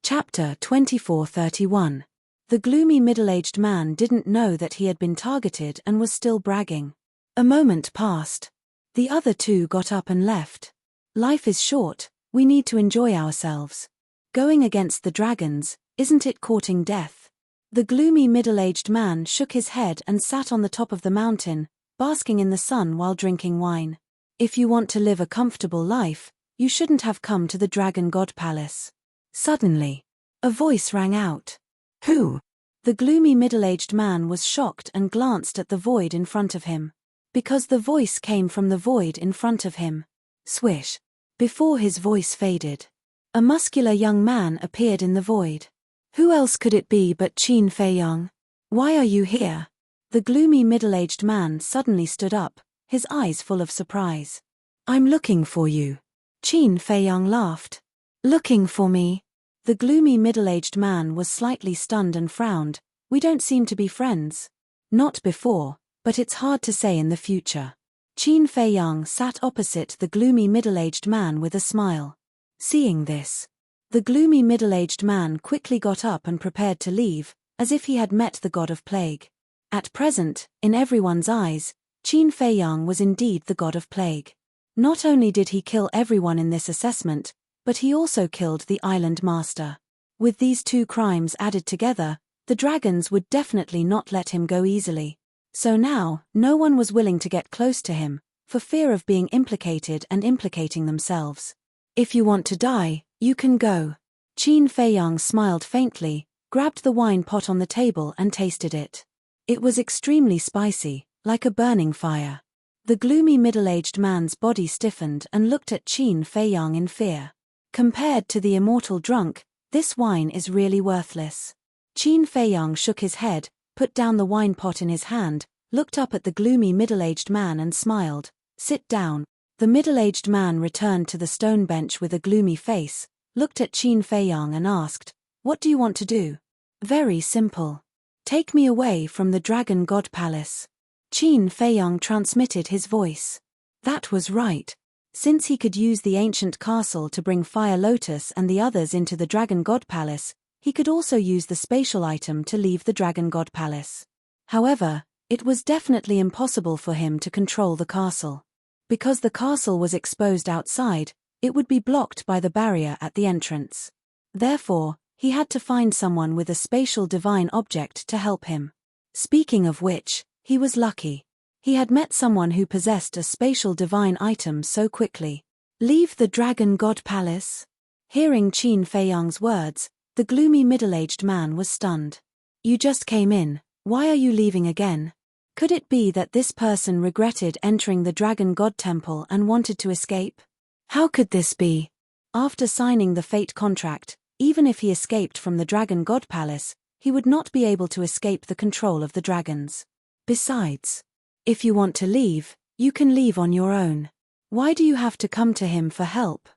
Chapter 2431. The gloomy middle-aged man didn't know that he had been targeted and was still bragging. A moment passed. The other two got up and left. Life is short, we need to enjoy ourselves. Going against the dragons, isn't it courting death? The gloomy middle-aged man shook his head and sat on the top of the mountain, basking in the sun while drinking wine. If you want to live a comfortable life, you shouldn't have come to the Dragon God Palace. Suddenly, a voice rang out. Who? The gloomy middle-aged man was shocked and glanced at the void in front of him. Because the voice came from the void in front of him. Swish. Before his voice faded, a muscular young man appeared in the void. Who else could it be but Qin Feiyang? Why are you here? The gloomy middle-aged man suddenly stood up, his eyes full of surprise. I'm looking for you. Qin Feiyang laughed. Looking for me? The gloomy middle-aged man was slightly stunned and frowned. We don't seem to be friends. Not before, but it's hard to say in the future. Qin Feiyang sat opposite the gloomy middle-aged man with a smile. Seeing this, the gloomy middle-aged man quickly got up and prepared to leave, as if he had met the god of plague. At present, in everyone's eyes, Qin Feiyang was indeed the god of plague. Not only did he kill everyone in this assessment, but he also killed the island master. With these two crimes added together, the dragons would definitely not let him go easily. So now, no one was willing to get close to him, for fear of being implicated and implicating themselves. If you want to die, you can go. Qin Feiyang smiled faintly, grabbed the wine pot on the table and tasted it. It was extremely spicy, like a burning fire. The gloomy middle-aged man's body stiffened and looked at Qin Feiyang in fear. Compared to the immortal drunk, this wine is really worthless. Qin Feiyang shook his head, put down the wine pot in his hand, looked up at the gloomy middle-aged man and smiled. Sit down. The middle-aged man returned to the stone bench with a gloomy face, looked at Qin Feiyang and asked, What do you want to do? Very simple. Take me away from the Dragon God Palace. Qin Feiyang transmitted his voice. That was right. Since he could use the ancient castle to bring Fire Lotus and the others into the Dragon God Palace, he could also use the spatial item to leave the Dragon God Palace. However, it was definitely impossible for him to control the castle. Because the castle was exposed outside, it would be blocked by the barrier at the entrance. Therefore, he had to find someone with a spatial divine object to help him. Speaking of which, he was lucky. He had met someone who possessed a spatial divine item so quickly. Leave the Dragon God Palace? Hearing Qin Feiyang's words, the gloomy middle-aged man was stunned. You just came in, why are you leaving again? Could it be that this person regretted entering the Dragon God Temple and wanted to escape? How could this be? After signing the fate contract, even if he escaped from the Dragon God Palace, he would not be able to escape the control of the dragons. Besides, if you want to leave, you can leave on your own. Why do you have to come to him for help?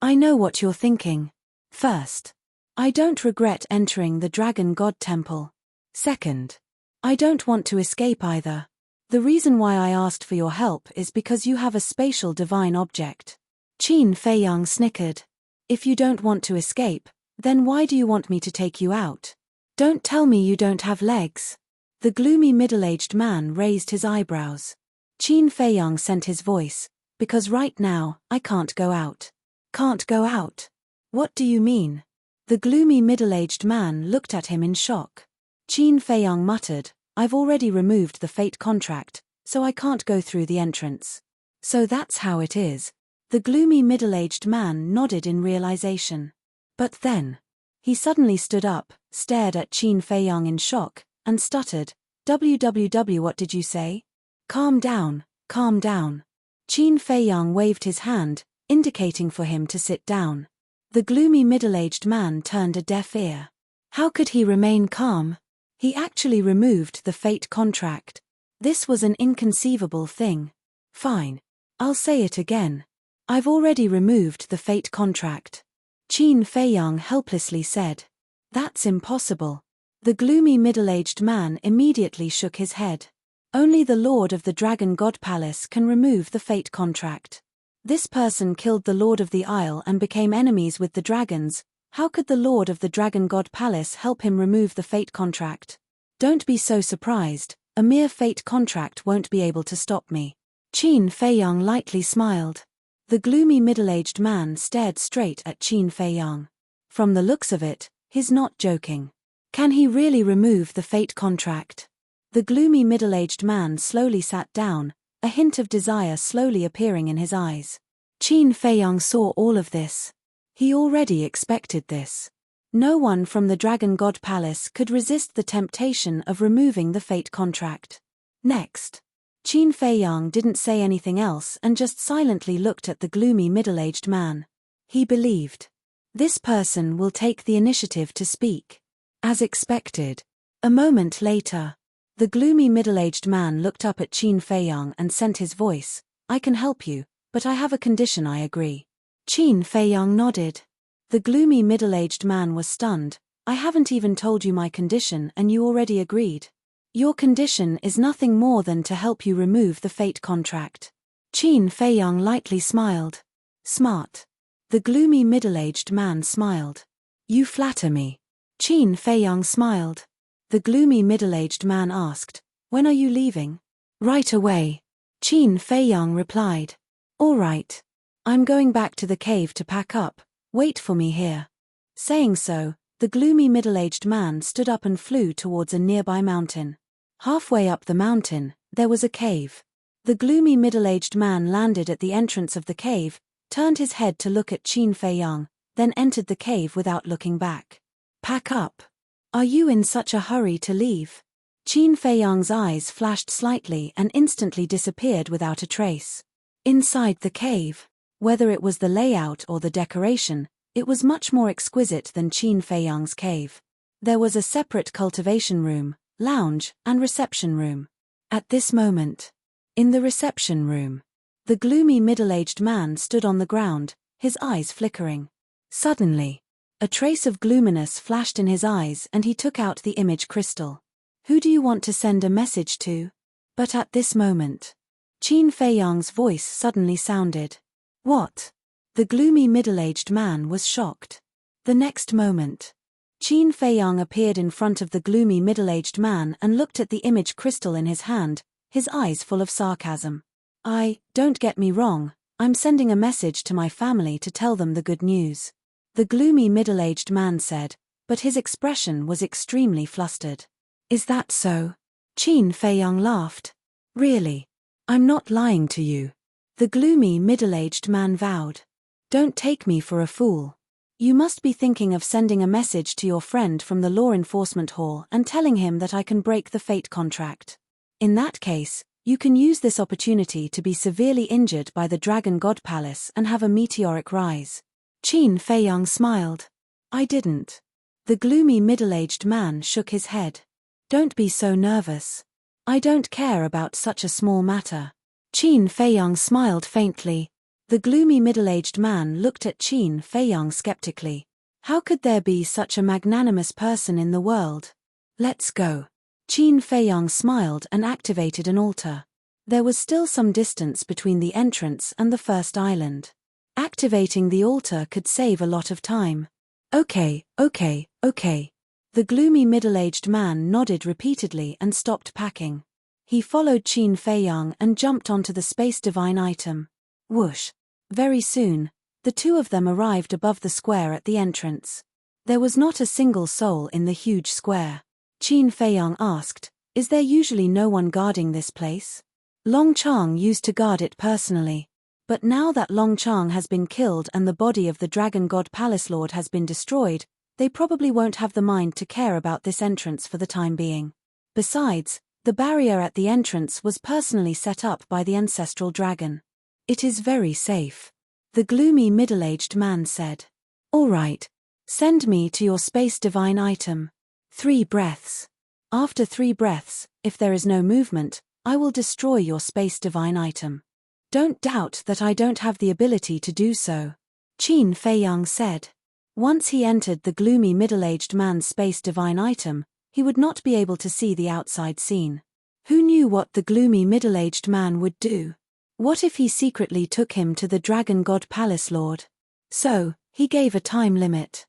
I know what you're thinking. First, I don't regret entering the Dragon God Temple. Second, I don't want to escape either. The reason why I asked for your help is because you have a spatial divine object. Qin Feiyang snickered. If you don't want to escape, then why do you want me to take you out? Don't tell me you don't have legs. The gloomy middle-aged man raised his eyebrows. Qin Feiyang sent his voice, because right now, I can't go out. Can't go out? What do you mean? The gloomy middle-aged man looked at him in shock. Qin Feiyang muttered, I've already removed the fate contract, so I can't go through the entrance. So that's how it is. The gloomy middle-aged man nodded in realization. But then, he suddenly stood up, stared at Qin Feiyang in shock, and stuttered, "WWW, what did you say?" Calm down, calm down. Qin Feiyang waved his hand, indicating for him to sit down. The gloomy middle-aged man turned a deaf ear. How could he remain calm? He actually removed the fate contract. This was an inconceivable thing. Fine. I'll say it again. I've already removed the fate contract. Qin Feiyang helplessly said. That's impossible. The gloomy middle-aged man immediately shook his head. Only the Lord of the Dragon God Palace can remove the fate contract. This person killed the Lord of the Isle and became enemies with the dragons, How could the Lord of the Dragon God Palace help him remove the fate contract? Don't be so surprised, a mere fate contract won't be able to stop me. Qin Feiyang lightly smiled. The gloomy middle-aged man stared straight at Qin Feiyang. From the looks of it, he's not joking. Can he really remove the fate contract? The gloomy middle-aged man slowly sat down, a hint of desire slowly appearing in his eyes. Qin Feiyang saw all of this. He already expected this. No one from the Dragon God Palace could resist the temptation of removing the fate contract. Next, Qin Feiyang didn't say anything else and just silently looked at the gloomy middle-aged man. He believed. This person will take the initiative to speak. As expected. A moment later, the gloomy middle-aged man looked up at Qin Feiyang and sent his voice, "I can help you, but I have a condition. I agree." Qin Feiyang nodded. The gloomy middle-aged man was stunned. "I haven't even told you my condition and you already agreed. Your condition is nothing more than to help you remove the fate contract." Qin Feiyang lightly smiled. "Smart." The gloomy middle-aged man smiled. "You flatter me." Qin Feiyang smiled. The gloomy middle-aged man asked, "When are you leaving?" "Right away." Qin Feiyang replied. "All right. I'm going back to the cave to pack up. Wait for me here." Saying so, the gloomy middle-aged man stood up and flew towards a nearby mountain. Halfway up the mountain, there was a cave. The gloomy middle-aged man landed at the entrance of the cave, turned his head to look at Qin Feiyang, then entered the cave without looking back. "Pack up. Are you in such a hurry to leave?" Qin Feiyang's eyes flashed slightly and instantly disappeared without a trace. Inside the cave, whether it was the layout or the decoration, it was much more exquisite than Qin Feiyang's cave. There was a separate cultivation room, lounge, and reception room. At this moment, in the reception room, the gloomy middle-aged man stood on the ground, his eyes flickering. Suddenly, a trace of gloominess flashed in his eyes and he took out the image crystal. "Who do you want to send a message to?" But at this moment, Qin Feiyang's voice suddenly sounded. "What?" The gloomy middle-aged man was shocked. The next moment, Qin Feiyang appeared in front of the gloomy middle-aged man and looked at the image crystal in his hand, his eyes full of sarcasm. Don't get me wrong, I'm sending a message to my family to tell them the good news," the gloomy middle-aged man said, but his expression was extremely flustered. "Is that so?" Qin Feiyang laughed. "Really? I'm not lying to you," the gloomy middle-aged man vowed. "Don't take me for a fool. You must be thinking of sending a message to your friend from the law enforcement hall and telling him that I can break the fate contract. In that case, you can use this opportunity to be severely injured by the Dragon God Palace and have a meteoric rise." Qin Feiyang smiled. "I didn't." The gloomy middle-aged man shook his head. "Don't be so nervous. I don't care about such a small matter." Qin Feiyang smiled faintly. The gloomy middle-aged man looked at Qin Feiyang skeptically. How could there be such a magnanimous person in the world? "Let's go." Qin Feiyang smiled and activated an altar. There was still some distance between the entrance and the first island. Activating the altar could save a lot of time. Okay. The gloomy middle-aged man nodded repeatedly and stopped packing. He followed Qin Feiyang and jumped onto the space divine item. Whoosh. Very soon, the two of them arrived above the square at the entrance. There was not a single soul in the huge square. Qin Feiyang asked, "Is there usually no one guarding this place?" Long Chang used to guard it personally. But now that Long Chang has been killed and the body of the Dragon God Palace Lord has been destroyed, they probably won't have the mind to care about this entrance for the time being. Besides, the barrier at the entrance was personally set up by the ancestral dragon. "It is very safe," the gloomy middle-aged man said. "All right. Send me to your space divine item. 3 breaths. After 3 breaths, if there is no movement, I will destroy your space divine item. Don't doubt that I don't have the ability to do so," Qin Feiyang said. Once he entered the gloomy middle-aged man's space divine item, he would not be able to see the outside scene. Who knew what the gloomy middle-aged man would do? What if he secretly took him to the Dragon God Palace Lord? So, he gave a time limit.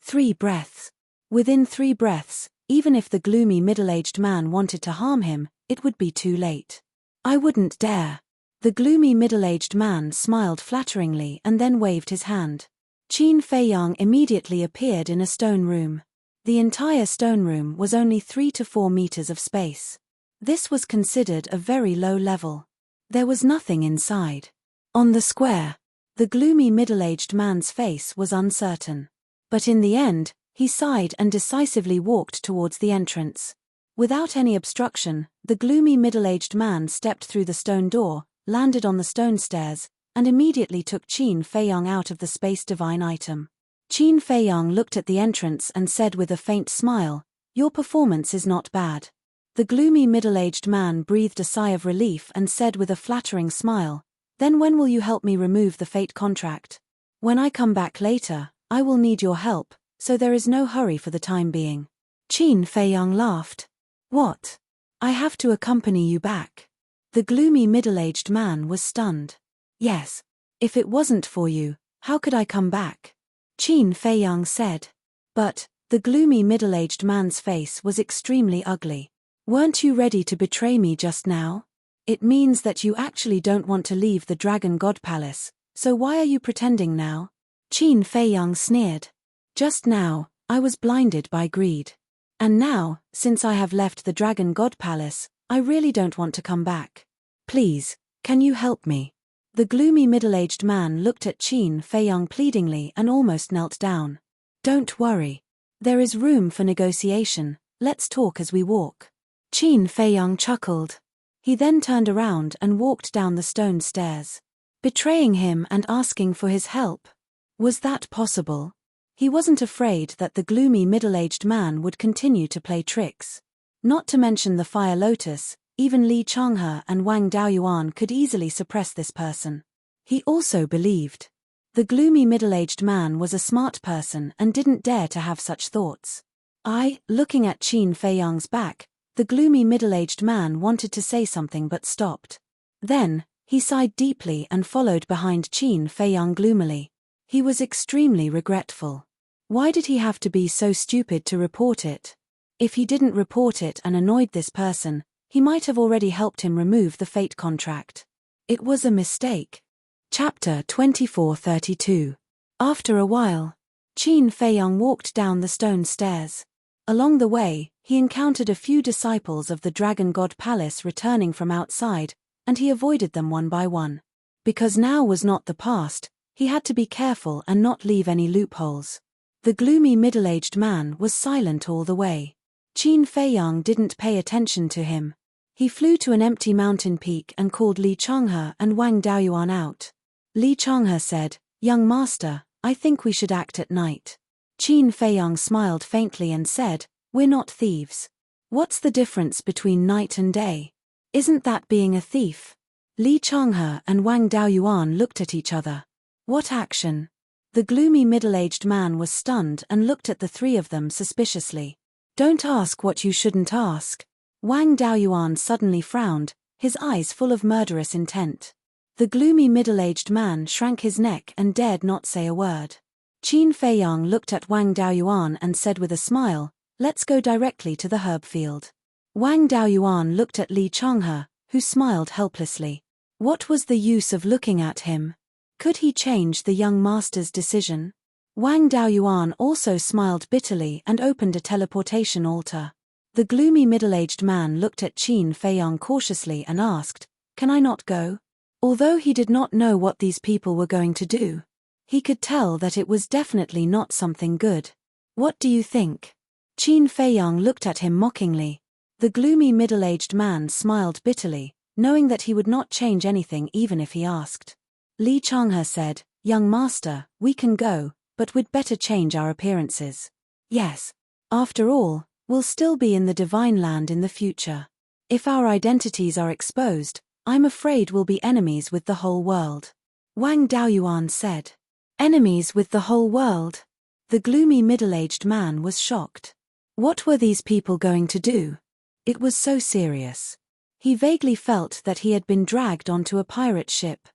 3 breaths. Within 3 breaths, even if the gloomy middle-aged man wanted to harm him, it would be too late. I wouldn't dare. The gloomy middle-aged man smiled flatteringly and then waved his hand. Qin Feiyang immediately appeared in a stone room. The entire stone room was only 3 to 4 meters of space. This was considered a very low level. There was nothing inside. On the square, the gloomy middle-aged man's face was uncertain. But in the end, he sighed and decisively walked towards the entrance. Without any obstruction, the gloomy middle-aged man stepped through the stone door, landed on the stone stairs, and immediately took Qin Feiyang out of the space divine item. Qin Feiyang looked at the entrance and said with a faint smile, "Your performance is not bad." The gloomy middle-aged man breathed a sigh of relief and said with a flattering smile, "Then when will you help me remove the fate contract? When I come back later, I will need your help, so there is no hurry for the time being." Qin Feiyang laughed. "What? I have to accompany you back?" The gloomy middle-aged man was stunned. "Yes. If it wasn't for you, how could I come back?" Qin Feiyang said. But the gloomy middle-aged man's face was extremely ugly. "Weren't you ready to betray me just now? It means that you actually don't want to leave the Dragon God Palace, so why are you pretending now?" Qin Feiyang sneered. "Just now, I was blinded by greed. And now, since I have left the Dragon God Palace, I really don't want to come back. Please, can you help me?" The gloomy middle-aged man looked at Qin Feiyang pleadingly and almost knelt down. "Don't worry. There is room for negotiation, let's talk as we walk." Qin Feiyang chuckled. He then turned around and walked down the stone stairs. Betraying him and asking for his help? Was that possible? He wasn't afraid that the gloomy middle-aged man would continue to play tricks. Not to mention the Fire Lotus, even Li Changhe and Wang Daoyuan could easily suppress this person. He also believed the gloomy middle-aged man was a smart person and didn't dare to have such thoughts. Looking at Qin Feiyang's back, the gloomy middle-aged man wanted to say something but stopped. Then, he sighed deeply and followed behind Qin Feiyang gloomily. He was extremely regretful. Why did he have to be so stupid to report it? If he didn't report it and annoyed this person, he might have already helped him remove the fate contract. It was a mistake. Chapter 2432. After a while, Qin Feiyang walked down the stone stairs. Along the way, he encountered a few disciples of the Dragon God Palace returning from outside, and he avoided them one by one. Because now was not the past, he had to be careful and not leave any loopholes. The gloomy middle-aged man was silent all the way. Qin Feiyang didn't pay attention to him. He flew to an empty mountain peak and called Li Changhe and Wang Daoyuan out. Li Changhe said, "Young master, I think we should act at night." Qin Feiyang smiled faintly and said, "We're not thieves. What's the difference between night and day? Isn't that being a thief?" Li Changhe and Wang Daoyuan looked at each other. What action? The gloomy middle-aged man was stunned and looked at the three of them suspiciously. "Don't ask what you shouldn't ask." Wang Daoyuan suddenly frowned, his eyes full of murderous intent. The gloomy middle-aged man shrank his neck and dared not say a word. Qin Feiyang looked at Wang Daoyuan and said with a smile, "Let's go directly to the herb field." Wang Daoyuan looked at Li Changhe, who smiled helplessly. What was the use of looking at him? Could he change the young master's decision? Wang Daoyuan also smiled bitterly and opened a teleportation altar. The gloomy middle-aged man looked at Qin Feiyang cautiously and asked, "Can I not go?" Although he did not know what these people were going to do, he could tell that it was definitely not something good. "What do you think?" Qin Feiyang looked at him mockingly. The gloomy middle-aged man smiled bitterly, knowing that he would not change anything even if he asked. Li Changhe said, "Young master, we can go, but we'd better change our appearances." "Yes. After all, we'll still be in the divine land in the future. If our identities are exposed, I'm afraid we'll be enemies with the whole world." Wang Daoyuan said. "Enemies with the whole world?" The gloomy middle-aged man was shocked. What were these people going to do? It was so serious. He vaguely felt that he had been dragged onto a pirate ship.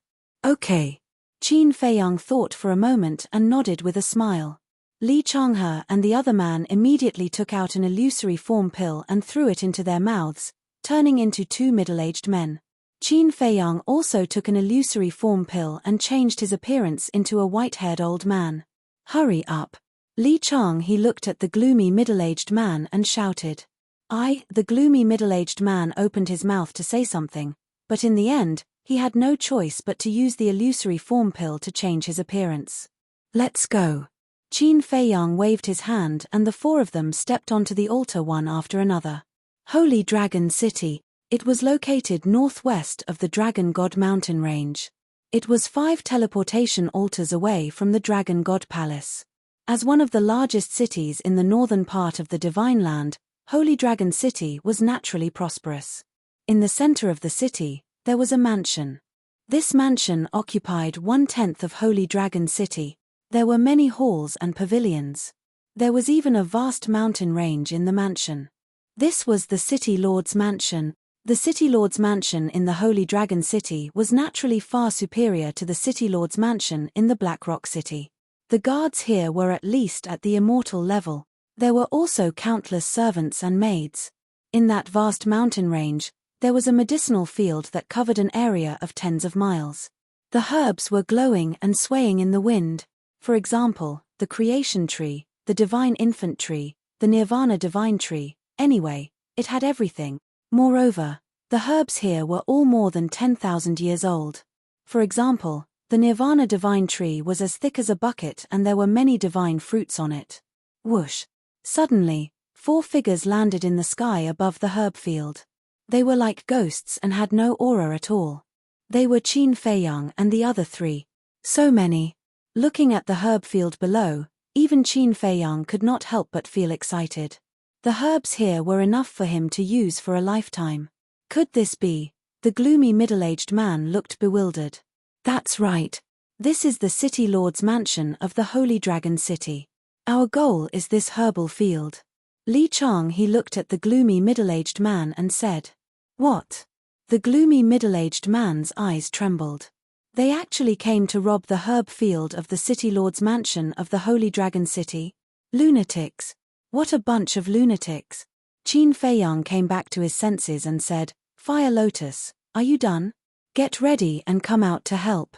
"Okay." Qin Feiyang thought for a moment and nodded with a smile. Li Changhe and the other man immediately took out an illusory form pill and threw it into their mouths, turning into two middle-aged men. Qin Feiyang also took an illusory form pill and changed his appearance into a white-haired old man. Hurry up. Li Changhe looked at the gloomy middle-aged man and shouted. The gloomy middle-aged man opened his mouth to say something, but in the end, he had no choice but to use the illusory form pill to change his appearance. Let's go. Qin Feiyang waved his hand and the four of them stepped onto the altar one after another. Holy Dragon City. It was located northwest of the Dragon God Mountain Range. It was 5 teleportation altars away from the Dragon God Palace. As one of the largest cities in the northern part of the Divine Land, Holy Dragon City was naturally prosperous. In the center of the city, there was a mansion. This mansion occupied 1/10 of Holy Dragon City. There were many halls and pavilions. There was even a vast mountain range in the mansion. This was the City Lord's Mansion. The City Lord's Mansion in the Holy Dragon City was naturally far superior to the City Lord's Mansion in the Black Rock City. The guards here were at least at the immortal level. There were also countless servants and maids. In that vast mountain range, there was a medicinal field that covered an area of tens of miles. The herbs were glowing and swaying in the wind. For example, the Creation Tree, the Divine Infant Tree, the Nirvana Divine Tree. Anyway, it had everything. Moreover, the herbs here were all more than 10,000 years old. For example, the Nirvana Divine Tree was as thick as a bucket and there were many divine fruits on it. Whoosh! Suddenly, 4 figures landed in the sky above the herb field. They were like ghosts and had no aura at all. They were Qin Feiyang and the other 3. So many. Looking at the herb field below, even Qin Feiyang could not help but feel excited. The herbs here were enough for him to use for a lifetime. Could this be? The gloomy middle-aged man looked bewildered. That's right. This is the City Lord's Mansion of the Holy Dragon City. Our goal is this herbal field. Li Changhe looked at the gloomy middle-aged man and said. What? The gloomy middle-aged man's eyes trembled. They actually came to rob the herb field of the City Lord's Mansion of the Holy Dragon City? Lunatics. What a bunch of lunatics. Qin Feiyang came back to his senses and said, Fire Lotus, are you done? Get ready and come out to help.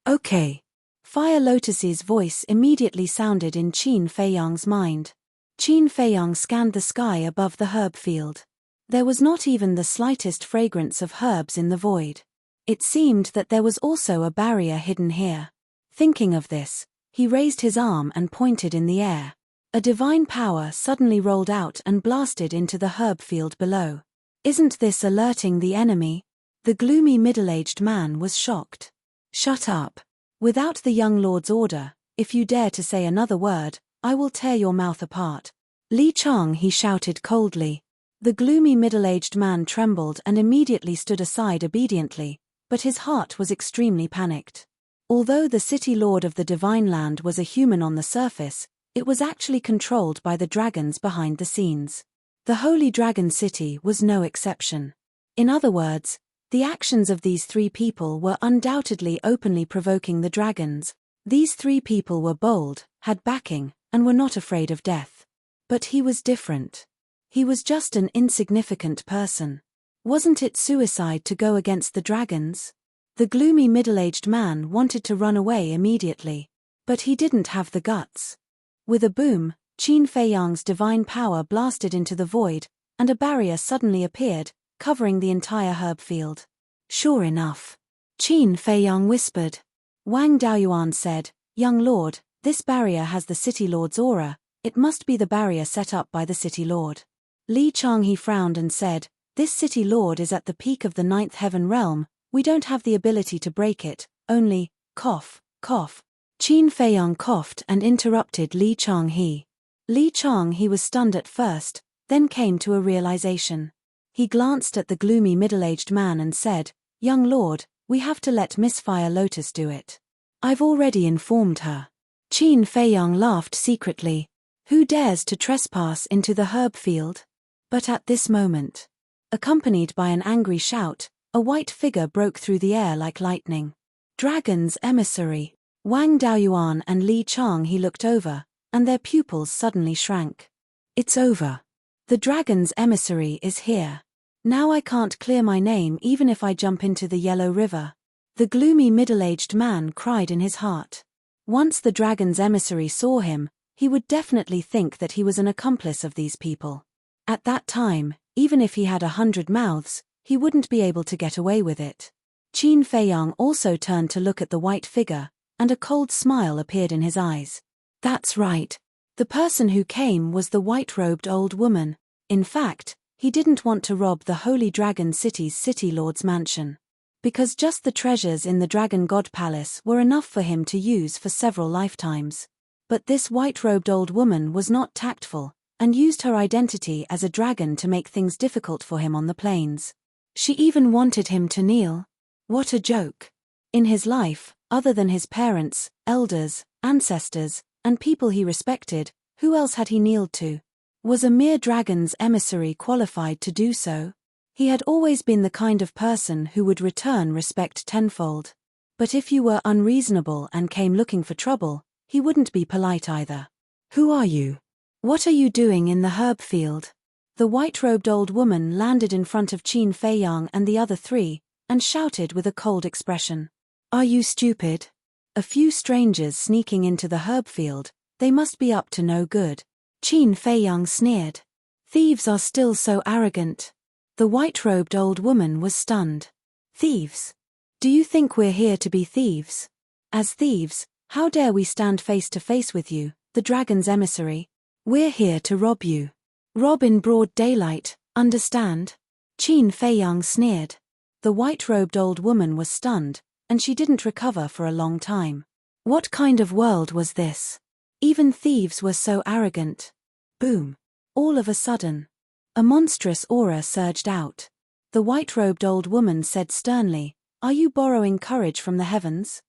Okay. Fire Lotus's voice immediately sounded in Qin Feiyang's mind. Qin Feiyang scanned the sky above the herb field. There was not even the slightest fragrance of herbs in the void. It seemed that there was also a barrier hidden here. Thinking of this, he raised his arm and pointed in the air. A divine power suddenly rolled out and blasted into the herb field below. Isn't this alerting the enemy? The gloomy middle-aged man was shocked. Shut up. Without the young lord's order, if you dare to say another word, I will tear your mouth apart. Li Changhe shouted coldly. The gloomy middle-aged man trembled and immediately stood aside obediently, but his heart was extremely panicked. Although the city lord of the Divine Land was a human on the surface, it was actually controlled by the dragons behind the scenes. The Holy Dragon City was no exception. In other words, the actions of these 3 people were undoubtedly openly provoking the dragons. These 3 people were bold, had backing, and were not afraid of death. But he was different. He was just an insignificant person. Wasn't it suicide to go against the dragons? The gloomy middle-aged man wanted to run away immediately. But he didn't have the guts. With a boom, Qin Feiyang's divine power blasted into the void, and a barrier suddenly appeared, covering the entire herb field. Sure enough. Qin Feiyang whispered. Wang Daoyuan said, Young lord, this barrier has the city lord's aura, it must be the barrier set up by the city lord. Li Changhe frowned and said, This city lord is at the peak of the 9th heaven realm, we don't have the ability to break it, only, cough, cough. Qin Feiyang coughed and interrupted Li Changhe. Li Changhe was stunned at first, then came to a realization. He glanced at the gloomy middle-aged man and said, Young lord, we have to let Miss Fire Lotus do it. I've already informed her. Qin Feiyang laughed secretly. Who dares to trespass into the herb field? But at this moment, accompanied by an angry shout, a white figure broke through the air like lightning. Dragon's emissary. Wang Daoyuan and Li Changhe looked over, and their pupils suddenly shrank. It's over. The dragon's emissary is here. Now I can't clear my name even if I jump into the yellow river. The gloomy middle-aged man cried in his heart. Once the dragon's emissary saw him, he would definitely think that he was an accomplice of these people. At that time, even if he had 100 mouths, he wouldn't be able to get away with it. Qin Feiyang also turned to look at the white figure, and a cold smile appeared in his eyes. That's right. The person who came was the white-robed old woman. In fact, he didn't want to rob the Holy Dragon City's City Lord's mansion. Because just the treasures in the Dragon God Palace were enough for him to use for several lifetimes. But this white-robed old woman was not tactful, and used her identity as a dragon to make things difficult for him on the plains. She even wanted him to kneel. What a joke. In his life, other than his parents, elders, ancestors, and people he respected, who else had he kneeled to? Was a mere dragon's emissary qualified to do so? He had always been the kind of person who would return respect tenfold. But if you were unreasonable and came looking for trouble, he wouldn't be polite either. Who are you? What are you doing in the herb field? The white-robed old woman landed in front of Qin Feiyang and the other three, and shouted with a cold expression. Are you stupid? A few strangers sneaking into the herb field, they must be up to no good. Qin Feiyang sneered. Thieves are still so arrogant. The white-robed old woman was stunned. Thieves? Do you think we're here to be thieves? As thieves, how dare we stand face to face with you, the dragon's emissary? We're here to rob you. Rob in broad daylight, understand? Qin Feiyang sneered. The white-robed old woman was stunned, and she didn't recover for a long time. What kind of world was this? Even thieves were so arrogant. Boom. All of a sudden, a monstrous aura surged out. The white-robed old woman said sternly, Are you borrowing courage from the heavens?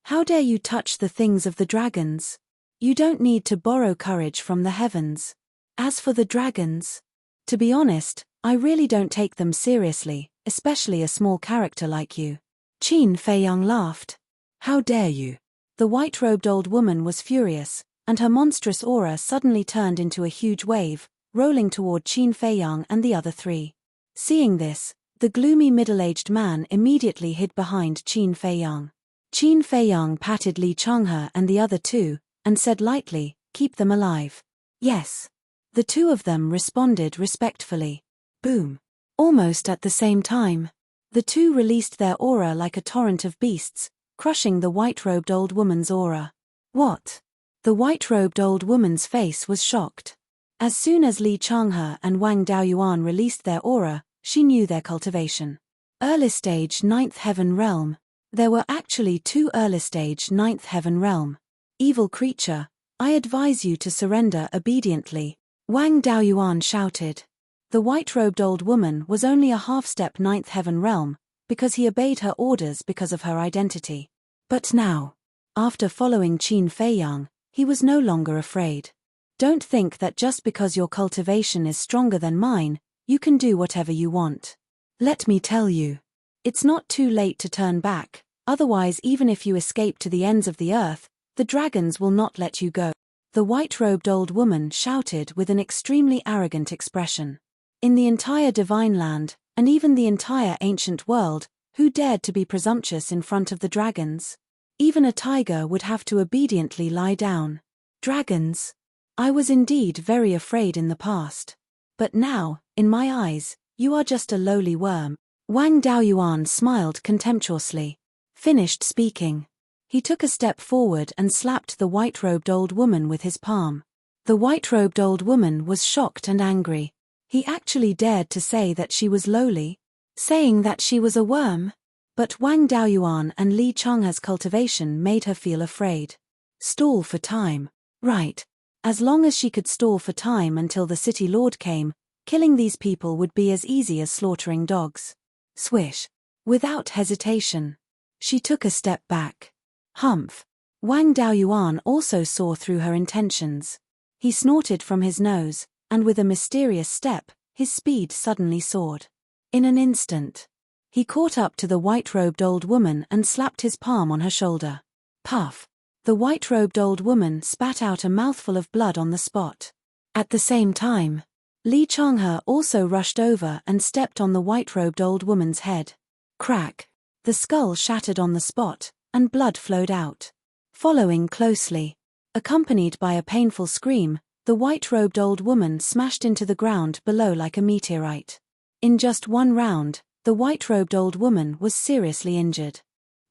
How dare you touch the things of the dragons? You don't need to borrow courage from the heavens. As for the dragons, to be honest, I really don't take them seriously, especially a small character like you. Qin Feiyang laughed. How dare you? The white-robed old woman was furious, and her monstrous aura suddenly turned into a huge wave, rolling toward Qin Feiyang and the other three. Seeing this, the gloomy middle-aged man immediately hid behind Qin Feiyang. Qin Feiyang patted Li Changhe and the other two, and said lightly, Keep them alive. Yes. The two of them responded respectfully. Boom. Almost at the same time, the two released their aura like a torrent of beasts, crushing the white-robed old woman's aura. What? The white-robed old woman's face was shocked. As soon as Li Changhe and Wang Daoyuan released their aura, she knew their cultivation. Early-stage 9th Heaven Realm. There were actually two early-stage 9th Heaven Realm. Evil creature, I advise you to surrender obediently, Wang Daoyuan shouted. The white-robed old woman was only a half-step 9th Heaven Realm, because he obeyed her orders because of her identity. But now, after following Qin Feiyang, he was no longer afraid. Don't think that just because your cultivation is stronger than mine, you can do whatever you want. Let me tell you. It's not too late to turn back, otherwise even if you escape to the ends of the earth, the dragons will not let you go. The white-robed old woman shouted with an extremely arrogant expression. In the entire divine land, and even the entire ancient world, who dared to be presumptuous in front of the dragons? Even a tiger would have to obediently lie down. Dragons? I was indeed very afraid in the past. But now, in my eyes, you are just a lowly worm. Wang Daoyuan smiled contemptuously. Finished speaking. He took a step forward and slapped the white-robed old woman with his palm. The white-robed old woman was shocked and angry. He actually dared to say that she was lowly, saying that she was a worm. But Wang Daoyuan and Li Changhe's cultivation made her feel afraid. Stall for time. Right. As long as she could stall for time until the city lord came, killing these people would be as easy as slaughtering dogs. Swish. Without hesitation, she took a step back. Humph. Wang Daoyuan also saw through her intentions. He snorted from his nose, and with a mysterious step, his speed suddenly soared. In an instant, he caught up to the white-robed old woman and slapped his palm on her shoulder. Puff. The white-robed old woman spat out a mouthful of blood on the spot. At the same time, Li Changhe also rushed over and stepped on the white-robed old woman's head. Crack! The skull shattered on the spot, and blood flowed out. Following closely, accompanied by a painful scream, the white-robed old woman smashed into the ground below like a meteorite. In just one round, the white-robed old woman was seriously injured.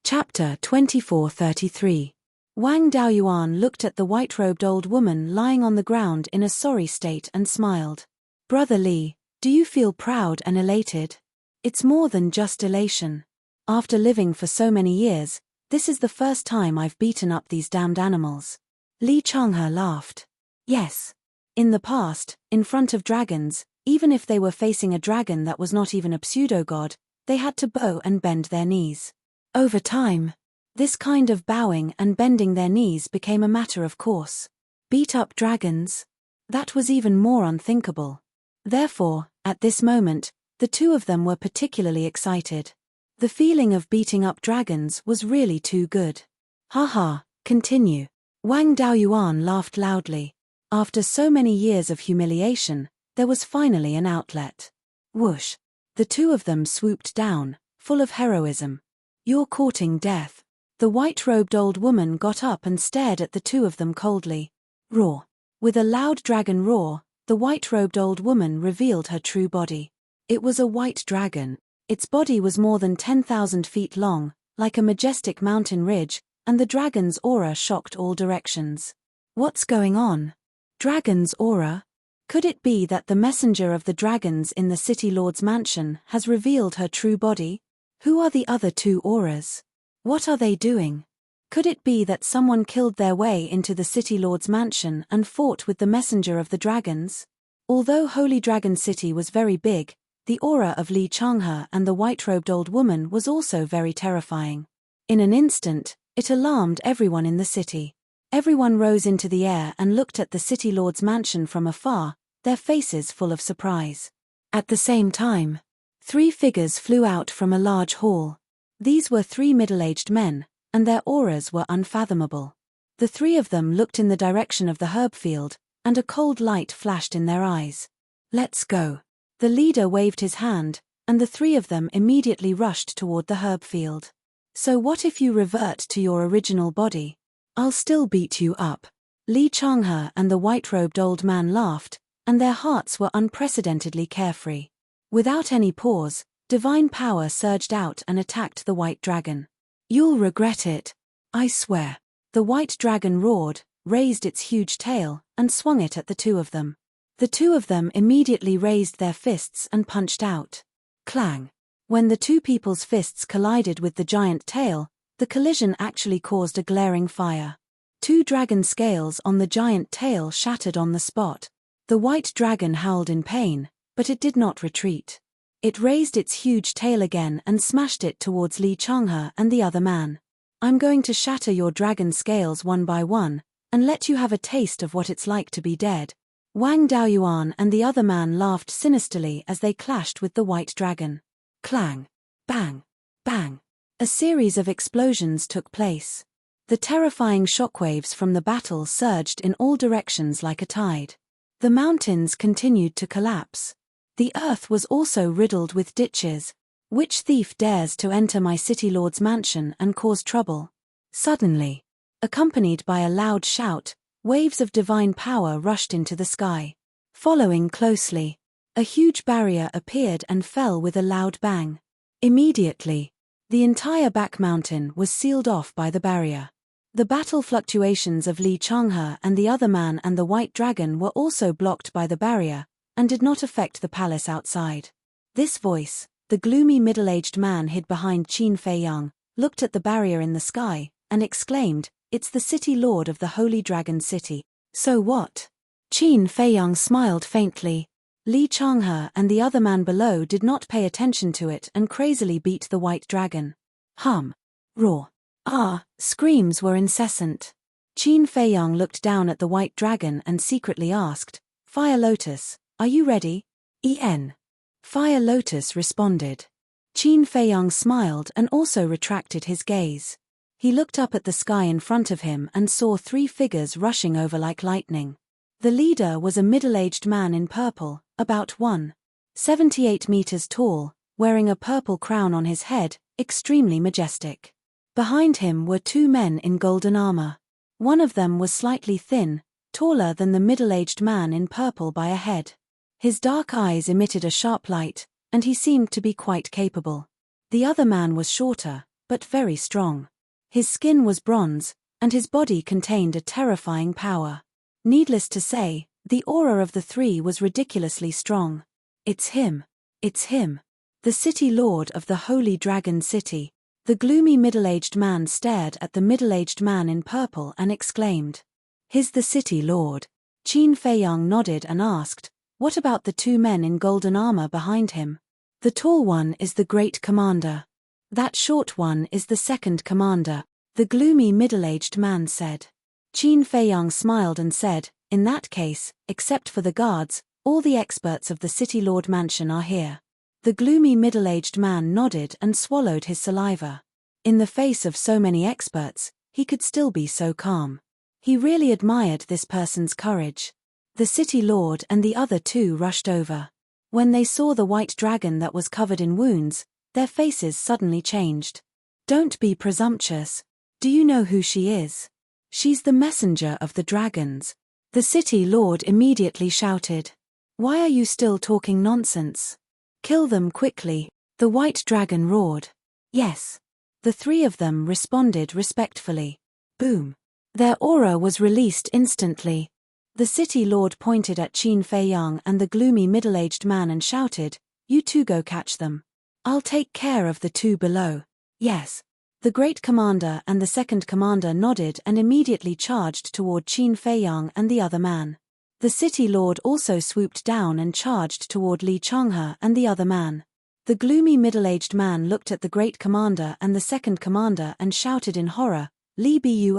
Chapter 2433. Wang Daoyuan looked at the white-robed old woman lying on the ground in a sorry state and smiled. Brother Li, do you feel proud and elated? It's more than just elation. After living for so many years, this is the first time I've beaten up these damned animals. Li Changhe laughed. Yes. In the past, in front of dragons, even if they were facing a dragon that was not even a pseudo-god, they had to bow and bend their knees. Over time, this kind of bowing and bending their knees became a matter of course. Beat up dragons? That was even more unthinkable. Therefore, at this moment, the two of them were particularly excited. The feeling of beating up dragons was really too good. Haha, continue. Wang Daoyuan laughed loudly. After so many years of humiliation, there was finally an outlet. Whoosh! The two of them swooped down, full of heroism. You're courting death. The white-robed old woman got up and stared at the two of them coldly. Roar! With a loud dragon roar, the white-robed old woman revealed her true body. It was a white dragon. Its body was more than 10,000 feet long, like a majestic mountain ridge, and the dragon's aura shocked all directions. What's going on? Dragon's aura? Could it be that the messenger of the dragons in the city lord's mansion has revealed her true body? Who are the other two auras? What are they doing? Could it be that someone killed their way into the city lord's mansion and fought with the messenger of the dragons? Although Holy Dragon City was very big, the aura of Li Changhe and the white-robed old woman was also very terrifying. In an instant, it alarmed everyone in the city. Everyone rose into the air and looked at the city lord's mansion from afar, their faces full of surprise. At the same time, 3 figures flew out from a large hall. These were 3 middle-aged men, and their auras were unfathomable. The 3 of them looked in the direction of the herb field, and a cold light flashed in their eyes. Let's go. The leader waved his hand, and the 3 of them immediately rushed toward the herb field. So what if you revert to your original body? I'll still beat you up. Li Changhe and the white-robed old man laughed, and their hearts were unprecedentedly carefree. Without any pause, divine power surged out and attacked the white dragon. You'll regret it. I swear. The white dragon roared, raised its huge tail, and swung it at the 2 of them. The 2 of them immediately raised their fists and punched out. Clang! When the 2 people's fists collided with the giant tail, the collision actually caused a glaring fire. 2 dragon scales on the giant tail shattered on the spot. The white dragon howled in pain, but it did not retreat. It raised its huge tail again and smashed it towards Li Changhe and the other man. I'm going to shatter your dragon scales one by one, and let you have a taste of what it's like to be dead. Wang Daoyuan and the other man laughed sinisterly as they clashed with the white dragon. Clang! Bang! Bang! A series of explosions took place. The terrifying shockwaves from the battle surged in all directions like a tide. The mountains continued to collapse. The earth was also riddled with ditches. Which thief dares to enter my city lord's mansion and cause trouble? Suddenly, accompanied by a loud shout, waves of divine power rushed into the sky. Following closely, a huge barrier appeared and fell with a loud bang. Immediately, the entire back mountain was sealed off by the barrier. The battle fluctuations of Li Changhe and the other man and the white dragon were also blocked by the barrier, and did not affect the palace outside. This voice, the gloomy middle-aged man hid behind Qin Feiyang, looked at the barrier in the sky, and exclaimed, "It's the city lord of the Holy Dragon City." So what? Qin Feiyang smiled faintly. Li Changhe and the other man below did not pay attention to it and crazily beat the white dragon. Hum. Roar. Ah, screams were incessant. Qin Feiyang looked down at the white dragon and secretly asked, "Fire Lotus, are you ready?" En. Fire Lotus responded. Qin Feiyang smiled and also retracted his gaze. He looked up at the sky in front of him and saw 3 figures rushing over like lightning. The leader was a middle-aged man in purple, about 1.78 meters tall, wearing a purple crown on his head, extremely majestic. Behind him were 2 men in golden armor. One of them was slightly thin, taller than the middle-aged man in purple by a head. His dark eyes emitted a sharp light, and he seemed to be quite capable. The other man was shorter, but very strong. His skin was bronze, and his body contained a terrifying power. Needless to say, the aura of the 3 was ridiculously strong. It's him. It's him. The city lord of the Holy Dragon City. The gloomy middle-aged man stared at the middle-aged man in purple and exclaimed, "He's the city lord." Qin Feiyang nodded and asked, "What about the 2 men in golden armor behind him?" "The tall one is the great commander. That short one is the second commander," the gloomy middle-aged man said. Qin Feiyang smiled and said, "In that case, except for the guards, all the experts of the City Lord Mansion are here." The gloomy middle-aged man nodded and swallowed his saliva. In the face of so many experts, he could still be so calm. He really admired this person's courage. The City Lord and the other 2 rushed over. When they saw the white dragon that was covered in wounds, their faces suddenly changed. "Don't be presumptuous. Do you know who she is? She's the messenger of the dragons." The City Lord immediately shouted, "Why are you still talking nonsense? Kill them quickly." The white dragon roared. "Yes." The 3 of them responded respectfully. Boom. Their aura was released instantly. The City Lord pointed at Qin Feiyang and the gloomy middle-aged man and shouted, "You 2 go catch them. I'll take care of the 2 below." "Yes." The great commander and the second commander nodded and immediately charged toward Qin Feiyang and the other man. The City Lord also swooped down and charged toward Li Changhe and the other man. The gloomy middle-aged man looked at the great commander and the second commander and shouted in horror, "Li Bu,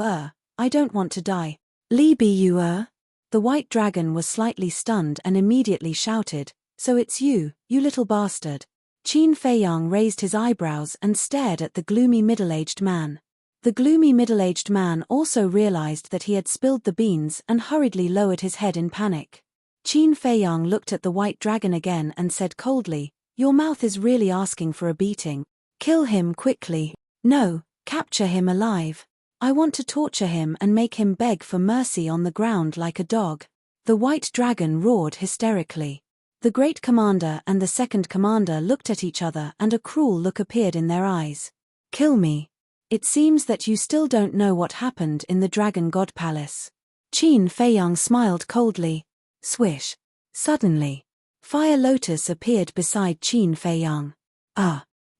I don't want to die." "Li Bu?" The white dragon was slightly stunned and immediately shouted, "So it's you, you little bastard." Qin Feiyang raised his eyebrows and stared at the gloomy middle-aged man. The gloomy middle-aged man also realized that he had spilled the beans and hurriedly lowered his head in panic. Qin Feiyang looked at the white dragon again and said coldly, "Your mouth is really asking for a beating. Kill him quickly." "No, capture him alive. I want to torture him and make him beg for mercy on the ground like a dog." The white dragon roared hysterically. The great commander and the second commander looked at each other and a cruel look appeared in their eyes. "Kill me. It seems that you still don't know what happened in the Dragon God Palace." Qin Feiyang smiled coldly. Swish. Suddenly, Fire Lotus appeared beside Qin Feiyang.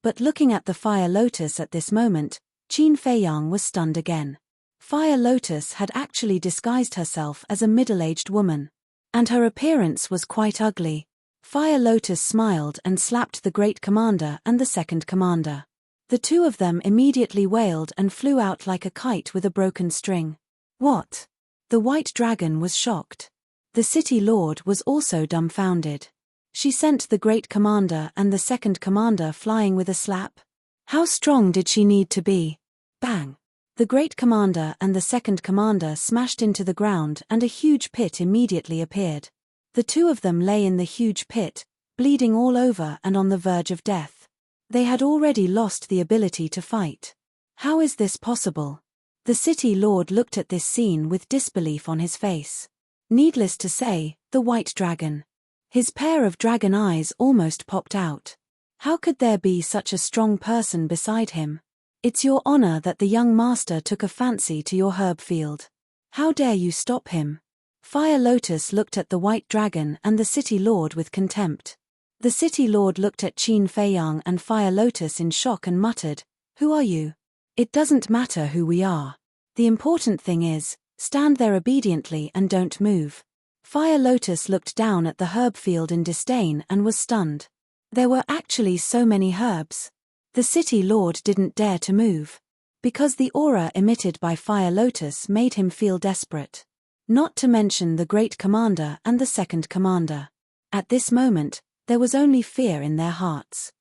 But looking at the Fire Lotus at this moment, Qin Feiyang was stunned again. Fire Lotus had actually disguised herself as a middle-aged woman. And her appearance was quite ugly. Fire Lotus smiled and slapped the great commander and the second commander. The 2 of them immediately wailed and flew out like a kite with a broken string. "What?" The white dragon was shocked. The City Lord was also dumbfounded. She sent the great commander and the second commander flying with a slap. How strong did she need to be? Bang! The great commander and the second commander smashed into the ground and a huge pit immediately appeared. The 2 of them lay in the huge pit, bleeding all over and on the verge of death. They had already lost the ability to fight. How is this possible? The City Lord looked at this scene with disbelief on his face. Needless to say, the white dragon. His pair of dragon eyes almost popped out. How could there be such a strong person beside him? "It's your honor that the young master took a fancy to your herb field. How dare you stop him?" Fire Lotus looked at the white dragon and the City Lord with contempt. The City Lord looked at Qin Feiyang and Fire Lotus in shock and muttered, "Who are you?" "It doesn't matter who we are. The important thing is, stand there obediently and don't move." Fire Lotus looked down at the herb field in disdain and was stunned. There were actually so many herbs. The City Lord didn't dare to move. Because the aura emitted by Fire Lotus made him feel desperate. Not to mention the great commander and the second commander. At this moment, there was only fear in their hearts.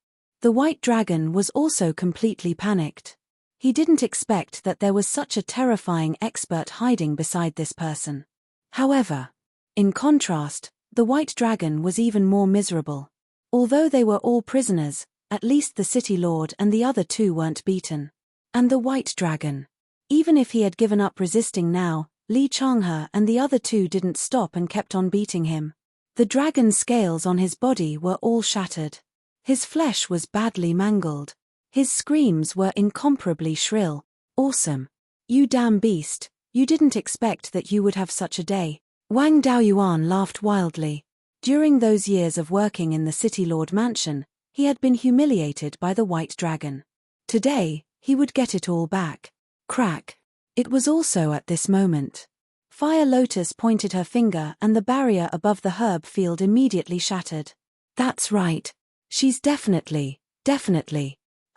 The white dragon was also completely panicked. He didn't expect that there was such a terrifying expert hiding beside this person. However, in contrast, the White Dragon was even more miserable. Although they were all prisoners, at least the City Lord and the other two weren't beaten. And the White Dragon. Even if he had given up resisting now, Li Changhe and the other two didn't stop and kept on beating him. The dragon's scales on his body were all shattered. His flesh was badly mangled. His screams were incomparably shrill. Awesome. You damn beast, you didn't expect that you would have such a day. Wang Daoyuan laughed wildly. During those years of working in the City Lord mansion, he had been humiliated by the White Dragon. Today, he would get it all back. Crack. It was also at this moment. Fire Lotus pointed her finger and the barrier above the herb field immediately shattered. That's right. She's definitely.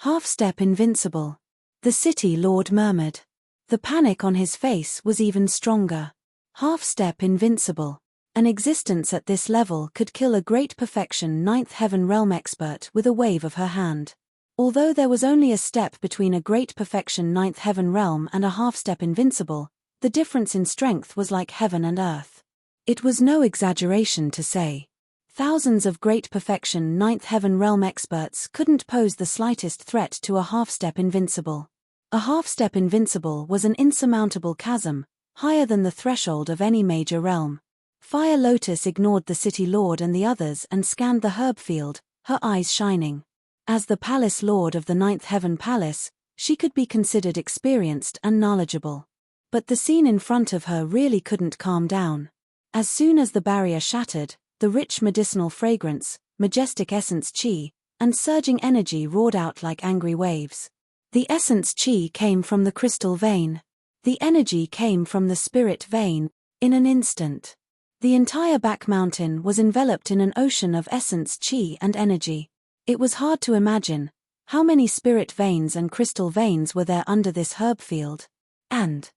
Half-step invincible. The City Lord murmured. The panic on his face was even stronger. Half-step invincible. An existence at this level could kill a great perfection Ninth Heaven Realm expert with a wave of her hand. Although there was only a step between a great perfection Ninth Heaven Realm and a half-step invincible, the difference in strength was like heaven and earth. It was no exaggeration to say. Thousands of great perfection Ninth Heaven Realm experts couldn't pose the slightest threat to a half-step invincible. A half-step invincible was an insurmountable chasm, higher than the threshold of any major realm. Fire Lotus ignored the City Lord and the others and scanned the herb field, her eyes shining. As the Palace Lord of the Ninth Heaven Palace, she could be considered experienced and knowledgeable. But the scene in front of her really couldn't calm down. As soon as the barrier shattered, the rich medicinal fragrance, majestic essence qi, and surging energy roared out like angry waves. The essence qi came from the crystal vein. The energy came from the spirit vein. In an instant, the entire back mountain was enveloped in an ocean of essence qi and energy. It was hard to imagine how many spirit veins and crystal veins were there under this herb field. And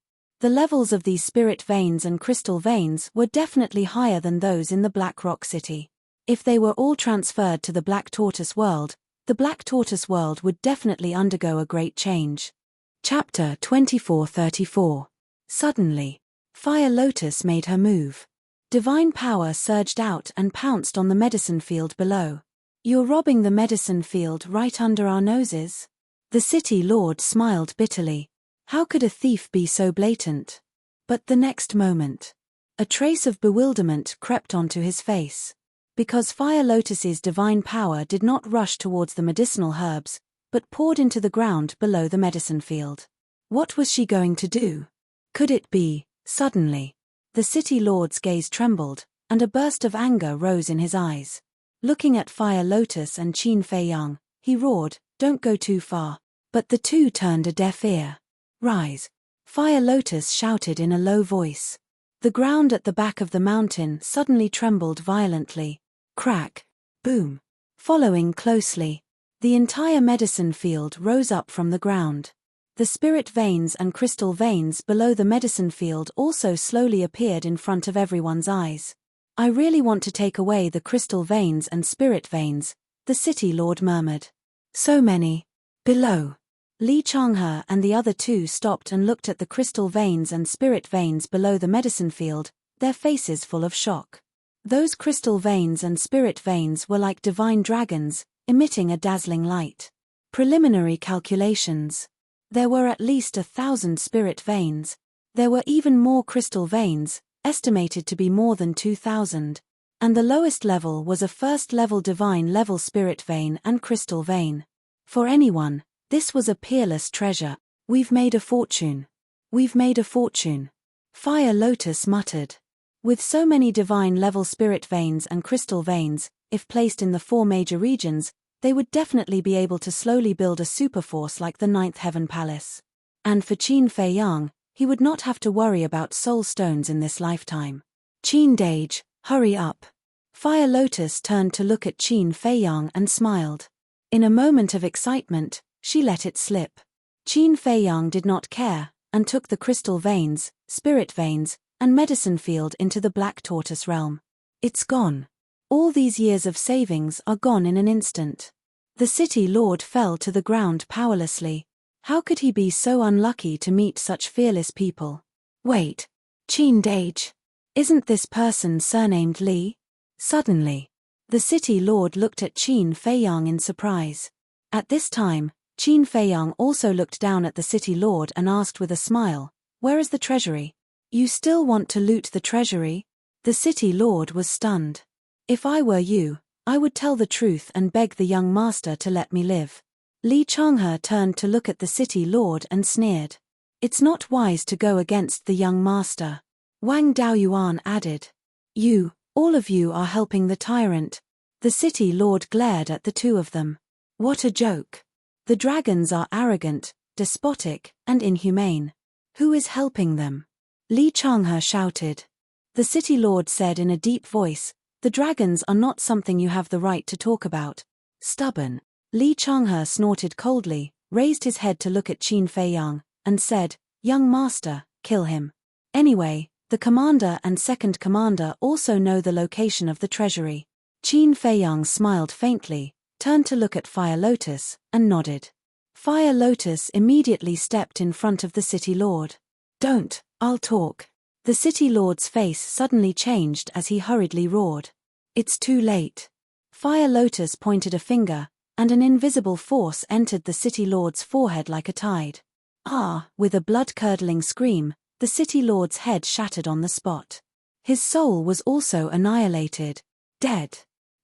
the levels of these spirit veins and crystal veins were definitely higher than those in the Black Rock City. If they were all transferred to the Black Tortoise world, the Black Tortoise world would definitely undergo a great change. Chapter 2434. Suddenly, Fire Lotus made her move. Divine power surged out and pounced on the medicine field below. You're robbing the medicine field right under our noses? The City Lord smiled bitterly. How could a thief be so blatant? But the next moment, a trace of bewilderment crept onto his face. Because Fire Lotus's divine power did not rush towards the medicinal herbs, but poured into the ground below the medicine field. What was she going to do? Could it be, suddenly? The City Lord's gaze trembled, and a burst of anger rose in his eyes. Looking at Fire Lotus and Qin Feiyang, he roared, "Don't go too far." But the two turned a deaf ear. "Rise!" Fire Lotus shouted in a low voice. The ground at the back of the mountain suddenly trembled violently. Crack! Boom! Following closely, the entire medicine field rose up from the ground. The spirit veins and crystal veins below the medicine field also slowly appeared in front of everyone's eyes. "I really want to take away the crystal veins and spirit veins," the City Lord murmured. "So many." Below, Li Changhe and the other two stopped and looked at the crystal veins and spirit veins below the medicine field, their faces full of shock. Those crystal veins and spirit veins were like divine dragons, emitting a dazzling light. Preliminary calculations. There were at least 1,000 spirit veins. There were even more crystal veins, estimated to be more than 2,000. And the lowest level was a first-level divine level spirit vein and crystal vein. For anyone, this was a peerless treasure. "We've made a fortune. We've made a fortune," Fire Lotus muttered. With so many divine-level spirit veins and crystal veins, if placed in the 4 major regions, they would definitely be able to slowly build a superforce like the Ninth Heaven Palace. And for Qin Feiyang, he would not have to worry about soul stones in this lifetime. "Qin Dage, hurry up." Fire Lotus turned to look at Qin Feiyang and smiled. In a moment of excitement, she let it slip. Qin Feiyang did not care, and took the crystal veins, spirit veins, and medicine field into the Black Tortoise realm. "It's gone. All these years of savings are gone in an instant." The City Lord fell to the ground powerlessly. How could he be so unlucky to meet such fearless people? Wait. Qin Dage. Isn't this person surnamed Li? Suddenly, the city lord looked at Qin Feiyang in surprise. At this time, Qin Feiyang also looked down at the city lord and asked with a smile, "Where is the treasury? You still want to loot the treasury?" The city lord was stunned. "If I were you, I would tell the truth and beg the young master to let me live." Li Changhe turned to look at the city lord and sneered. "It's not wise to go against the young master." Wang Daoyuan added. "You, all of you are helping the tyrant." The city lord glared at the two of them. What a joke. The dragons are arrogant, despotic, and inhumane. Who is helping them? Li Changhe shouted. The city lord said in a deep voice, "The dragons are not something you have the right to talk about." Stubborn. Li Changhe snorted coldly, raised his head to look at Qin Feiyang, and said, "Young master, kill him. Anyway, the commander and second commander also know the location of the treasury." Qin Feiyang smiled faintly, turned to look at Fire Lotus, and nodded. Fire Lotus immediately stepped in front of the city lord. "Don't, I'll talk." The city lord's face suddenly changed as he hurriedly roared. "It's too late." Fire Lotus pointed a finger, and an invisible force entered the city lord's forehead like a tide. Ah! With a blood-curdling scream, the city lord's head shattered on the spot. His soul was also annihilated. Dead.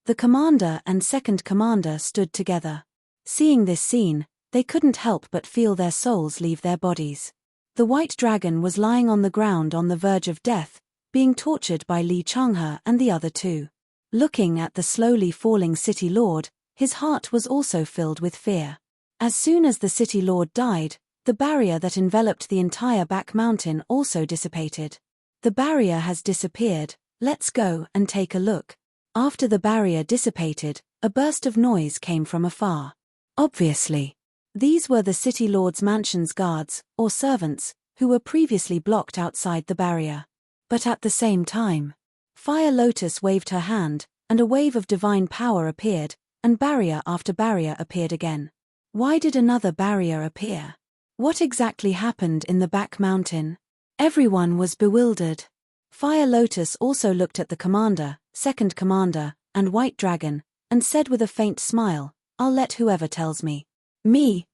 The commander and second commander stood together. Seeing this scene, they couldn't help but feel their souls leave their bodies. The white dragon was lying on the ground on the verge of death, being tortured by Li Changhe and the other two. Looking at the slowly falling city lord, his heart was also filled with fear. As soon as the city lord died, the barrier that enveloped the entire back mountain also dissipated. "The barrier has disappeared, let's go and take a look." After the barrier dissipated, a burst of noise came from afar. Obviously, these were the city lord's mansion's guards, or servants, who were previously blocked outside the barrier. But at the same time, Fire Lotus waved her hand, and a wave of divine power appeared, and barrier after barrier appeared again. Why did another barrier appear? What exactly happened in the back mountain? Everyone was bewildered. Fire Lotus also looked at the commander, second commander, and White Dragon, and said with a faint smile, "I'll let whoever tells me." Me,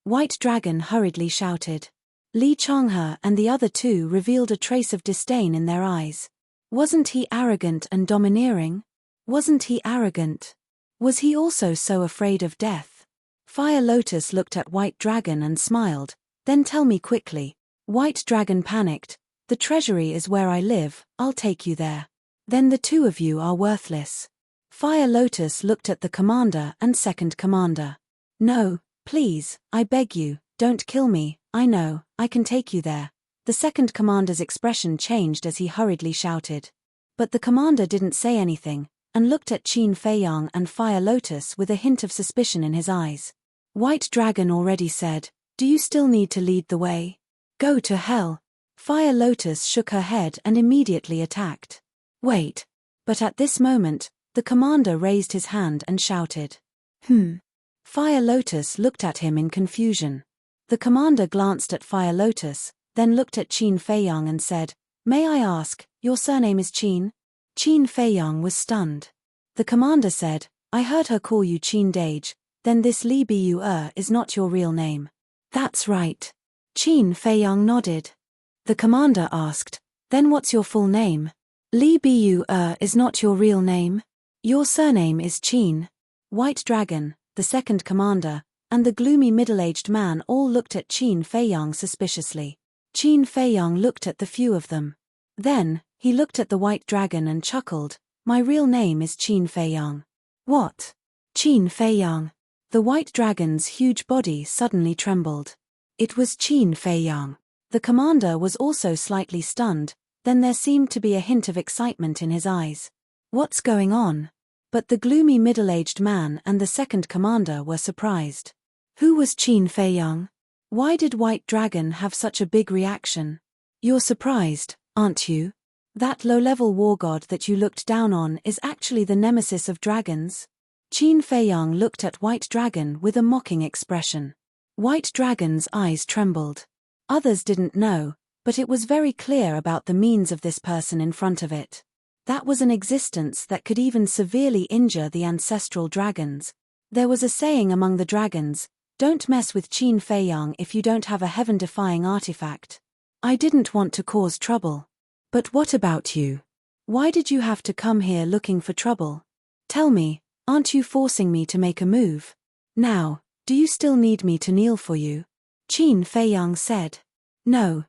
White Dragon hurriedly shouted. Li Changhe and the other two revealed a trace of disdain in their eyes. Wasn't he arrogant and domineering? Wasn't he arrogant? Was he also so afraid of death? Fire Lotus looked at White Dragon and smiled. "Then tell me quickly." White Dragon panicked. "The treasury is where I live, I'll take you there." "Then the two of you are worthless." Fire Lotus looked at the commander and second commander. "No, please, I beg you, don't kill me, I know, I can take you there." The second commander's expression changed as he hurriedly shouted. But the commander didn't say anything, and looked at Qin Feiyang and Fire Lotus with a hint of suspicion in his eyes. White Dragon already said, "Do you still need to lead the way? Go to hell." Fire Lotus shook her head and immediately attacked. "Wait." But at this moment, the commander raised his hand and shouted. Fire Lotus looked at him in confusion. The commander glanced at Fire Lotus, then looked at Qin Feiyang and said, "May I ask, your surname is Qin?" Qin Feiyang was stunned. The commander said, "I heard her call you Qin Dage, then this Li Bu is not your real name." "That's right." Qin Feiyang nodded. The commander asked, "Then what's your full name?" "Li Bu is not your real name. Your surname is Qin." White Dragon, the second commander, and the gloomy middle-aged man all looked at Qin Feiyang suspiciously. Qin Feiyang looked at the few of them. Then, he looked at the White Dragon and chuckled, "My real name is Qin Feiyang." "What? Qin Feiyang?" The White Dragon's huge body suddenly trembled. It was Qin Feiyang. The commander was also slightly stunned, then there seemed to be a hint of excitement in his eyes. What's going on? But the gloomy middle-aged man and the second commander were surprised. Who was Qin Feiyang? Why did White Dragon have such a big reaction? "You're surprised, aren't you? That low-level war god that you looked down on is actually the nemesis of dragons?" Qin Feiyang looked at White Dragon with a mocking expression. White Dragon's eyes trembled. Others didn't know, but it was very clear about the means of this person in front of it. That was an existence that could even severely injure the ancestral dragons. There was a saying among the dragons, "Don't mess with Qin Feiyang if you don't have a heaven-defying artifact." I didn't want to cause trouble. But what about you? Why did you have to come here looking for trouble? Tell me, aren't you forcing me to make a move? Now, do you still need me to kneel for you? Qin Feiyang said. No,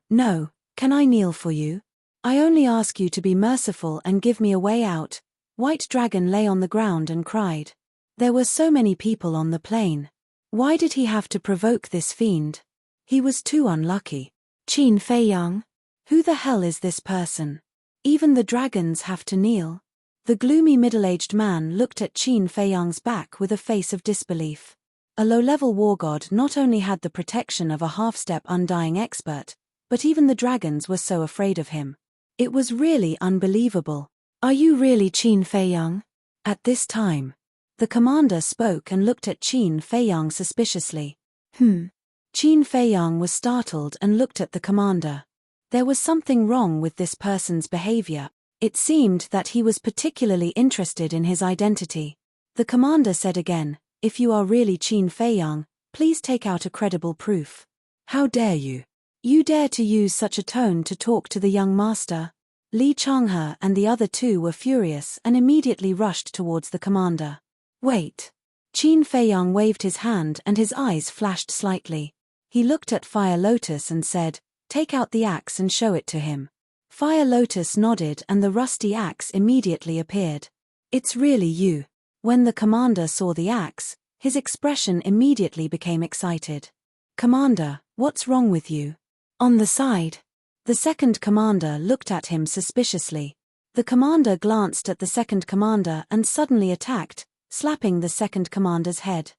can I kneel for you? I only ask you to be merciful and give me a way out. White Dragon lay on the ground and cried. There were so many people on the plain. Why did he have to provoke this fiend? He was too unlucky. Qin Feiyang? Who the hell is this person? Even the dragons have to kneel. The gloomy middle-aged man looked at Qin Feiyang's back with a face of disbelief. A low-level war god not only had the protection of a half-step undying expert, but even the dragons were so afraid of him. It was really unbelievable. Are you really Qin Feiyang? At this time, the commander spoke and looked at Qin Feiyang suspiciously. Qin Feiyang was startled and looked at the commander. There was something wrong with this person's behavior. It seemed that he was particularly interested in his identity. The commander said again, if you are really Qin Feiyang, please take out a credible proof. How dare you? You dare to use such a tone to talk to the young master? Li Changhe and the other two were furious and immediately rushed towards the commander. Wait. Qin Feiyang waved his hand and his eyes flashed slightly. He looked at Fire Lotus and said, take out the axe and show it to him. Fire Lotus nodded and the rusty axe immediately appeared. It's really you. When the commander saw the axe, his expression immediately became excited. Commander, what's wrong with you? On the side. The second commander looked at him suspiciously. The commander glanced at the second commander and suddenly attacked, slapping the second commander's head.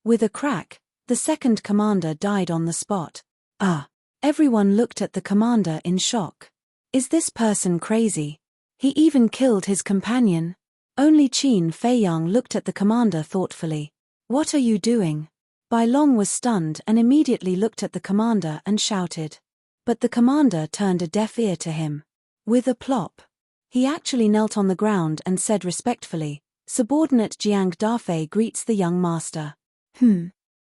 With a crack, the second commander died on the spot. Everyone looked at the commander in shock. Is this person crazy? He even killed his companion. Only Qin Feiyang looked at the commander thoughtfully. What are you doing? Bai Long was stunned and immediately looked at the commander and shouted. But the commander turned a deaf ear to him. With a plop. He actually knelt on the ground and said respectfully, subordinate Jiang Dafei greets the young master.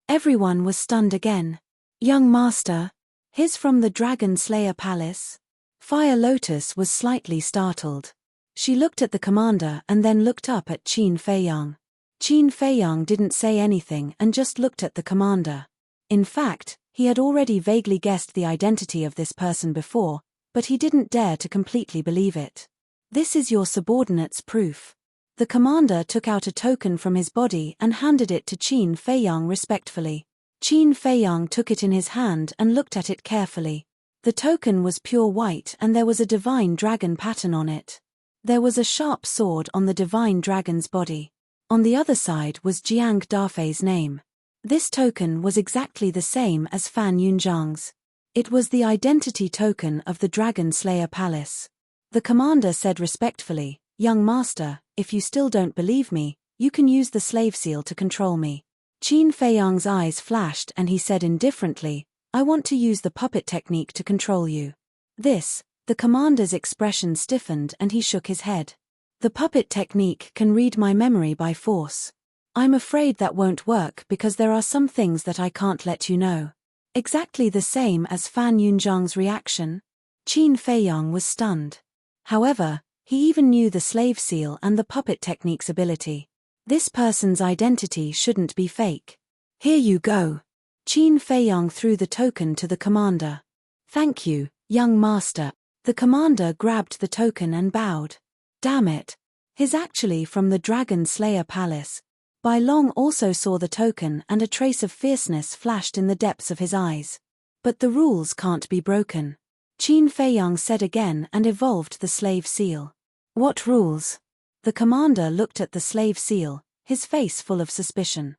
Everyone was stunned again. Young master? He's from the Dragon Slayer Palace? Fire Lotus was slightly startled. She looked at the commander and then looked up at Qin Feiyang. Qin Feiyang didn't say anything and just looked at the commander. In fact, he had already vaguely guessed the identity of this person before, but he didn't dare to completely believe it. This is your subordinate's proof. The commander took out a token from his body and handed it to Qin Feiyang respectfully. Qin Feiyang took it in his hand and looked at it carefully. The token was pure white and there was a divine dragon pattern on it. There was a sharp sword on the divine dragon's body. On the other side was Jiang Dafei's name. This token was exactly the same as Fan Yunjiang's. It was the identity token of the Dragon Slayer Palace. The commander said respectfully, young master, if you still don't believe me, you can use the slave seal to control me. Qin Feiyang's eyes flashed and he said indifferently, I want to use the puppet technique to control you. The commander's expression stiffened and he shook his head. The puppet technique can read my memory by force. I'm afraid that won't work because there are some things that I can't let you know. Exactly the same as Fan Yunjiang's reaction. Qin Feiyang was stunned. However, he even knew the slave seal and the puppet technique's ability. This person's identity shouldn't be fake. Here you go. Qin Feiyang threw the token to the commander. Thank you, young master. The commander grabbed the token and bowed. Damn it. He's actually from the Dragon Slayer Palace. Bai Long also saw the token and a trace of fierceness flashed in the depths of his eyes. But the rules can't be broken. Qin Feiyang said again and evolved the slave seal. What rules? The commander looked at the slave seal, his face full of suspicion.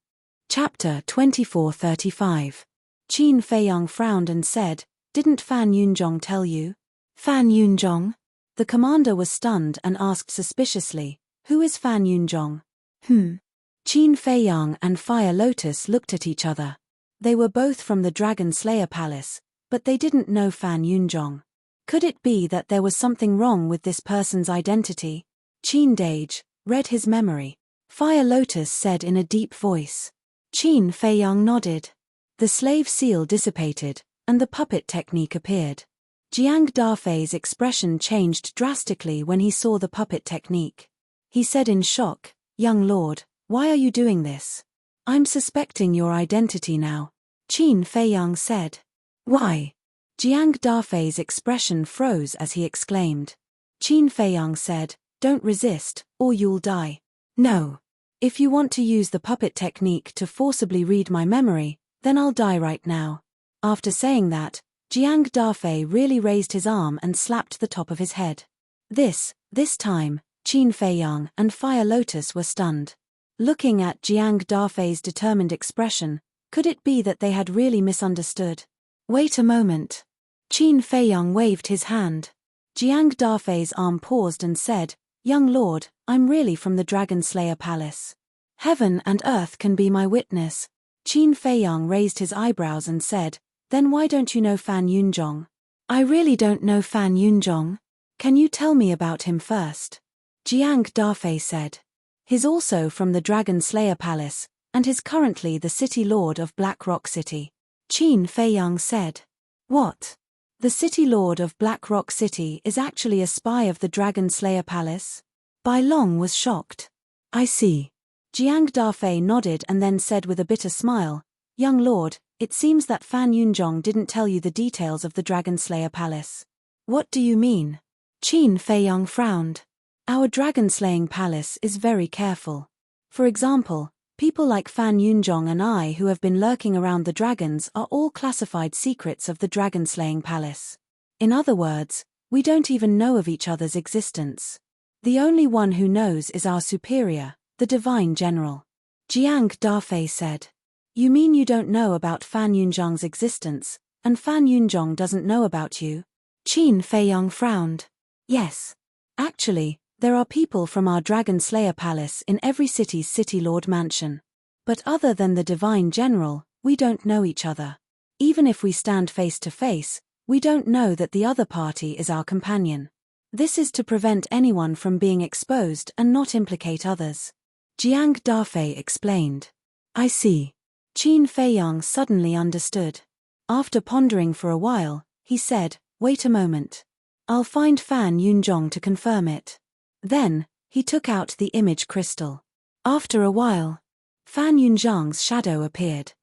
Chapter 2435. Qin Feiyang frowned and said, didn't Fan Yunjiang tell you? Fan Yunjiang? The commander was stunned and asked suspiciously, who is Fan Yunjiang? Qin Feiyang and Fire Lotus looked at each other. They were both from the Dragon Slayer Palace, but they didn't know Fan Yunjong. Could it be that there was something wrong with this person's identity? Qin Dage read his memory. Fire Lotus said in a deep voice. Qin Feiyang nodded. The slave seal dissipated, and the puppet technique appeared. Jiang Dafei's expression changed drastically when he saw the puppet technique. He said in shock, "Young lord, why are you doing this? I'm suspecting your identity now." Qin Feiyang said. "Why?" Jiang Dafei's expression froze as he exclaimed. Qin Feiyang said, "Don't resist, or you'll die." "No. If you want to use the puppet technique to forcibly read my memory, then I'll die right now." After saying that, Jiang Dafei really raised his arm and slapped the top of his head. This time, Qin Feiyang and Fire Lotus were stunned. Looking at Jiang Dafei's determined expression, could it be that they had really misunderstood? "Wait a moment." Qin Feiyang waved his hand. Jiang Dafei's arm paused and said, "Young lord, I'm really from the Dragon Slayer Palace. Heaven and earth can be my witness." Qin Feiyang raised his eyebrows and said, "Then why don't you know Fan Yunjong?" "I really don't know Fan Yunjong. Can you tell me about him first?" Jiang Dafei said. "He's also from the Dragon Slayer Palace, and is currently the City Lord of Black Rock City." Qin Feiyang said. "What? The City Lord of Black Rock City is actually a spy of the Dragon Slayer Palace?" Bai Long was shocked. "I see." Jiang Dafei nodded and then said with a bitter smile, "Young lord, it seems that Fan Yunjong didn't tell you the details of the Dragon Slayer Palace." "What do you mean?" Qin Feiyang frowned. "Our dragon-slaying palace is very careful. For example, people like Fan Yunjong and I who have been lurking around the dragons are all classified secrets of the dragon-slaying palace. In other words, we don't even know of each other's existence. The only one who knows is our superior, the Divine General." Jiang Dafei said. "You mean you don't know about Fan Yunjong's existence, and Fan Yunjong doesn't know about you?" Qin Feiyang frowned. "Yes. Actually, there are people from our Dragon Slayer Palace in every city's City Lord mansion. But other than the Divine General, we don't know each other. Even if we stand face to face, we don't know that the other party is our companion. This is to prevent anyone from being exposed and not implicate others." Jiang Dafei explained. "I see." Qin Feiyang suddenly understood. After pondering for a while, he said, "Wait a moment. I'll find Fan Yunjong to confirm it." Then, he took out the image crystal. After a while, Fan Yunjong's shadow appeared.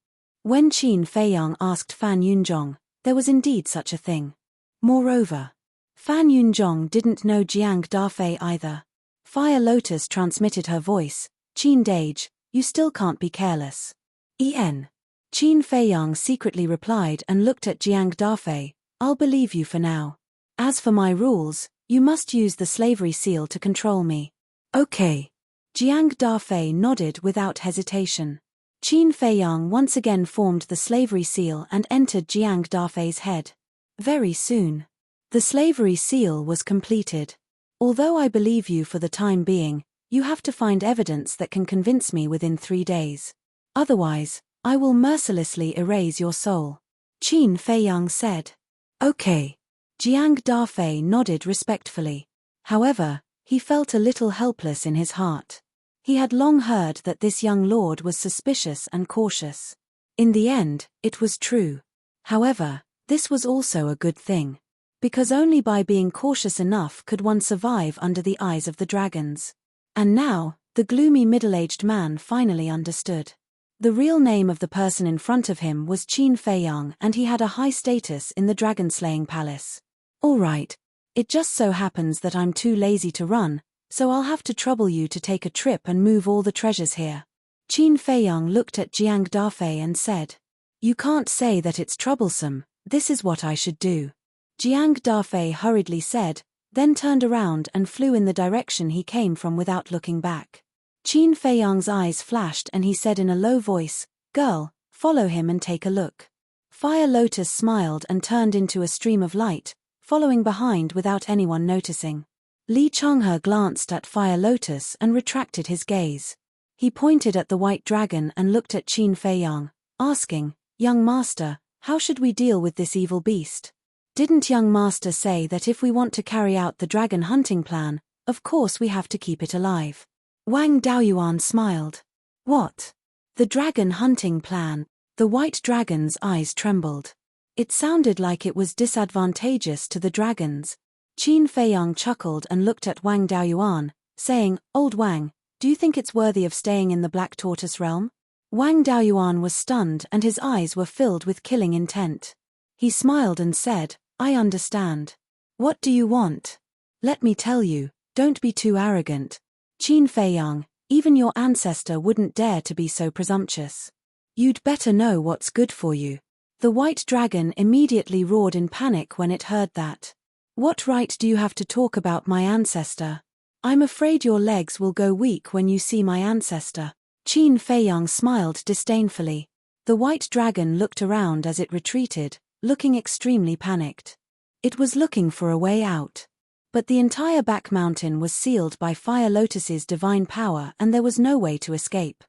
When Qin Feiyang asked Fan Yunjong, there was indeed such a thing. Moreover, Fan Yunjong didn't know Jiang Dafei either. Fire Lotus transmitted her voice, "Qin Dage, you still can't be careless." Qin Feiyang secretly replied and looked at Jiang Dafei, "I'll believe you for now. As for my rules, you must use the slavery seal to control me." "Okay." Jiang Dafei nodded without hesitation. Qin Feiyang once again formed the slavery seal and entered Jiang Dafei's head. Very soon, the slavery seal was completed. "Although I believe you for the time being, you have to find evidence that can convince me within 3 days. Otherwise, I will mercilessly erase your soul." Qin Feiyang said. "Okay." Jiang Dafei nodded respectfully. However, he felt a little helpless in his heart. He had long heard that this young lord was suspicious and cautious. In the end, it was true. However, this was also a good thing. Because only by being cautious enough could one survive under the eyes of the dragons. And now, the gloomy middle-aged man finally understood. The real name of the person in front of him was Qin Feiyang, and he had a high status in the dragon-slaying palace. "All right. It just so happens that I'm too lazy to run, so I'll have to trouble you to take a trip and move all the treasures here." Qin Feiyang looked at Jiang Dafei and said, "You can't say that it's troublesome, this is what I should do." Jiang Dafei hurriedly said, then turned around and flew in the direction he came from without looking back. Qin Feiyang's eyes flashed and he said in a low voice, "Girl, follow him and take a look." Fire Lotus smiled and turned into a stream of light, following behind without anyone noticing. Li Changhe glanced at Fire Lotus and retracted his gaze. He pointed at the white dragon and looked at Qin Feiyang, asking, "Young master, how should we deal with this evil beast? Didn't young master say that if we want to carry out the dragon hunting plan, of course we have to keep it alive?" Wang Daoyuan smiled. "What? The dragon hunting plan?" The white dragon's eyes trembled. It sounded like it was disadvantageous to the dragons. Qin Feiyang chuckled and looked at Wang Daoyuan, saying, "Old Wang, do you think it's worthy of staying in the Black Tortoise realm?" Wang Daoyuan was stunned and his eyes were filled with killing intent. He smiled and said, "I understand. What do you want? Let me tell you, don't be too arrogant. Qin Feiyang, even your ancestor wouldn't dare to be so presumptuous. You'd better know what's good for you." The white dragon immediately roared in panic when it heard that. "What right do you have to talk about my ancestor? I'm afraid your legs will go weak when you see my ancestor." Qin Feiyang smiled disdainfully. The white dragon looked around as it retreated, looking extremely panicked. It was looking for a way out. But the entire back mountain was sealed by Fire Lotus's divine power and there was no way to escape.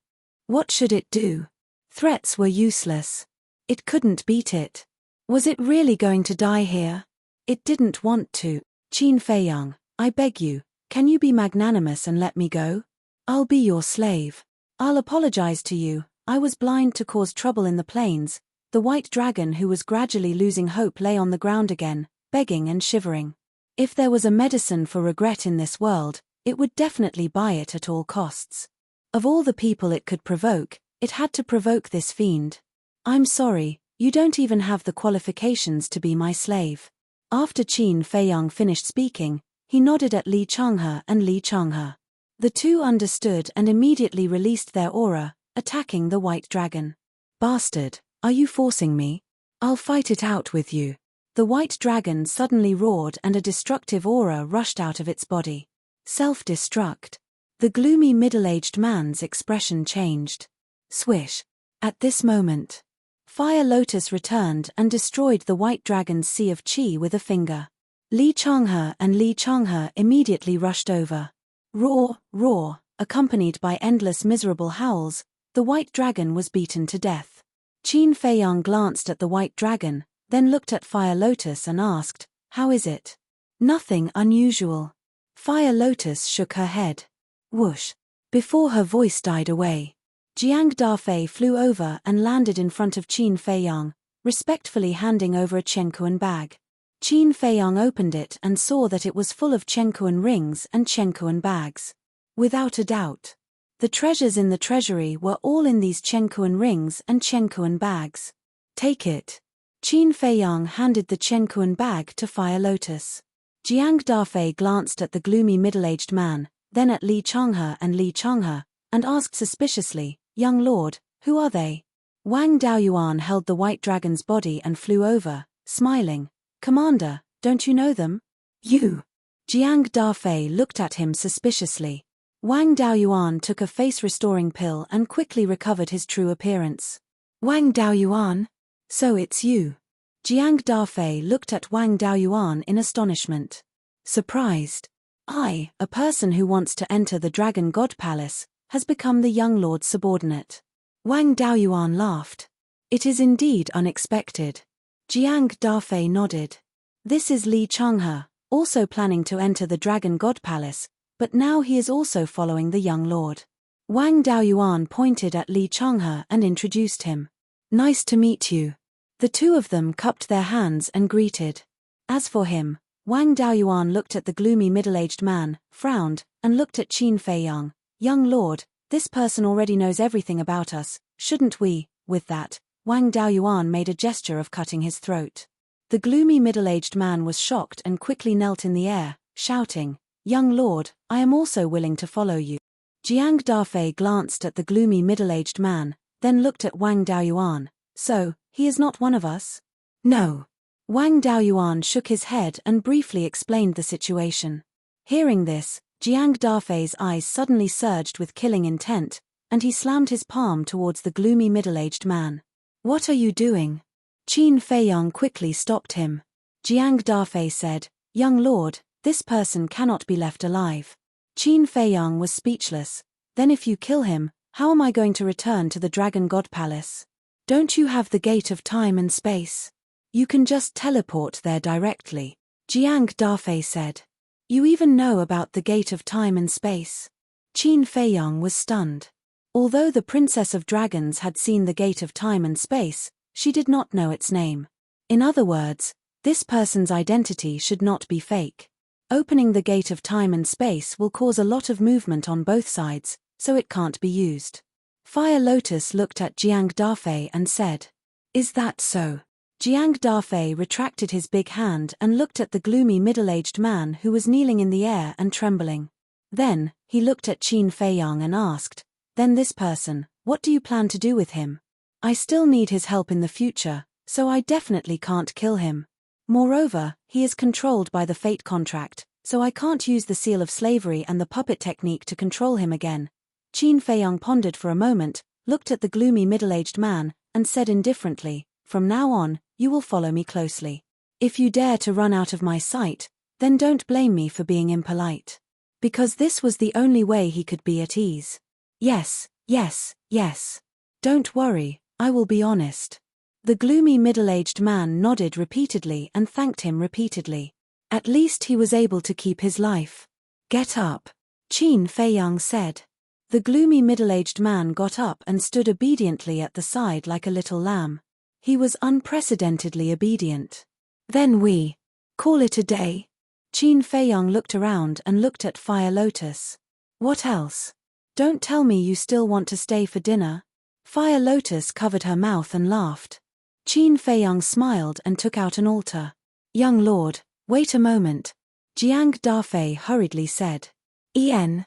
What should it do? Threats were useless. It couldn't beat it. Was it really going to die here? It didn't want to. "Qin Feiyang, I beg you, can you be magnanimous and let me go? I'll be your slave. I'll apologize to you, I was blind to cause trouble in the plains." The white dragon, who was gradually losing hope, lay on the ground again, begging and shivering. If there was a medicine for regret in this world, it would definitely buy it at all costs. Of all the people it could provoke, it had to provoke this fiend. "I'm sorry, you don't even have the qualifications to be my slave." After Qin Feiyang finished speaking, he nodded at Li Changhe and Li Changhe. The two understood and immediately released their aura, attacking the white dragon. "Bastard, are you forcing me? I'll fight it out with you." The white dragon suddenly roared and a destructive aura rushed out of its body. Self-destruct. The gloomy middle-aged man's expression changed. Swish. At this moment, Fire Lotus returned and destroyed the white dragon's sea of qi with a finger. Li Changhe and Li Changhe immediately rushed over. Roar, roar, accompanied by endless miserable howls, the white dragon was beaten to death. Qin Feiyang glanced at the white dragon, then looked at Fire Lotus and asked, "How is it?" "Nothing unusual." Fire Lotus shook her head. Whoosh. Before her voice died away, Jiang Dafei flew over and landed in front of Qin Feiyang, respectfully handing over a Chenkuan bag. Qin Feiyang opened it and saw that it was full of Chenkuan rings and Chenkuan bags. Without a doubt, the treasures in the treasury were all in these Chenkuan rings and Chenkuan bags. "Take it." Qin Feiyang handed the Chenkuan bag to Fire Lotus. Jiang Dafei glanced at the gloomy middle-aged man, then at Li Changhe and Li Changhe, and asked suspiciously, "Young lord, who are they?" Wang Daoyuan held the white dragon's body and flew over, smiling. "Commander, don't you know them?" "You." Jiang Dafei looked at him suspiciously. Wang Daoyuan took a face-restoring pill and quickly recovered his true appearance. "Wang Daoyuan? So it's you." Jiang Dafei looked at Wang Daoyuan in astonishment. Surprised. "I, a person who wants to enter the Dragon God Palace, has become the young lord's subordinate." Wang Daoyuan laughed. "It is indeed unexpected." Jiang Dafei nodded. "This is Li Changhe, also planning to enter the Dragon God Palace, but now he is also following the young lord." Wang Daoyuan pointed at Li Changhe and introduced him. "Nice to meet you." The two of them cupped their hands and greeted. As for him, Wang Daoyuan looked at the gloomy middle-aged man, frowned, and looked at Qin Feiyang. "Young lord, this person already knows everything about us, shouldn't we?" With that, Wang Daoyuan made a gesture of cutting his throat. The gloomy middle-aged man was shocked and quickly knelt in the air, shouting, "Young lord, I am also willing to follow you." Jiang Dafei glanced at the gloomy middle-aged man, then looked at Wang Daoyuan. "So, he is not one of us?" "No." Wang Daoyuan shook his head and briefly explained the situation. Hearing this, Jiang Dafei's eyes suddenly surged with killing intent, and he slammed his palm towards the gloomy middle-aged man. "What are you doing?" Qin Feiyang quickly stopped him. Jiang Dafei said, "Young lord, this person cannot be left alive." Qin Feiyang was speechless. "Then if you kill him, how am I going to return to the Dragon God Palace?" Don't you have the gate of time and space? You can just teleport there directly, Jiang Dafei said. You even know about the gate of time and space? Qin Feiyang was stunned. Although the Princess of Dragons had seen the gate of time and space, she did not know its name. In other words, this person's identity should not be fake. Opening the gate of time and space will cause a lot of movement on both sides, so it can't be used. Fire Lotus looked at Jiang Dafei and said, Is that so? Jiang Dafei retracted his big hand and looked at the gloomy middle-aged man who was kneeling in the air and trembling. Then, he looked at Qin Feiyang and asked, Then this person, what do you plan to do with him? I still need his help in the future, so I definitely can't kill him. Moreover, he is controlled by the fate contract, so I can't use the seal of slavery and the puppet technique to control him again. Qin Feiyang pondered for a moment, looked at the gloomy middle-aged man, and said indifferently, From now on, you will follow me closely. If you dare to run out of my sight, then don't blame me for being impolite. Because this was the only way he could be at ease. Yes, yes, yes. Don't worry, I will be honest. The gloomy middle-aged man nodded repeatedly and thanked him repeatedly. At least he was able to keep his life. Get up, Qin Feiyang said. The gloomy middle-aged man got up and stood obediently at the side like a little lamb. He was unprecedentedly obedient. Then we call it a day. Qin Feiyang looked around and looked at Fire Lotus. What else? Don't tell me you still want to stay for dinner? Fire Lotus covered her mouth and laughed. Qin Feiyang smiled and took out an altar. Young lord, wait a moment. Jiang Dafei hurriedly said. Qin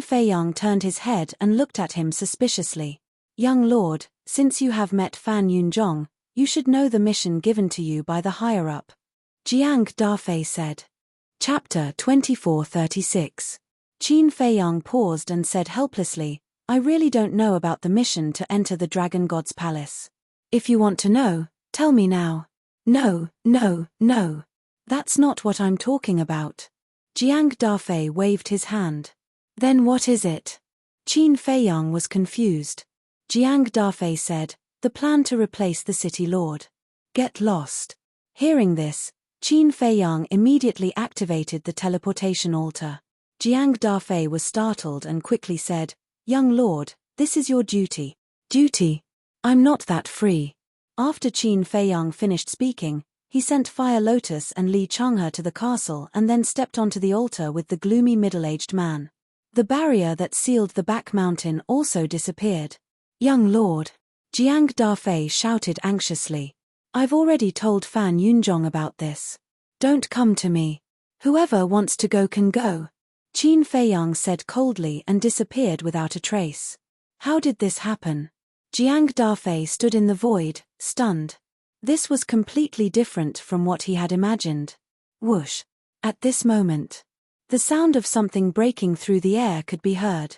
Feiyang turned his head and looked at him suspiciously. Young lord, since you have met Fan Yunzhong, you should know the mission given to you by the higher-up. Jiang Dafei said. Chapter 2436. Qin Feiyang paused and said helplessly, I really don't know about the mission to enter the Dragon God's palace. If you want to know, tell me now. No. That's not what I'm talking about. Jiang Dafei waved his hand. Then what is it? Qin Feiyang was confused. Jiang Dafei said, the plan to replace the city lord. Get lost. Hearing this, Qin Feiyang immediately activated the teleportation altar. Jiang Dafei was startled and quickly said, Young lord, this is your duty. Duty? I'm not that free. After Qin Feiyang finished speaking, he sent Fire Lotus and Li Changhe to the castle and then stepped onto the altar with the gloomy middle-aged man. The barrier that sealed the back mountain also disappeared. Young lord, Jiang Dafei shouted anxiously. I've already told Fan Yunzhong about this. Don't come to me. Whoever wants to go can go. Qin Feiyang said coldly and disappeared without a trace. How did this happen? Jiang Dafei stood in the void, stunned. This was completely different from what he had imagined. Whoosh. At this moment, the sound of something breaking through the air could be heard.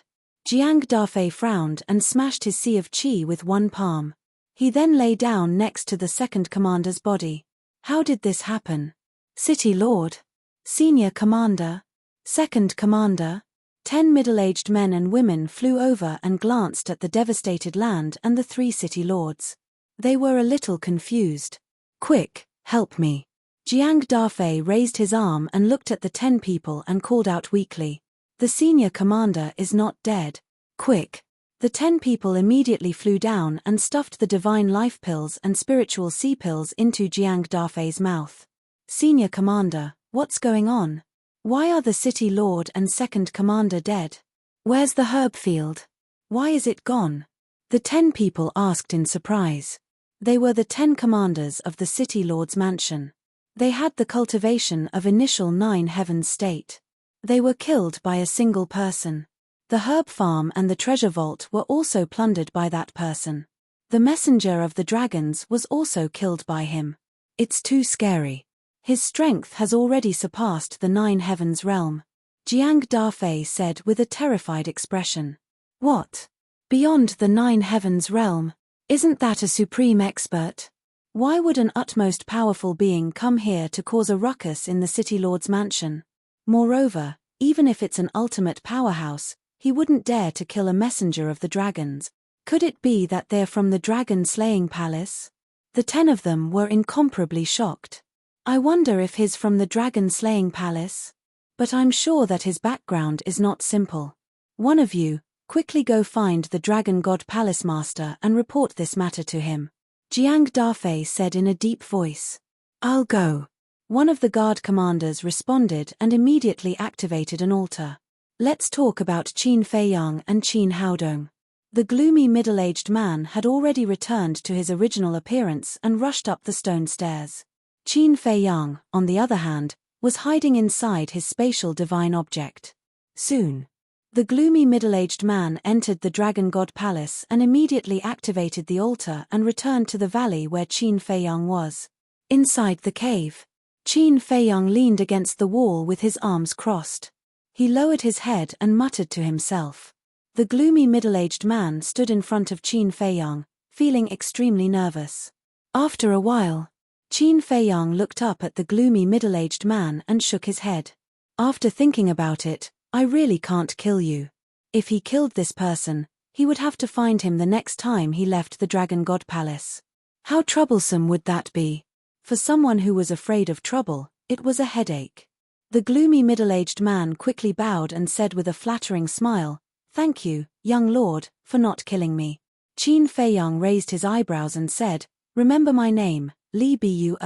Jiang Dafei frowned and smashed his sea of qi with one palm. He then lay down next to the second commander's body. How did this happen? City Lord? Senior Commander? Second Commander? 10 middle-aged men and women flew over and glanced at the devastated land and the 3 city lords. They were a little confused. Quick, help me. Jiang Dafei raised his arm and looked at the 10 people and called out weakly. The senior commander is not dead. Quick. The 10 people immediately flew down and stuffed the divine life pills and spiritual sea pills into Jiang Dafei's mouth. Senior commander, what's going on? Why are the city lord and second commander dead? Where's the herb field? Why is it gone? The 10 people asked in surprise. They were the 10 commanders of the city lord's mansion. They had the cultivation of initial 9 heavens state. They were killed by a single person. The herb farm and the treasure vault were also plundered by that person. The messenger of the dragons was also killed by him. It's too scary. His strength has already surpassed the 9 heavens realm. Jiang Dafei said with a terrified expression. What? Beyond the 9 heavens realm? Isn't that a supreme expert? Why would an utmost powerful being come here to cause a ruckus in the city lord's mansion? Moreover, even if it's an ultimate powerhouse, he wouldn't dare to kill a messenger of the dragons. Could it be that they're from the dragon-slaying palace? The 10 of them were incomparably shocked. I wonder if he's from the dragon-slaying palace? But I'm sure that his background is not simple. One of you, quickly go find the dragon god palace master and report this matter to him. Jiang Dafei said in a deep voice. I'll go. One of the guard commanders responded and immediately activated an altar. Let's talk about Qin Feiyang and Qin Haodong. The gloomy middle-aged man had already returned to his original appearance and rushed up the stone stairs. Qin Feiyang, on the other hand, was hiding inside his spatial divine object. Soon, the gloomy middle-aged man entered the dragon god palace and immediately activated the altar and returned to the valley where Qin Feiyang was. Inside the cave, Qin Feiyang leaned against the wall with his arms crossed. He lowered his head and muttered to himself. The gloomy middle-aged man stood in front of Qin Feiyang, feeling extremely nervous. After a while, Qin Feiyang looked up at the gloomy middle-aged man and shook his head. After thinking about it, I really can't kill you. If he killed this person, he would have to find him the next time he left the Dragon God Palace. How troublesome would that be? For someone who was afraid of trouble, it was a headache. The gloomy middle-aged man quickly bowed and said with a flattering smile, Thank you, young lord, for not killing me. Qin Feiyang raised his eyebrows and said, Remember my name, Li Bu.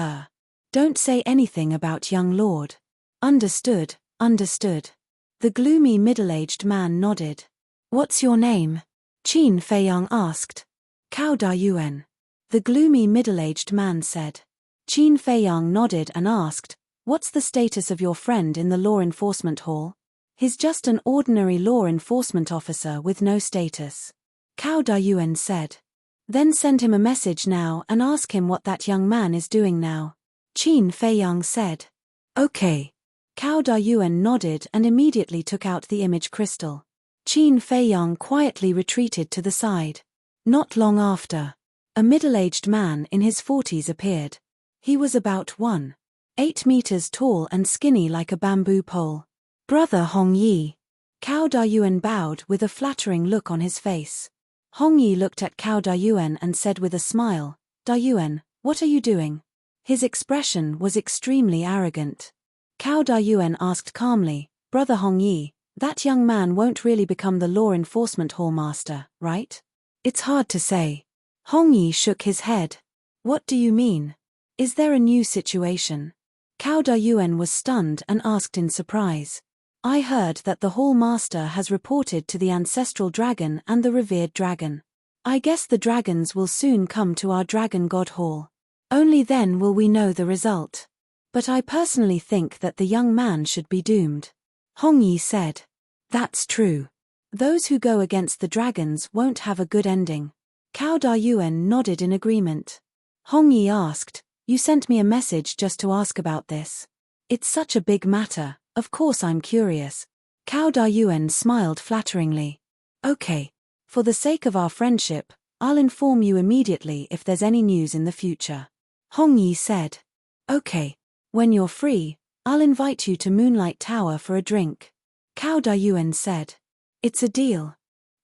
Don't say anything about young lord. Understood, understood. The gloomy middle-aged man nodded. What's your name? Qin Feiyang asked. Cao Dayuan. The gloomy middle-aged man said. Qin Feiyang nodded and asked, What's the status of your friend in the law enforcement hall? He's just an ordinary law enforcement officer with no status. Cao Dayuan said. Then send him a message now and ask him what that young man is doing now. Qin Feiyang said. Okay. Cao Dayuan nodded and immediately took out the image crystal. Qin Feiyang quietly retreated to the side. Not long after, a middle-aged man in his 40s appeared. He was about 1.8 meters tall and skinny like a bamboo pole. Brother Hong Yi. Cao Dayuan bowed with a flattering look on his face. Hong Yi looked at Cao Dayuan and said with a smile, Dayuan, what are you doing? His expression was extremely arrogant. Cao Dayuan asked calmly, Brother Hong Yi, that young man won't really become the law enforcement hall master, right? It's hard to say. Hong Yi shook his head. What do you mean? Is there a new situation? Cao Dayuan was stunned and asked in surprise. I heard that the Hall Master has reported to the ancestral dragon and the revered dragon. I guess the dragons will soon come to our Dragon God Hall. Only then will we know the result. But I personally think that the young man should be doomed. Hong Yi said. That's true. Those who go against the dragons won't have a good ending. Cao Dayuan nodded in agreement. Hong Yi asked, You sent me a message just to ask about this. It's such a big matter. Of course I'm curious. Cao Dayuan smiled flatteringly. Okay. For the sake of our friendship, I'll inform you immediately if there's any news in the future. Hong Yi said. Okay. When you're free, I'll invite you to Moonlight Tower for a drink. Cao Dayuan said. It's a deal.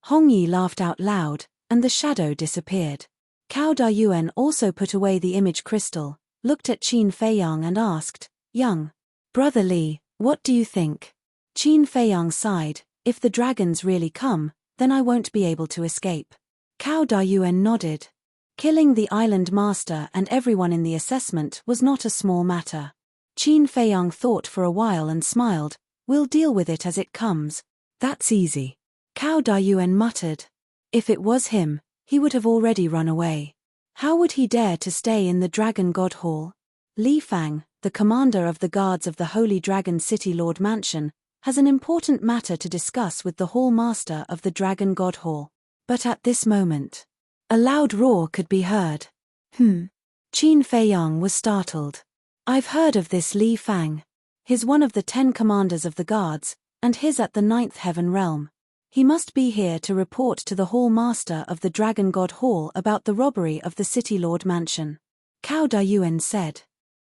Hong Yi laughed out loud, and the shadow disappeared. Cao Dayuan also put away the image crystal, looked at Qin Feiyang and asked, Young Brother Li, what do you think? Qin Feiyang sighed, If the dragons really come, then I won't be able to escape. Cao Dayuan nodded. Killing the island master and everyone in the assessment was not a small matter. Qin Feiyang thought for a while and smiled, We'll deal with it as it comes. That's easy. Cao Dayuan muttered. If it was him, he would have already run away. How would he dare to stay in the Dragon God Hall? Li Fang, the commander of the guards of the Holy Dragon City Lord Mansion, has an important matter to discuss with the Hall Master of the Dragon God Hall. But at this moment, a loud roar could be heard. Qin Feiyang was startled. I've heard of this Li Fang. He's one of the 10 commanders of the guards, and he's at the 9th heaven realm. He must be here to report to the Hall Master of the Dragon God Hall about the robbery of the City Lord Mansion. Cao Dayuan said.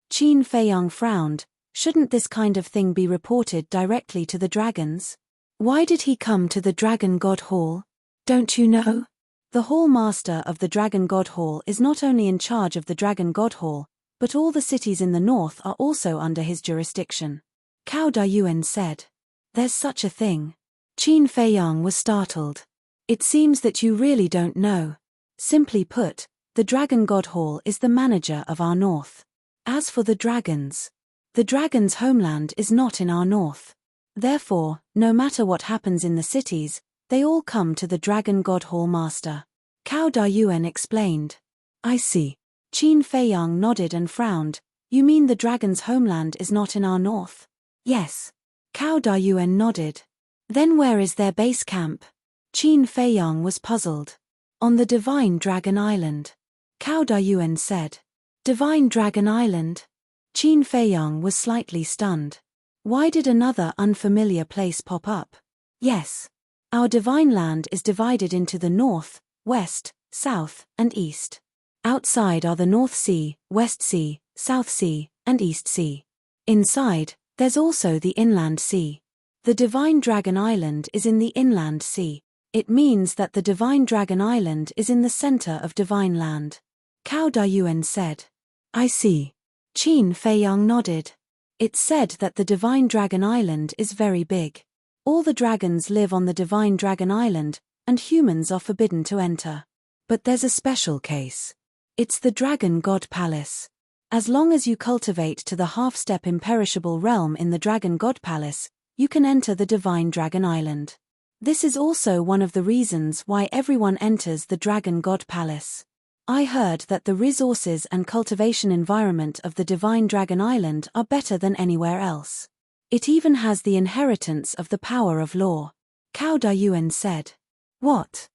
Qin Feiyang frowned. Shouldn't this kind of thing be reported directly to the dragons? Why did he come to the Dragon God Hall? Don't you know? The Hall Master of the Dragon God Hall is not only in charge of the Dragon God Hall, but all the cities in the north are also under his jurisdiction. Cao Dayuan said. There's such a thing. Qin Feiyang was startled. It seems that you really don't know. Simply put, the Dragon God Hall is the manager of our north. As for the dragon's homeland is not in our north. Therefore, no matter what happens in the cities, they all come to the Dragon God Hall Master. Cao Dayuan explained. I see. Qin Feiyang nodded and frowned. You mean the dragon's homeland is not in our north? Yes. Cao Dayuan nodded. Then where is their base camp? Qin Feiyang was puzzled. On the Divine Dragon Island. Cao Dayuan said. Divine Dragon Island? Qin Feiyang was slightly stunned. Why did another unfamiliar place pop up? Yes. Our divine land is divided into the north, west, south, and east. Outside are the North Sea, West Sea, South Sea, and East Sea. Inside, there's also the Inland Sea. The Divine Dragon Island is in the Inland Sea. It means that the Divine Dragon Island is in the center of Divine Land. Cao Dayuan said. I see. Qin Feiyang nodded. It's said that the Divine Dragon Island is very big. All the dragons live on the Divine Dragon Island, and humans are forbidden to enter. But there's a special case. It's the Dragon God Palace. As long as you cultivate to the half-step imperishable realm in the Dragon God Palace, you can enter the Divine Dragon Island. This is also one of the reasons why everyone enters the Dragon God Palace. I heard that the resources and cultivation environment of the Divine Dragon Island are better than anywhere else. It even has the inheritance of the power of law. Cao Dayuan said. What?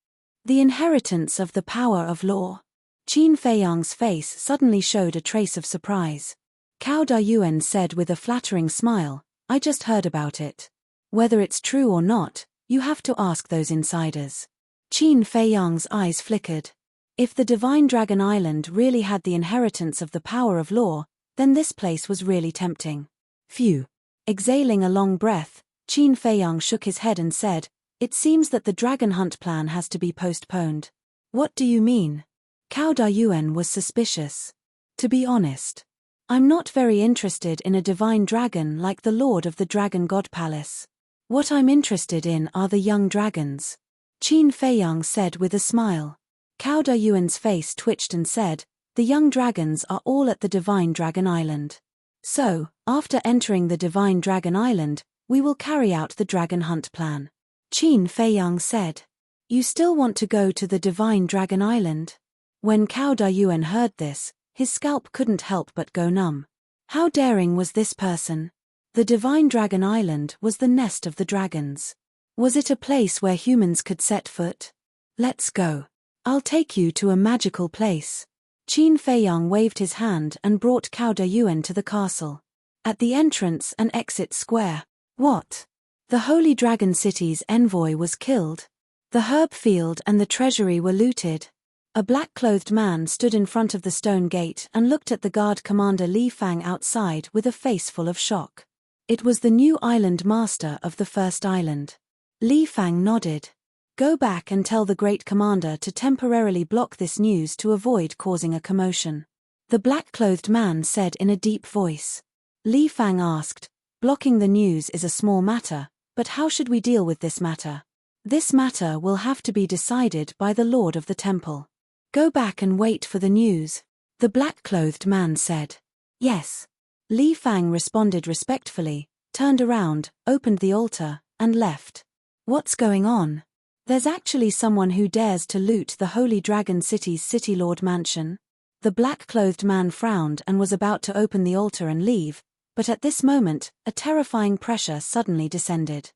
The inheritance of the power of law? Qin Feiyang's face suddenly showed a trace of surprise. Cao Dayuan said with a flattering smile, I just heard about it. Whether it's true or not, you have to ask those insiders. Qin Feiyang's eyes flickered. If the Divine Dragon Island really had the inheritance of the power of law, then this place was really tempting. Phew. Exhaling a long breath, Qin Feiyang shook his head and said, It seems that the dragon hunt plan has to be postponed. What do you mean? Cao Dayuan was suspicious. To be honest, I'm not very interested in a divine dragon like the Lord of the Dragon God Palace. What I'm interested in are the young dragons. Qin Feiyang said with a smile. Cao Dayuan's face twitched and said, The young dragons are all at the Divine Dragon Island. So, after entering the Divine Dragon Island, we will carry out the dragon hunt plan. Qin Feiyang said. You still want to go to the Divine Dragon Island? When Cao Dayuan heard this, his scalp couldn't help but go numb. How daring was this person? The Divine Dragon Island was the nest of the dragons. Was it a place where humans could set foot? Let's go. I'll take you to a magical place. Qin Feiyang waved his hand and brought Cao Dayuan to the castle. At the entrance and exit square. What? The Holy Dragon City's envoy was killed. The herb field and the treasury were looted. A black-clothed man stood in front of the stone gate and looked at the guard commander Li Fang outside with a face full of shock. It was the new island master of the first island. Li Fang nodded. Go back and tell the great commander to temporarily block this news to avoid causing a commotion. The black-clothed man said in a deep voice. Li Fang asked, blocking the news is a small matter, but how should we deal with this matter? This matter will have to be decided by the Lord of the Temple. Go back and wait for the news, the black-clothed man said. Yes. Li Fang responded respectfully, turned around, opened the altar, and left. What's going on? There's actually someone who dares to loot the Holy Dragon City's City Lord mansion. The black-clothed man frowned and was about to open the altar and leave, but at this moment, a terrifying pressure suddenly descended.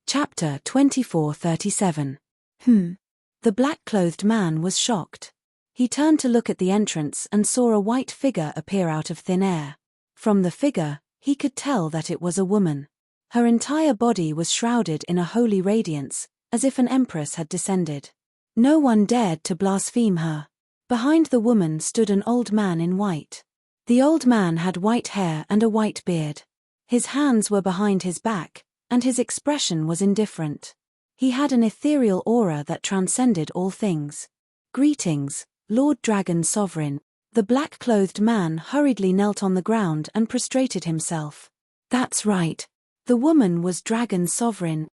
Chapter 2437. The black-clothed man was shocked. He turned to look at the entrance and saw a white figure appear out of thin air. From the figure, he could tell that it was a woman. Her entire body was shrouded in a holy radiance, as if an empress had descended. No one dared to blaspheme her. Behind the woman stood an old man in white. The old man had white hair and a white beard. His hands were behind his back, and his expression was indifferent. He had an ethereal aura that transcended all things. Greetings, Lord Dragon Sovereign. The black-clothed man hurriedly knelt on the ground and prostrated himself. That's right. The woman was Dragon Sovereign.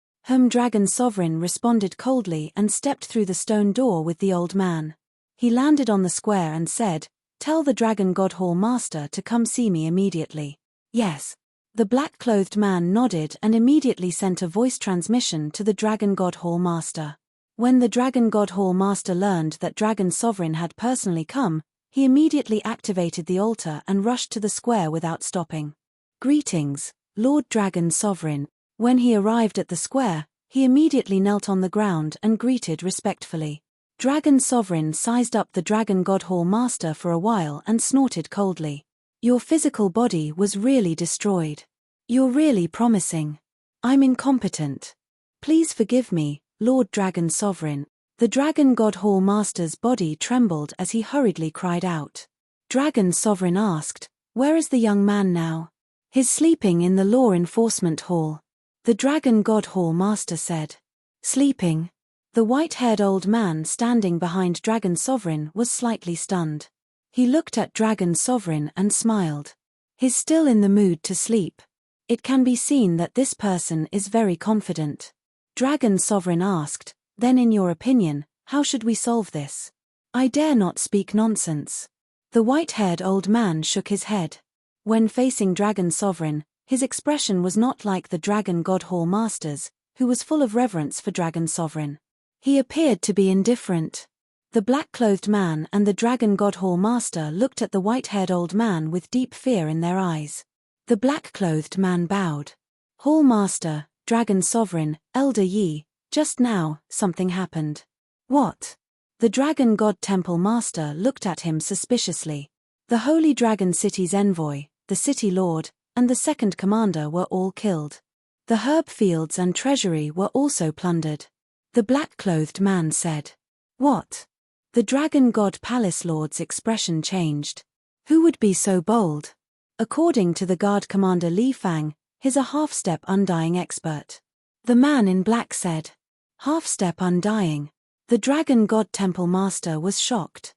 Dragon Sovereign responded coldly and stepped through the stone door with the old man. He landed on the square and said, "Tell the Dragon God Hall Master to come see me immediately." Yes. The black-clothed man nodded and immediately sent a voice transmission to the Dragon God Hall Master. When the Dragon God Hall Master learned that Dragon Sovereign had personally come, he immediately activated the altar and rushed to the square without stopping. Greetings, Lord Dragon Sovereign. When he arrived at the square, he immediately knelt on the ground and greeted respectfully. Dragon Sovereign sized up the Dragon God Hall Master for a while and snorted coldly. Your physical body was really destroyed. You're really promising. I'm incompetent. Please forgive me, Lord Dragon Sovereign. The Dragon God Hall Master's body trembled as he hurriedly cried out. Dragon Sovereign asked, "Where is the young man now?" "He's sleeping in the Law Enforcement Hall." The Dragon God Hall Master said. Sleeping? The white-haired old man standing behind Dragon Sovereign was slightly stunned. He looked at Dragon Sovereign and smiled. He's still in the mood to sleep. It can be seen that this person is very confident. Dragon Sovereign asked, "Then in your opinion, how should we solve this?" "I dare not speak nonsense." The white-haired old man shook his head. When facing Dragon Sovereign, his expression was not like the Dragon God Hall Master's, who was full of reverence for Dragon Sovereign. He appeared to be indifferent. The black-clothed man and the Dragon God Hall Master looked at the white-haired old man with deep fear in their eyes. The black-clothed man bowed. "Hall Master, Dragon Sovereign, Elder Yi, just now, something happened." "What?" The Dragon God Temple Master looked at him suspiciously. The Holy Dragon City's envoy, the City Lord, and the second commander were all killed. The herb fields and treasury were also plundered. The black-clothed man said. "What?" The Dragon God Palace Lord's expression changed. "Who would be so bold?" According to the guard commander Li Fang, he's a half-step undying expert. The man in black said. "Half-step undying." The Dragon God Temple Master was shocked.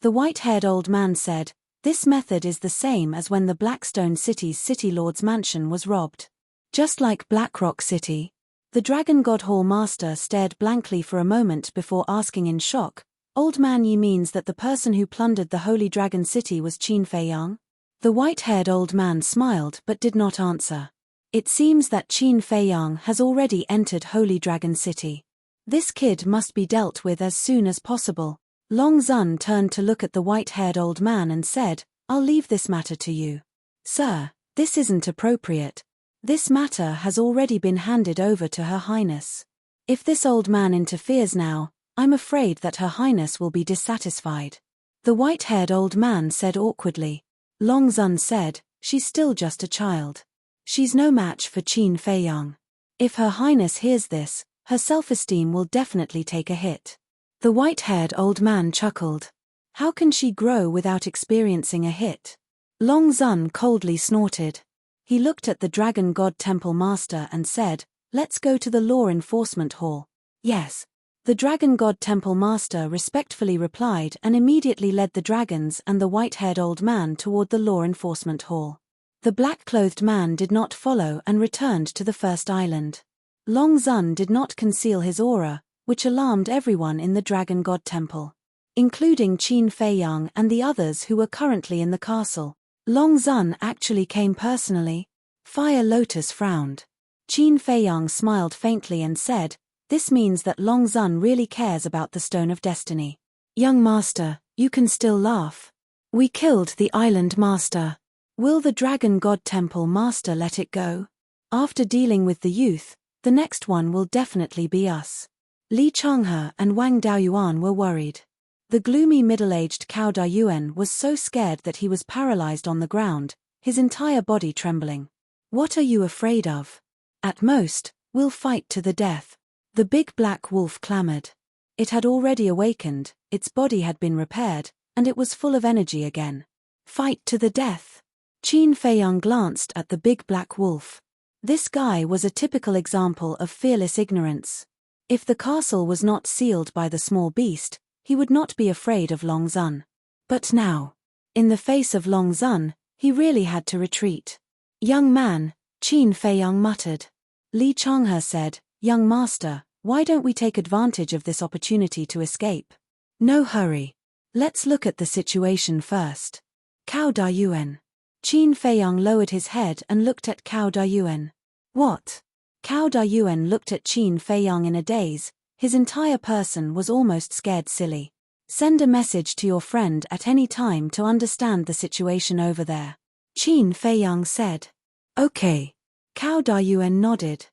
The white-haired old man said, "This method is the same as when the Blackstone City's City Lord's mansion was robbed. Just like Blackrock City." The Dragon God Hall Master stared blankly for a moment before asking in shock, "Old man, you means that the person who plundered the Holy Dragon City was Qin Feiyang?" The white-haired old man smiled but did not answer. "It seems that Qin Feiyang has already entered Holy Dragon City. This kid must be dealt with as soon as possible." Long Zun turned to look at the white-haired old man and said, "I'll leave this matter to you." "Sir, this isn't appropriate. This matter has already been handed over to Her Highness. If this old man interferes now, I'm afraid that Her Highness will be dissatisfied." The white-haired old man said awkwardly. Long Zun said, "She's still just a child. She's no match for Qin Feiyang. If Her Highness hears this, her self-esteem will definitely take a hit." The white-haired old man chuckled. "How can she grow without experiencing a hit?" Long Zun coldly snorted. He looked at the Dragon God Temple Master and said, "Let's go to the Law Enforcement Hall." "Yes." The Dragon God Temple Master respectfully replied and immediately led the dragons and the white-haired old man toward the Law Enforcement Hall. The black-clothed man did not follow and returned to the first island. Long Zun did not conceal his aura, which alarmed everyone in the Dragon God Temple, including Qin Feiyang and the others who were currently in the castle. Long Zun actually came personally. Fire Lotus frowned. Qin Feiyang smiled faintly and said, "This means that Long Zun really cares about the Stone of Destiny." "Young master, you can still laugh. We killed the island master. Will the Dragon God Temple Master let it go? After dealing with the youth, the next one will definitely be us." Li Changhe and Wang Daoyuan were worried. The gloomy middle-aged Cao Dayuan was so scared that he was paralyzed on the ground, his entire body trembling. "What are you afraid of? At most, we'll fight to the death." The big black wolf clamored. It had already awakened, its body had been repaired, and it was full of energy again. "Fight to the death." Qin Feiyang glanced at the big black wolf. This guy was a typical example of fearless ignorance. If the castle was not sealed by the small beast, he would not be afraid of Long Zun. But now, in the face of Long Zun, he really had to retreat. "Young man," Qin Feiyang muttered. Li Changhe said, "Young master, why don't we take advantage of this opportunity to escape?" "No hurry. Let's look at the situation first." Cao Dayuan. Qin Feiyang lowered his head and looked at Cao Dayuan. "What?" Cao Dayuan looked at Qin Feiyang in a daze. His entire person was almost scared silly. "Send a message to your friend at any time to understand the situation over there," Qin Feiyang said. "Okay." Cao Dayuan nodded.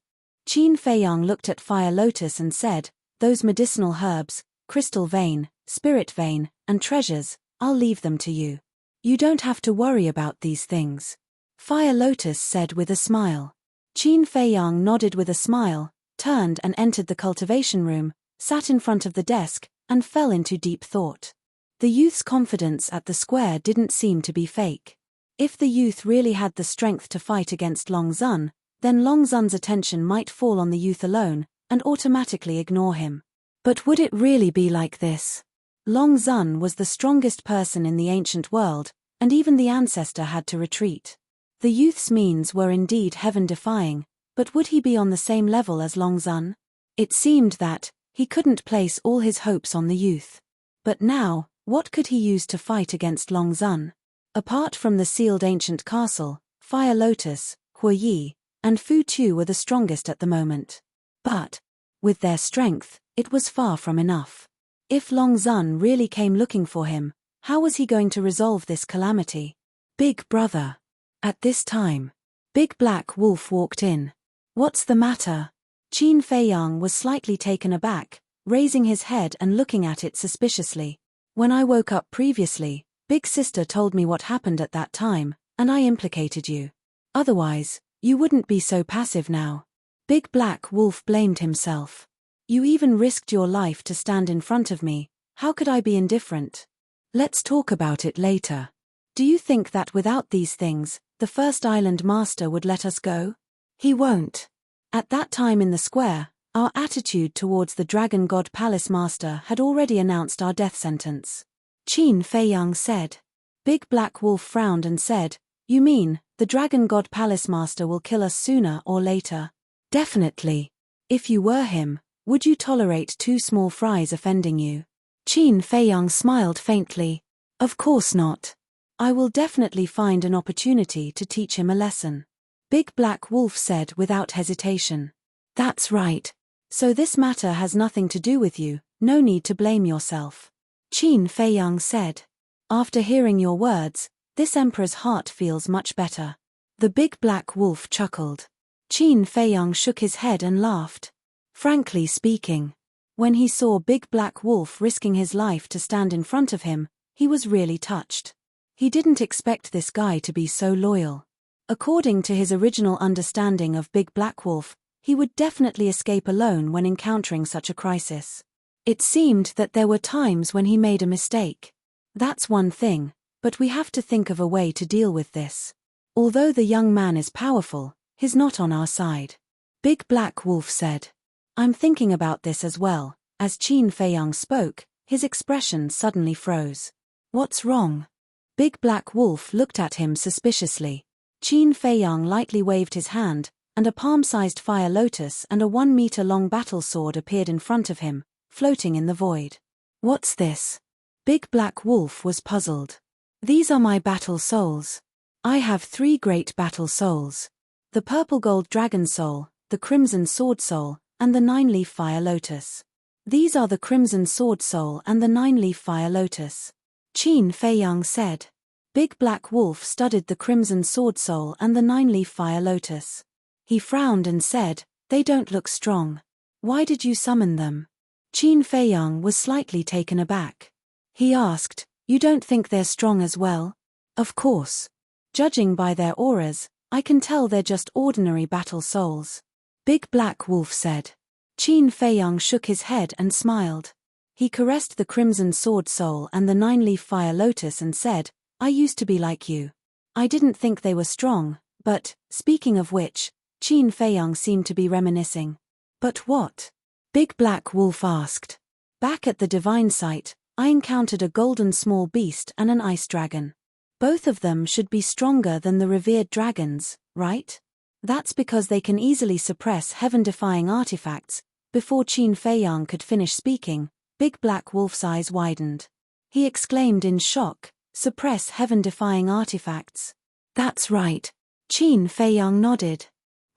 Qin Feiyang looked at Fire Lotus and said, "Those medicinal herbs, crystal vein, spirit vein, and treasures, I'll leave them to you. You don't have to worry about these things," Fire Lotus said with a smile. Qin Feiyang nodded with a smile, turned and entered the cultivation room, sat in front of the desk, and fell into deep thought. The youth's confidence at the square didn't seem to be fake. If the youth really had the strength to fight against Long Zun, then Long Zun's attention might fall on the youth alone, and automatically ignore him. But would it really be like this? Long Zun was the strongest person in the ancient world, and even the ancestor had to retreat. The youth's means were indeed heaven-defying, but would he be on the same level as Long Zun? It seemed that he couldn't place all his hopes on the youth. But now, what could he use to fight against Long Zun? Apart from the sealed ancient castle, Fire Lotus, Hu Yi, and Fu Tu were the strongest at the moment. But, with their strength, it was far from enough. If Long Zun really came looking for him, how was he going to resolve this calamity? "Big brother." At this time, Big Black Wolf walked in. "What's the matter?" Qin Feiyang was slightly taken aback, raising his head and looking at it suspiciously. "When I woke up previously, Big Sister told me what happened at that time, and I implicated you. Otherwise, you wouldn't be so passive now." Big Black Wolf blamed himself. "You even risked your life to stand in front of me, how could I be indifferent? Let's talk about it later. Do you think that without these things, the First Island Master would let us go? He won't. At that time in the square, our attitude towards the Dragon God Palace Master had already announced our death sentence," Qin Feiyang said. Big Black Wolf frowned and said, "You mean, the Dragon God Palace Master will kill us sooner or later?" "Definitely. If you were him, would you tolerate two small fries offending you?" Qin Feiyang smiled faintly. "Of course not. I will definitely find an opportunity to teach him a lesson," Big Black Wolf said without hesitation. "That's right. So this matter has nothing to do with you, no need to blame yourself," Qin Feiyang said. "After hearing your words, this emperor's heart feels much better." The Big Black Wolf chuckled. Qin Feiyang shook his head and laughed. Frankly speaking, when he saw Big Black Wolf risking his life to stand in front of him, he was really touched. He didn't expect this guy to be so loyal. According to his original understanding of Big Black Wolf, he would definitely escape alone when encountering such a crisis. It seemed that there were times when he made a mistake. That's one thing, but we have to think of a way to deal with this. Although the young man is powerful, he's not on our side, Big Black Wolf said. "I'm thinking about this as well." As Qin Feiyang spoke, his expression suddenly froze. "What's wrong?" Big Black Wolf looked at him suspiciously. Qin Feiyang lightly waved his hand, and a palm-sized Fire Lotus and a 1-meter-long battle sword appeared in front of him, floating in the void. "What's this?" Big Black Wolf was puzzled. "These are my battle souls. I have 3 great battle souls. The Purple Gold Dragon Soul, the Crimson Sword Soul, and the 9-leaf Fire Lotus. These are the Crimson Sword Soul and the 9-leaf Fire Lotus," Qin Feiyang said. Big Black Wolf studied the Crimson Sword Soul and the 9-leaf Fire Lotus. He frowned and said, "They don't look strong. Why did you summon them?" Qin Feiyang was slightly taken aback. He asked, "You don't think they're strong as well?" "Of course. Judging by their auras, I can tell they're just ordinary battle souls," Big Black Wolf said. Qin Feiyang shook his head and smiled. He caressed the Crimson Sword Soul and the 9-leaf Fire Lotus and said, "I used to be like you. I didn't think they were strong, but, speaking of which," Qin Feiyang seemed to be reminiscing. "But what?" Big Black Wolf asked. Back at the divine site, I encountered a golden small beast and an ice dragon. Both of them should be stronger than the revered dragons, right? That's because they can easily suppress heaven-defying artifacts. Before Qin Feiyang could finish speaking, Big Black Wolf's eyes widened. He exclaimed in shock, "Suppress heaven-defying artifacts?" "That's right." Qin Feiyang nodded.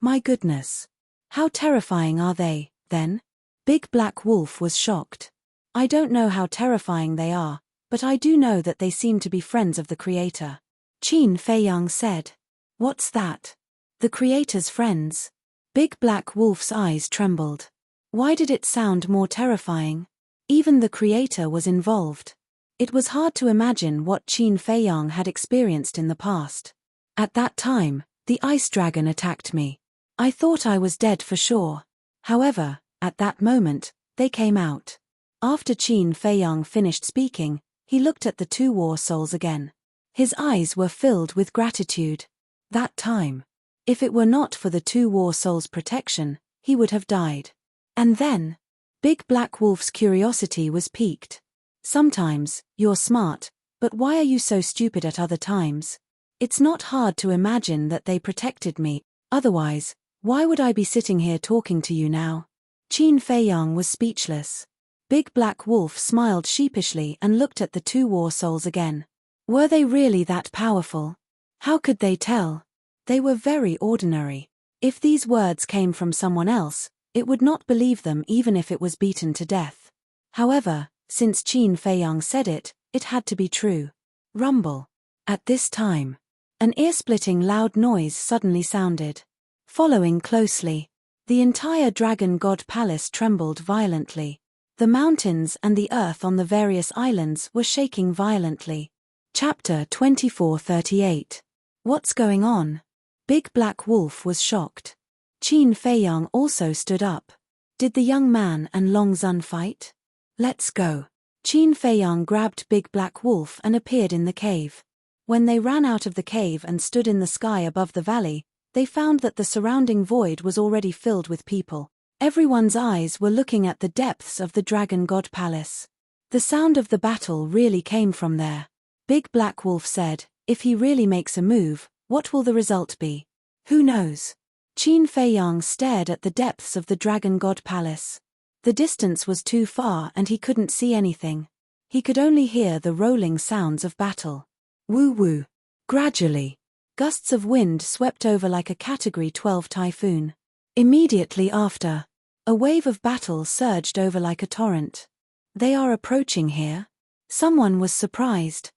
"My goodness. How terrifying are they, then?" Big Black Wolf was shocked. "I don't know how terrifying they are, but I do know that they seem to be friends of the Creator." Qin Feiyang said. "What's that?" "The Creator's friends." Big Black Wolf's eyes trembled. Why did it sound more terrifying? Even the Creator was involved. It was hard to imagine what Qin Feiyang had experienced in the past. "At that time, the ice dragon attacked me. I thought I was dead for sure. However, at that moment, they came out." After Qin Feiyang finished speaking, he looked at the two war souls again. His eyes were filled with gratitude. That time. If it were not for the two war souls' protection, he would have died. And then, Big Black Wolf's curiosity was piqued. "Sometimes, you're smart, but why are you so stupid at other times? It's not hard to imagine that they protected me, otherwise, why would I be sitting here talking to you now?" Qin Feiyang was speechless. Big Black Wolf smiled sheepishly and looked at the two war souls again. Were they really that powerful? How could they tell? They were very ordinary. If these words came from someone else, it would not believe them even if it was beaten to death. However, since Qin Feiyang said it, it had to be true. Rumble. At this time, an ear-splitting loud noise suddenly sounded. Following closely, the entire Dragon God Palace trembled violently. The mountains and the earth on the various islands were shaking violently. Chapter 2438. What's going on? Big Black Wolf was shocked. Qin Feiyang also stood up. Did the young man and Long Zun fight? Let's go. Qin Feiyang grabbed Big Black Wolf and appeared in the cave. When they ran out of the cave and stood in the sky above the valley, they found that the surrounding void was already filled with people. Everyone's eyes were looking at the depths of the Dragon God Palace. The sound of the battle really came from there. Big Black Wolf said, "If he really makes a move, what will the result be? Who knows?" Qin Feiyang stared at the depths of the Dragon God Palace. The distance was too far and he couldn't see anything. He could only hear the rolling sounds of battle. Woo-woo. Gradually, gusts of wind swept over like a Category 12 typhoon. Immediately after, a wave of battle surged over like a torrent. "They are approaching here?" Someone was surprised.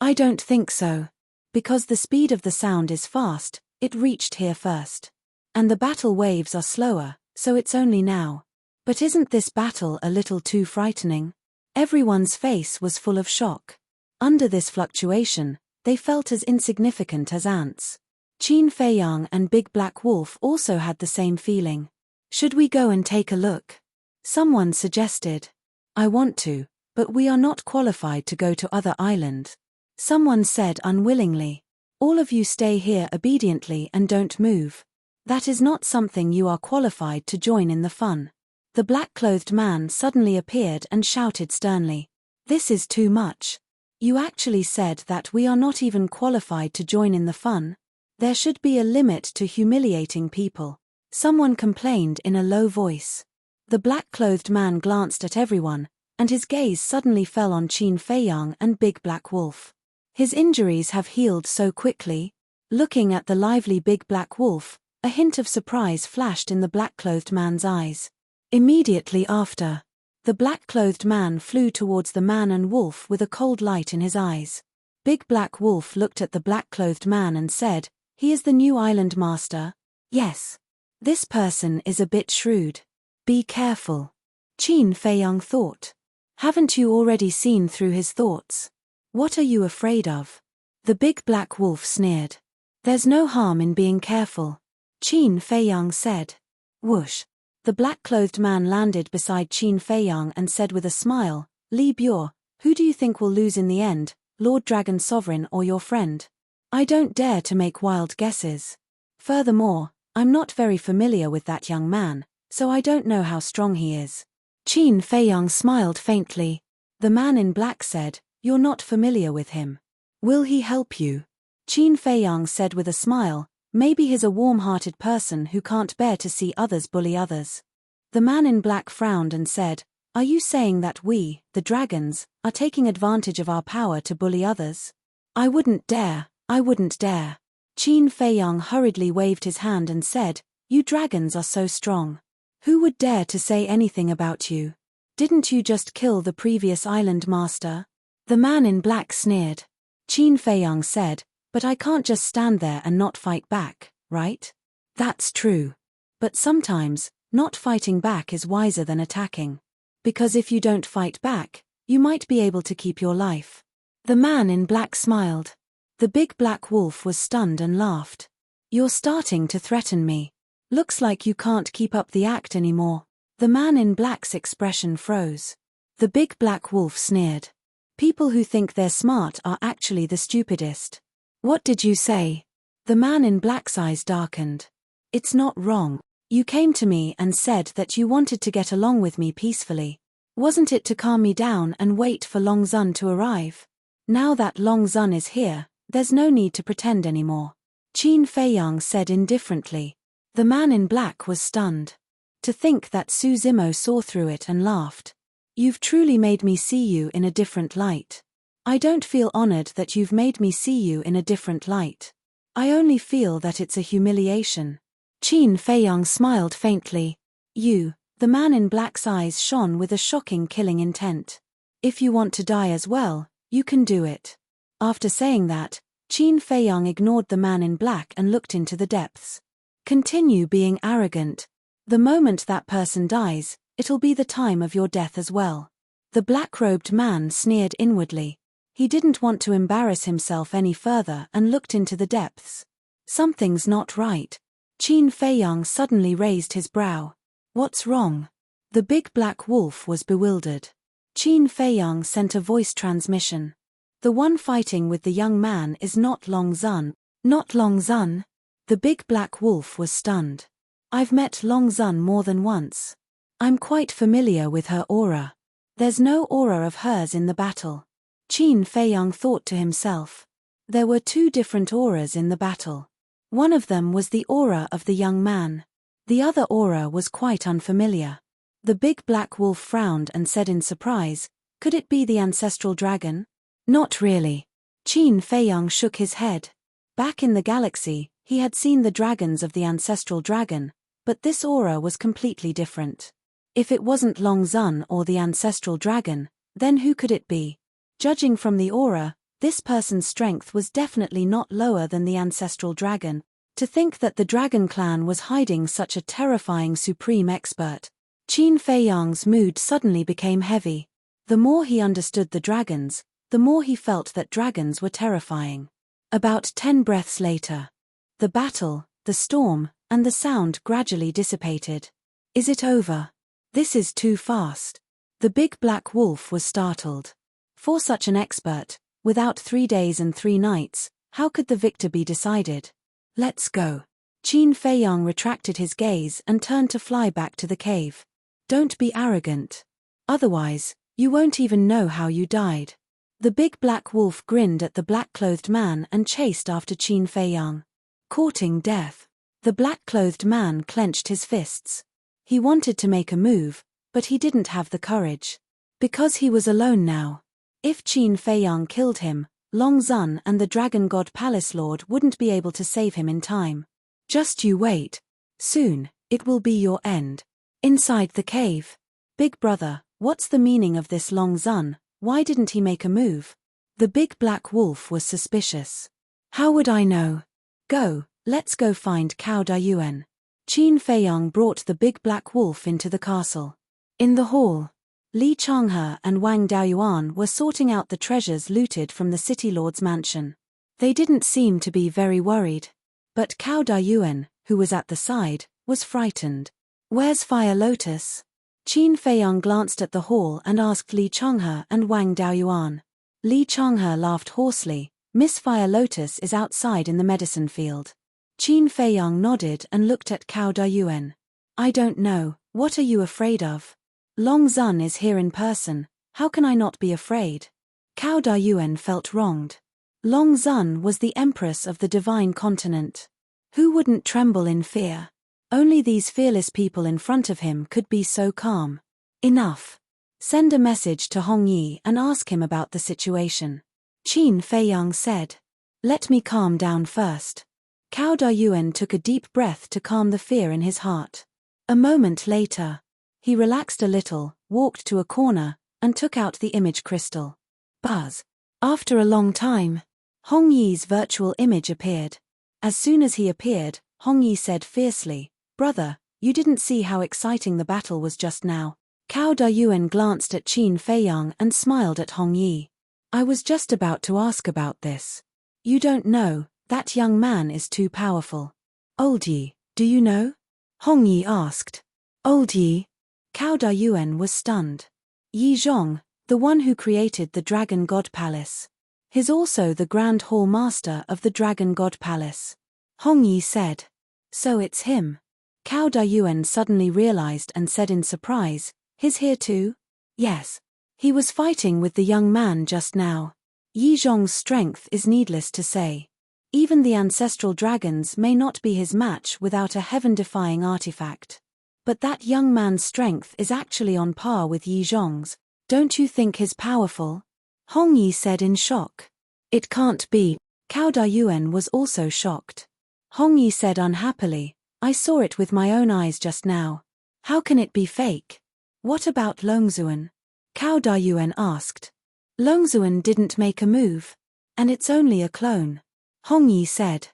"I don't think so. Because the speed of the sound is fast, it reached here first. And the battle waves are slower, so it's only now. But isn't this battle a little too frightening?" Everyone's face was full of shock. Under this fluctuation, they felt as insignificant as ants. Qin Feiyang and Big Black Wolf also had the same feeling. "Should we go and take a look?" Someone suggested. "I want to, but we are not qualified to go to other island." Someone said unwillingly. "All of you stay here obediently and don't move. That is not something you are qualified to join in the fun." The black-clothed man suddenly appeared and shouted sternly. "This is too much. You actually said that we are not even qualified to join in the fun? There should be a limit to humiliating people." Someone complained in a low voice. The black-clothed man glanced at everyone, and his gaze suddenly fell on Qin Feiyang and Big Black Wolf. "His injuries have healed so quickly." Looking at the lively Big Black Wolf, a hint of surprise flashed in the black-clothed man's eyes. Immediately after, the black-clothed man flew towards the man and wolf with a cold light in his eyes. Big Black Wolf looked at the black-clothed man and said, "He is the new island master?" "Yes. This person is a bit shrewd. Be careful." Qin Feiyang thought. "Haven't you already seen through his thoughts? What are you afraid of?" The Big Black Wolf sneered. "There's no harm in being careful," Qin Feiyang said. Whoosh. The black-clothed man landed beside Qin Feiyang and said with a smile, "Li Biao, who do you think will lose in the end, Lord Dragon Sovereign or your friend? I don't dare to make wild guesses. Furthermore, I'm not very familiar with that young man, so I don't know how strong he is." Qin Feiyang smiled faintly. The man in black said, "You're not familiar with him. Will he help you?" Qin Feiyang said with a smile, "Maybe he's a warm-hearted person who can't bear to see others bully others." The man in black frowned and said, "Are you saying that we, the dragons, are taking advantage of our power to bully others? I wouldn't dare, I wouldn't dare." Qin Feiyang hurriedly waved his hand and said, "You dragons are so strong. Who would dare to say anything about you? Didn't you just kill the previous island master?" The man in black sneered. Qin Feiyang said, "But I can't just stand there and not fight back, right?" "That's true. But sometimes, not fighting back is wiser than attacking. Because if you don't fight back, you might be able to keep your life." The man in black smiled. The big black wolf was stunned and laughed. "You're starting to threaten me. Looks like you can't keep up the act anymore." The man in black's expression froze. The big black wolf sneered. "People who think they're smart are actually the stupidest." "What did you say?" The man in black's eyes darkened. "It's not wrong. You came to me and said that you wanted to get along with me peacefully. Wasn't it to calm me down and wait for Long Zun to arrive? Now that Long Zun is here, there's no need to pretend anymore." Qin Feiyang said indifferently. The man in black was stunned. To think that Su Zimo saw through it and laughed. "You've truly made me see you in a different light. I don't feel honored that you've made me see you in a different light. I only feel that it's a humiliation." Qin Feiyang smiled faintly. "You," the man in black's eyes shone with a shocking killing intent. "If you want to die as well, you can do it." After saying that, Qin Feiyang ignored the man in black and looked into the depths. "Continue being arrogant. The moment that person dies, it'll be the time of your death as well." The black-robed man sneered inwardly. He didn't want to embarrass himself any further and looked into the depths. Something's not right. Qin Feiyang suddenly raised his brow. "What's wrong?" The big black wolf was bewildered. Qin Feiyang sent a voice transmission. "The one fighting with the young man is not Long Zun." "Not Long Zun?" The big black wolf was stunned. "I've met Long Zun more than once. I'm quite familiar with her aura. There's no aura of hers in the battle." Qin Feiyang thought to himself. There were two different auras in the battle. One of them was the aura of the young man. The other aura was quite unfamiliar. The big black wolf frowned and said in surprise, "Could it be the ancestral dragon?" "Not really." Qin Feiyang shook his head. Back in the galaxy, he had seen the dragons of the ancestral dragon, but this aura was completely different. If it wasn't Long Zun or the ancestral dragon, then who could it be? Judging from the aura, this person's strength was definitely not lower than the ancestral dragon. To think that the dragon clan was hiding such a terrifying supreme expert. Qin Feiyang's mood suddenly became heavy. The more he understood the dragons, the more he felt that dragons were terrifying. About 10 breaths later, the battle, the storm, and the sound gradually dissipated. "Is it over? This is too fast." The big black wolf was startled. For such an expert, without 3 days and 3 nights, how could the victor be decided? "Let's go." Qin Feiyang retracted his gaze and turned to fly back to the cave. "Don't be arrogant. Otherwise, you won't even know how you died." The big black wolf grinned at the black-clothed man and chased after Qin Feiyang. Courting death. The black-clothed man clenched his fists. He wanted to make a move, but he didn't have the courage. Because he was alone now. If Qin Feiyang killed him, Long Zun and the Dragon God Palace Lord wouldn't be able to save him in time. "Just you wait. Soon, it will be your end." Inside the cave. "Big brother, what's the meaning of this Long Zun? Why didn't he make a move?" The big black wolf was suspicious. "How would I know? Go, let's go find Cao Dayuan." Qin Feiyang brought the big black wolf into the castle. In the hall, Li Changhe and Wang Daoyuan were sorting out the treasures looted from the city lord's mansion. They didn't seem to be very worried. But Cao Dayuan, who was at the side, was frightened. "Where's Fire Lotus?" Qin Feiyang glanced at the hall and asked Li Changhe and Wang Daoyuan. Li Changhe laughed hoarsely. "Miss Fire Lotus is outside in the medicine field." Qin Feiyang nodded and looked at Cao Dayuan. "I don't know, what are you afraid of? Long Zun is here in person, How can I not be afraid? Cao Dayuan felt wronged. Long Zun was the empress of the divine continent. Who wouldn't tremble in fear? Only these fearless people in front of him could be so calm. Enough. Send a message to Hong Yi and ask him about the situation. Qin Feiyang said. Let me calm down first. Cao Dayuan took a deep breath to calm the fear in his heart. A moment later, he relaxed a little, walked to a corner, and took out the image crystal. Buzz. After a long time, Hong Yi's virtual image appeared. As soon as he appeared, Hong Yi said fiercely, "Brother, you didn't see how exciting the battle was just now." Cao Dayuan glanced at Qin Feiyang and smiled at Hong Yi. I was just about to ask about this. You don't know, that young man is too powerful. Old Yi, do you know? Hong Yi asked. Old Yi? Cao Dayuan was stunned. Yi Zhong, the one who created the Dragon God Palace. He's also the Grand Hall Master of the Dragon God Palace. Hong Yi said. So it's him. Cao Dayuan suddenly realized and said in surprise, he's here too? Yes. He was fighting with the young man just now. Yi Zhong's strength is needless to say. Even the ancestral dragons may not be his match without a heaven-defying artifact. But that young man's strength is actually on par with Yi Zhong's. Don't you think he's powerful? Hong Yi said in shock. It can't be. Cao Dayuan was also shocked. Hong Yi said unhappily, I saw it with my own eyes just now. How can it be fake? What about Longzuan? Cao Dayuan asked. Longzuan didn't make a move. And it's only a clone. Hong Yi said.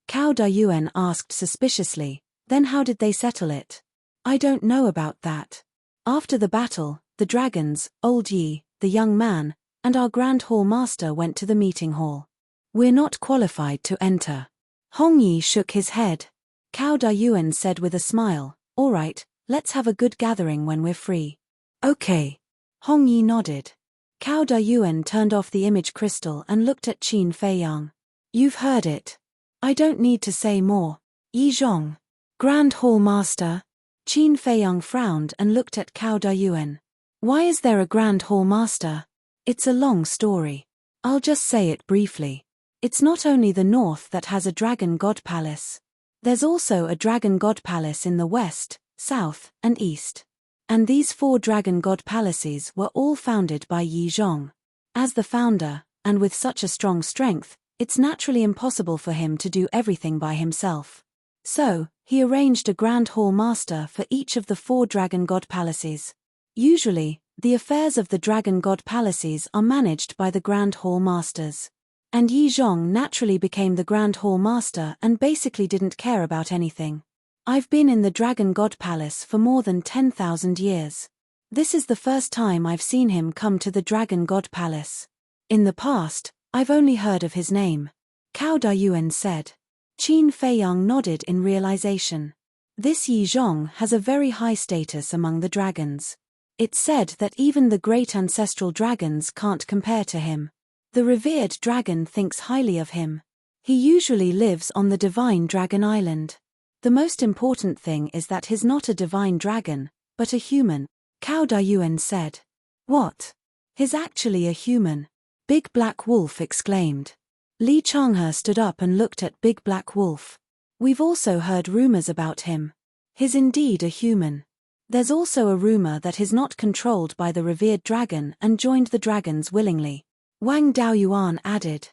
Cao Dayuan asked suspiciously, then how did they settle it? I don't know about that. After the battle, the dragons, Old Yi, the young man, and our Grand Hall Master went to the meeting hall. We're not qualified to enter. Hong Yi shook his head. Cao Dayuan said with a smile, all right, let's have a good gathering when we're free. Okay. Hong Yi nodded. Cao Dayuan turned off the image crystal and looked at Qin Feiyang. You've heard it. I don't need to say more. Yi Zhong. Grand Hall Master. Qin Feiyang frowned and looked at Cao Dayuan. Why is there a Grand Hall Master? It's a long story. I'll just say it briefly. It's not only the north that has a Dragon God Palace. There's also a Dragon God Palace in the west, south, and east. And these 4 Dragon God Palaces were all founded by Yi Zhong. As the founder, and with such a strong strength, it's naturally impossible for him to do everything by himself. So, he arranged a Grand Hall Master for each of the 4 Dragon God Palaces. Usually, the affairs of the Dragon God Palaces are managed by the Grand Hall Masters. And Yi Zhong naturally became the Grand Hall Master and basically didn't care about anything. I've been in the Dragon God Palace for more than 10,000 years. This is the first time I've seen him come to the Dragon God Palace. In the past, I've only heard of his name. Cao Dayuan said. Qin Feiyang nodded in realization. This Yi Zhong has a very high status among the dragons. It's said that even the great ancestral dragons can't compare to him. The revered dragon thinks highly of him. He usually lives on the divine dragon island. The most important thing is that he's not a divine dragon, but a human, Cao Dayuan said. What? He's actually a human? Big Black Wolf exclaimed. Li Changhe stood up and looked at Big Black Wolf. We've also heard rumors about him. He's indeed a human. There's also a rumor that he's not controlled by the revered dragon and joined the dragons willingly. Wang Daoyuan added.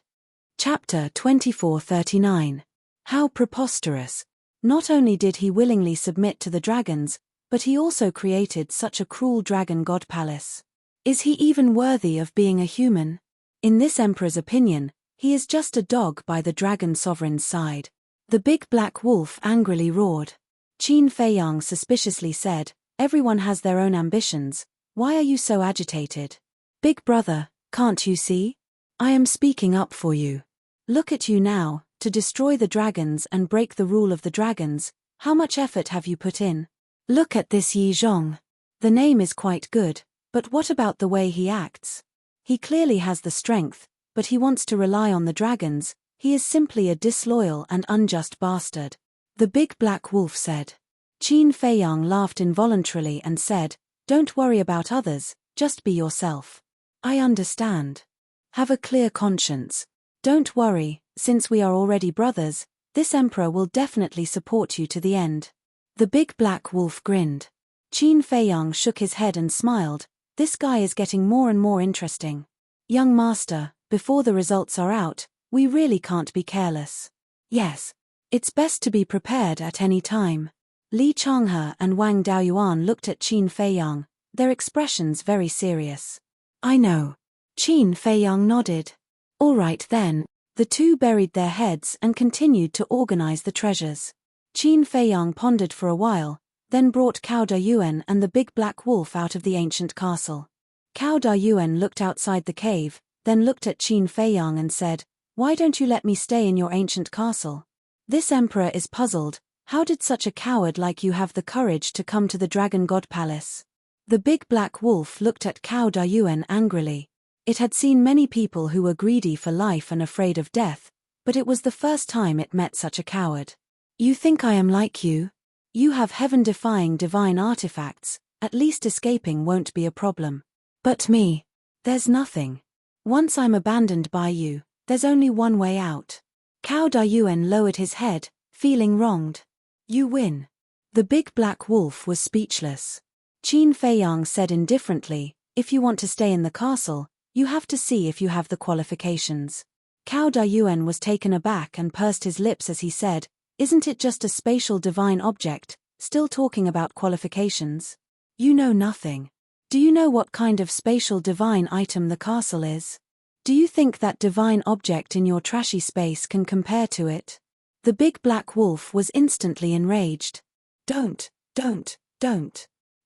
Chapter 2439. How preposterous. Not only did he willingly submit to the dragons, but he also created such a cruel dragon god palace. Is he even worthy of being a human? In this emperor's opinion, he is just a dog by the dragon sovereign's side. The big black wolf angrily roared. Qin Feiyang suspiciously said, everyone has their own ambitions, why are you so agitated? Big brother, can't you see? I am speaking up for you. Look at you now, to destroy the dragons and break the rule of the dragons, how much effort have you put in? Look at this Yi Zhong. The name is quite good, but what about the way he acts? He clearly has the strength, but he wants to rely on the dragons, he is simply a disloyal and unjust bastard. The big black wolf said. Qin Feiyang laughed involuntarily and said, don't worry about others, just be yourself. I understand. Have a clear conscience. Don't worry, since we are already brothers, this emperor will definitely support you to the end. The big black wolf grinned. Qin Feiyang shook his head and smiled. This guy is getting more and more interesting. Young master, before the results are out, we really can't be careless. Yes. It's best to be prepared at any time. Li Changhe and Wang Daoyuan looked at Qin Feiyang, their expressions very serious. I know. Qin Feiyang nodded. All right then. The two buried their heads and continued to organize the treasures. Qin Feiyang pondered for a while, then brought Cao Dayuan and the big black wolf out of the ancient castle. Cao Dayuan looked outside the cave, then looked at Qin Feiyang and said, "Why don't you let me stay in your ancient castle? This emperor is puzzled. How did such a coward like you have the courage to come to the Dragon God Palace?" The big black wolf looked at Cao Dayuan angrily. It had seen many people who were greedy for life and afraid of death, but it was the first time it met such a coward. You think I am like you? You have heaven-defying divine artifacts, at least escaping won't be a problem. But me? There's nothing. Once I'm abandoned by you, there's only one way out. Cao Dayuan lowered his head, feeling wronged. You win. The big black wolf was speechless. Qin Feiyang said indifferently, if you want to stay in the castle, you have to see if you have the qualifications. Cao Dayuan was taken aback and pursed his lips as he said, isn't it just a spatial divine object, still talking about qualifications? You know nothing. Do you know what kind of spatial divine item the castle is? Do you think that divine object in your trashy space can compare to it? The big black wolf was instantly enraged. Don't.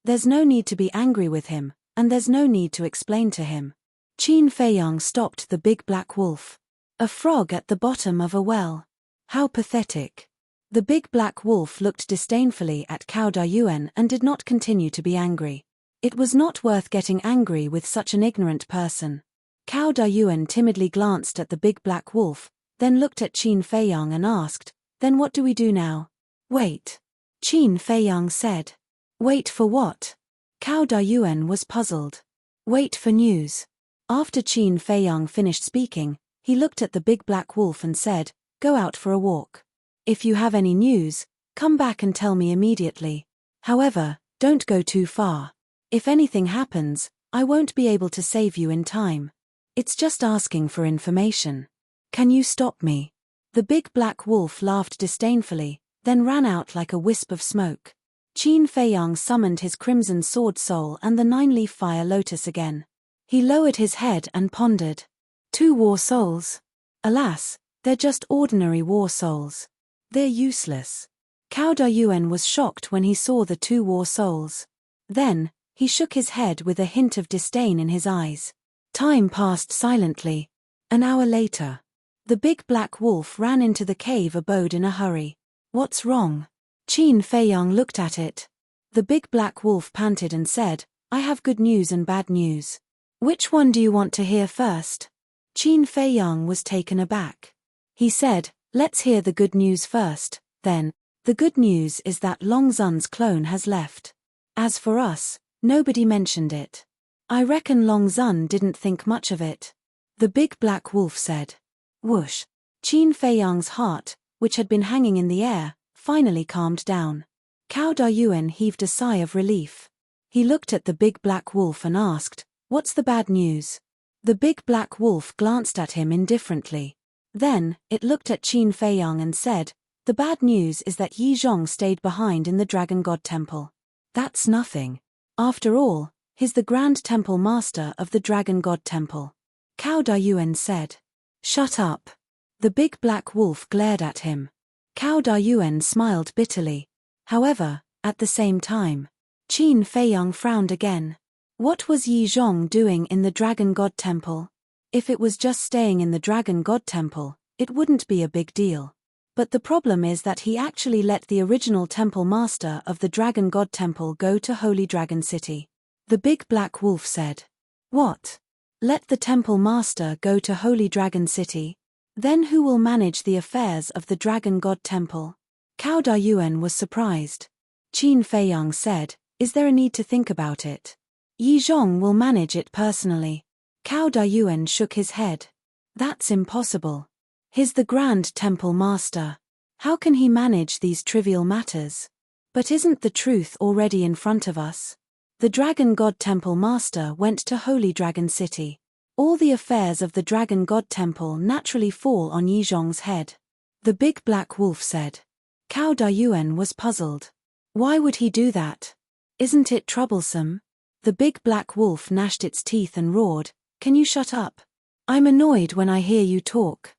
There's no need to be angry with him, and there's no need to explain to him. Qin Feiyang stopped the big black wolf. A frog at the bottom of a well. How pathetic. The big black wolf looked disdainfully at Cao Dayuan and did not continue to be angry. It was not worth getting angry with such an ignorant person. Cao Dayuan timidly glanced at the big black wolf, then looked at Qin Feiyang and asked, then what do we do now? Wait. Qin Feiyang said. Wait for what? Cao Dayuan was puzzled. Wait for news. After Qin Feiyang finished speaking, he looked at the big black wolf and said, go out for a walk. If you have any news, come back and tell me immediately. However, don't go too far. If anything happens, I won't be able to save you in time. It's just asking for information. Can you stop me? The big black wolf laughed disdainfully, then ran out like a wisp of smoke. Qin Feiyang summoned his crimson sword soul and the nine-leaf fire lotus again. He lowered his head and pondered. 2 war souls? Alas, they're just ordinary war souls. They're useless. Cao Dayuan was shocked when he saw the 2 war souls. Then, he shook his head with a hint of disdain in his eyes. Time passed silently. An hour later. The big black wolf ran into the cave abode in a hurry. What's wrong? Qin Feiyang looked at it. The big black wolf panted and said, I have good news and bad news. Which one do you want to hear first? Qin Feiyang was taken aback. He said, let's hear the good news first, then. The good news is that Long Zun's clone has left. As for us, nobody mentioned it. I reckon Long Zun didn't think much of it. The big black wolf said. Whoosh. Qin Feiyang's heart, which had been hanging in the air, finally calmed down. Cao Dayuan heaved a sigh of relief. He looked at the big black wolf and asked, what's the bad news? The big black wolf glanced at him indifferently. Then, it looked at Qin Feiyang and said, the bad news is that Yi Zhong stayed behind in the Dragon God Temple. That's nothing. After all, he's the Grand Temple Master of the Dragon God Temple. Cao Dayuan said. Shut up. The big black wolf glared at him. Cao Dayuan smiled bitterly. However, at the same time, Qin Feiyang frowned again. What was Yi Zhong doing in the Dragon God Temple? If it was just staying in the Dragon God Temple, it wouldn't be a big deal. But the problem is that he actually let the original Temple Master of the Dragon God Temple go to Holy Dragon City. The big black wolf said. What? Let the Temple Master go to Holy Dragon City? Then who will manage the affairs of the Dragon God Temple? Cao Dayuan was surprised. Qin Feiyang said, is there a need to think about it? Yi Zhong will manage it personally. Cao Dayuan shook his head. That's impossible. He's the Grand Temple Master. How can he manage these trivial matters? But isn't the truth already in front of us? The Dragon God Temple Master went to Holy Dragon City. All the affairs of the Dragon God Temple naturally fall on Yi Zhong's head. The big black wolf said. Cao Dayuan was puzzled. Why would he do that? Isn't it troublesome? The big black wolf gnashed its teeth and roared, "Can you shut up? I'm annoyed when I hear you talk."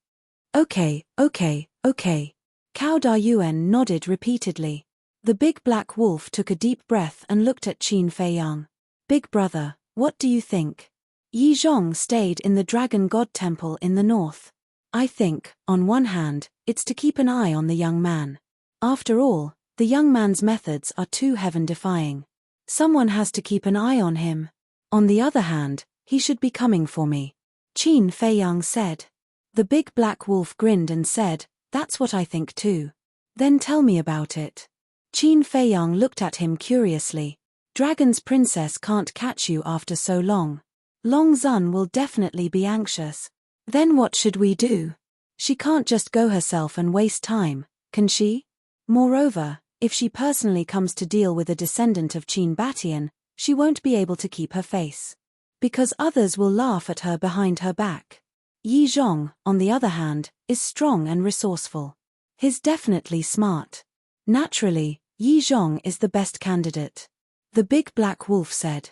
Okay. Cao Dayuan nodded repeatedly. The big black wolf took a deep breath and looked at Qin Feiyang. Big brother, what do you think? Yi Zhong stayed in the Dragon God Temple in the north. I think, on one hand, it's to keep an eye on the young man. After all, the young man's methods are too heaven-defying. Someone has to keep an eye on him. On the other hand, he should be coming for me. Qin Feiyang said. The big black wolf grinned and said, "That's what I think too." Then tell me about it. Qin Feiyang looked at him curiously. Dragon's princess can't catch you after so long. Long Zun will definitely be anxious. Then what should we do? She can't just go herself and waste time, can she? Moreover, if she personally comes to deal with a descendant of Qin Batian, she won't be able to keep her face. Because others will laugh at her behind her back. Yi Zhong, on the other hand, is strong and resourceful. He's definitely smart. Naturally, Yi Zhong is the best candidate. The big black wolf said.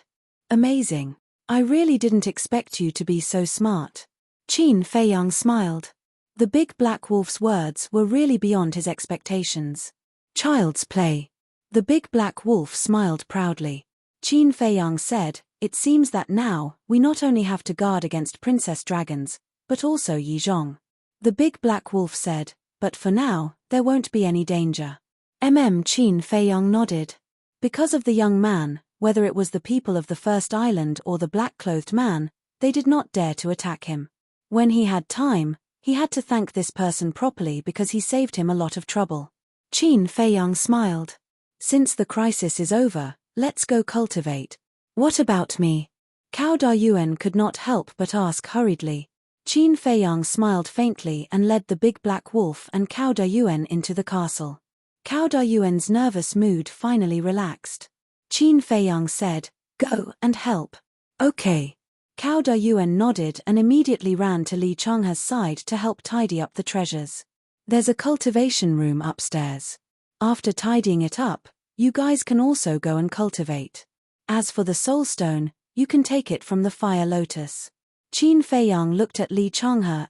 Amazing. I really didn't expect you to be so smart. Qin Feiyang smiled. The big black wolf's words were really beyond his expectations. Child's play. The big black wolf smiled proudly. Qin Feiyang said, "It seems that now, we not only have to guard against princess dragons, but also Yi Zhong." The big black wolf said, "But for now, there won't be any danger." Qin Feiyang nodded. Because of the young man, whether it was the people of the first island or the black-clothed man, they did not dare to attack him. When he had time, he had to thank this person properly because he saved him a lot of trouble. Qin Feiyang smiled. Since the crisis is over, let's go cultivate. What about me? Cao Dayuan could not help but ask hurriedly. Qin Feiyang smiled faintly and led the big black wolf and Cao Dayuan into the castle. Cao Dayuan's nervous mood finally relaxed. Qin Feiyang said, "Go and help." Okay. Cao Dayuan nodded and immediately ran to Li Changhe's side to help tidy up the treasures. There's a cultivation room upstairs. After tidying it up, you guys can also go and cultivate. As for the soul stone, you can take it from the fire lotus. Qin Feiyang looked at Li Changhe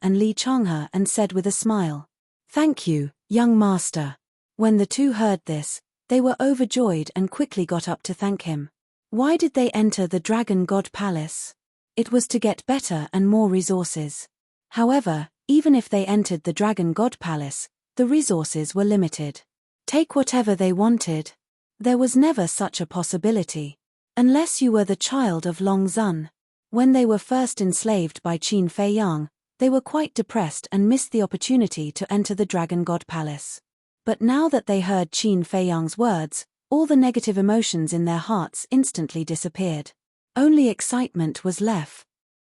and said with a smile, "Thank you, young master." When the two heard this, they were overjoyed and quickly got up to thank him. Why did they enter the Dragon God Palace? It was to get better and more resources. However, even if they entered the Dragon God Palace, the resources were limited. Take whatever they wanted. There was never such a possibility. Unless you were the child of Long Zun. When they were first enslaved by Qin Feiyang, they were quite depressed and missed the opportunity to enter the Dragon God Palace. But now that they heard Qin Feiyang's words, all the negative emotions in their hearts instantly disappeared. Only excitement was left.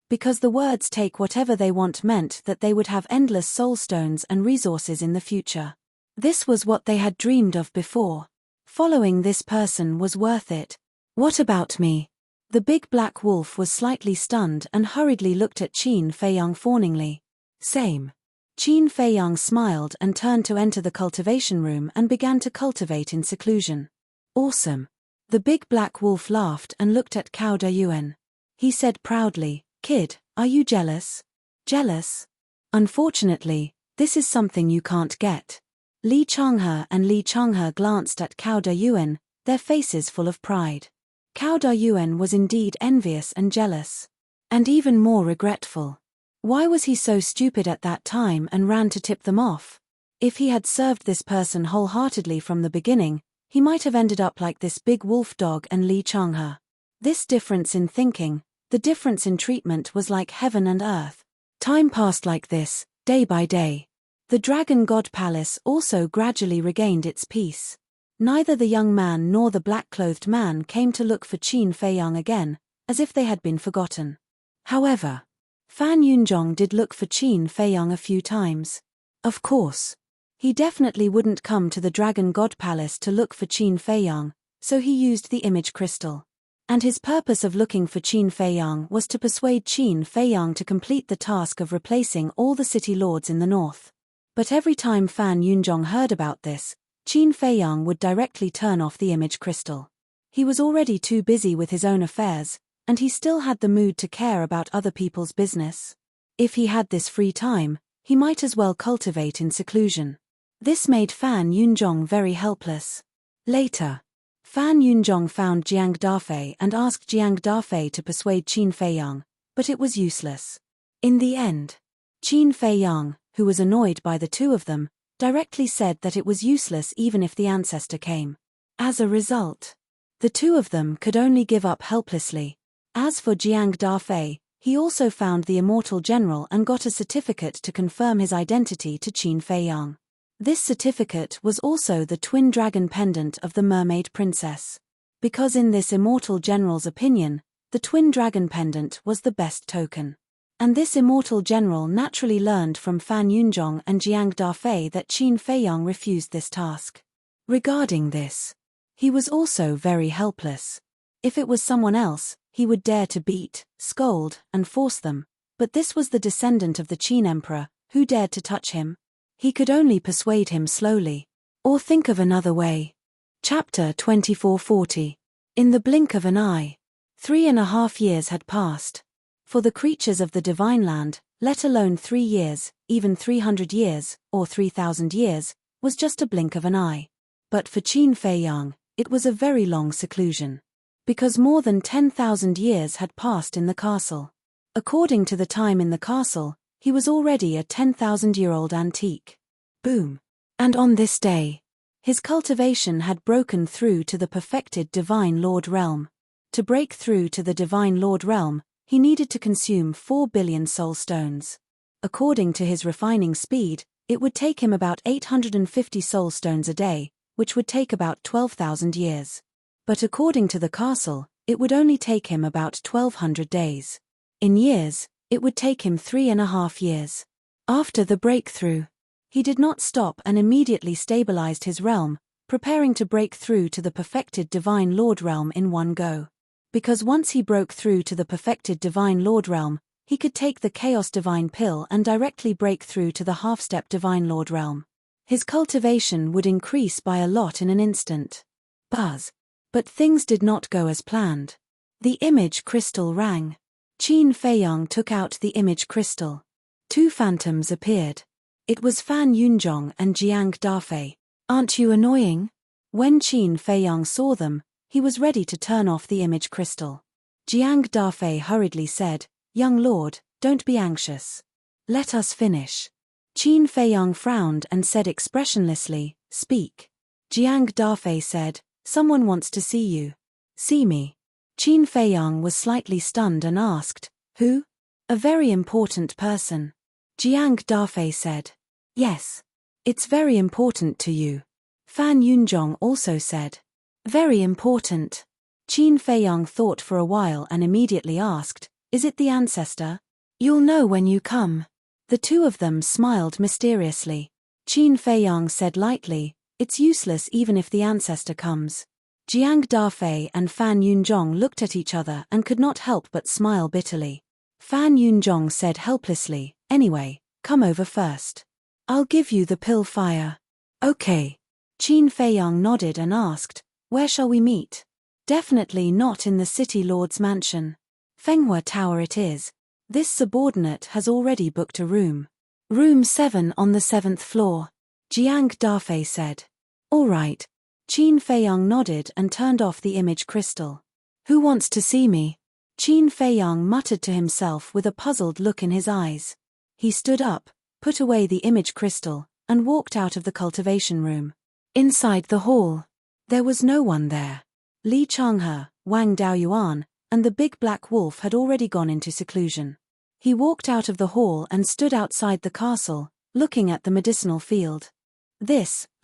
Because the words "take whatever they want" meant that they would have endless soul stones and resources in the future. This was what they had dreamed of before. Following this person was worth it. What about me? The big black wolf was slightly stunned and hurriedly looked at Qin Feiyang fawningly. Same. Qin Feiyang smiled and turned to enter the cultivation room and began to cultivate in seclusion. Awesome. The big black wolf laughed and looked at Cao Dayuan. He said proudly, "Kid, are you jealous?" Jealous? Unfortunately, this is something you can't get. Li Changhe glanced at Cao Dayuan, their faces full of pride. Cao Dayuan was indeed envious and jealous. And even more regretful. Why was he so stupid at that time and ran to tip them off? If he had served this person wholeheartedly from the beginning, he might have ended up like this big wolf dog and Li Changhe. This difference in thinking, the difference in treatment was like heaven and earth. Time passed like this, day by day. The Dragon God Palace also gradually regained its peace. Neither the young man nor the black-clothed man came to look for Qin Feiyang again, as if they had been forgotten. However, Fan Yunjong did look for Qin Feiyang a few times. Of course, he definitely wouldn't come to the Dragon God Palace to look for Qin Feiyang, so he used the image crystal. And his purpose of looking for Qin Feiyang was to persuade Qin Feiyang to complete the task of replacing all the city lords in the north. But every time Fan Yunjong heard about this, Qin Feiyang would directly turn off the image crystal. He was already too busy with his own affairs, and he still had the mood to care about other people's business. If he had this free time, he might as well cultivate in seclusion. This made Fan Yunjong very helpless. Later, Fan Yunjong found Jiang Dafei and asked Jiang Dafei to persuade Qin Feiyang, but it was useless. In the end, Qin Feiyang, who was annoyed by the two of them, directly said that it was useless even if the ancestor came. As a result, the two of them could only give up helplessly. As for Jiang Dafei, he also found the immortal general and got a certificate to confirm his identity to Qin Feiyang. This certificate was also the twin dragon pendant of the mermaid princess. Because in this immortal general's opinion, the twin dragon pendant was the best token. And this immortal general naturally learned from Fan Yunjong and Jiang Dafei that Qin Feiyang refused this task. Regarding this, he was also very helpless. If it was someone else, he would dare to beat, scold, and force them, but this was the descendant of the Qin emperor, who dared to touch him? He could only persuade him slowly. Or think of another way. Chapter 2440. In the blink of an eye. 3.5 years had passed. For the creatures of the divine land, let alone 3 years, even 300 years, or 3,000 years, was just a blink of an eye. But for Qin Feiyang, it was a very long seclusion. Because more than 10,000 years had passed in the castle. According to the time in the castle, he was already a 10,000-year-old antique. Boom. And on this day, his cultivation had broken through to the perfected Divine Lord realm. To break through to the Divine Lord realm, he needed to consume 4 billion soul stones. According to his refining speed, it would take him about 850 soul stones a day, which would take about 12,000 years. But according to the castle, it would only take him about 1,200 days. In years, it would take him 3.5 years. After the breakthrough, he did not stop and immediately stabilized his realm, preparing to break through to the perfected Divine Lord realm in one go. Because once he broke through to the perfected Divine Lord realm, he could take the Chaos Divine Pill and directly break through to the half-step Divine Lord realm. His cultivation would increase by a lot in an instant. Buzz. But things did not go as planned. The image crystal rang. Qin Feiyang took out the image crystal. 2 phantoms appeared. It was Fan Yunjong and Jiang Dafei. Aren't you annoying? When Qin Feiyang saw them, he was ready to turn off the image crystal. Jiang Dafei hurriedly said, "Young lord, don't be anxious. Let us finish." Qin Feiyang frowned and said expressionlessly, "Speak." Jiang Dafei said, "Someone wants to see you." "See me?" Qin Feiyang was slightly stunned and asked, "Who?" "A very important person." Jiang Dafei said, "Yes. It's very important to you." Fan Yunjong also said, "Very important." Qin Feiyang thought for a while and immediately asked, "Is it the ancestor?" "You'll know when you come." The two of them smiled mysteriously. Qin Feiyang said lightly, "It's useless even if the ancestor comes." Jiang Dafei and Fan Yunjong looked at each other and could not help but smile bitterly. Fan Yunjong said helplessly, "Anyway, come over first. I'll give you the pill fire." "Okay." Qin Feiyang nodded and asked, "Where shall we meet?" "Definitely not in the city lord's mansion. Fenghua Tower it is. This subordinate has already booked a room. Room 7 on the 7th floor. Jiang Dafei said. "All right." Qin Feiyang nodded and turned off the image crystal. "Who wants to see me?" Qin Feiyang muttered to himself with a puzzled look in his eyes. He stood up, put away the image crystal, and walked out of the cultivation room. Inside the hall, there was no one there. Li Changhe, Wang Daoyuan, and the big black wolf had already gone into seclusion. He walked out of the hall and stood outside the castle, looking at the medicinal field.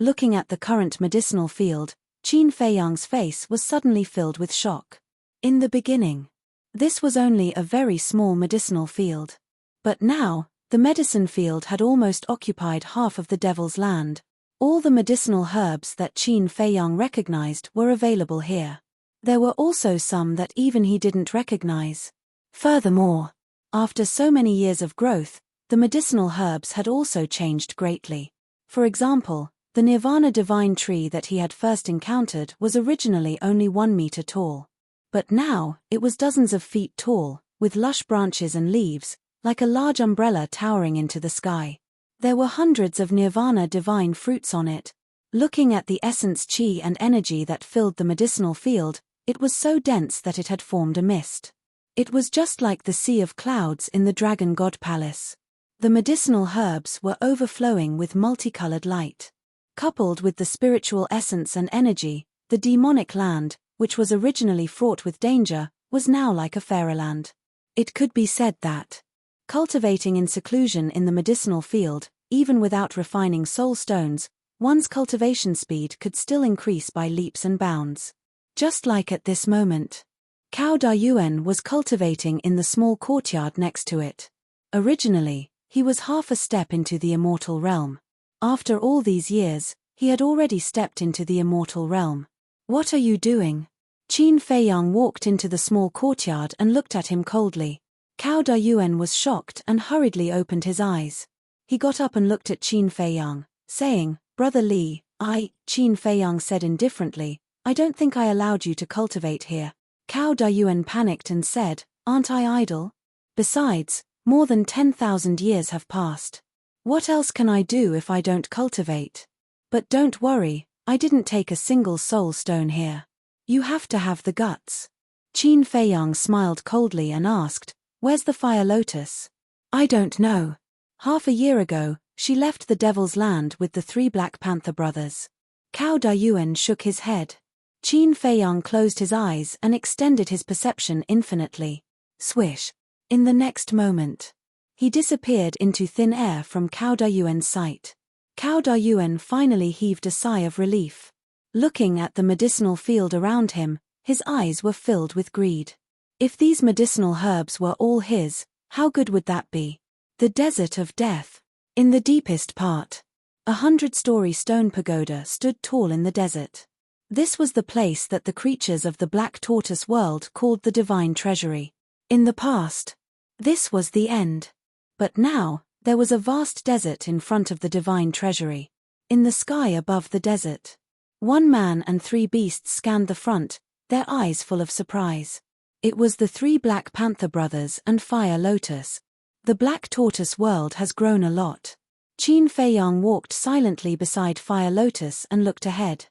Looking at the current medicinal field, Qin Feiyang's face was suddenly filled with shock. In the beginning, This was only a very small medicinal field. But now, the medicine field had almost occupied half of the devil's land. All the medicinal herbs that Qin Feiyang recognized were available here. There were also some that even he didn't recognize. Furthermore, after so many years of growth, the medicinal herbs had also changed greatly. For example, the Nirvana divine tree that he had first encountered was originally only 1 meter tall. But now, it was dozens of feet tall, with lush branches and leaves, like a large umbrella towering into the sky. There were hundreds of Nirvana divine fruits on it. Looking at the essence chi and energy that filled the medicinal field, it was so dense that it had formed a mist. It was just like the sea of clouds in the Dragon God Palace. The medicinal herbs were overflowing with multicolored light. Coupled with the spiritual essence and energy, the demonic land, which was originally fraught with danger, was now like a fairyland. It could be said that cultivating in seclusion in the medicinal field, even without refining soul stones, one's cultivation speed could still increase by leaps and bounds. Just like at this moment, Cao Dayuan was cultivating in the small courtyard next to it. Originally, he was half a step into the immortal realm. After all these years, he had already stepped into the immortal realm. What are you doing? Qin Feiyang walked into the small courtyard and looked at him coldly. Cao Dayuan was shocked and hurriedly opened his eyes. He got up and looked at Qin Feiyang, saying, "Brother Li, Qin Feiyang said indifferently, "I don't think I allowed you to cultivate here." Cao Dayuan panicked and said, "Aren't I idle? Besides, more than 10,000 years have passed. What else can I do if I don't cultivate? But don't worry, I didn't take a single soul stone here. You have to have the guts." Qin Feiyang smiled coldly and asked, "Where's the fire lotus?" "I don't know. Half a year ago, she left the devil's land with the 3 Black Panther brothers." Cao Dayuan shook his head. Qin Feiyang closed his eyes and extended his perception infinitely. Swish. In the next moment, he disappeared into thin air from Cao Dayuan's sight. Cao Dayuan finally heaved a sigh of relief. Looking at the medicinal field around him, his eyes were filled with greed. If these medicinal herbs were all his, how good would that be? The desert of death. In the deepest part, a 100-story stone pagoda stood tall in the desert. This was the place that the creatures of the Black Tortoise world called the Divine Treasury. In the past, this was the end. But now, there was a vast desert in front of the Divine Treasury. In the sky above the desert, 1 man and 3 beasts scanned the front, their eyes full of surprise. It was the 3 Black Panther brothers and Fire Lotus. The Black Tortoise world has grown a lot. Qin Feiyang walked silently beside Fire Lotus and looked ahead.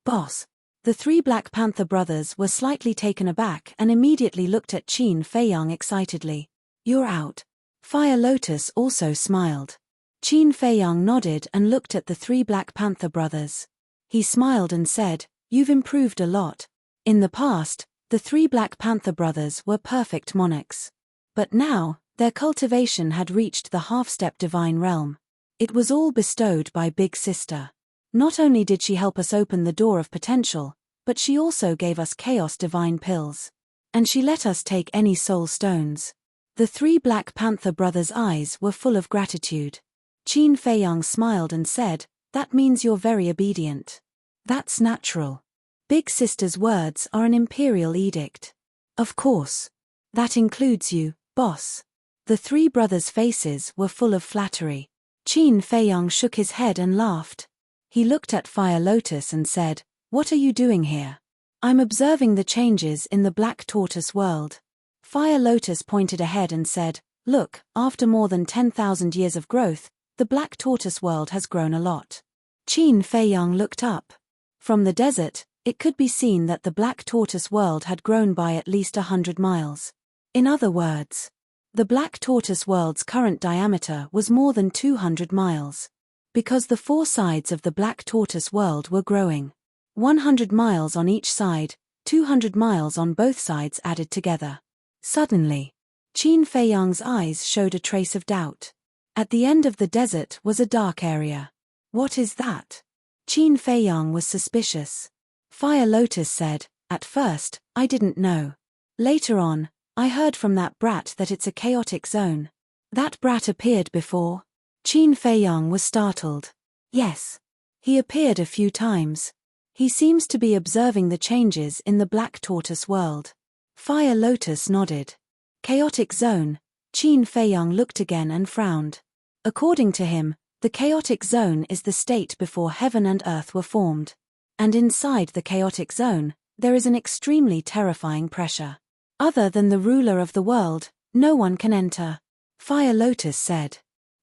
"Boss." The 3 Black Panther brothers were slightly taken aback and immediately looked at Qin Feiyang excitedly. "You're out." Fire Lotus also smiled. Qin Feiyang nodded and looked at the 3 Black Panther brothers. He smiled and said, "You've improved a lot." In the past, the 3 Black Panther brothers were perfect monarchs. But now, their cultivation had reached the half-step divine realm. It was all bestowed by Big Sister. Not only did she help us open the door of potential, but she also gave us chaos divine pills. And she let us take any soul stones. The 3 Black Panther brothers' eyes were full of gratitude. Qin Feiyang smiled and said, "That means you're very obedient." "That's natural. Big Sister's words are an imperial edict." "Of course. That includes you, boss." The 3 brothers' faces were full of flattery. Qin Feiyang shook his head and laughed. He looked at Fire Lotus and said, "What are you doing here?" "I'm observing the changes in the Black Tortoise world." Fire Lotus pointed ahead and said, "Look, after more than 10,000 years of growth, the Black Tortoise world has grown a lot." Qin Feiyang looked up. From the desert, it could be seen that the Black Tortoise world had grown by at least 100 miles. In other words, the Black Tortoise world's current diameter was more than 200 miles. Because the 4 sides of the Black Tortoise world were growing. 100 miles on each side, 200 miles on both sides added together. Suddenly, Qin Feiyang's eyes showed a trace of doubt. At the end of the desert was a dark area. "What is that?" Qin Feiyang was suspicious. Fire Lotus said, "At first, I didn't know. Later on, I heard from that brat that it's a chaotic zone. That brat appeared before? Qin Feiyang was startled. Yes. He appeared a few times. He seems to be observing the changes in the Black Tortoise world. Fire Lotus nodded. Chaotic zone. Qin Feiyang looked again and frowned. According to him, the chaotic zone is the state before heaven and earth were formed. And inside the chaotic zone, there is an extremely terrifying pressure. Other than the ruler of the world, no one can enter. Fire Lotus said.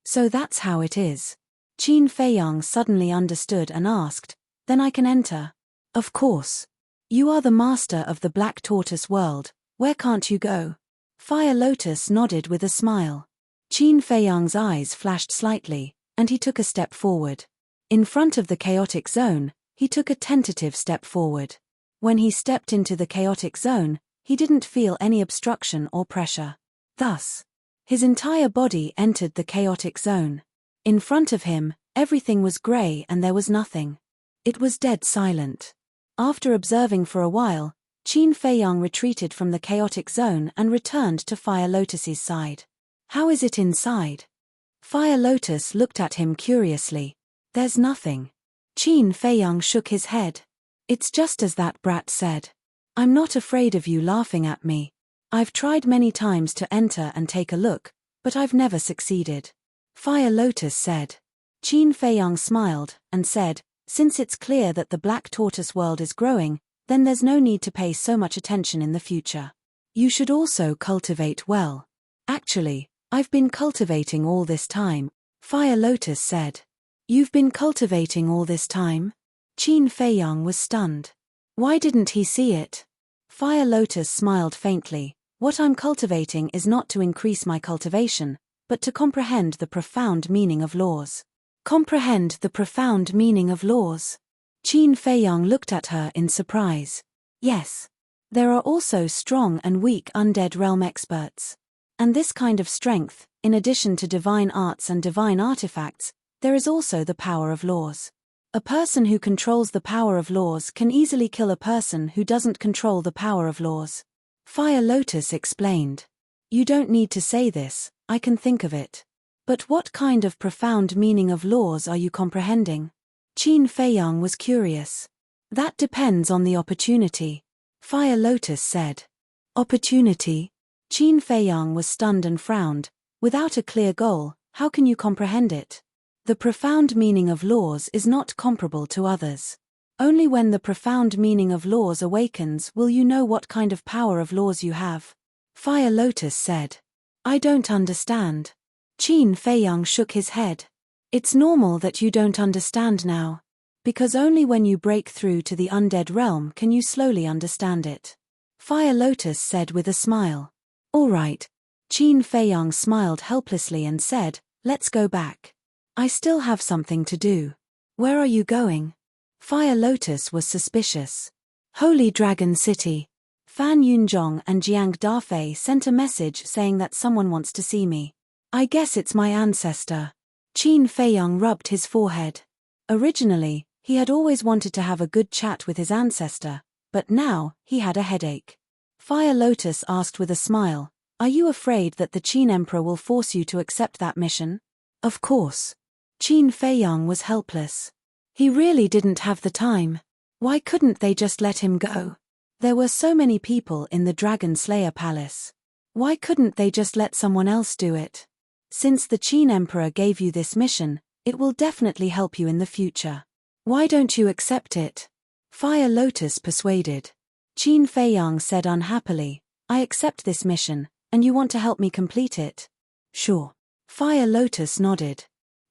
So that's how it is. Qin Feiyang suddenly understood and asked, then I can enter? Of course. You are the master of the Black Tortoise world, where can't you go? Fire Lotus nodded with a smile. Qin Feiyang's eyes flashed slightly, and he took a step forward. In front of the chaotic zone, he took a tentative step forward. When he stepped into the chaotic zone, he didn't feel any obstruction or pressure. Thus, his entire body entered the chaotic zone. In front of him, everything was grey and there was nothing. It was dead silent. After observing for a while, Qin Feiyang retreated from the chaotic zone and returned to Fire Lotus's side. How is it inside? Fire Lotus looked at him curiously. There's nothing. Qin Feiyang shook his head. It's just as that brat said. I'm not afraid of you laughing at me. I've tried many times to enter and take a look, but I've never succeeded. Fire Lotus said. Qin Feiyang smiled and said, since it's clear that the Black Tortoise world is growing, then there's no need to pay so much attention in the future. You should also cultivate well. Actually, I've been cultivating all this time, Fire Lotus said. You've been cultivating all this time? Qin Feiyang was stunned. Why didn't he see it? Fire Lotus smiled faintly. What I'm cultivating is not to increase my cultivation, but to comprehend the profound meaning of laws. Comprehend the profound meaning of laws. Qin Feiyang looked at her in surprise. Yes. There are also strong and weak undead realm experts. And this kind of strength, in addition to divine arts and divine artifacts, there is also the power of laws. A person who controls the power of laws can easily kill a person who doesn't control the power of laws. Fire Lotus explained. You don't need to say this, I can think of it. But what kind of profound meaning of laws are you comprehending? Qin Feiyang was curious. That depends on the opportunity. Fire Lotus said. Opportunity? Qin Feiyang was stunned and frowned. Without a clear goal, how can you comprehend it? The profound meaning of laws is not comparable to others. Only when the profound meaning of laws awakens will you know what kind of power of laws you have. Fire Lotus said. I don't understand. Qin Feiyang shook his head. It's normal that you don't understand now. Because only when you break through to the undead realm can you slowly understand it. Fire Lotus said with a smile. All right. Qin Feiyang smiled helplessly and said, let's go back. I still have something to do. Where are you going? Fire Lotus was suspicious. Holy Dragon City. Fan Yunzhong and Jiang Dafei sent a message saying that someone wants to see me. I guess it's my ancestor. Qin Feiyang rubbed his forehead. Originally, he had always wanted to have a good chat with his ancestor, but now, he had a headache. Fire Lotus asked with a smile, are you afraid that the Qin Emperor will force you to accept that mission? Of course. Qin Feiyang was helpless. He really didn't have the time. Why couldn't they just let him go? There were so many people in the Dragon Slayer Palace. Why couldn't they just let someone else do it? Since the Qin Emperor gave you this mission, it will definitely help you in the future. Why don't you accept it? Fire Lotus persuaded. Qin Feiyang said unhappily, I accept this mission, and you want to help me complete it? Sure. Fire Lotus nodded.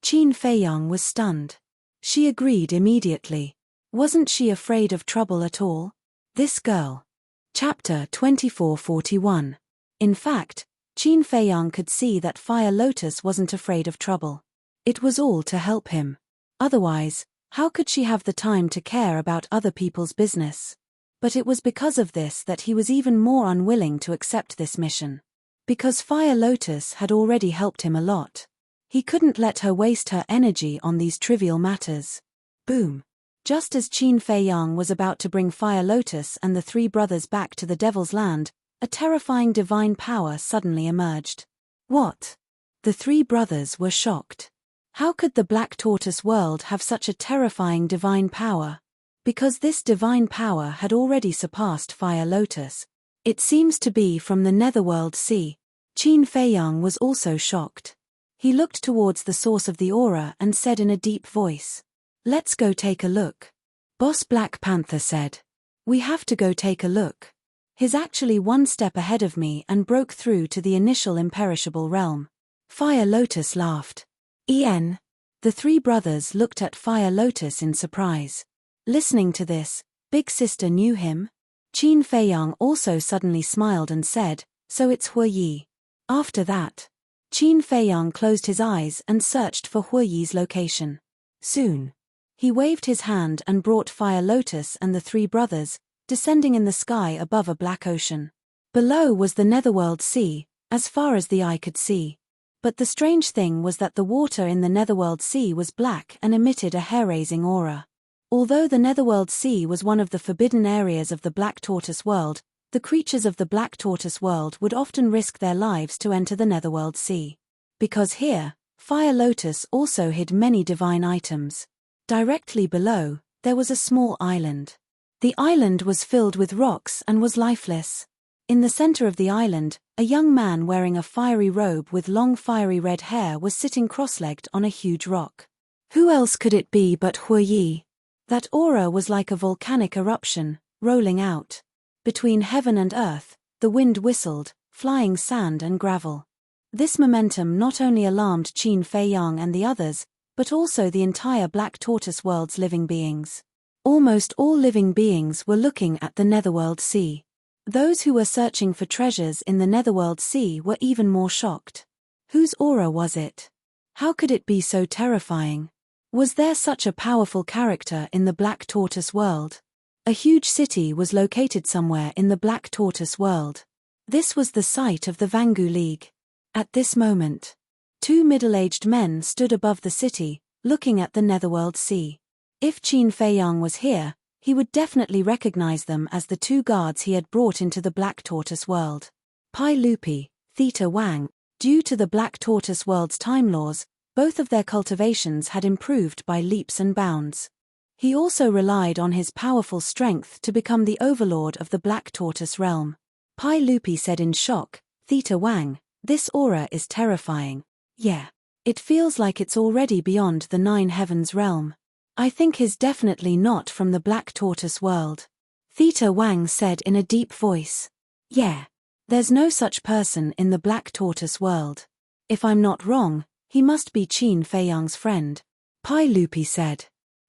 Qin Feiyang was stunned. She agreed immediately. Wasn't she afraid of trouble at all? This girl. Chapter 2441. In fact, Qin Feiyang could see that Fire Lotus wasn't afraid of trouble. It was all to help him. Otherwise, how could she have the time to care about other people's business? But it was because of this that he was even more unwilling to accept this mission. Because Fire Lotus had already helped him a lot. He couldn't let her waste her energy on these trivial matters. Boom. Just as Qin Feiyang was about to bring Fire Lotus and the three brothers back to the Devil's Land, a terrifying divine power suddenly emerged. What? The three brothers were shocked. How could the Black Tortoise world have such a terrifying divine power? Because this divine power had already surpassed Fire Lotus. It seems to be from the Netherworld Sea. Qin Feiyang was also shocked. He looked towards the source of the aura and said in a deep voice, "Let's go take a look." Boss Black Panther said, "We have to go take a look. He's actually one step ahead of me and broke through to the initial imperishable realm." Fire Lotus laughed. "En." The three brothers looked at Fire Lotus in surprise. Listening to this, Big Sister knew him? Qin Feiyang also suddenly smiled and said, "So it's Hu Yi." After that, Qin Feiyang closed his eyes and searched for Hu Yi's location. Soon, he waved his hand and brought Fire Lotus and the three brothers, descending in the sky above a black ocean. Below was the Netherworld Sea, as far as the eye could see. But the strange thing was that the water in the Netherworld Sea was black and emitted a hair-raising aura. Although the Netherworld Sea was one of the forbidden areas of the Black Tortoise world, the creatures of the Black Tortoise world would often risk their lives to enter the Netherworld Sea. Because here, Fire Lotus also hid many divine items. Directly below, there was a small island. The island was filled with rocks and was lifeless. In the center of the island, a young man wearing a fiery robe with long fiery red hair was sitting cross-legged on a huge rock. Who else could it be but Hu Yi? That aura was like a volcanic eruption, rolling out. Between heaven and earth, the wind whistled, flying sand and gravel. This momentum not only alarmed Qin Feiyang and the others, but also the entire Black Tortoise world's living beings. Almost all living beings were looking at the Netherworld Sea. Those who were searching for treasures in the Netherworld Sea were even more shocked. Whose aura was it? How could it be so terrifying? Was there such a powerful character in the Black Tortoise world? A huge city was located somewhere in the Black Tortoise world. This was the site of the Vangu League. At this moment, two middle-aged men stood above the city, looking at the Netherworld Sea. If Qin Feiyang was here, he would definitely recognize them as the two guards he had brought into the Black Tortoise world. Pai Lupi, Theta Wang. Due to the Black Tortoise world's time laws, both of their cultivations had improved by leaps and bounds. He also relied on his powerful strength to become the overlord of the Black Tortoise realm. Pai Lupi said in shock, "Theta Wang, this aura is terrifying." "Yeah. It feels like it's already beyond the Nine Heavens realm. I think he's definitely not from the Black Tortoise world." Theta Wang said in a deep voice. "Yeah. There's no such person in the Black Tortoise world. If I'm not wrong, he must be Qin Feiyang's friend." Pai Lupi said,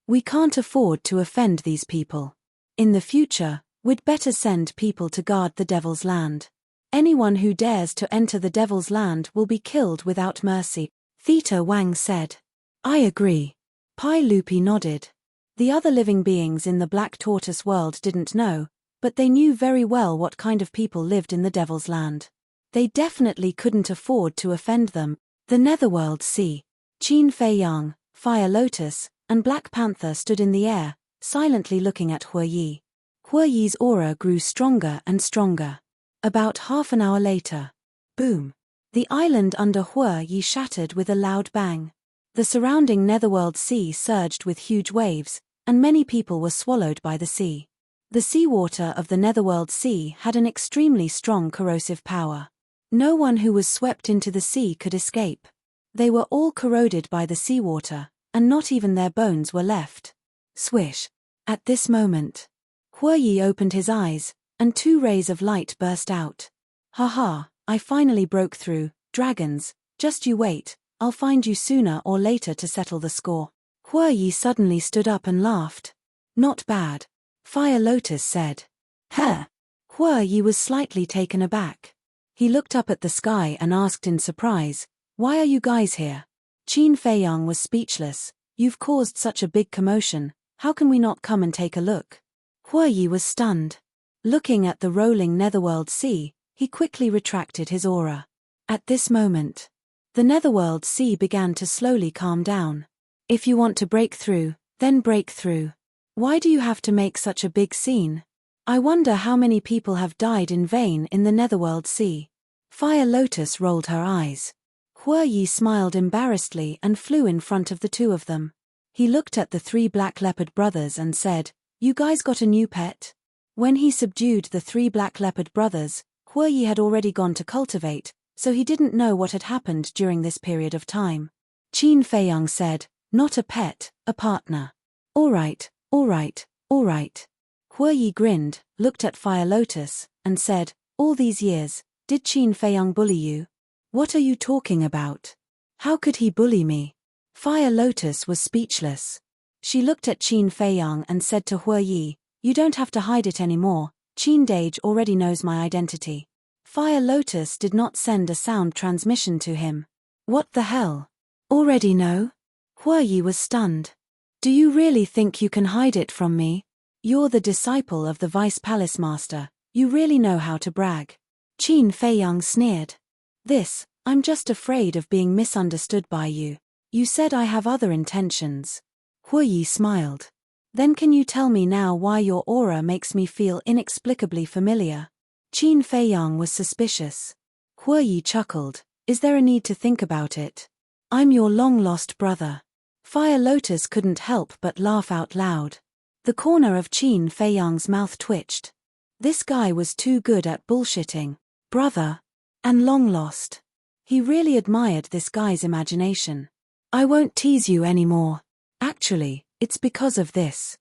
"We can't afford to offend these people. In the future, we'd better send people to guard the Devil's Land. Anyone who dares to enter the Devil's Land will be killed without mercy." Theta Wang said, "I agree." Pai Lupi nodded. The other living beings in the Black Tortoise world didn't know, but they knew very well what kind of people lived in the Devil's Land. They definitely couldn't afford to offend them. The Netherworld Sea. Qin Feiyang, Fire Lotus, and Black Panther stood in the air, silently looking at Hu Yi. Hu Yi's aura grew stronger and stronger. About half an hour later, boom! The island under Hu Yi shattered with a loud bang. The surrounding Netherworld Sea surged with huge waves, and many people were swallowed by the sea. The seawater of the Netherworld Sea had an extremely strong corrosive power. No one who was swept into the sea could escape. They were all corroded by the seawater, and not even their bones were left. Swish! At this moment, Hu Yi opened his eyes, and two rays of light burst out. "Haha, I finally broke through, dragons, just you wait, I'll find you sooner or later to settle the score." Hu Yi suddenly stood up and laughed. "Not bad," Fire Lotus said. "Huh?" Hu Yi was slightly taken aback. He looked up at the sky and asked in surprise, "Why are you guys here?" Qin Feiyang was speechless. "You've caused such a big commotion, how can we not come and take a look?" Hu Yi was stunned. Looking at the rolling Netherworld Sea, he quickly retracted his aura. At this moment, the Netherworld Sea began to slowly calm down. "If you want to break through, then break through. Why do you have to make such a big scene?" I wonder how many people have died in vain in the Netherworld Sea. Fire Lotus rolled her eyes. Hue Yi smiled embarrassedly and flew in front of the two of them. He looked at the 3 black leopard brothers and said, "You guys got a new pet?" When he subdued the 3 black leopard brothers, Hue Yi had already gone to cultivate, so he didn't know what had happened during this period of time. Qin Feiyang said, "Not a pet, a partner." All right, all right, all right. Hue Yi grinned, looked at Fire Lotus, and said, "All these years, did Qin Feiyang bully you?" "What are you talking about? How could he bully me?" Fire Lotus was speechless. She looked at Qin Feiyang and said to Hue Yi, "You don't have to hide it anymore, Qin Dage already knows my identity." Fire Lotus did not send a sound transmission to him. "What the hell? Already know?" Hue Yi was stunned. "Do you really think you can hide it from me? You're the disciple of the Vice Palace Master, you really know how to brag." Qin Feiyang sneered. I'm just afraid of being misunderstood by you. You said I have other intentions." Hue Yi smiled. "Then can you tell me now why your aura makes me feel inexplicably familiar?" Qin Feiyang was suspicious. Hue Yi chuckled. "Is there a need to think about it? I'm your long-lost brother." Fire Lotus couldn't help but laugh out loud. The corner of Qin Feiyang's mouth twitched. This guy was too good at bullshitting. Brother. And long-lost. He really admired this guy's imagination. "I won't tease you anymore. Actually, it's because of this."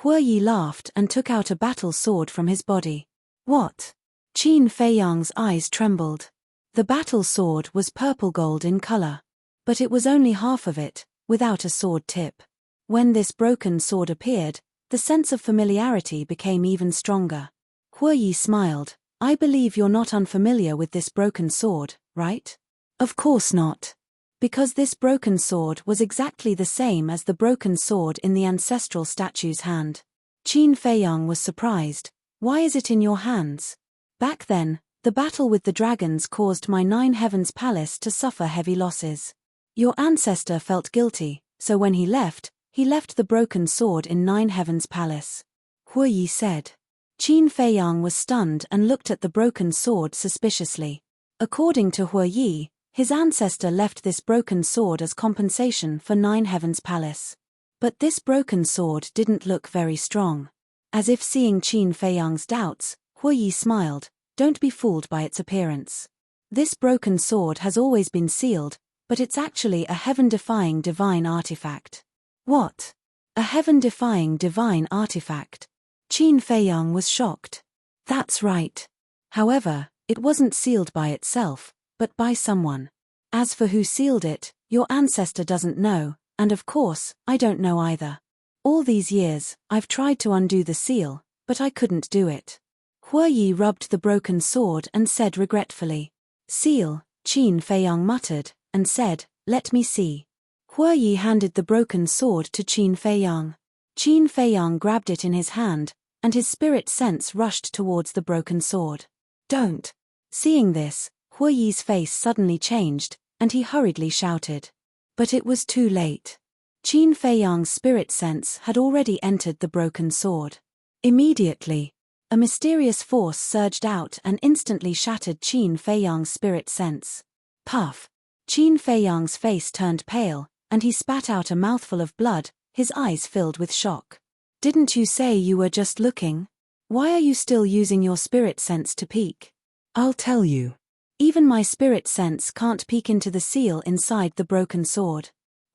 Hue Yi laughed and took out a battle sword from his body. "What?" Qin Feiyang's eyes trembled. The battle sword was purple gold in color. But it was only half of it, without a sword tip. When this broken sword appeared, the sense of familiarity became even stronger. Hue Yi smiled. "I believe you're not unfamiliar with this broken sword, right?" "Of course not. Because this broken sword was exactly the same as the broken sword in the ancestral statue's hand." Qin Feiyang was surprised. "Why is it in your hands?" "Back then, the battle with the dragons caused my 9 Heavens Palace to suffer heavy losses. Your ancestor felt guilty, so when he left the broken sword in 9 Heavens Palace." Hue Yi said. Qin Feiyang was stunned and looked at the broken sword suspiciously. According to Hue Yi, his ancestor left this broken sword as compensation for 9 Heavens Palace. But this broken sword didn't look very strong. As if seeing Qin Feiyang's doubts, Hue Yi smiled. "Don't be fooled by its appearance. This broken sword has always been sealed, but it's actually a heaven-defying divine artifact." "What? A heaven-defying divine artifact?" Qin Feiyang was shocked. "That's right. However, it wasn't sealed by itself, but by someone. As for who sealed it, your ancestor doesn't know, and of course, I don't know either. All these years, I've tried to undo the seal, but I couldn't do it." Hue Yi rubbed the broken sword and said regretfully. "Seal," Qin Feiyang muttered, and said, "Let me see." Hue Yi handed the broken sword to Qin Feiyang. Qin Feiyang grabbed it in his hand, and his spirit sense rushed towards the broken sword. "Don't." Seeing this, Hue Yi's face suddenly changed, and he hurriedly shouted. But it was too late. Qin Feiyang's spirit sense had already entered the broken sword. Immediately, a mysterious force surged out and instantly shattered Qin Feiyang's spirit sense. Puff! Qin Feiyang's face turned pale, and he spat out a mouthful of blood, his eyes filled with shock. "Didn't you say you were just looking? Why are you still using your spirit sense to peek?" "I'll tell you. Even my spirit sense can't peek into the seal inside the broken sword,"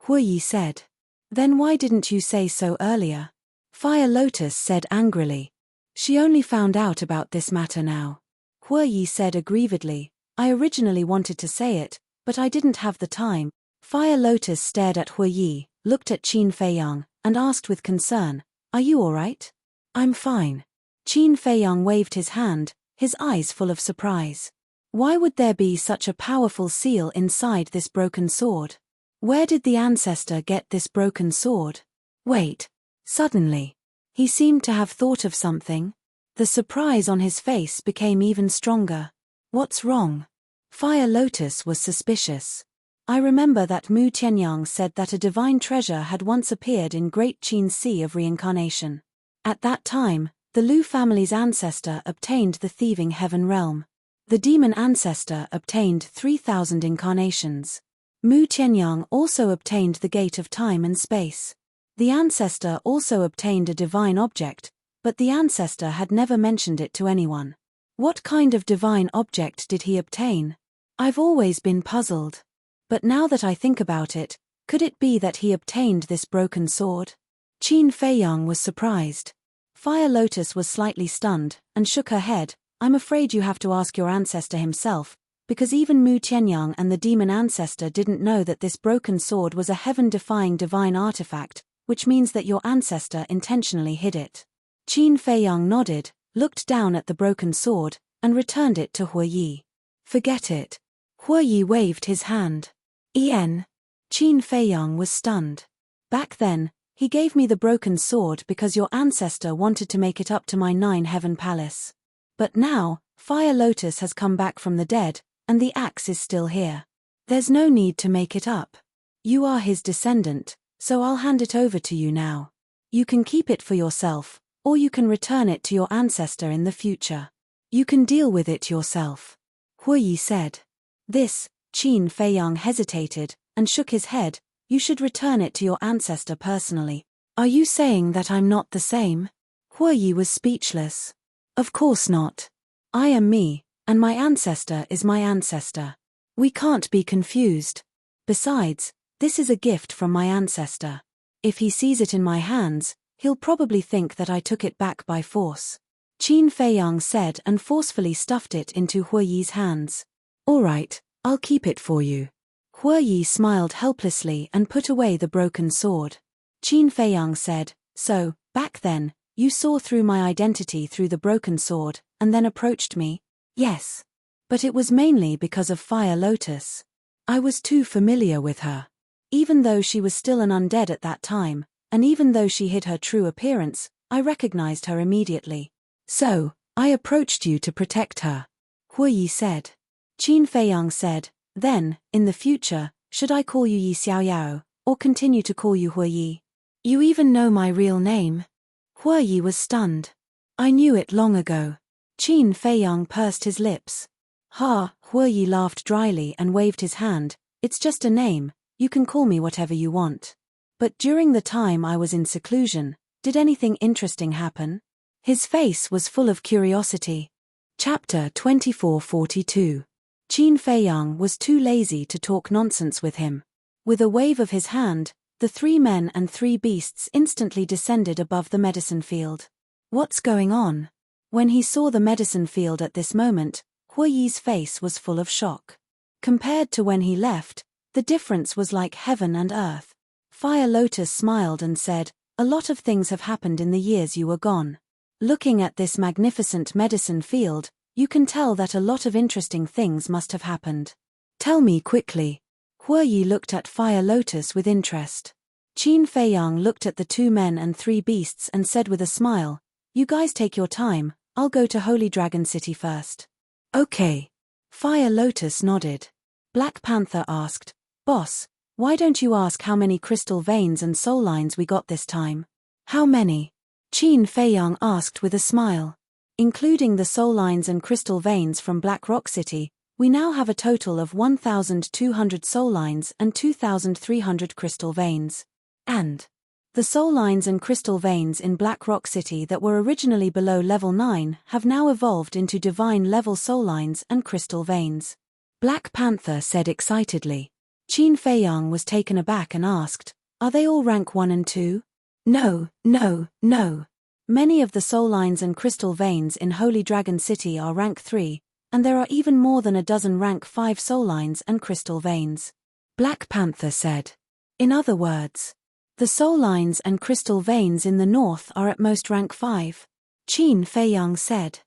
Hue Yi said. "Then why didn't you say so earlier?" Fire Lotus said angrily. "She only found out about this matter now." Hue Yi said aggrievedly, "I originally wanted to say it, but I didn't have the time." Fire Lotus stared at Hue Yi, looked at Qin Feiyang, and asked with concern, "Are you alright?" "I'm fine." Qin Feiyang waved his hand, his eyes full of surprise. Why would there be such a powerful seal inside this broken sword? Where did the ancestor get this broken sword? Wait. Suddenly, he seemed to have thought of something. The surprise on his face became even stronger. "What's wrong?" Fire Lotus was suspicious. "I remember that Mu Tianyang said that a divine treasure had once appeared in Great Qin's Sea of Reincarnation. At that time, The Lu family's ancestor obtained the thieving heaven realm. The demon ancestor obtained 3,000 incarnations. Mu Tianyang also obtained the gate of time and space. The ancestor also obtained a divine object, but the ancestor had never mentioned it to anyone. What kind of divine object did he obtain? I've always been puzzled. But now that I think about it, could it be that he obtained this broken sword? Qin Feiyang was surprised. Fire Lotus was slightly stunned, and shook her head. I'm afraid you have to ask your ancestor himself, because even Mu Tianyang and the demon ancestor didn't know that this broken sword was a heaven-defying divine artifact, which means that your ancestor intentionally hid it. Qin Feiyang nodded, looked down at the broken sword, and returned it to Hue Yi. Forget it. Hue Yi waved his hand. Qin Feiyang was stunned. Back then, he gave me the broken sword because your ancestor wanted to make it up to my 9-heaven palace. But now, Fire Lotus has come back from the dead, and the axe is still here. There's no need to make it up. You are his descendant, so I'll hand it over to you now. You can keep it for yourself, or you can return it to your ancestor in the future. You can deal with it yourself. Hue Yi said. This, Qin Feiyang hesitated, and shook his head. You should return it to your ancestor personally. Are you saying that I'm not the same? Hue Yi was speechless. Of course not. I am me, and my ancestor is my ancestor. We can't be confused. Besides, this is a gift from my ancestor. If he sees it in my hands, he'll probably think that I took it back by force. Qin Feiyang said and forcefully stuffed it into Hue Yi's hands. All right, I'll keep it for you. Hue Yi smiled helplessly and put away the broken sword. Qin Feiyang said, so, back then, you saw through my identity through the broken sword, and then approached me? Yes. But it was mainly because of Fire Lotus. I was too familiar with her. Even though she was still an undead at that time, and even though she hid her true appearance, I recognized her immediately. So, I approached you to protect her. Hue Yi said. Qin Feiyang said, then, in the future, should I call you Yi Xiaoyao, or continue to call you Hue Yi? You even know my real name? Hue Yi was stunned. I knew it long ago. Qin Feiyang pursed his lips. Ha, Hue Yi laughed dryly and waved his hand. It's just a name, you can call me whatever you want. But during the time I was in seclusion, did anything interesting happen? His face was full of curiosity. Chapter 2442. Qin Feiyang was too lazy to talk nonsense with him. With a wave of his hand, the 3 men and 3 beasts instantly descended above the medicine field. What's going on? When he saw the medicine field at this moment, Hue Yi's face was full of shock. Compared to when he left, the difference was like heaven and earth. Fire Lotus smiled and said, a lot of things have happened in the years you were gone. Looking at this magnificent medicine field, you can tell that a lot of interesting things must have happened. Tell me quickly. Hue Yi looked at Fire Lotus with interest. Qin Feiyang looked at the 2 men and 3 beasts and said with a smile, you guys take your time, I'll go to Holy Dragon City first. Okay. Fire Lotus nodded. Black Panther asked, Boss, why don't you ask how many crystal veins and soul lines we got this time? How many? Qin Feiyang asked with a smile. Including the soul lines and crystal veins from Black Rock City, we now have a total of 1,200 soul lines and 2,300 crystal veins. And the soul lines and crystal veins in Black Rock City that were originally below level 9 have now evolved into divine level soul lines and crystal veins. Black Panther said excitedly. Qin Feiyang was taken aback and asked, are they all rank 1 and 2? No. Many of the soul lines and crystal veins in Holy Dragon City are rank 3, and there are even more than a dozen rank 5 soul lines and crystal veins. Black Panther said. In other words, the soul lines and crystal veins in the north are at most rank 5. Qin Feiyang said.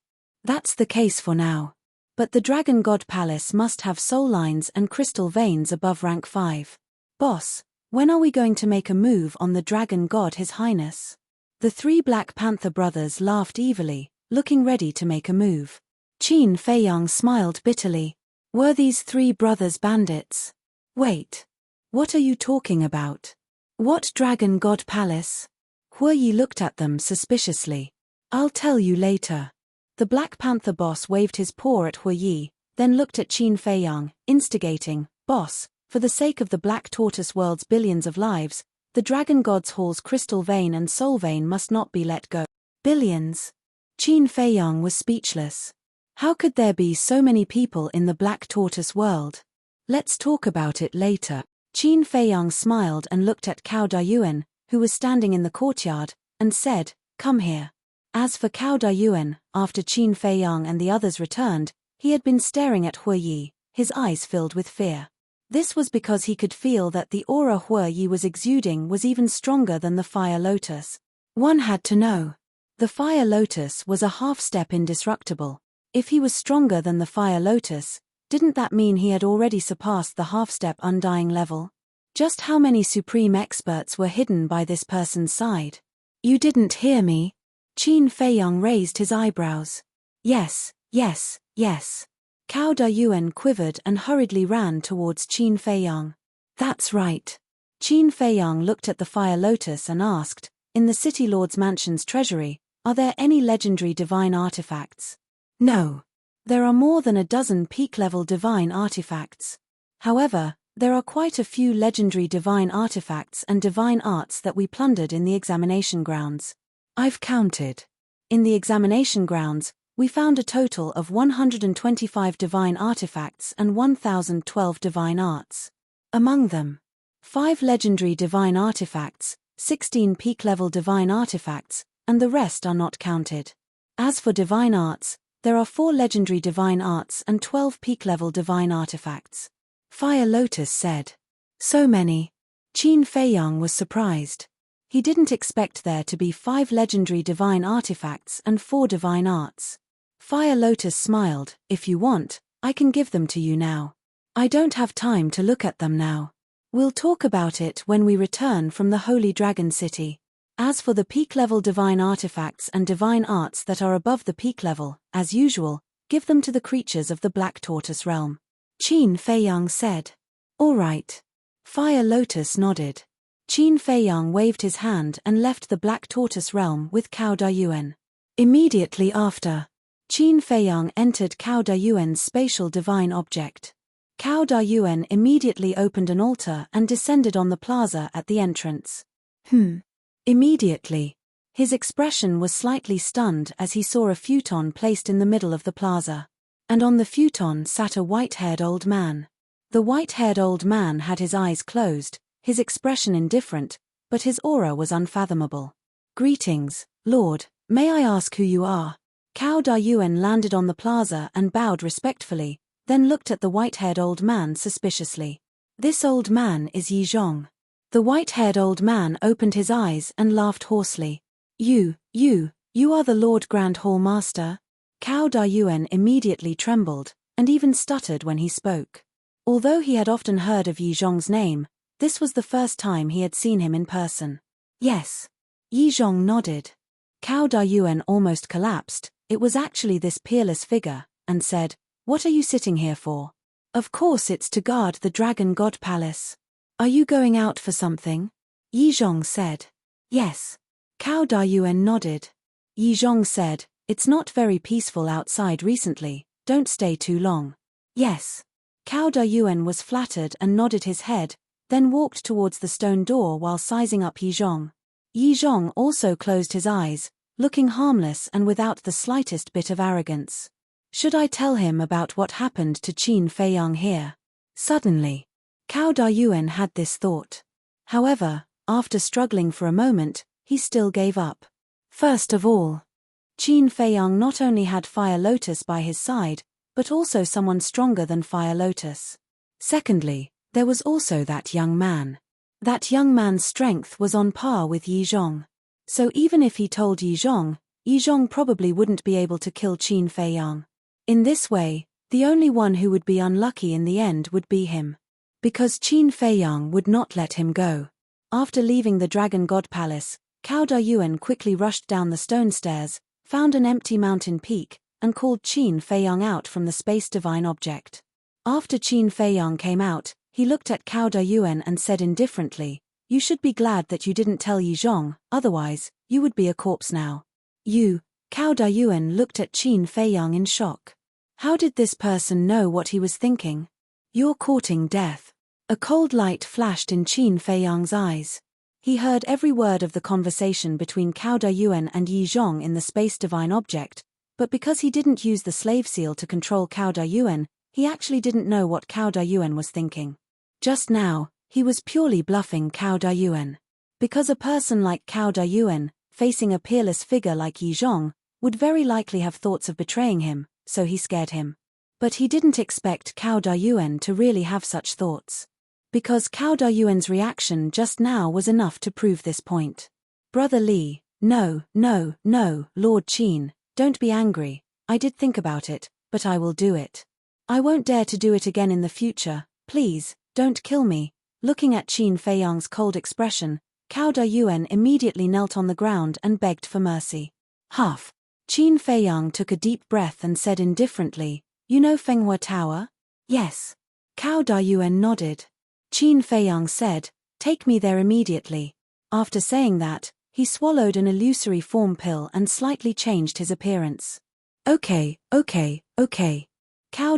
That's the case for now. But the Dragon God Palace must have soul lines and crystal veins above rank 5. Boss, when are we going to make a move on the Dragon God His Highness? The 3 Black Panther brothers laughed evilly, looking ready to make a move. Qin Feiyang smiled bitterly. Were these 3 brothers bandits? Wait. What are you talking about? What Dragon God Palace? Hue Yi looked at them suspiciously. I'll tell you later. The Black Panther boss waved his paw at Hui Yi, then looked at Qin Feiyang, instigating, "Boss, for the sake of the Black Tortoise world's billions of lives, the Dragon God's Hall's crystal vein and soul vein must not be let go." Billions? Qin Feiyang was speechless. How could there be so many people in the Black Tortoise world? Let's talk about it later. Qin Feiyang smiled and looked at Cao Dayuan, who was standing in the courtyard, and said, "Come here." As for Cao Dayuan, after Qin Feiyang and the others returned, he had been staring at Hui Yi, his eyes filled with fear. This was because he could feel that the aura Hui Yi was exuding was even stronger than the Fire Lotus. One had to know. The Fire Lotus was a half-step indestructible. If he was stronger than the Fire Lotus, didn't that mean he had already surpassed the half-step undying level? Just how many supreme experts were hidden by this person's side? You didn't hear me? Qin Feiyang raised his eyebrows. Yes, yes, yes. Cao Dayuan quivered and hurriedly ran towards Qin Feiyang. That's right. Qin Feiyang looked at the Fire Lotus and asked, "In the City Lord's mansion's treasury, are there any legendary divine artifacts?" No. There are more than a dozen peak-level divine artifacts. However, there are quite a few legendary divine artifacts and divine arts that we plundered in the examination grounds. I've counted. In the examination grounds, we found a total of 125 divine artifacts and 1012 divine arts. Among them, 5 legendary divine artifacts, 16 peak-level divine artifacts, and the rest are not counted. As for divine arts, there are 4 legendary divine arts and 12 peak-level divine artifacts. Fire Lotus said. So many. Qin Feiyang was surprised. He didn't expect there to be 5 legendary divine artifacts and 4 divine arts. Fire Lotus smiled, "If you want, I can give them to you now. I don't have time to look at them now. We'll talk about it when we return from the Holy Dragon City. As for the peak-level divine artifacts and divine arts that are above the peak level, as usual, give them to the creatures of the Black Tortoise realm." Qin Feiyang said. All right. Fire Lotus nodded. Qin Feiyang waved his hand and left the Black Tortoise realm with Cao Dayuan. Immediately after, Qin Feiyang entered Cao Dayuan's spatial divine object. Cao Dayuan immediately opened an altar and descended on the plaza at the entrance. Immediately, his expression was slightly stunned as he saw a futon placed in the middle of the plaza. And on the futon sat a white-haired old man. The white-haired old man had his eyes closed, his expression indifferent, but his aura was unfathomable. "Greetings, Lord, may I ask who you are?" Cao Dayuan landed on the plaza and bowed respectfully, then looked at the white-haired old man suspiciously. "This old man is Yi Zhong." The white-haired old man opened his eyes and laughed hoarsely. You are the Lord Grand Hall Master?" Cao Dayuan immediately trembled, and even stuttered when he spoke. Although he had often heard of Yi Zhong's name, this was the first time he had seen him in person. Yes. Yi Zhong nodded. Cao Dayuan almost collapsed. It was actually this peerless figure, and said, "What are you sitting here for?" "Of course it's to guard the Dragon God Palace." "Are you going out for something?" Yi Zhong said. "Yes." Cao Dayuan nodded. Yi Zhong said, "It's not very peaceful outside recently, don't stay too long." "Yes." Cao Dayuan was flattered and nodded his head, then walked towards the stone door while sizing up Yi Zhong. Yi Zhong also closed his eyes, looking harmless and without the slightest bit of arrogance. Should I tell him about what happened to Qin Feiyang here? Suddenly, Cao Dayuan had this thought. However, after struggling for a moment, he still gave up. First of all, Qin Feiyang not only had Fire Lotus by his side, but also someone stronger than Fire Lotus. Secondly, there was also that young man. That young man's strength was on par with Yi Zhong. So even if he told Yi Zhong probably wouldn't be able to kill Qin Feiyang. In this way, the only one who would be unlucky in the end would be him. Because Qin Feiyang would not let him go. After leaving the Dragon God Palace, Cao Dayuan quickly rushed down the stone stairs, found an empty mountain peak, and called Qin Feiyang out from the space divine object. After Qin Feiyang came out, he looked at Cao Dayuan and said indifferently, "You should be glad that you didn't tell Yi Zhong, otherwise, you would be a corpse now." You Cao Dayuan looked at Qin Feiyang in shock. How did this person know what he was thinking? You're courting death. A cold light flashed in Qin Feiyang's eyes. He heard every word of the conversation between Cao Dayuan and Yi Zhong in the space divine object, but because he didn't use the slave seal to control Cao Dayuan, he actually didn't know what Cao Dayuan was thinking. Just now, he was purely bluffing Cao Dayuan. Because a person like Cao Dayuan, facing a peerless figure like Yi Zhong, would very likely have thoughts of betraying him, so he scared him. But he didn't expect Cao Dayuan to really have such thoughts. Because Cao Dayuan's reaction just now was enough to prove this point. Brother Li, no, Lord Qin, don't be angry. I did think about it, but I will do it. I won't dare to do it again in the future. Please, don't kill me. Looking at Qin Feiyang's cold expression, Cao Dayuan immediately knelt on the ground and begged for mercy. Huff. Qin Feiyang took a deep breath and said indifferently, You know Fenghua Tower? Yes. Cao Dayuan nodded. Qin Feiyang said, Take me there immediately. After saying that, he swallowed an illusory form pill and slightly changed his appearance. Okay. Cao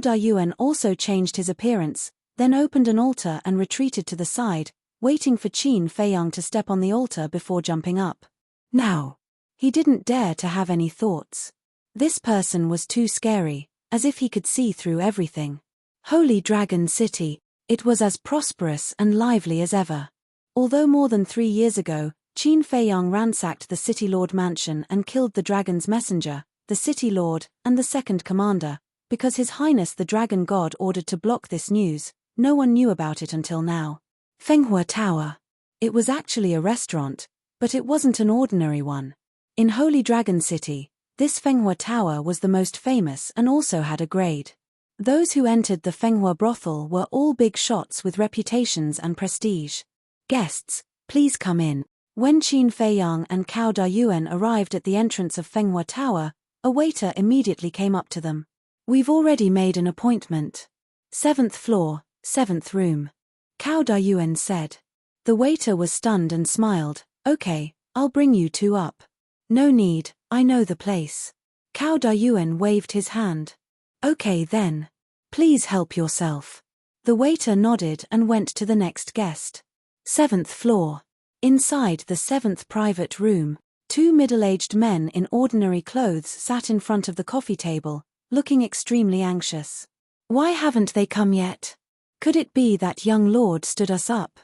Dayuan also changed his appearance, then opened an altar and retreated to the side, waiting for Qin Feiyang to step on the altar before jumping up. Now. He didn't dare to have any thoughts. This person was too scary, as if he could see through everything. Holy Dragon City, it was as prosperous and lively as ever. Although more than 3 years ago, Qin Feiyang ransacked the City Lord mansion and killed the dragon's messenger, the City Lord, and the second commander, because His Highness the Dragon God ordered to block this news, no one knew about it until now. Fenghua Tower. It was actually a restaurant, but it wasn't an ordinary one. In Holy Dragon City, this Fenghua Tower was the most famous and also had a grade. Those who entered the Fenghua brothel were all big shots with reputations and prestige. Guests, please come in. When Qin Feiyang and Cao Dayuan arrived at the entrance of Fenghua Tower, a waiter immediately came up to them. We've already made an appointment. 7th floor, 7th room. Cao Dayuan said. The waiter was stunned and smiled. Okay, I'll bring you two up. No need, I know the place. Cao Dayuan waved his hand. Okay then. Please help yourself. The waiter nodded and went to the next guest. 7th floor. Inside the 7th private room, 2 middle-aged men in ordinary clothes sat in front of the coffee table, looking extremely anxious. Why haven't they come yet? Could it be that young lord stood us up?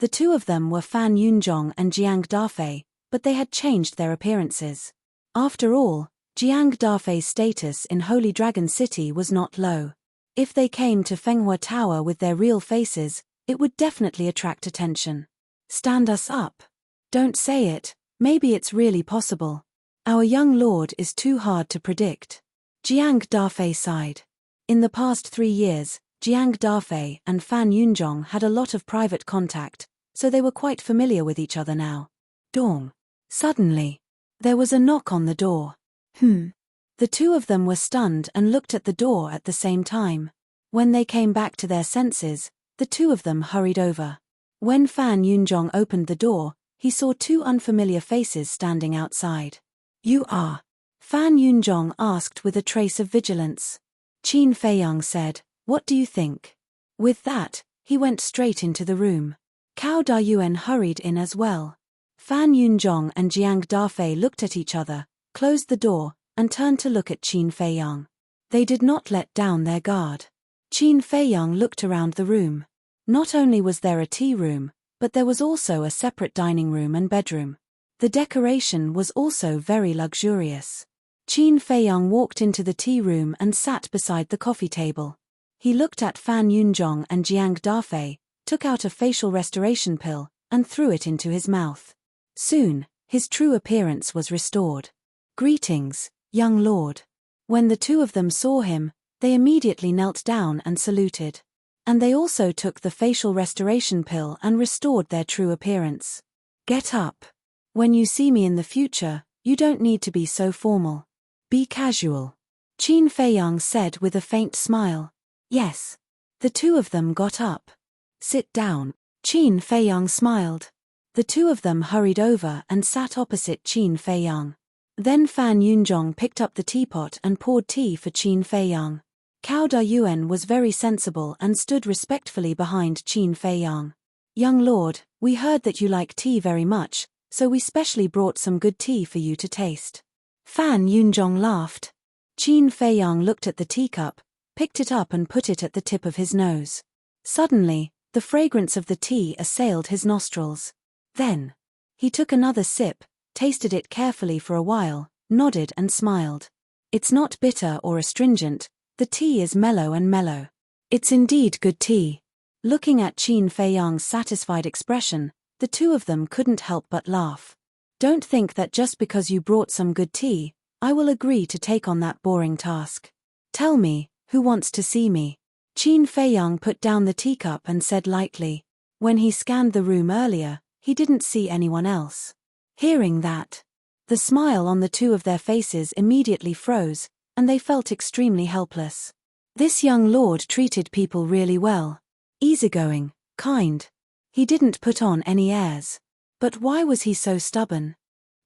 The two of them were Fan Yunzhong and Jiang Dafei, but they had changed their appearances. After all, Jiang Dafei's status in Holy Dragon City was not low. If they came to Fenghua Tower with their real faces, it would definitely attract attention. Stand us up. Don't say it, maybe it's really possible. Our young lord is too hard to predict. Jiang Dafei sighed. In the past 3 years, Jiang Dafei and Fan Yunzhong had a lot of private contact, so they were quite familiar with each other now. Dong. Suddenly, there was a knock on the door. The two of them were stunned and looked at the door at the same time. When they came back to their senses, the two of them hurried over. When Fan Yunzhong opened the door, he saw 2 unfamiliar faces standing outside. You are? Fan Yunzhong asked with a trace of vigilance. Qin Feiyang said, What do you think? With that, he went straight into the room. Cao Dayuan hurried in as well. Fan Yunzhong and Jiang Dafei looked at each other, closed the door, and turned to look at Qin Feiyang. They did not let down their guard. Qin Feiyang looked around the room. Not only was there a tea room, but there was also a separate dining room and bedroom. The decoration was also very luxurious. Qin Feiyang walked into the tea room and sat beside the coffee table. He looked at Fan Yunzhong and Jiang Dafei, took out a facial restoration pill, and threw it into his mouth. Soon, his true appearance was restored. Greetings, young lord. When the two of them saw him, they immediately knelt down and saluted. And they also took the facial restoration pill and restored their true appearance. Get up. When you see me in the future, you don't need to be so formal. Be casual. Qin Feiyang said with a faint smile. Yes. The two of them got up. Sit down. Qin Feiyang smiled. The two of them hurried over and sat opposite Qin Feiyang. Then Fan Yunjong picked up the teapot and poured tea for Qin Feiyang. Cao Dayuan was very sensible and stood respectfully behind Qin Feiyang. Young lord, we heard that you like tea very much, so we specially brought some good tea for you to taste. Fan Yunjong laughed. Qin Feiyang looked at the teacup, picked it up and put it at the tip of his nose. Suddenly, the fragrance of the tea assailed his nostrils. Then, he took another sip, tasted it carefully for a while, nodded and smiled. It's not bitter or astringent, the tea is mellow and mellow. It's indeed good tea. Looking at Qin Feiyang's satisfied expression, the two of them couldn't help but laugh. Don't think that just because you brought some good tea, I will agree to take on that boring task. Tell me, who wants to see me? Qin Feiyang put down the teacup and said lightly. When he scanned the room earlier, he didn't see anyone else. Hearing that, the smile on the two of their faces immediately froze, and they felt extremely helpless. This young lord treated people really well. Easygoing, kind. He didn't put on any airs. But why was he so stubborn?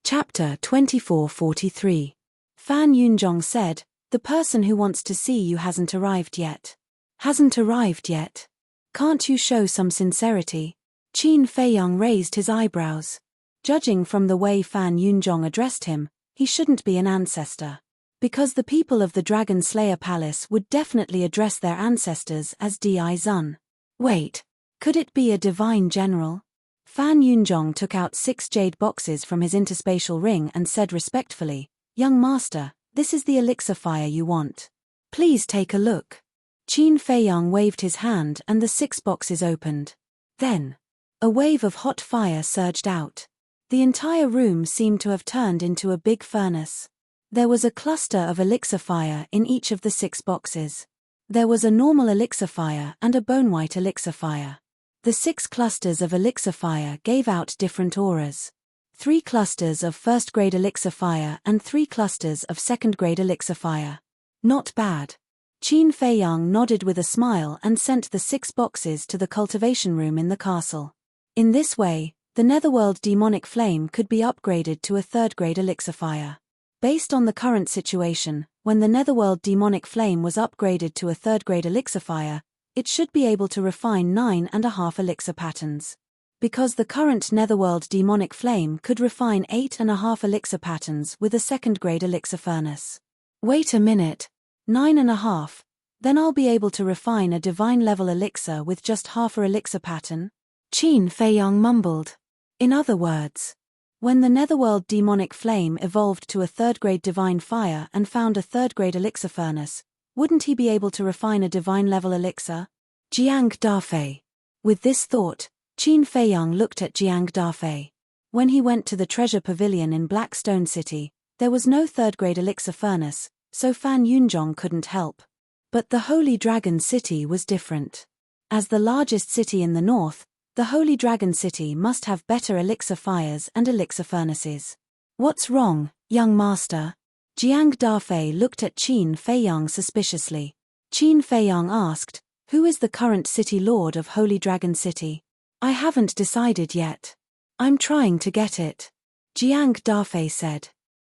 Chapter 2443. Fan Yunjong said, the person who wants to see you hasn't arrived yet. Hasn't arrived yet? Can't you show some sincerity? Qin Feiyang raised his eyebrows. Judging from the way Fan Yunjong addressed him, he shouldn't be an ancestor. Because the people of the Dragon Slayer Palace would definitely address their ancestors as Di Zun. Wait, could it be a divine general? Fan Yunjong took out 6 jade boxes from his interspatial ring and said respectfully, Young master, this is the elixir fire you want. Please take a look. Qin Feiyang waved his hand and the 6 boxes opened. Then, a wave of hot fire surged out. The entire room seemed to have turned into a big furnace. There was a cluster of elixir fire in each of the 6 boxes. There was a normal elixir fire and a bone-white elixir fire. The 6 clusters of elixir fire gave out different auras. 3 clusters of first-grade elixir fire and 3 clusters of second-grade elixir fire. Not bad. Qin Feiyang nodded with a smile and sent the 6 boxes to the cultivation room in the castle. In this way, the Netherworld demonic flame could be upgraded to a 3rd-grade elixir fire. Based on the current situation, when the Netherworld demonic flame was upgraded to a 3rd-grade elixir fire, it should be able to refine 9.5 elixir patterns. Because the current Netherworld demonic flame could refine 8.5 elixir patterns with a 2nd-grade elixir furnace. Wait a minute. 9.5. Then I'll be able to refine a divine level elixir with just half a elixir pattern? Qin Feiyang mumbled. In other words, when the Netherworld demonic flame evolved to a 3rd-grade divine fire and found a 3rd-grade elixir furnace, wouldn't he be able to refine a divine level elixir? Jiang Dafei. With this thought, Qin Feiyang looked at Jiang Dafei. When he went to the treasure pavilion in Blackstone City, there was no 3rd-grade elixir furnace, so Fan Yunjong couldn't help. But the Holy Dragon City was different. As the largest city in the north, the Holy Dragon City must have better elixir fires and elixir furnaces. What's wrong, young master? Jiang Dafei looked at Qin Feiyang suspiciously. Qin Feiyang asked, who is the current city lord of Holy Dragon City? I haven't decided yet. I'm trying to get it. Jiang Dafei said.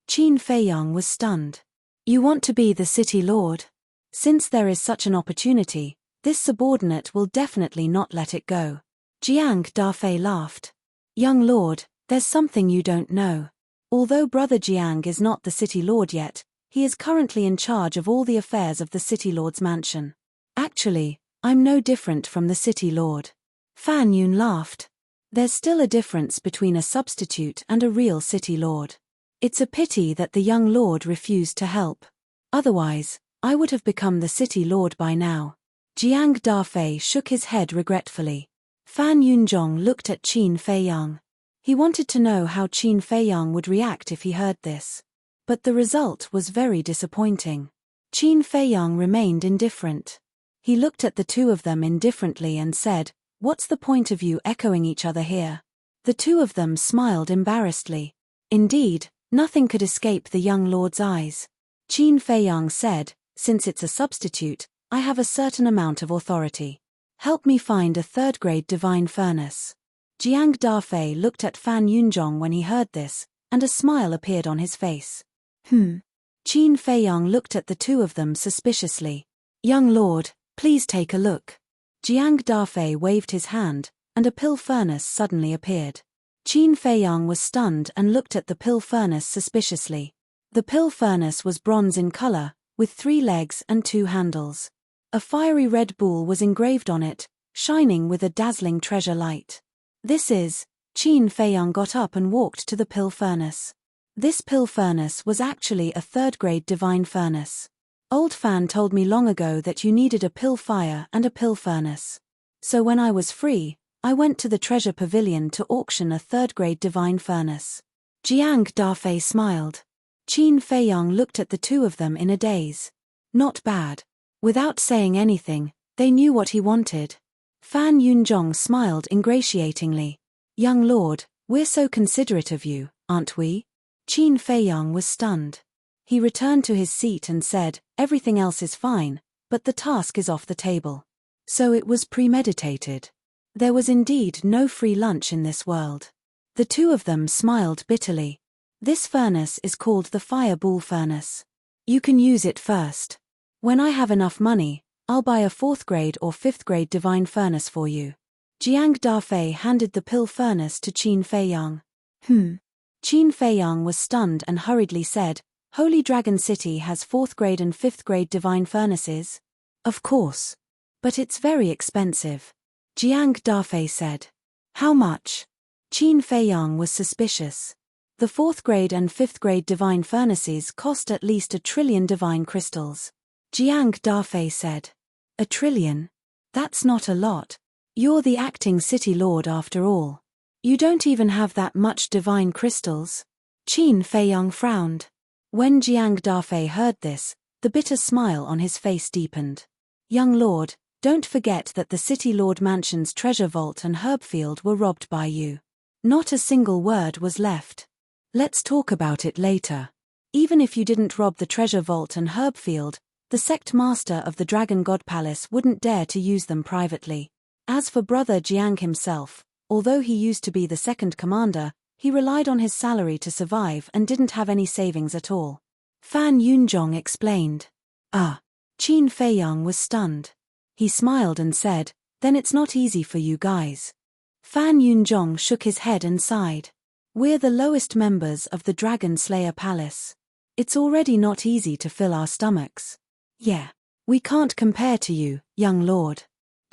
Qin Feiyang was stunned. You want to be the city lord? Since there is such an opportunity, this subordinate will definitely not let it go. Jiang Dafei laughed. Young lord, there's something you don't know. Although Brother Jiang is not the city lord yet, he is currently in charge of all the affairs of the city lord's mansion. Actually, I'm no different from the city lord. Fan Yun laughed. There's still a difference between a substitute and a real city lord. It's a pity that the young lord refused to help. Otherwise, I would have become the city lord by now. Jiang Dafei shook his head regretfully. Fan Yunjong looked at Qin Feiyang. He wanted to know how Qin Feiyang would react if he heard this. But the result was very disappointing. Qin Feiyang remained indifferent. He looked at the two of them indifferently and said, what's the point of you echoing each other here? The two of them smiled embarrassedly. Indeed, nothing could escape the young lord's eyes. Qin Feiyang said, since it's a substitute, I have a certain amount of authority. Help me find a 3rd-grade divine furnace. Jiang Dafei looked at Fan Yunjong when he heard this, and a smile appeared on his face. Qin Feiyang looked at the two of them suspiciously. Young lord, please take a look. Jiang Dafei waved his hand, and a pill furnace suddenly appeared. Qin Feiyang was stunned and looked at the pill furnace suspiciously. The pill furnace was bronze in color, with 3 legs and 2 handles. A fiery red bull was engraved on it, shining with a dazzling treasure light. This is. Qin Feiyang got up and walked to the pill furnace. This pill furnace was actually a 3rd-grade divine furnace. Old Fan told me long ago that you needed a pill fire and a pill furnace. So when I was free, I went to the treasure pavilion to auction a 3rd-grade divine furnace. Jiang Dafei smiled. Qin Feiyang looked at the two of them in a daze. Not bad. Without saying anything, they knew what he wanted. Fan Yunzhong smiled ingratiatingly. Young lord, we're so considerate of you, aren't we? Qin Feiyang was stunned. He returned to his seat and said, everything else is fine, but the task is off the table. So it was premeditated. There was indeed no free lunch in this world. The two of them smiled bitterly. This furnace is called the Fire Bull Furnace. You can use it first. When I have enough money, I'll buy a 4th-grade or 5th-grade divine furnace for you. Jiang Dafei handed the pill furnace to Qin Feiyang. Qin Feiyang was stunned and hurriedly said, Holy Dragon City has 4th-grade and 5th-grade divine furnaces? Of course. But it's very expensive. Jiang Dafei said. How much? Qin Feiyang was suspicious. The 4th-grade and 5th-grade divine furnaces cost at least 1 trillion divine crystals. Jiang Dafei said. 1 trillion? That's not a lot. You're the acting city lord after all. You don't even have that much divine crystals. Qin Feiyang frowned. When Jiang Dafei heard this, the bitter smile on his face deepened. Young lord, don't forget that the City Lord Mansion's treasure vault and herb field were robbed by you. Not a single word was left. Let's talk about it later. Even if you didn't rob the treasure vault and herb field, the sect master of the Dragon God Palace wouldn't dare to use them privately. As for Brother Jiang himself, although he used to be the 2nd commander, he relied on his salary to survive and didn't have any savings at all. Fan Yunzhong explained. Qin Feiyang was stunned. He smiled and said, then it's not easy for you guys. Fan Yunzhong shook his head and sighed. We're the lowest members of the Dragon Slayer Palace. It's already not easy to fill our stomachs. Yeah. We can't compare to you, young lord.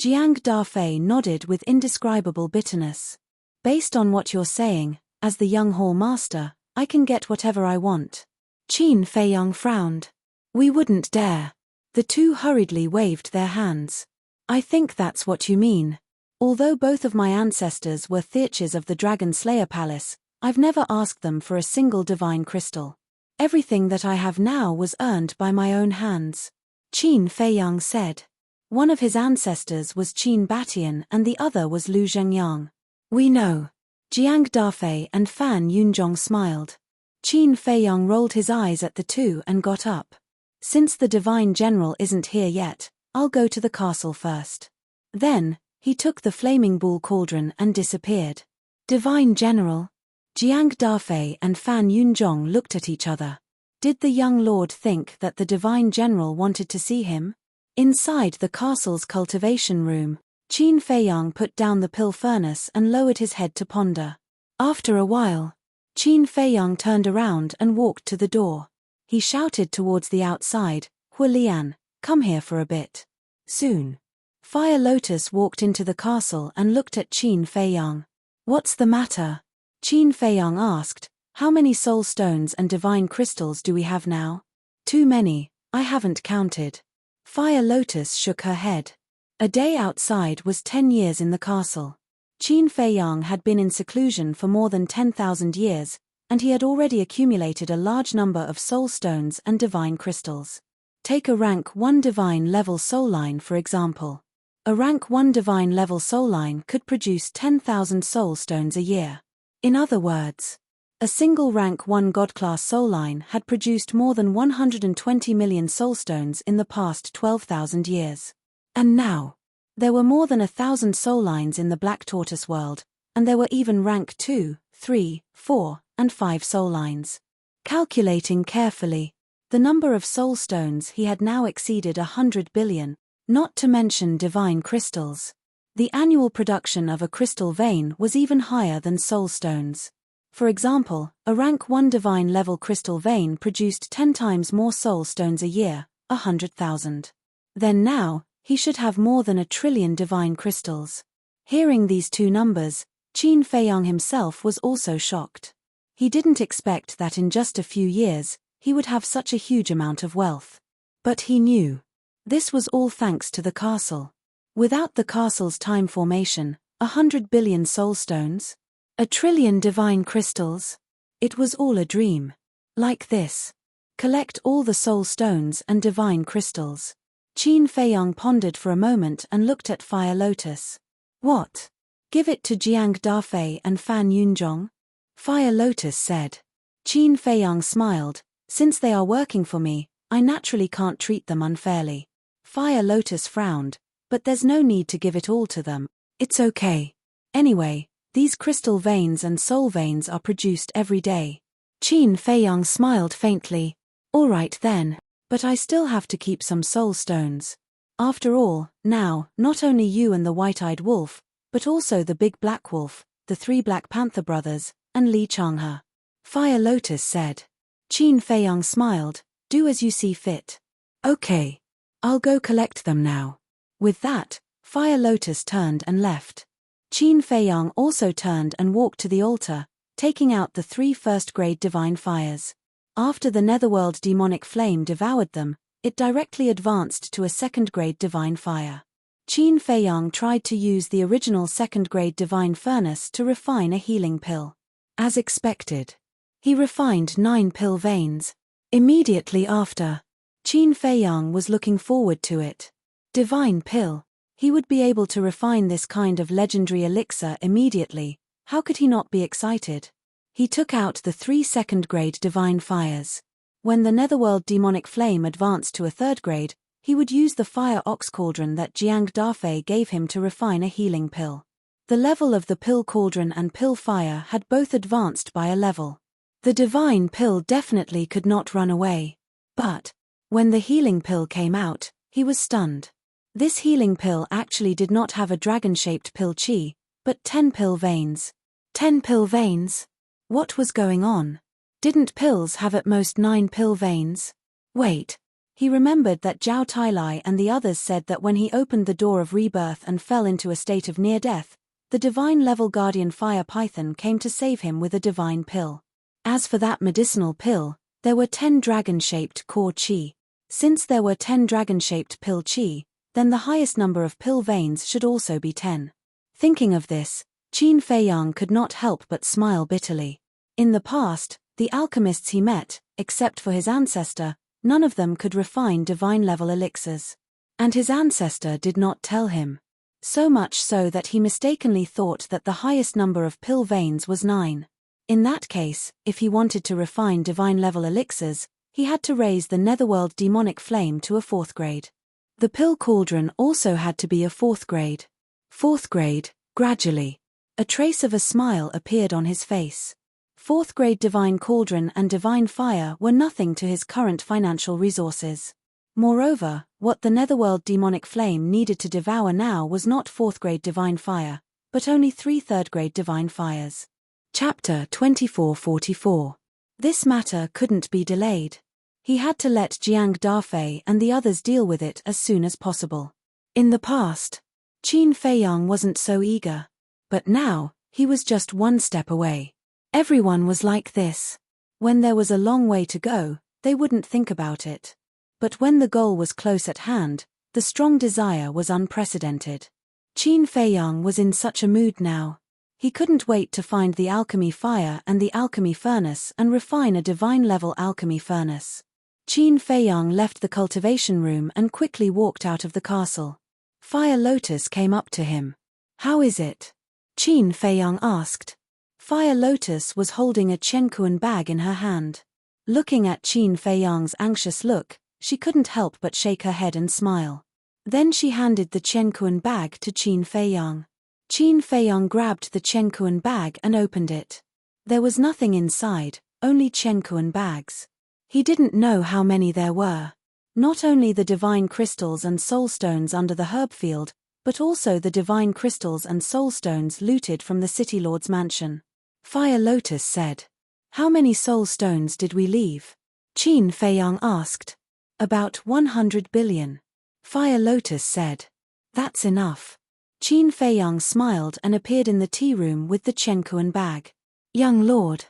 Jiang Dafei nodded with indescribable bitterness. Based on what you're saying, as the young hall master, I can get whatever I want. Qin Feiyang frowned. We wouldn't dare. The two hurriedly waved their hands. I think that's what you mean. Although both of my ancestors were Theaches of the Dragon Slayer Palace, I've never asked them for a single divine crystal. Everything that I have now was earned by my own hands. Qin Feiyang said. One of his ancestors was Qin Batian and the other was Lu Zhengyang. We know. Jiang Dafei and Fan Yunzhong smiled. Qin Feiyang rolled his eyes at the two and got up. Since the divine general isn't here yet, I'll go to the castle first. Then, he took the flaming bull cauldron and disappeared. Divine general? Jiang Dafei and Fan Yunzhong looked at each other. Did the young lord think that the divine general wanted to see him? Inside the castle's cultivation room, Qin Feiyang put down the pill furnace and lowered his head to ponder. After a while, Qin Feiyang turned around and walked to the door. He shouted towards the outside, Huolian, come here for a bit. Soon. Fire Lotus walked into the castle and looked at Qin Feiyang. What's the matter? Qin Feiyang asked, how many soul stones and divine crystals do we have now? Too many, I haven't counted. Fire Lotus shook her head. A day outside was 10 years in the castle. Qin Feiyang had been in seclusion for more than 10,000 years, and he had already accumulated a large number of soul stones and divine crystals. Take a rank 1 divine level soul line for example. A rank 1 divine level soul line could produce 10,000 soul stones a year. In other words, a single rank 1 God-class soul line had produced more than 120 million soul stones in the past 12,000 years. And now, there were more than 1,000 soul lines in the Black Tortoise world, and there were even rank 2, 3, 4, and 5 soul lines. Calculating carefully, the number of soul stones he had now exceeded 100 billion, not to mention divine crystals. The annual production of a crystal vein was even higher than soul stones. For example, a rank 1 divine level crystal vein produced 10 times more soul stones a year, 100,000. Then now, he should have more than 1 trillion divine crystals. Hearing these two numbers, Qin Feiyang himself was also shocked. He didn't expect that in just a few years, he would have such a huge amount of wealth. But he knew. This was all thanks to the castle. Without the castle's time formation, 100 billion soul stones? 1 trillion divine crystals? It was all a dream. Like this. Collect all the soul stones and divine crystals. Qin Feiyang pondered for a moment and looked at Fire Lotus. What? Give it to Jiang Dafei and Fan Yunzhong? Fire Lotus said. Qin Feiyang smiled. Since they are working for me, I naturally can't treat them unfairly. Fire Lotus frowned. But there's no need to give it all to them. It's okay. Anyway, these crystal veins and soul veins are produced every day. Qin Feiyang smiled faintly. All right then, but I still have to keep some soul stones. After all, now, not only you and the white-eyed wolf, but also the big black wolf, the 3 Black Panther brothers, and Li Changhe. Fire Lotus said. Qin Feiyang smiled. Do as you see fit. Okay. I'll go collect them now. With that, Fire Lotus turned and left. Qin Feiyang also turned and walked to the altar, taking out the 3 first-grade divine fires. After the netherworld demonic flame devoured them, it directly advanced to a 2nd-grade divine fire. Qin Feiyang tried to use the original 2nd-grade divine furnace to refine a healing pill. As expected. He refined 9 pill veins. Immediately after, Qin Feiyang was looking forward to it. Divine pill. He would be able to refine this kind of legendary elixir immediately. How could he not be excited? He took out the 3 2nd-grade divine fires. When the netherworld demonic flame advanced to a 3rd grade, he would use the fire ox cauldron that Jiang Dafei gave him to refine a healing pill. The level of the pill cauldron and pill fire had both advanced by a level. The divine pill definitely could not run away. But, when the healing pill came out, he was stunned. This healing pill actually did not have a dragon-shaped pill chi, but 10 pill veins. 10 pill veins? What was going on? Didn't pills have at most 9 pill veins? Wait. He remembered that Zhao Tailai and the others said that when he opened the door of rebirth and fell into a state of near-death, the divine-level guardian fire python came to save him with a divine pill. As for that medicinal pill, there were 10 dragon-shaped core chi. Since there were 10 dragon-shaped pill chi, then the highest number of pill veins should also be 10. Thinking of this, Qin Feiyang could not help but smile bitterly. In the past, the alchemists he met, except for his ancestor, none of them could refine divine-level elixirs. And his ancestor did not tell him. So much so that he mistakenly thought that the highest number of pill veins was 9. In that case, if he wanted to refine divine-level elixirs, he had to raise the netherworld demonic flame to a 4th grade. The pill cauldron also had to be a 4th grade. 4th grade, gradually. A trace of a smile appeared on his face. 4th grade divine cauldron and divine fire were nothing to his current financial resources. Moreover, what the netherworld demonic flame needed to devour now was not 4th grade divine fire, but only 3 3rd grade divine fires. Chapter 2444. This matter couldn't be delayed. He had to let Jiang Dafei and the others deal with it as soon as possible. In the past, Qin Feiyang wasn't so eager. But now, he was just 1 step away. Everyone was like this. When there was a long way to go, they wouldn't think about it. But when the goal was close at hand, the strong desire was unprecedented. Qin Feiyang was in such a mood now. He couldn't wait to find the alchemy fire and the alchemy furnace and refine a divine-level alchemy furnace. Qin Feiyang left the cultivation room and quickly walked out of the castle. Fire Lotus came up to him. "How is it?" Qin Feiyang asked. Fire Lotus was holding a Qianquan bag in her hand. Looking at Qin Feiyang's anxious look, she couldn't help but shake her head and smile. Then she handed the Qianquan bag to Qin Feiyang. Qin Feiyang grabbed the Qianquan bag and opened it. There was nothing inside, only Chenkuan bags. He didn't know how many there were. Not only the divine crystals and soul stones under the herb field, but also the divine crystals and soul stones looted from the city lord's mansion. Fire Lotus said. How many soul stones did we leave? Qin Feiyang asked. About 100 billion. Fire Lotus said. That's enough. Qin Feiyang smiled and appeared in the tea room with the Chenkuan bag. Young lord.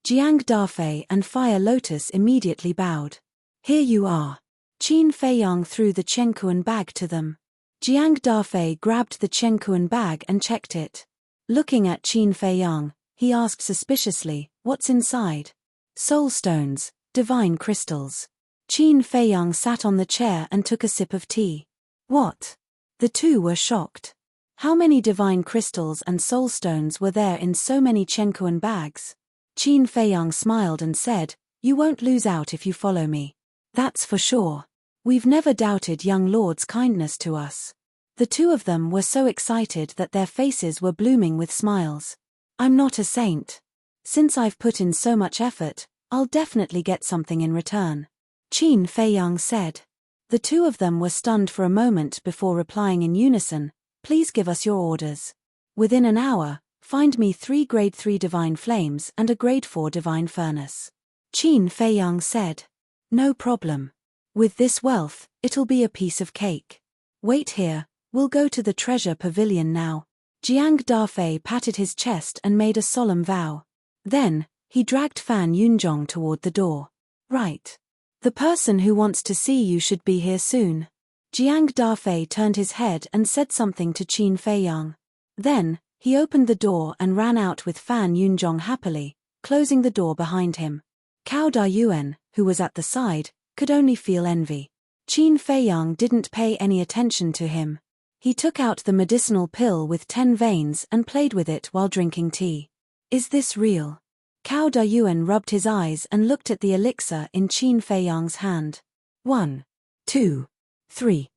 Jiang Dafei and Fire Lotus immediately bowed. Here you are. Qin Feiyang threw the Chenkuan bag to them. Jiang Dafei grabbed the Chenkuan bag and checked it. Looking at Qin Feiyang, he asked suspiciously, what's inside? Soul stones, divine crystals. Qin Feiyang sat on the chair and took a sip of tea. What? The two were shocked. How many divine crystals and soul stones were there in so many Chenkuan bags? Qin Feiyang smiled and said, you won't lose out if you follow me. That's for sure. We've never doubted young lord's kindness to us. The two of them were so excited that their faces were blooming with smiles. I'm not a saint. Since I've put in so much effort, I'll definitely get something in return. Qin Feiyang said. The two of them were stunned for a moment before replying in unison, please give us your orders. Within an hour, find me 3 grade 3 divine flames and a grade 4 divine furnace. Qin Feiyang said. No problem. With this wealth, it'll be a piece of cake. Wait here, we'll go to the treasure pavilion now. Jiang Dafei patted his chest and made a solemn vow. Then, he dragged Fan Yunzhong toward the door. Right. The person who wants to see you should be here soon. Jiang Dafei turned his head and said something to Qin Feiyang. Then, he opened the door and ran out with Fan Yunzhong happily, closing the door behind him. Cao Dayuan, who was at the side, could only feel envy. Qin Feiyang didn't pay any attention to him. He took out the medicinal pill with 10 veins and played with it while drinking tea. Is this real? Cao Dayuan rubbed his eyes and looked at the elixir in Qin Feiyang's hand. 1, 2, 3.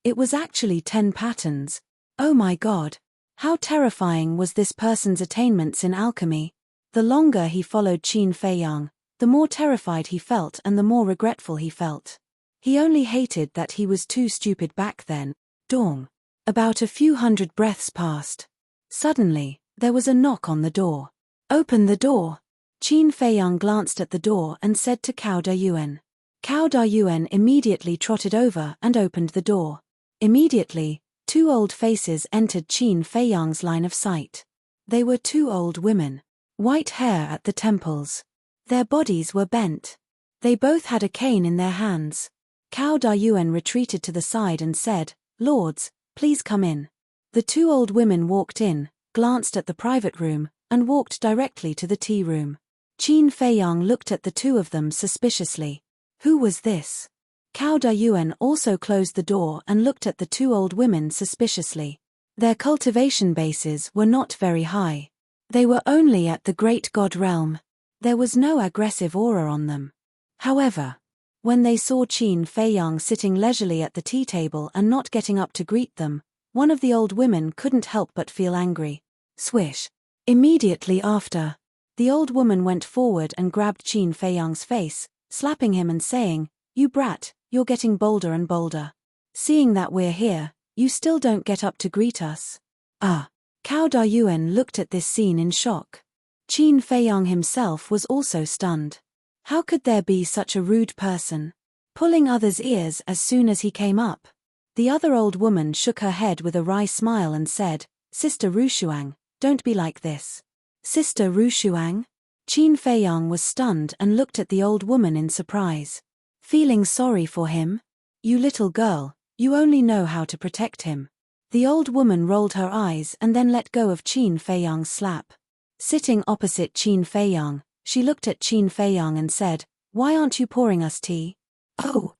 It was actually 10 patterns. Oh my god. How terrifying was this person's attainments in alchemy? The longer he followed Qin Feiyang, the more terrified he felt and the more regretful he felt. He only hated that he was too stupid back then. Dong. About a few hundred breaths passed. Suddenly, there was a knock on the door. Open the door. Qin Feiyang glanced at the door and said to Cao Dayuan. Cao Dayuan immediately trotted over and opened the door. Immediately, 2 old faces entered Qin Feiyang's line of sight. They were 2 old women. White hair at the temples. Their bodies were bent. They both had a cane in their hands. Cao Dayuan retreated to the side and said, Lords, please come in. The 2 old women walked in, glanced at the private room, and walked directly to the tea room. Qin Feiyang looked at the 2 of them suspiciously. Who was this? Cao Dayuan also closed the door and looked at the 2 old women suspiciously. Their cultivation bases were not very high. They were only at the Great God realm. There was no aggressive aura on them. However, when they saw Qin Feiyang sitting leisurely at the tea table and not getting up to greet them, one of the old women couldn't help but feel angry. Swish. Immediately after, the old woman went forward and grabbed Qin Feiyang's face, slapping him and saying, You brat, you're getting bolder and bolder. Seeing that we're here, you still don't get up to greet us. Ah. Cao Dayuan looked at this scene in shock. Qin Feiyang himself was also stunned. How could there be such a rude person? Pulling others' ears as soon as he came up. The other old woman shook her head with a wry smile and said, Sister Rushuang, don't be like this. Sister Rushuang? Qin Feiyang was stunned and looked at the old woman in surprise. Feeling sorry for him? You little girl, you only know how to protect him. The old woman rolled her eyes and then let go of Qin Feiyang's slap. Sitting opposite Qin Feiyang, she looked at Qin Feiyang and said, Why aren't you pouring us tea? Oh.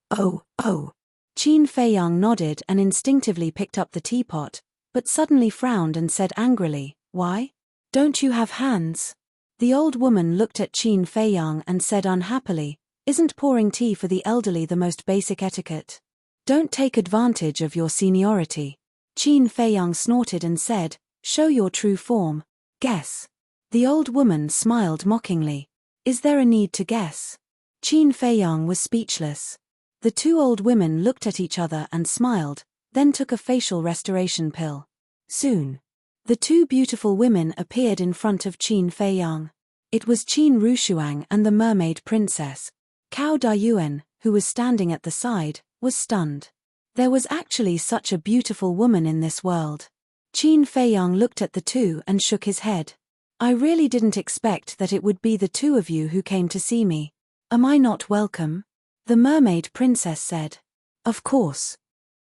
Qin Feiyang nodded and instinctively picked up the teapot, but suddenly frowned and said angrily, Why? Don't you have hands? The old woman looked at Qin Feiyang and said unhappily, Isn't pouring tea for the elderly the most basic etiquette? Don't take advantage of your seniority. Qin Feiyang snorted and said, Show your true form. Guess. The old woman smiled mockingly. Is there a need to guess? Qin Feiyang was speechless. The two old women looked at each other and smiled, then took a facial restoration pill. Soon, the two beautiful women appeared in front of Qin Feiyang. It was Qin Rushuang and the mermaid princess. Cao Dayuan, who was standing at the side, was stunned. There was actually such a beautiful woman in this world. Qin Feiyang looked at the two and shook his head. I really didn't expect that it would be the two of you who came to see me. Am I not welcome? The mermaid princess said. Of course.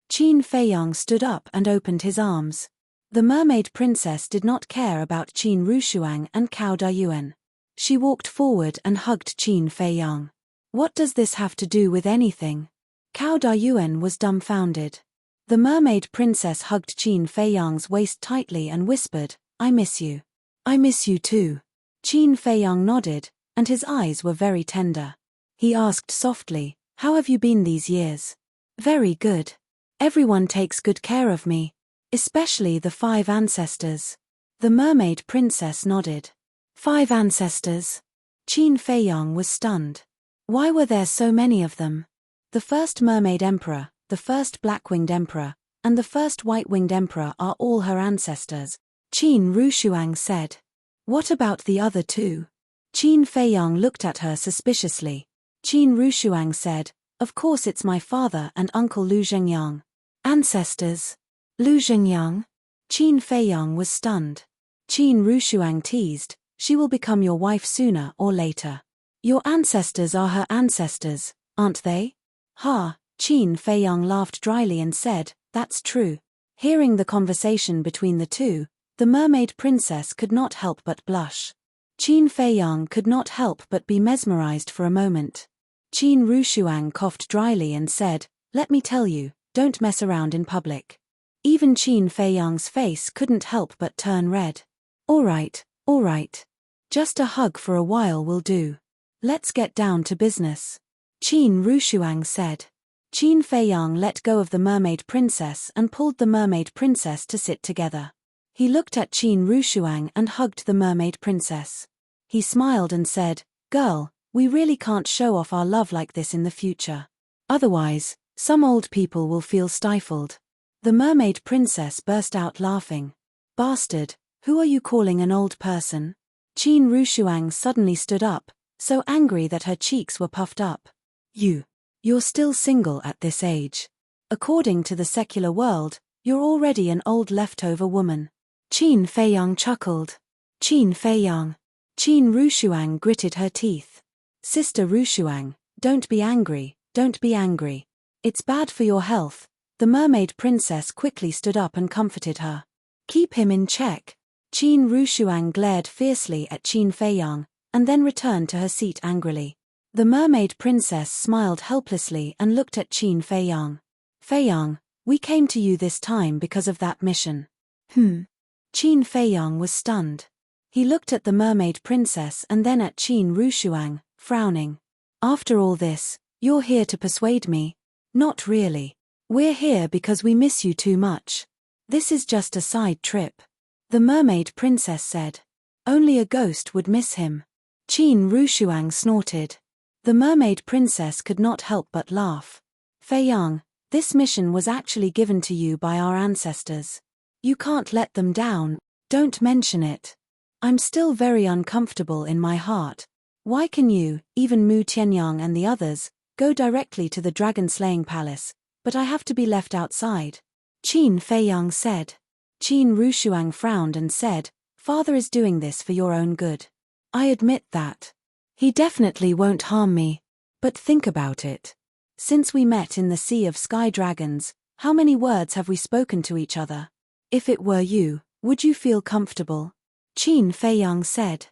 Qin Feiyang stood up and opened his arms. The mermaid princess did not care about Qin Rushuang and Cao Dayuan. She walked forward and hugged Qin Feiyang. What does this have to do with anything? Cao Dayuan was dumbfounded. The mermaid princess hugged Qin Feiyang's waist tightly and whispered, I miss you. I miss you too. Qin Feiyang nodded, and his eyes were very tender. He asked softly, how have you been these years? Very good. Everyone takes good care of me. Especially the 5 ancestors. The mermaid princess nodded. 5 ancestors? Qin Feiyang was stunned. Why were there so many of them? The first mermaid emperor, the first black-winged emperor, and the first white-winged emperor are all her ancestors, Qin Rushuang said. What about the other 2? Qin Feiyang looked at her suspiciously. Qin Rushuang said, of course it's my father and uncle Lu Zhengyang. Ancestors? Lu Zhengyang? Qin Feiyang was stunned. Qin Rushuang teased, she will become your wife sooner or later. Your ancestors are her ancestors, aren't they? Ha, Qin Feiyang laughed dryly and said, that's true. Hearing the conversation between the two, the mermaid princess could not help but blush. Qin Feiyang could not help but be mesmerized for a moment. Qin Rushuang coughed dryly and said, let me tell you, don't mess around in public. Even Qin Feiyang's face couldn't help but turn red. All right. Just a hug for a while will do. Let's get down to business. Qin Rushuang said. Qin Feiyang let go of the mermaid princess and pulled the mermaid princess to sit together. He looked at Qin Rushuang and hugged the mermaid princess. He smiled and said, girl, we really can't show off our love like this in the future. Otherwise, some old people will feel stifled. The mermaid princess burst out laughing. Bastard, who are you calling an old person? Qin Rushuang suddenly stood up, so angry that her cheeks were puffed up. You're still single at this age. According to the secular world, you're already an old leftover woman. Qin Feiyang chuckled. Qin Feiyang. Qin Rushuang gritted her teeth. Sister Rushuang, don't be angry. It's bad for your health. The mermaid princess quickly stood up and comforted her. Keep him in check. Qin Rushuang glared fiercely at Qin Feiyang, and then returned to her seat angrily. The mermaid princess smiled helplessly and looked at Qin Feiyang. Feiyang, we came to you this time because of that mission. Qin Feiyang was stunned. He looked at the mermaid princess and then at Qin Rushuang, frowning. After all this, you're here to persuade me? Not really. We're here because we miss you too much. This is just a side trip. The mermaid princess said. Only a ghost would miss him. Qin Rushuang snorted. The mermaid princess could not help but laugh. Feiyang, this mission was actually given to you by our ancestors. You can't let them down, don't mention it. I'm still very uncomfortable in my heart. Why can you, even Mu Tianyang and the others, go directly to the dragon-slaying palace, but I have to be left outside? Qin Feiyang said. Qin Rushuang frowned and said, Father is doing this for your own good. I admit that. He definitely won't harm me. But think about it. Since we met in the Sea of Sky Dragons, how many words have we spoken to each other? If it were you, would you feel comfortable? Qin Feiyang said.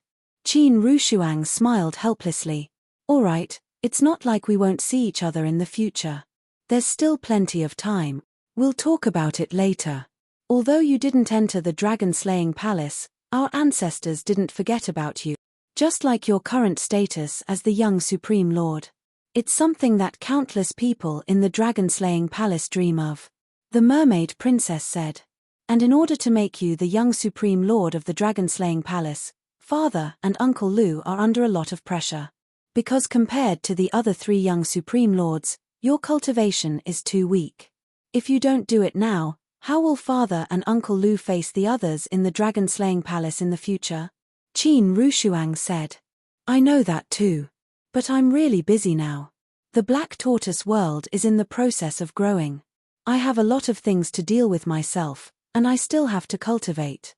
Qin Rushuang smiled helplessly. All right, it's not like we won't see each other in the future. There's still plenty of time. We'll talk about it later. Although you didn't enter the dragon-slaying palace, our ancestors didn't forget about you. Just like your current status as the young Supreme Lord. It's something that countless people in the dragon-slaying palace dream of. The mermaid princess said. And in order to make you the young Supreme Lord of the dragon-slaying palace, Father and Uncle Lu are under a lot of pressure. Because compared to the other 3 young Supreme Lords, your cultivation is too weak. If you don't do it now, how will Father and Uncle Lu face the others in the dragon-slaying palace in the future? Qin Rushuang said. I know that too. But I'm really busy now. The Black Tortoise world is in the process of growing. I have a lot of things to deal with myself, and I still have to cultivate.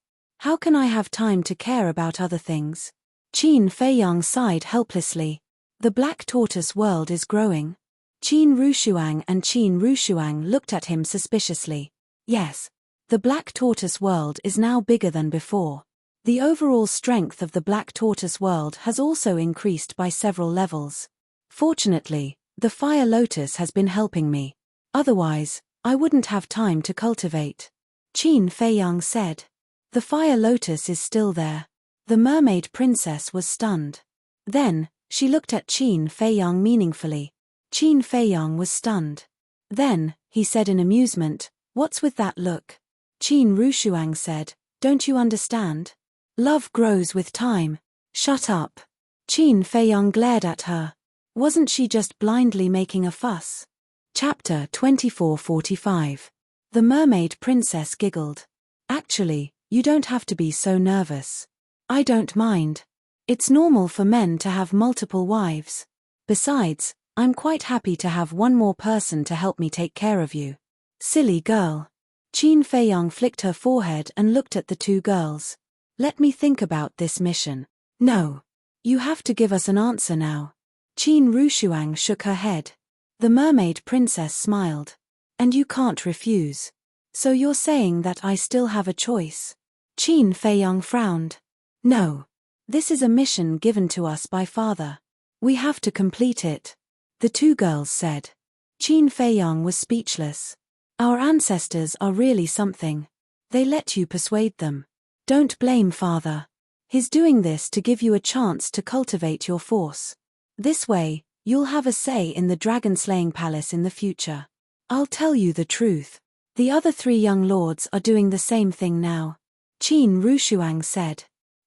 How can I have time to care about other things? Qin Feiyang sighed helplessly. The Black Tortoise world is growing. Qin Rushuang looked at him suspiciously. Yes. The Black Tortoise world is now bigger than before. The overall strength of the Black Tortoise world has also increased by several levels. Fortunately, the Fire Lotus has been helping me. Otherwise, I wouldn't have time to cultivate. Qin Feiyang said. The Fire Lotus is still there. The Mermaid Princess was stunned. Then, she looked at Qin Feiyang meaningfully. Qin Feiyang was stunned. Then, he said in amusement, "What's with that look?" Qin Rushuang said, "Don't you understand? Love grows with time." Shut up. Qin Feiyang glared at her. Wasn't she just blindly making a fuss? Chapter 2445. The Mermaid Princess giggled. Actually, you don't have to be so nervous. I don't mind. It's normal for men to have multiple wives. Besides, I'm quite happy to have one more person to help me take care of you. Silly girl. Qin Feiyang flicked her forehead and looked at the 2 girls. Let me think about this mission. No. You have to give us an answer now. Qin Rushuang shook her head. The Mermaid Princess smiled. And you can't refuse. So you're saying that I still have a choice? Qin Feiyang frowned. No. This is a mission given to us by Father. We have to complete it. The 2 girls said. Qin Feiyang was speechless. Our ancestors are really something. They let you persuade them. Don't blame Father. He's doing this to give you a chance to cultivate your force. This way, you'll have a say in the dragon-slaying palace in the future. I'll tell you the truth. The other 3 young lords are doing the same thing now. Qin Rushuang said.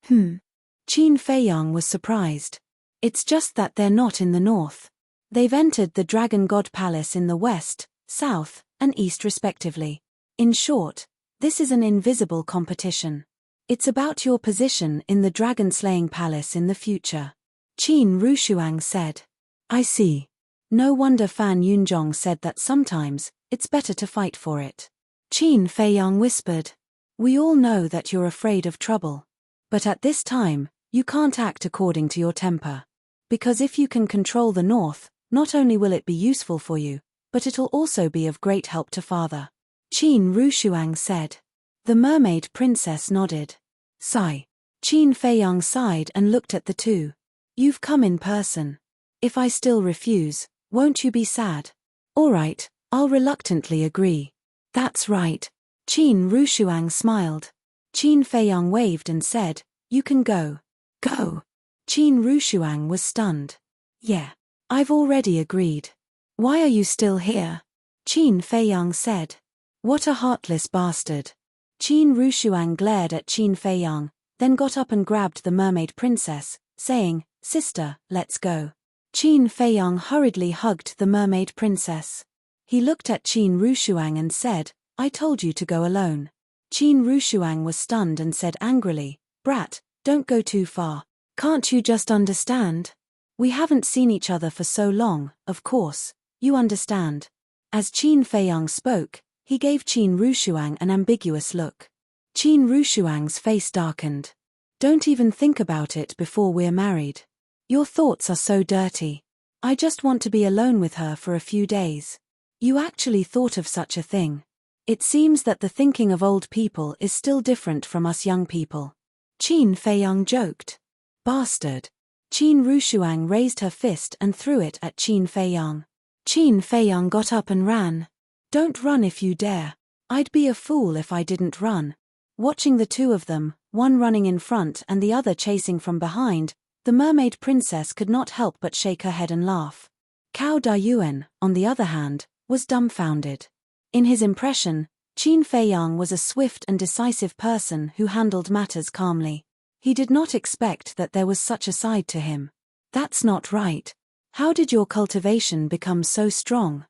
Qin Feiyang was surprised. It's just that they're not in the north. They've entered the Dragon God Palace in the west, south, and east respectively. In short, this is an invisible competition. It's about your position in the dragon-slaying palace in the future. Qin Rushuang said. I see. No wonder Fan Yunzhong said that sometimes, it's better to fight for it. Qin Feiyang whispered. We all know that you're afraid of trouble. But at this time, you can't act according to your temper. Because if you can control the north, not only will it be useful for you, but it'll also be of great help to Father. Qin Rushuang said. The Mermaid Princess nodded. Sigh. Qin Feiyang sighed and looked at the 2. You've come in person. If I still refuse, won't you be sad? All right, I'll reluctantly agree. That's right. Qin Rushuang smiled. Qin Feiyang waved and said, You can go. Go. Qin Rushuang was stunned. Yeah. I've already agreed. Why are you still here? Qin Feiyang said. What a heartless bastard. Qin Rushuang glared at Qin Feiyang, then got up and grabbed the Mermaid Princess, saying, Sister, let's go. Qin Feiyang hurriedly hugged the Mermaid Princess. He looked at Qin Rushuang and said, I told you to go alone. Qin Rushuang was stunned and said angrily, Brat, don't go too far. Can't you just understand? We haven't seen each other for so long, of course, you understand. As Qin Feiyang spoke, he gave Qin Rushuang an ambiguous look. Qin Rushuang's face darkened. Don't even think about it before we're married. Your thoughts are so dirty. I just want to be alone with her for a few days. You actually thought of such a thing. It seems that the thinking of old people is still different from us young people. Qin Feiyang joked. Bastard. Qin Rushuang raised her fist and threw it at Qin Feiyang. Qin Feiyang got up and ran. Don't run if you dare. I'd be a fool if I didn't run. Watching the 2 of them, one running in front and the other chasing from behind, the Mermaid Princess could not help but shake her head and laugh. Cao Dayuan, on the other hand, was dumbfounded. In his impression, Qin Feiyang was a swift and decisive person who handled matters calmly. He did not expect that there was such a side to him. That's not right. How did your cultivation become so strong?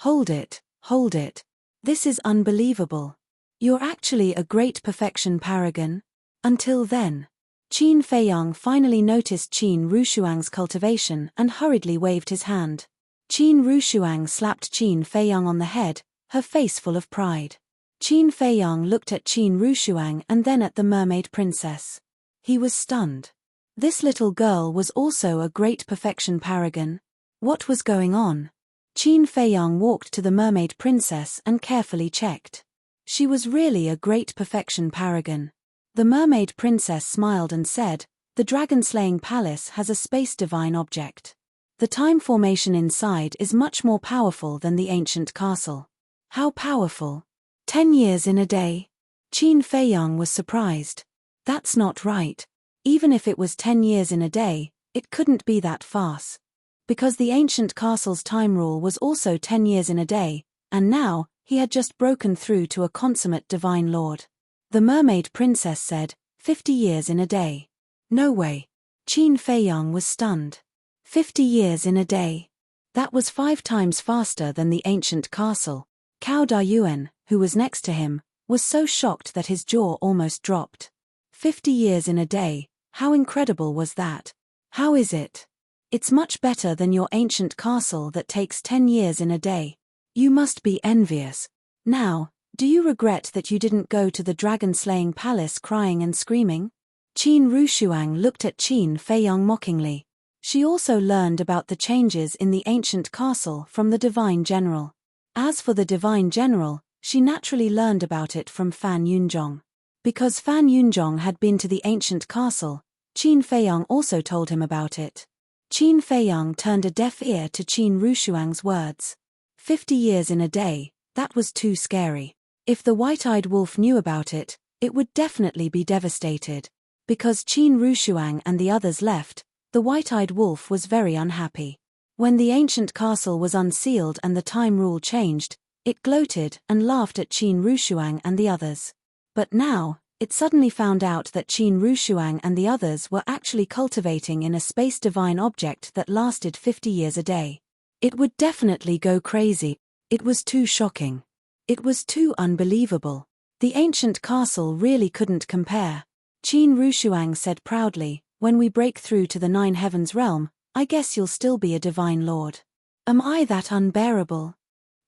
Hold it, hold it. This is unbelievable. You're actually a great perfection paragon. Until then. Qin Feiyang finally noticed Qin Rushuang's cultivation and hurriedly waved his hand. Qin Rushuang slapped Qin Feiyang on the head, her face full of pride. Qin Feiyang looked at Qin Rushuang and then at the mermaid princess. He was stunned. This little girl was also a great perfection paragon. What was going on? Qin Feiyang walked to the mermaid princess and carefully checked. She was really a great perfection paragon. The mermaid princess smiled and said, "The dragon-slaying palace has a space divine object. The time formation inside is much more powerful than the ancient castle." How powerful? 10 years in a day? Qin Feiyang was surprised. That's not right. Even if it was 10 years in a day, it couldn't be that fast. Because the ancient castle's time rule was also 10 years in a day, and now, he had just broken through to a consummate divine lord. The mermaid princess said, 50 years in a day. No way. Qin Feiyang was stunned. 50 years in a day. That was 5 times faster than the ancient castle. Cao Dayuan, who was next to him, was so shocked that his jaw almost dropped. 50 years in a day, how incredible was that? How is it? It's much better than your ancient castle that takes 10 years in a day. You must be envious. Now, do you regret that you didn't go to the dragon-slaying palace crying and screaming? Qin Rushuang looked at Qin Feiyang mockingly. She also learned about the changes in the ancient castle from the divine general. As for the divine general, she naturally learned about it from Fan Yunzhong. Because Fan Yunzhong had been to the ancient castle, Qin Feiyang also told him about it. Qin Feiyang turned a deaf ear to Qin Rushuang's words. 50 years in a day, that was too scary. If the white-eyed wolf knew about it, it would definitely be devastated. Because Qin Rushuang and the others left, the white-eyed wolf was very unhappy. When the ancient castle was unsealed and the time rule changed, it gloated and laughed at Qin Rushuang and the others. But now, it suddenly found out that Qin Rushuang and the others were actually cultivating in a space divine object that lasted 50 years a day. It would definitely go crazy. It was too shocking. It was too unbelievable. The ancient castle really couldn't compare. Qin Rushuang said proudly, "When we break through to the 9 heavens realm, I guess you'll still be a divine lord." Am I that unbearable?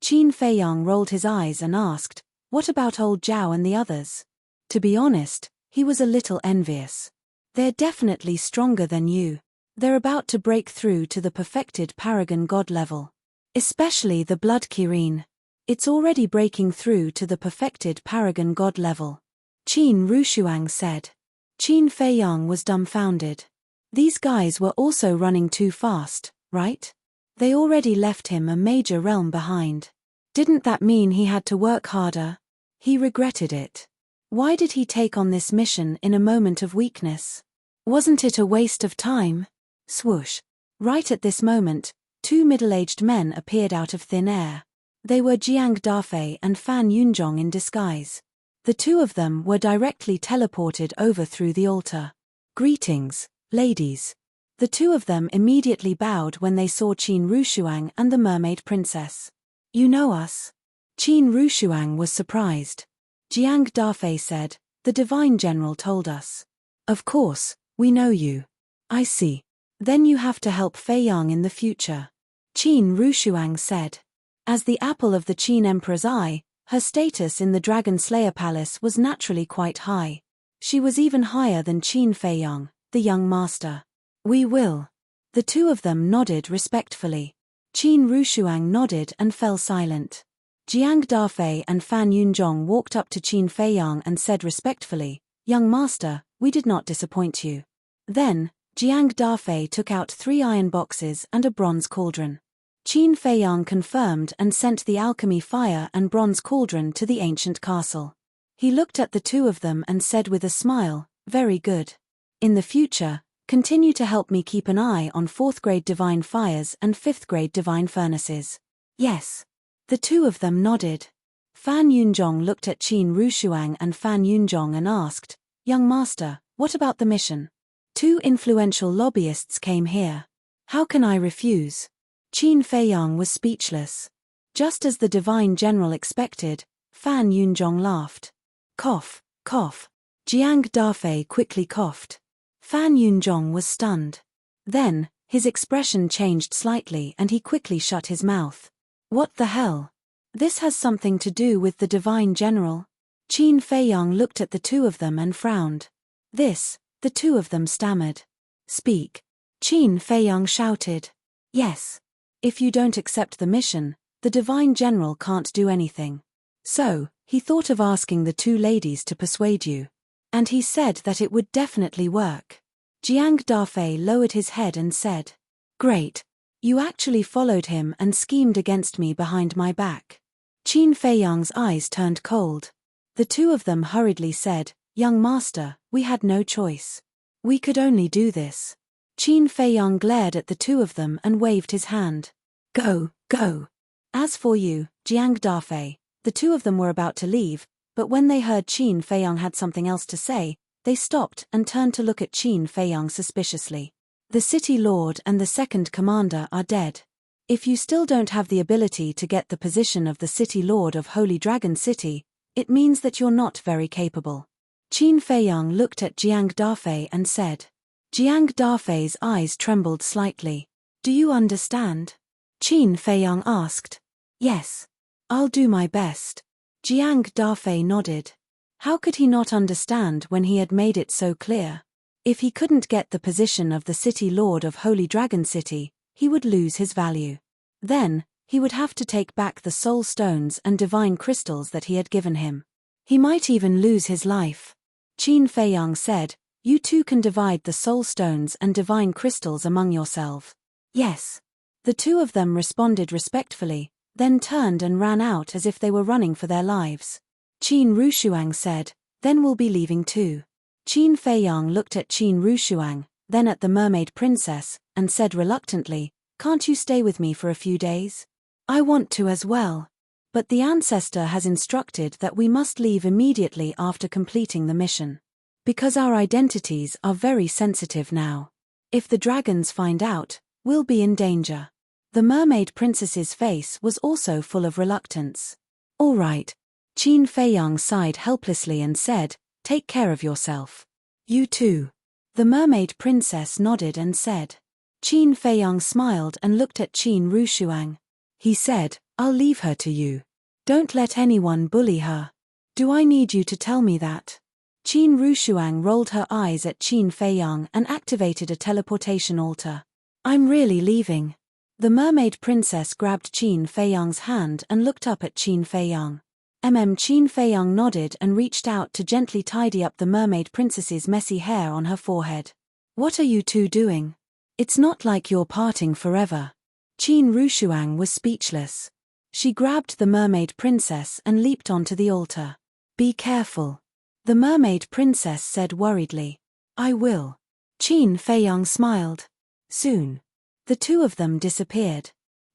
Qin Feiyang rolled his eyes and asked, "What about old Zhao and the others?" To be honest, he was a little envious. They're definitely stronger than you. They're about to break through to the perfected paragon god level. Especially the blood Kirin. It's already breaking through to the perfected paragon god level. Qin Rushuang said. Qin Feiyang was dumbfounded. These guys were also running too fast, right? They already left him a major realm behind. Didn't that mean he had to work harder? He regretted it. Why did he take on this mission in a moment of weakness? Wasn't it a waste of time? Swoosh. Right at this moment, 2 middle-aged men appeared out of thin air. They were Jiang Dafei and Fan Yunzhong in disguise. The 2 of them were directly teleported over through the altar. "Greetings, ladies." The 2 of them immediately bowed when they saw Qin Rushuang and the mermaid princess. "You know us?" Qin Rushuang was surprised. Jiang Dafei said, "The divine general told us." "Of course, we know you." "I see. Then you have to help Feiyang in the future." Qin Rushuang said. As the apple of the Qin Emperor's eye, her status in the Dragon Slayer Palace was naturally quite high. She was even higher than Qin Feiyang, the young master. "We will." The 2 of them nodded respectfully. Qin Rushuang nodded and fell silent. Jiang Dafei and Fan Yunzhong walked up to Qin Feiyang and said respectfully, "Young master, we did not disappoint you." Then, Jiang Dafei took out 3 iron boxes and a bronze cauldron. Qin Feiyang confirmed and sent the alchemy fire and bronze cauldron to the ancient castle. He looked at the 2 of them and said with a smile, "Very good. In the future, continue to help me keep an eye on 4th grade divine fires and 5th grade divine furnaces." "Yes." The 2 of them nodded. Fan Yunzhong looked at Qin Rushuang and Fan Yunzhong and asked, "Young master, What about the mission? 2 influential lobbyists came here. How can I refuse? Qin Feiyang was speechless. Just as the divine general expected, Fan Yunzhong laughed. Cough, cough. Jiang Dafei quickly coughed. Fan Yunzhong was stunned. Then, his expression changed slightly and he quickly shut his mouth. What the hell? This has something to do with the divine general? Qin Feiyang looked at the 2 of them and frowned. This, the 2 of them stammered. Speak. Qin Feiyang shouted. Yes. If you don't accept the mission, the divine general can't do anything. So, he thought of asking the 2 ladies to persuade you. And he said that it would definitely work. Jiang Dafei lowered his head and said, Great. You actually followed him and schemed against me behind my back. Qin Feiyang's eyes turned cold. The 2 of them hurriedly said, Young master, we had no choice. We could only do this. Qin Feiyang glared at the 2 of them and waved his hand. Go, go. As for you, Jiang Dafei, the 2 of them were about to leave, but when they heard Qin Feiyang had something else to say, they stopped and turned to look at Qin Feiyang suspiciously. The city lord and the second commander are dead. If you still don't have the ability to get the position of the city lord of Holy Dragon City, it means that you're not very capable. Qin Feiyang looked at Jiang Dafei and said. Jiang Dafei's eyes trembled slightly. Do you understand? Qin Feiyang asked. Yes. I'll do my best. Jiang Dafei nodded. How could he not understand when he had made it so clear? If he couldn't get the position of the city lord of Holy Dragon City, he would lose his value. Then, he would have to take back the soul stones and divine crystals that he had given him. He might even lose his life. Qin Feiyang said, You 2 can divide the soul stones and divine crystals among yourselves. Yes. The 2 of them responded respectfully, then turned and ran out as if they were running for their lives. Qin Rushuang said, Then we'll be leaving too. Qin Feiyang looked at Qin Rushuang, then at the mermaid princess, and said reluctantly, Can't you stay with me for a few days? I want to as well. But the ancestor has instructed that we must leave immediately after completing the mission. Because our identities are very sensitive now. If the dragons find out, we'll be in danger. The mermaid princess's face was also full of reluctance. All right. Qin Feiyang sighed helplessly and said, Take care of yourself. You too. The mermaid princess nodded and said. Qin Feiyang smiled and looked at Qin Rushuang. He said, I'll leave her to you. Don't let anyone bully her. Do I need you to tell me that? Qin Rushuang rolled her eyes at Qin Feiyang and activated a teleportation altar. I'm really leaving. The mermaid princess grabbed Qin Feiyang's hand and looked up at Qin Feiyang. Qin Feiyang nodded and reached out to gently tidy up the mermaid princess's messy hair on her forehead. What are you 2 doing? It's not like you're parting forever. Qin Rushuang was speechless. She grabbed the mermaid princess and leaped onto the altar. Be careful. The mermaid princess said worriedly. I will. Qin Feiyang smiled. Soon. The 2 of them disappeared.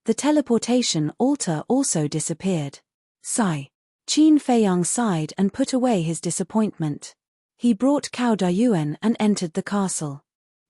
The teleportation altar also disappeared. Sigh. Qin Feiyang sighed and put away his disappointment. He brought Cao Dayuan and entered the castle.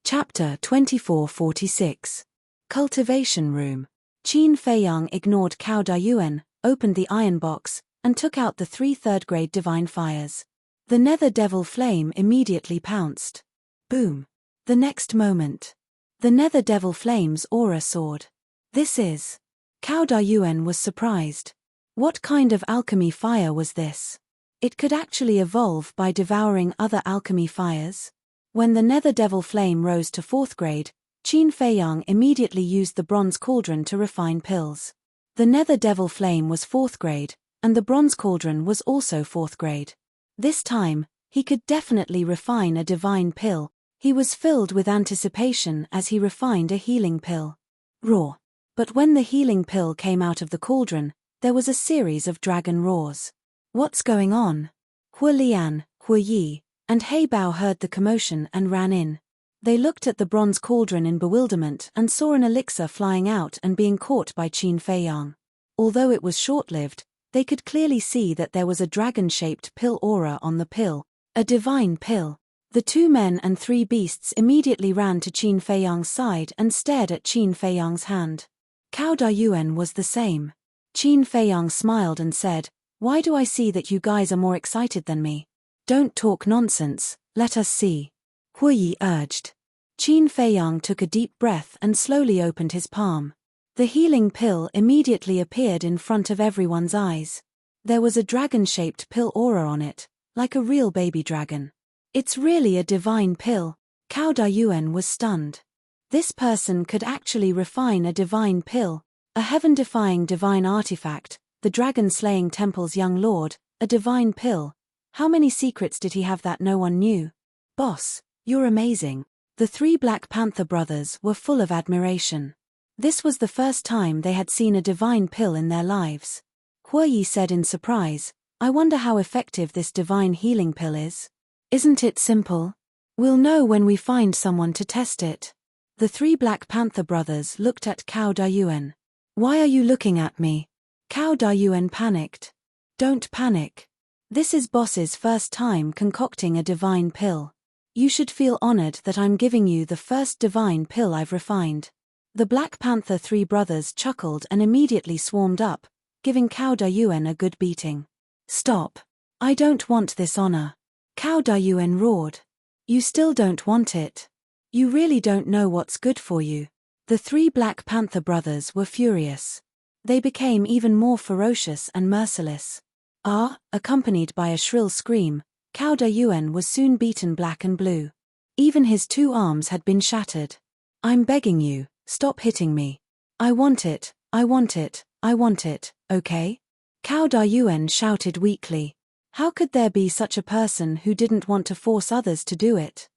Chapter 2446. Cultivation Room. Qin Feiyang ignored Cao Dayuan, opened the iron box, and took out the 3 third-grade divine fires. The nether devil flame immediately pounced. Boom. The next moment. The nether devil flame's aura soared. This is. Cao Dayuan was surprised. What kind of alchemy fire was this? It could actually evolve by devouring other alchemy fires? When the nether devil flame rose to 4th grade, Qin Feiyang immediately used the bronze cauldron to refine pills. The nether devil flame was 4th grade, and the bronze cauldron was also 4th grade. This time, he could definitely refine a divine pill. He was filled with anticipation as he refined a healing pill. Roar. But when the healing pill came out of the cauldron, there was a series of dragon roars. What's going on? Hua Lian, Hua Yi, and Hei Bao heard the commotion and ran in. They looked at the bronze cauldron in bewilderment and saw an elixir flying out and being caught by Qin Feiyang. Although it was short-lived, they could clearly see that there was a dragon-shaped pill aura on the pill, a divine pill. The 2 men and 3 beasts immediately ran to Qin Feiyang's side and stared at Qin Feiyang's hand. Cao Dayuan was the same. Qin Feiyang smiled and said, "Why do I see that you guys are more excited than me? Don't talk nonsense, let us see." Hu Yi urged. Qin Feiyang took a deep breath and slowly opened his palm. The healing pill immediately appeared in front of everyone's eyes. There was a dragon-shaped pill aura on it, like a real baby dragon. "It's really a divine pill." Cao Dayuan was stunned. This person could actually refine a divine pill, a heaven-defying divine artifact, the dragon-slaying temple's young lord, a divine pill. How many secrets did he have that no one knew? "Boss, you're amazing." The 3 Black Panther brothers were full of admiration. This was the first time they had seen a divine pill in their lives. Hu Yi said in surprise, "I wonder how effective this divine healing pill is." "Isn't it simple? We'll know when we find someone to test it." The 3 Black Panther brothers looked at Cao Dayuan. "Why are you looking at me?" Cao Dayuan panicked. "Don't panic. This is boss's first time concocting a divine pill. You should feel honored that I'm giving you the first divine pill I've refined." The Black Panther 3 brothers chuckled and immediately swarmed up, giving Cao Dayuan a good beating. "Stop. I don't want this honor." Cao Dayuan roared. "You still don't want it? You really don't know what's good for you." The 3 Black Panther brothers were furious. They became even more ferocious and merciless. Accompanied by a shrill scream, Cao Dayuan was soon beaten black and blue. Even his 2 arms had been shattered. "I'm begging you, stop hitting me. I want it, I want it, I want it, okay?" Cao Dayuan shouted weakly. How could there be such a person who didn't want to force others to do it?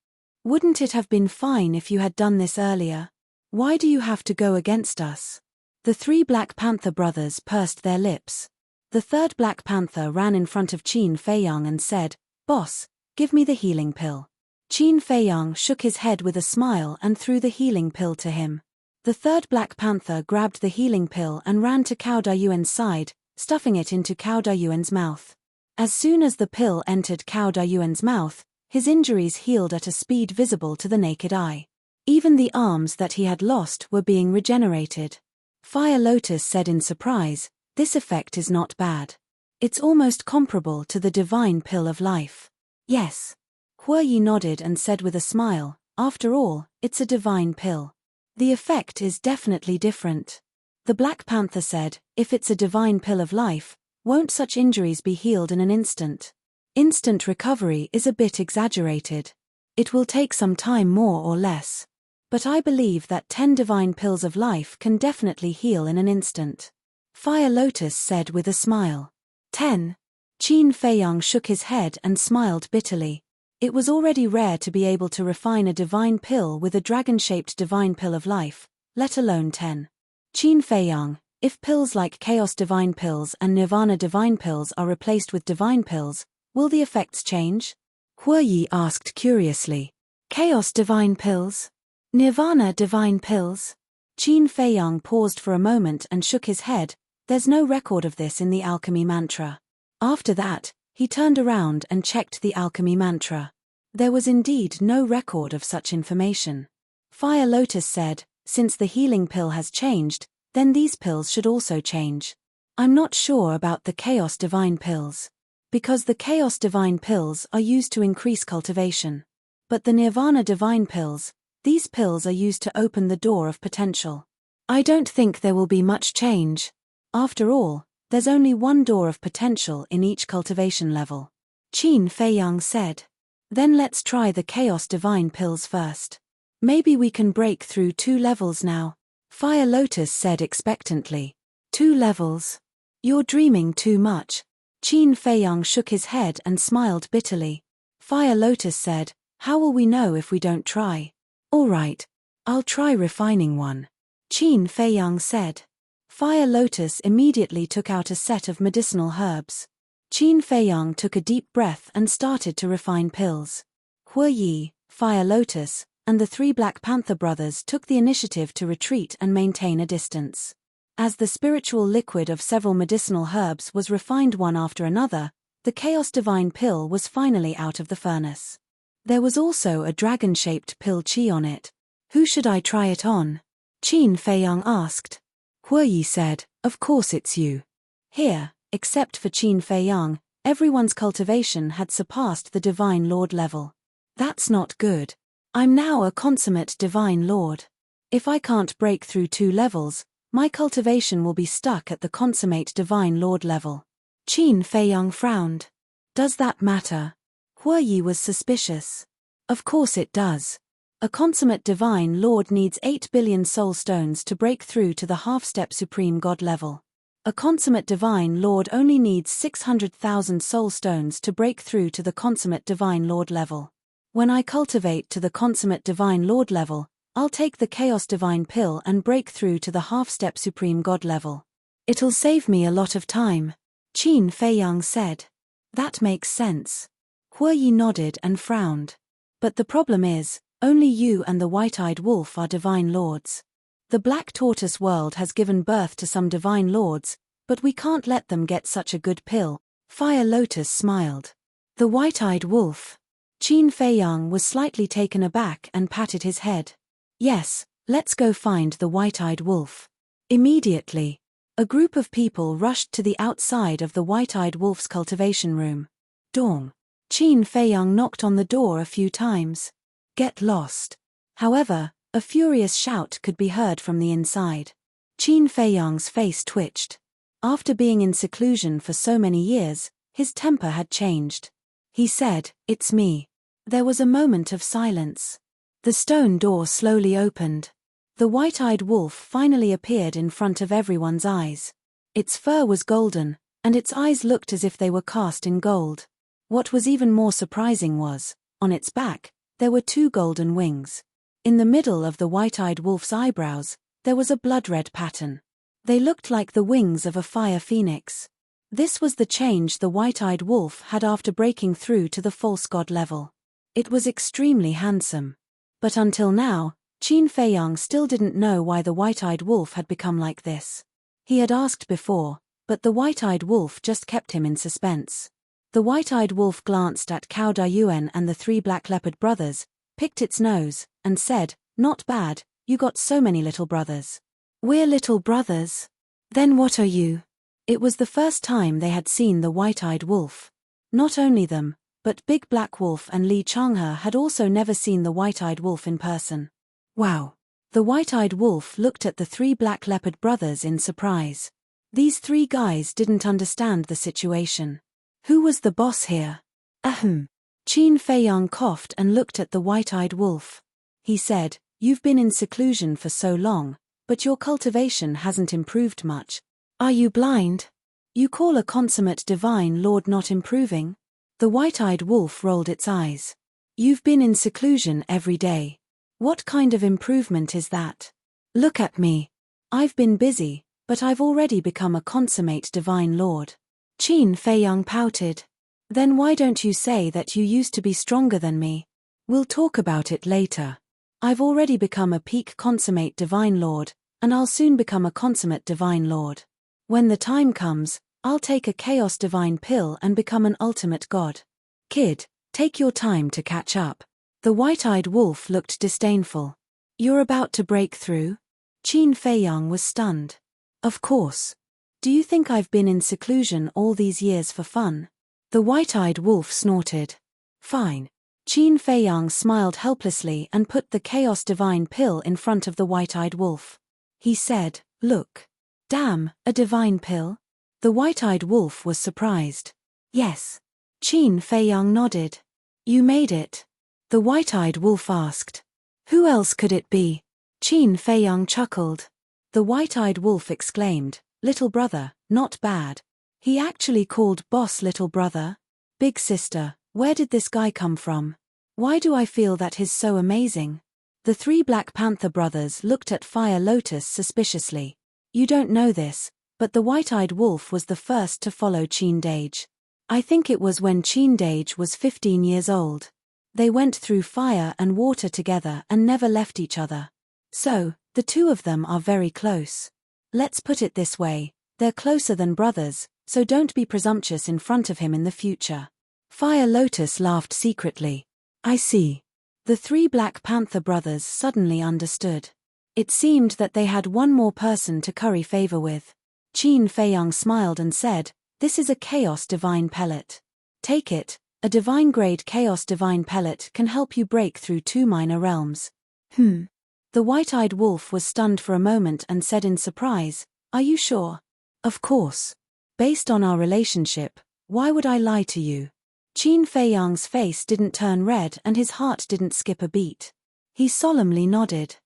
"Wouldn't it have been fine if you had done this earlier? Why do you have to go against us?" The 3 Black Panther brothers pursed their lips. The 3rd Black Panther ran in front of Qin Feiyang and said, "Boss, give me the healing pill." Qin Feiyang shook his head with a smile and threw the healing pill to him. The 3rd Black Panther grabbed the healing pill and ran to Cao Dayuan's side, stuffing it into Cao Dayuan's mouth. As soon as the pill entered Cao Dayuan's mouth, his injuries healed at a speed visible to the naked eye. Even the arms that he had lost were being regenerated. Fire Lotus said in surprise, "This effect is not bad. It's almost comparable to the divine pill of life." "Yes." Hu Yi nodded and said with a smile, "After all, it's a divine pill. The effect is definitely different." The Black Panther said, "If it's a divine pill of life, won't such injuries be healed in an instant?" "Instant recovery is a bit exaggerated. It will take some time more or less. But I believe that 10 divine pills of life can definitely heal in an instant." Fire Lotus said with a smile. 10. Qin Feiyang shook his head and smiled bitterly. It was already rare to be able to refine a divine pill with a dragon-shaped divine pill of life, let alone 10. Qin Feiyang, if pills like Chaos Divine Pills and Nirvana Divine Pills are replaced with Divine Pills, will the effects change? Hu Yi asked curiously. Chaos Divine Pills? Nirvana Divine Pills? Qin Feiyang paused for a moment and shook his head. There's no record of this in the alchemy mantra. After that, he turned around and checked the alchemy mantra. There was indeed no record of such information. Fire Lotus said, since the healing pill has changed, then these pills should also change. I'm not sure about the Chaos Divine Pills. Because the Chaos Divine Pills are used to increase cultivation. But the Nirvana Divine Pills, these pills are used to open the door of potential. I don't think there will be much change. After all, there's only one door of potential in each cultivation level. Qin Feiyang said. Then let's try the Chaos Divine Pills first. Maybe we can break through 2 levels now. Fire Lotus said expectantly. 2 levels? You're dreaming too much. Qin Feiyang shook his head and smiled bitterly. Fire Lotus said, how will we know if we don't try? All right, I'll try refining one. Qin Feiyang said. Fire Lotus immediately took out a set of medicinal herbs. Qin Feiyang took a deep breath and started to refine pills. Hu Yi, Fire Lotus, and the 3 Black Panther brothers took the initiative to retreat and maintain a distance. As the spiritual liquid of several medicinal herbs was refined one after another, the Chaos Divine Pill was finally out of the furnace. There was also a dragon-shaped pill Qi on it. Who should I try it on? Qin Feiyang asked. Huoyi said, of course it's you. Here, except for Qin Feiyang, everyone's cultivation had surpassed the Divine Lord level. That's not good. I'm now a consummate Divine Lord. If I can't break through 2 levels, my cultivation will be stuck at the consummate Divine Lord level. Qin Feiyang frowned. Does that matter? Huoyi was suspicious. Of course it does. A consummate Divine Lord needs 8 billion soul stones to break through to the half-step Supreme God level. A consummate Divine Lord only needs 600,000 soul stones to break through to the consummate Divine Lord level. When I cultivate to the consummate Divine Lord level, I'll take the Chaos Divine Pill and break through to the half-step Supreme God level. It'll save me a lot of time. Qin Feiyang said. That makes sense. Huoyi nodded and frowned. But the problem is, only you and the white-eyed wolf are Divine Lords. The Black Tortoise world has given birth to some Divine Lords, but we can't let them get such a good pill. Fire Lotus smiled. The white-eyed wolf. Qin Feiyang was slightly taken aback and patted his head. Yes, let's go find the white-eyed wolf. Immediately, a group of people rushed to the outside of the white-eyed wolf's cultivation room. Dong. Qin Feiyang knocked on the door a few times. Get lost. However, a furious shout could be heard from the inside. Qin Feiyang's face twitched. After being in seclusion for so many years, his temper had changed. He said, "It's me." There was a moment of silence. The stone door slowly opened. The white-eyed wolf finally appeared in front of everyone's eyes. Its fur was golden, and its eyes looked as if they were cast in gold. What was even more surprising was, on its back, there were 2 golden wings. In the middle of the white-eyed wolf's eyebrows, there was a blood-red pattern. They looked like the wings of a fire phoenix. This was the change the white-eyed wolf had after breaking through to the false god level. It was extremely handsome. But until now, Qin Feiyang still didn't know why the white-eyed wolf had become like this. He had asked before, but the white-eyed wolf just kept him in suspense. The white-eyed wolf glanced at Cao Dayuan and the 3 black leopard brothers, picked its nose, and said, "Not bad, you got so many little brothers." "We're little brothers. Then what are you?" It was the first time they had seen the white-eyed wolf. Not only them, but Big Black Wolf and Li Changhe had also never seen the white-eyed wolf in person. Wow. The white-eyed wolf looked at the 3 black leopard brothers in surprise. These 3 guys didn't understand the situation. Who was the boss here? Ahem. Qin Feiyang coughed and looked at the white-eyed wolf. He said, "You've been in seclusion for so long, but your cultivation hasn't improved much. Are you blind? You call a consummate Divine Lord not improving?" The white-eyed wolf rolled its eyes. "You've been in seclusion every day. What kind of improvement is that? Look at me. I've been busy, but I've already become a consummate Divine Lord." Qin Feiyang pouted. "Then why don't you say that you used to be stronger than me? We'll talk about it later. I've already become a peak consummate Divine Lord, and I'll soon become a consummate Divine Lord. When the time comes, I'll take a Chaos Divine Pill and become an ultimate god. Kid, take your time to catch up." The white-eyed wolf looked disdainful. "You're about to break through?" Qin Feiyang was stunned. "Of course. Do you think I've been in seclusion all these years for fun?" The white-eyed wolf snorted. "Fine." Qin Feiyang smiled helplessly and put the Chaos Divine Pill in front of the white-eyed wolf. He said, "Look." "Damn, a divine pill?" The white-eyed wolf was surprised. "Yes." Qin Feiyang nodded. "You made it?" The white-eyed wolf asked. "Who else could it be?" Qin Feiyang chuckled. The white-eyed wolf exclaimed, "Little brother, not bad." He actually called boss little brother. "Big sister, where did this guy come from? Why do I feel that he's so amazing?" The 3 Black Panther brothers looked at Fire Lotus suspiciously. You don't know this, but the white-eyed wolf was the first to follow Qin Dage. I think it was when Qin Dage was 15 years old. They went through fire and water together and never left each other. So, the 2 of them are very close. Let's put it this way, they're closer than brothers, so don't be presumptuous in front of him in the future. Fire Lotus laughed secretly. I see. The three Black Panther brothers suddenly understood. It seemed that they had one more person to curry favor with. Qin Feiyang smiled and said, "This is a Chaos Divine Pellet. Take it, a divine-grade Chaos Divine Pellet can help you break through 2 minor realms." The white-eyed wolf was stunned for a moment and said in surprise, "Are you sure?" "Of course. Based on our relationship, why would I lie to you?" Qin Feiyang's face didn't turn red and his heart didn't skip a beat. He solemnly nodded.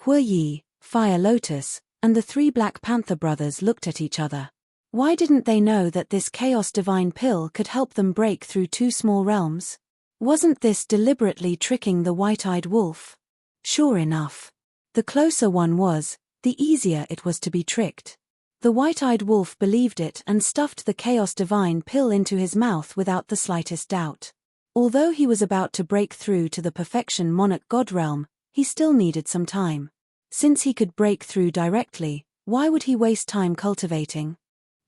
Hui Yi, Fire Lotus, and the three Black Panther brothers looked at each other. Why didn't they know that this Chaos Divine Pill could help them break through 2 small realms? Wasn't this deliberately tricking the white-eyed wolf? Sure enough. The closer one was, the easier it was to be tricked. The white-eyed wolf believed it and stuffed the Chaos Divine Pill into his mouth without the slightest doubt. Although he was about to break through to the Perfection Monarch God realm, he still needed some time. Since he could break through directly, why would he waste time cultivating?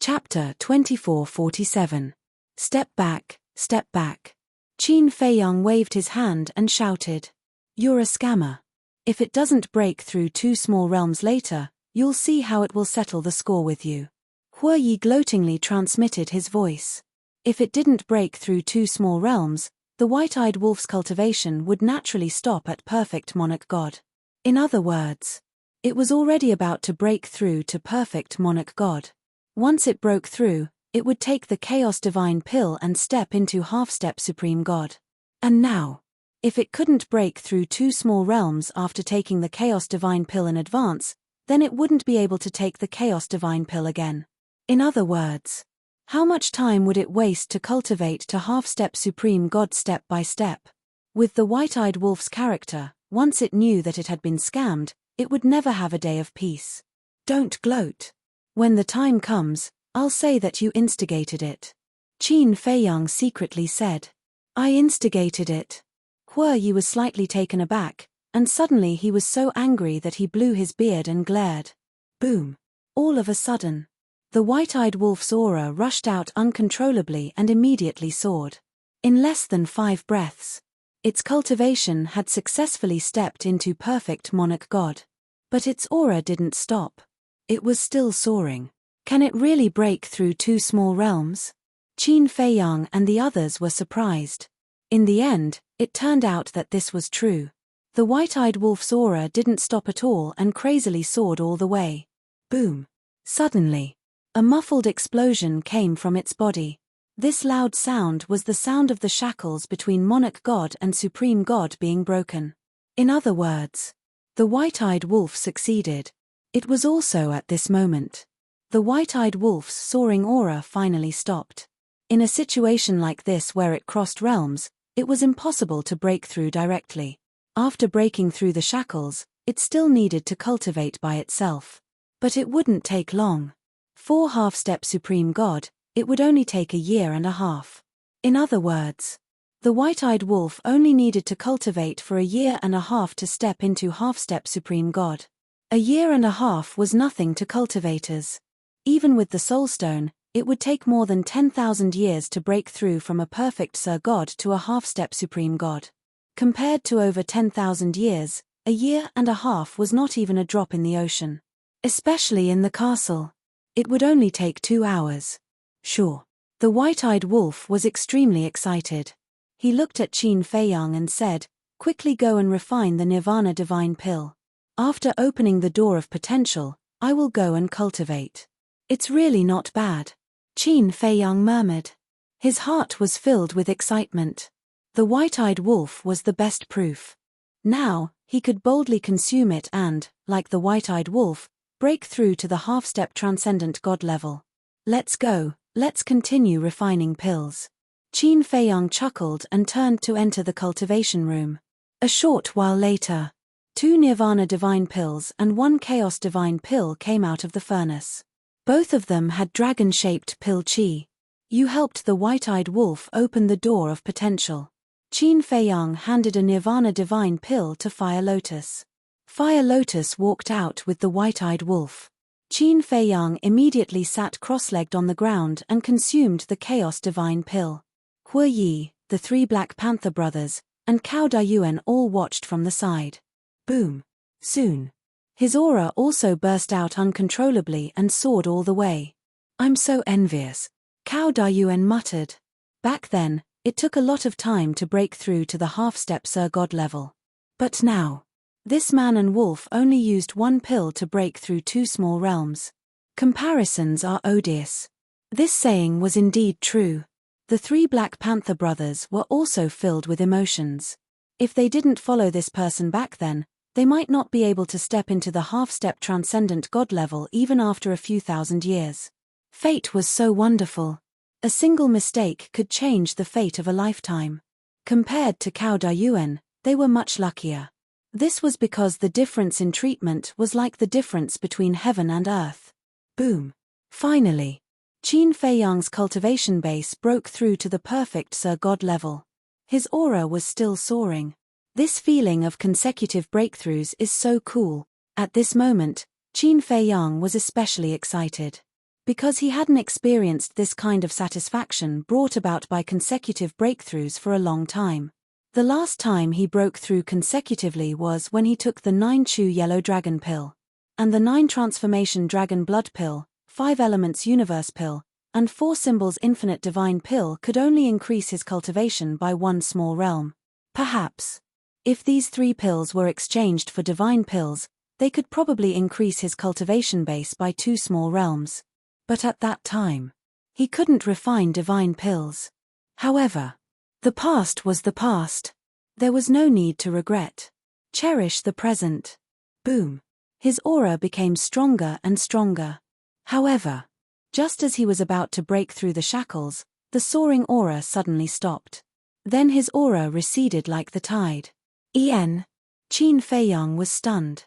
Chapter 2447. Step back, step back. Qin Feiyang waved his hand and shouted, "You're a scammer. If it doesn't break through 2 small realms later, you'll see how it will settle the score with you." Hui Yi gloatingly transmitted his voice. If it didn't break through 2 small realms, the white-eyed wolf's cultivation would naturally stop at Perfect Monarch God. In other words, it was already about to break through to Perfect Monarch God. Once it broke through, it would take the Chaos Divine Pill and step into Half-Step Supreme God. And now, if it couldn't break through 2 small realms after taking the Chaos Divine Pill in advance, then it wouldn't be able to take the Chaos Divine Pill again. In other words, how much time would it waste to cultivate to Half-Step Supreme God step by step? With the white-eyed wolf's character, once it knew that it had been scammed, it would never have a day of peace. Don't gloat. When the time comes, I'll say that you instigated it. Qin Feiyang secretly said. I instigated it. Hui Yi was slightly taken aback, and suddenly he was so angry that he blew his beard and glared. Boom. All of a sudden, the white-eyed wolf's aura rushed out uncontrollably and immediately soared. In less than 5 breaths, its cultivation had successfully stepped into Perfect Monarch God. But its aura didn't stop. It was still soaring. Can it really break through 2 small realms? Qin Feiyang and the others were surprised. In the end, it turned out that this was true. The white-eyed wolf's aura didn't stop at all and crazily soared all the way. Boom. Suddenly, a muffled explosion came from its body. This loud sound was the sound of the shackles between Monarch God and Supreme God being broken. In other words, the white-eyed wolf succeeded. It was also at this moment. The white-eyed wolf's soaring aura finally stopped. In a situation like this where it crossed realms, it was impossible to break through directly. After breaking through the shackles, it still needed to cultivate by itself. But it wouldn't take long. For Half-Step Supreme God, it would only take a year and a half. In other words, the white-eyed wolf only needed to cultivate for a year and a half to step into Half-Step Supreme God. A year and a half was nothing to cultivators. Even with the Soulstone, it would take more than 10,000 years to break through from a perfect Sir God to a Half-Step Supreme God. Compared to over 10,000 years, a year and a half was not even a drop in the ocean. Especially in the castle. It would only take 2 hours. Sure. The white-eyed wolf was extremely excited. He looked at Qin Feiyang and said, "Quickly go and refine the Nirvana Divine Pill. After opening the door of potential, I will go and cultivate." It's really not bad. Qin Feiyang murmured. His heart was filled with excitement. The white-eyed wolf was the best proof. Now, he could boldly consume it and, like the white-eyed wolf, break through to the half-step transcendent God level. Let's go, let's continue refining pills. Qin Feiyang chuckled and turned to enter the cultivation room. A short while later, 2 Nirvana Divine Pills and 1 Chaos Divine Pill came out of the furnace. Both of them had dragon-shaped pill chi. You helped the white-eyed wolf open the door of potential. Qin Feiyang handed a Nirvana Divine Pill to Fire Lotus. Fire Lotus walked out with the white-eyed wolf. Qin Feiyang immediately sat cross-legged on the ground and consumed the Chaos Divine Pill. Hui Yi, the 3 Black Panther brothers, and Cao Dayuan all watched from the side. Boom. Soon. His aura also burst out uncontrollably and soared all the way. I'm so envious, Cao Dayuan muttered. Back then, it took a lot of time to break through to the half-step Sir God level. But now, this man and wolf only used one pill to break through 2 small realms. Comparisons are odious. This saying was indeed true. The 3 Black Panther brothers were also filled with emotions. If they didn't follow this person back then, they might not be able to step into the half-step transcendent God level even after a few thousand years. Fate was so wonderful. A single mistake could change the fate of a lifetime. Compared to Cao Dayuan, they were much luckier. This was because the difference in treatment was like the difference between heaven and earth. Boom. Finally, Qin Feiyang's cultivation base broke through to the perfect Sir God level. His aura was still soaring. This feeling of consecutive breakthroughs is so cool. At this moment, Qin Feiyang was especially excited. Because he hadn't experienced this kind of satisfaction brought about by consecutive breakthroughs for a long time. The last time he broke through consecutively was when he took the 9-chew yellow dragon pill, and the 9 transformation dragon blood pill, 5 elements universe pill, and 4 symbols infinite divine pill could only increase his cultivation by 1 small realm. Perhaps, if these 3 pills were exchanged for divine pills, they could probably increase his cultivation base by 2 small realms. But at that time, he couldn't refine divine pills. However, the past was the past. There was no need to regret. Cherish the present. Boom. His aura became stronger and stronger. However, just as he was about to break through the shackles, the soaring aura suddenly stopped. Then his aura receded like the tide. Qin Feiyang was stunned.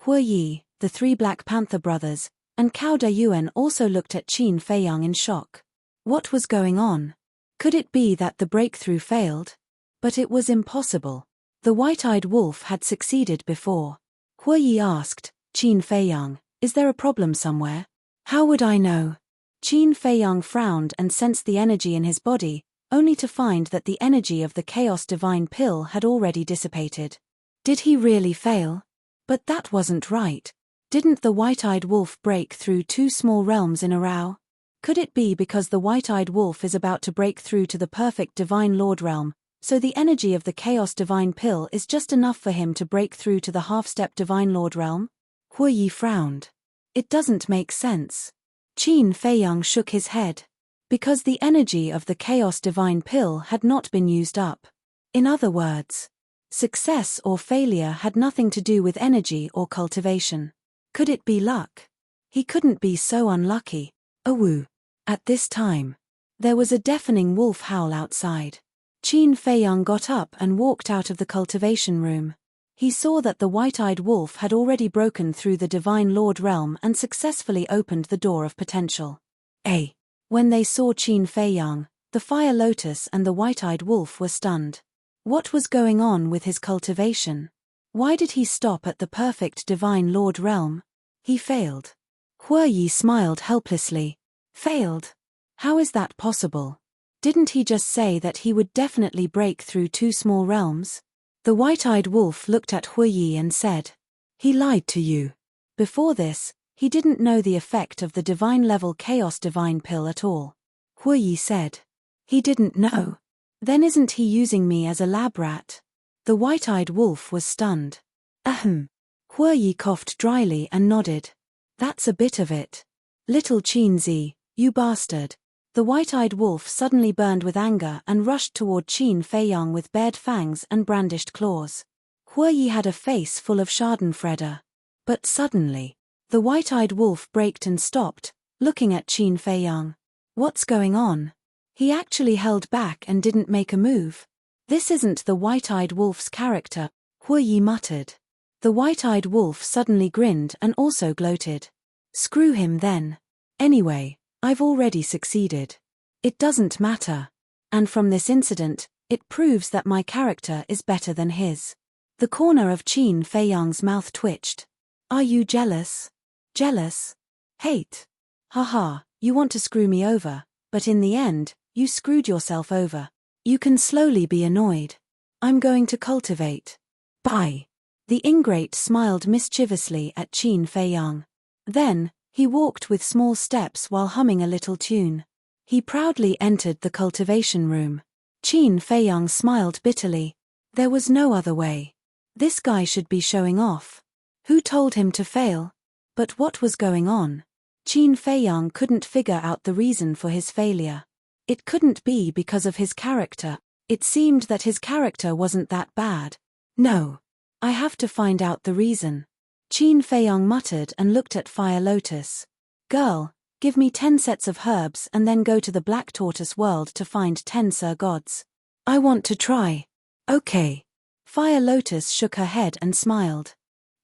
Hu Yi, the 3 Black Panther brothers, and Cao Dayuan also looked at Qin Feiyang in shock. What was going on? Could it be that the breakthrough failed? But it was impossible. The white-eyed wolf had succeeded before. Hu Yi asked, Qin Feiyang, is there a problem somewhere? How would I know? Qin Feiyang frowned and sensed the energy in his body, only to find that the energy of the Chaos Divine Pill had already dissipated. Did he really fail? But that wasn't right. Didn't the white-eyed wolf break through 2 small realms in a row? Could it be because the white-eyed wolf is about to break through to the perfect Divine Lord realm, so the energy of the Chaos Divine Pill is just enough for him to break through to the half-step Divine Lord realm? Hu Yi frowned. It doesn't make sense. Qin Feiyang shook his head. Because the energy of the Chaos Divine Pill had not been used up. In other words, success or failure had nothing to do with energy or cultivation. Could it be luck? He couldn't be so unlucky. Awoo. At this time, there was a deafening wolf howl outside. Qin Feiyang got up and walked out of the cultivation room. He saw that the white-eyed wolf had already broken through the Divine Lord realm and successfully opened the door of potential. When they saw Qin Feiyang, the Fire Lotus and the white-eyed wolf were stunned. What was going on with his cultivation? Why did he stop at the perfect Divine Lord realm? He failed. Hu Yi smiled helplessly. Failed? How is that possible? Didn't he just say that he would definitely break through 2 small realms? The white-eyed wolf looked at Hu Yi and said, he lied to you. Before this, he didn't know the effect of the divine-level Chaos Divine Pill at all. Hu Yi said, he didn't know. Then isn't he using me as a lab rat? The white-eyed wolf was stunned. Ahem. Hu Yi coughed dryly and nodded. That's a bit of it. Little Qin Zi, you bastard. The white-eyed wolf suddenly burned with anger and rushed toward Qin Feiyang with bared fangs and brandished claws. Hu Yi had a face full of schadenfreude. But suddenly, the white-eyed wolf braked and stopped, looking at Qin Feiyang. What's going on? He actually held back and didn't make a move. This isn't the white-eyed wolf's character, Hu Yi muttered. The white-eyed wolf suddenly grinned and also gloated. Screw him then. Anyway, I've already succeeded. It doesn't matter. And from this incident, it proves that my character is better than his. The corner of Qin Feiyang's mouth twitched. Are you jealous? Jealous? Hate? Haha, you want to screw me over, but in the end, you screwed yourself over. You can slowly be annoyed. I'm going to cultivate. Bye. The ingrate smiled mischievously at Qin Feiyang. Then, he walked with small steps while humming a little tune. He proudly entered the cultivation room. Qin Feiyang smiled bitterly. There was no other way. This guy should be showing off. Who told him to fail? But what was going on? Qin Feiyang couldn't figure out the reason for his failure. It couldn't be because of his character. It seemed that his character wasn't that bad. No. I have to find out the reason. Qin Feiyang muttered and looked at Fire Lotus. Girl, give me 10 sets of herbs and then go to the Black Tortoise world to find 10 Sir Gods. I want to try. Okay. Fire Lotus shook her head and smiled.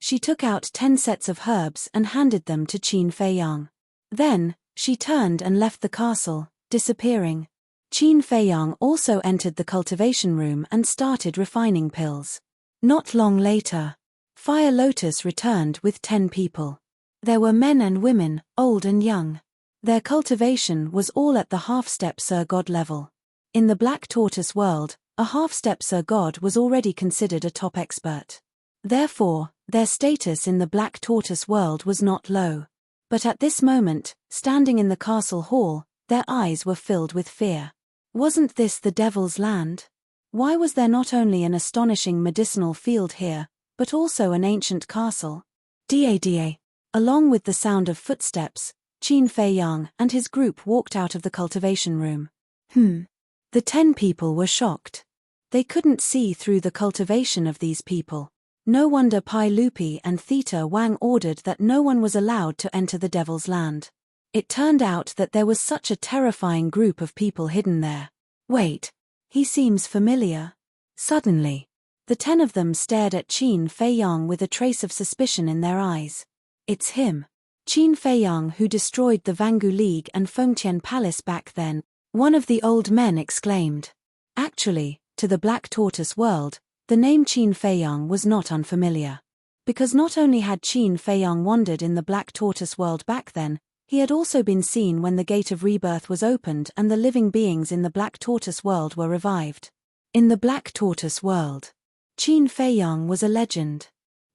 She took out 10 sets of herbs and handed them to Qin Feiyang. Then, she turned and left the castle, disappearing. Qin Feiyang also entered the cultivation room and started refining pills. Not long later, Fire Lotus returned with 10 people. There were men and women, old and young. Their cultivation was all at the half-step Sir God level. In the Black Tortoise world, a half-step Sir God was already considered a top expert. Therefore, their status in the Black Tortoise world was not low. But at this moment, standing in the castle hall, their eyes were filled with fear. Wasn't this the Devil's Land? Why was there not only an astonishing medicinal field here, but also an ancient castle? Deity. Along with the sound of footsteps, Qin Feiyang and his group walked out of the cultivation room. The 10 people were shocked. They couldn't see through the cultivation of these people. No wonder Pai Lupi and Theta Wang ordered that no one was allowed to enter the Devil's Land. It turned out that there was such a terrifying group of people hidden there. Wait. He seems familiar. Suddenly, the 10 of them stared at Qin Feiyang with a trace of suspicion in their eyes. It's him. Qin Feiyang who destroyed the Vangu League and Fengtian Palace back then, one of the old men exclaimed. Actually, to the Black Tortoise world, the name Qin Feiyang was not unfamiliar. Because not only had Qin Feiyang wandered in the Black Tortoise world back then, he had also been seen when the Gate of Rebirth was opened and the living beings in the Black Tortoise world were revived. In the Black Tortoise world, Qin Feiyang was a legend.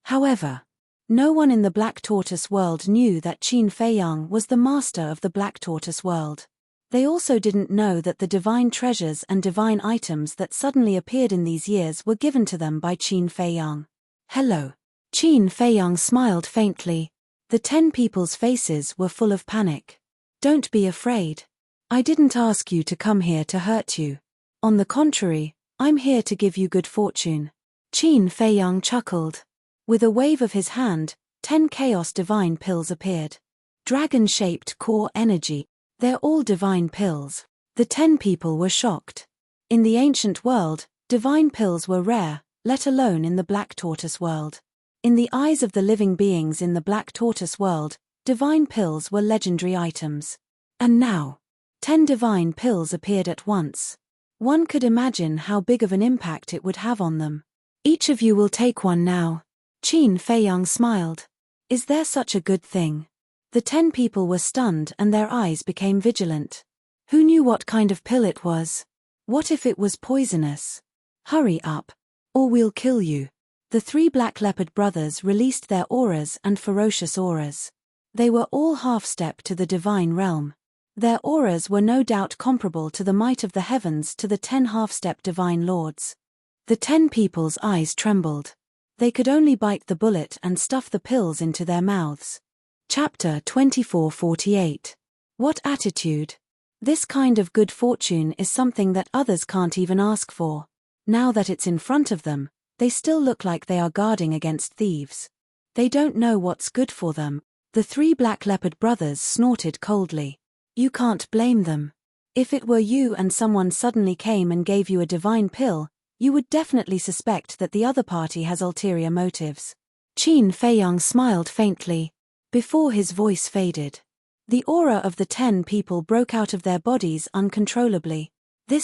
However, no one in the Black Tortoise world knew that Qin Feiyang was the master of the Black Tortoise world. They also didn't know that the divine treasures and divine items that suddenly appeared in these years were given to them by Qin Feiyang. Hello. Qin Feiyang smiled faintly. The 10 people's faces were full of panic. Don't be afraid. I didn't ask you to come here to hurt you. On the contrary, I'm here to give you good fortune. Qin Feiyang chuckled. With a wave of his hand, 10 chaos divine pills appeared. Dragon-shaped core energy. They're all divine pills. The 10 people were shocked. In the ancient world, divine pills were rare, let alone in the Black Tortoise world. In the eyes of the living beings in the Black Tortoise world, divine pills were legendary items. And now, 10 divine pills appeared at once. One could imagine how big of an impact it would have on them. Each of you will take one now. Qin Feiyang smiled. Is there such a good thing? The 10 people were stunned and their eyes became vigilant. Who knew what kind of pill it was? What if it was poisonous? Hurry up, or we'll kill you. The 3 Black Leopard brothers released their auras and ferocious auras. They were all half-step to the divine realm. Their auras were no doubt comparable to the might of the heavens to the 10 half-step divine lords. The 10 people's eyes trembled. They could only bite the bullet and stuff the pills into their mouths. Chapter 2448. What attitude? This kind of good fortune is something that others can't even ask for. Now that it's in front of them, they still look like they are guarding against thieves. They don't know what's good for them. The 3 Black Leopard brothers snorted coldly. You can't blame them. If it were you and someone suddenly came and gave you a divine pill, you would definitely suspect that the other party has ulterior motives. Qin Feiyang smiled faintly. Before his voice faded, the aura of the 10 people broke out of their bodies uncontrollably. The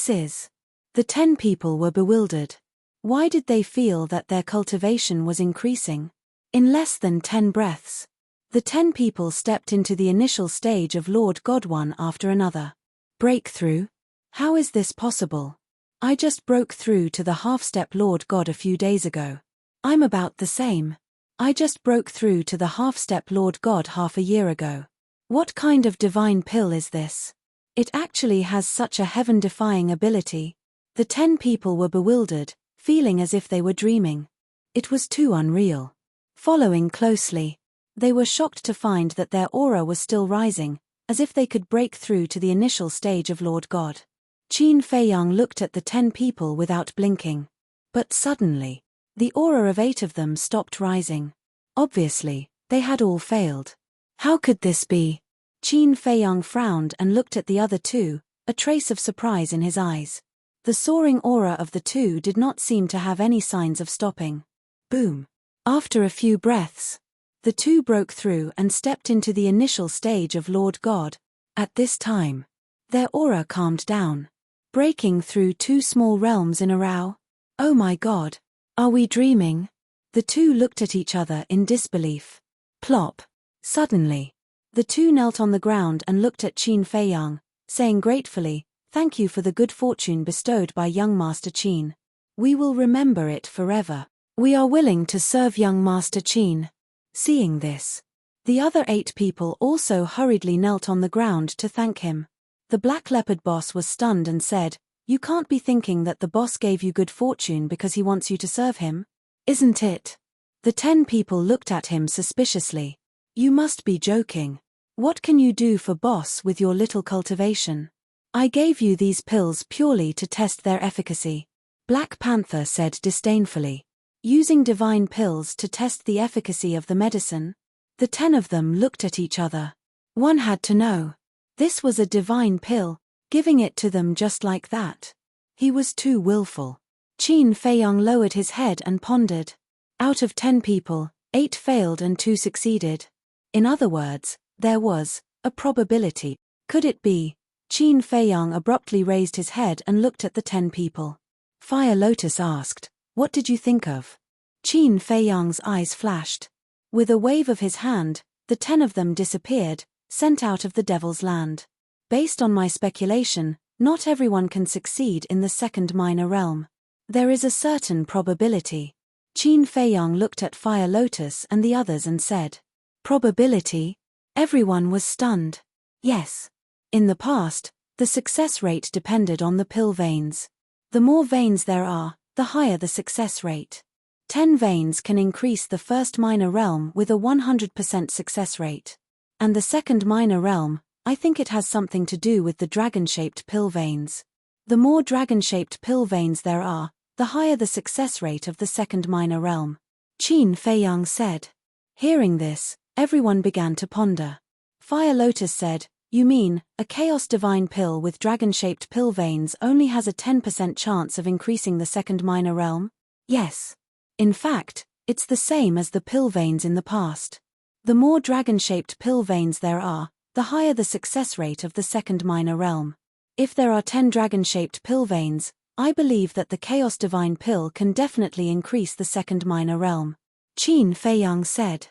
10 people were bewildered. Why did they feel that their cultivation was increasing? In less than 10 breaths, the 10 people stepped into the initial stage of Lord God one after another. Breakthrough? How is this possible? I just broke through to the half-step Lord God a few days ago. I'm about the same. I just broke through to the half-step Lord God half a year ago. What kind of divine pill is this? It actually has such a heaven-defying ability. The 10 people were bewildered, feeling as if they were dreaming. It was too unreal. Following closely, they were shocked to find that their aura was still rising, as if they could break through to the initial stage of Lord God. Qin Feiyang looked at the 10 people without blinking. But suddenly, the aura of 8 of them stopped rising. Obviously, they had all failed. How could this be? Qin Feiyang frowned and looked at the other 2, a trace of surprise in his eyes. The soaring aura of the 2 did not seem to have any signs of stopping. Boom. After a few breaths, the 2 broke through and stepped into the initial stage of Lord God. At this time, their aura calmed down. Breaking through 2 small realms in a row? Oh my God. Are we dreaming? The 2 looked at each other in disbelief. Plop. Suddenly, the 2 knelt on the ground and looked at Qin Feiyang, saying gratefully, "Thank you for the good fortune bestowed by young Master Qin. We will remember it forever. We are willing to serve young Master Qin." Seeing this, the other 8 people also hurriedly knelt on the ground to thank him. The Black Leopard boss was stunned and said, "You can't be thinking that the boss gave you good fortune because he wants you to serve him? Isn't it?" The 10 people looked at him suspiciously. "You must be joking. What can you do for boss with your little cultivation? I gave you these pills purely to test their efficacy." Black Panther said disdainfully. Using divine pills to test the efficacy of the medicine? The 10 of them looked at each other. One had to know. This was a divine pill, giving it to them just like that. He was too willful. Qin Feiyang lowered his head and pondered. Out of 10 people, 8 failed and 2 succeeded. In other words, there was a probability. Could it be? Qin Feiyang abruptly raised his head and looked at the 10 people. Fire Lotus asked, "What did you think of?" Qin Feiyang's eyes flashed. With a wave of his hand, the 10 of them disappeared, sent out of the Devil's Land. Based on my speculation, not everyone can succeed in the second minor realm. There is a certain probability. Qin Feiyang looked at Fire Lotus and the others and said, "Probability?" Everyone was stunned. Yes. In the past, the success rate depended on the pill veins. The more veins there are, the higher the success rate. 10 veins can increase the first minor realm with a 100% success rate. And the second minor realm, I think it has something to do with the dragon-shaped pill veins. The more dragon-shaped pill veins there are, the higher the success rate of the second minor realm. Qin Feiyang said. Hearing this, everyone began to ponder. Fire Lotus said, "You mean, a Chaos Divine pill with dragon-shaped pill veins only has a 10% chance of increasing the second minor realm?" Yes. In fact, it's the same as the pill veins in the past. The more dragon-shaped pill veins there are, the higher the success rate of the second minor realm. If there are 10 dragon-shaped pill veins, I believe that the Chaos Divine pill can definitely increase the second minor realm. Qin Feiyang said.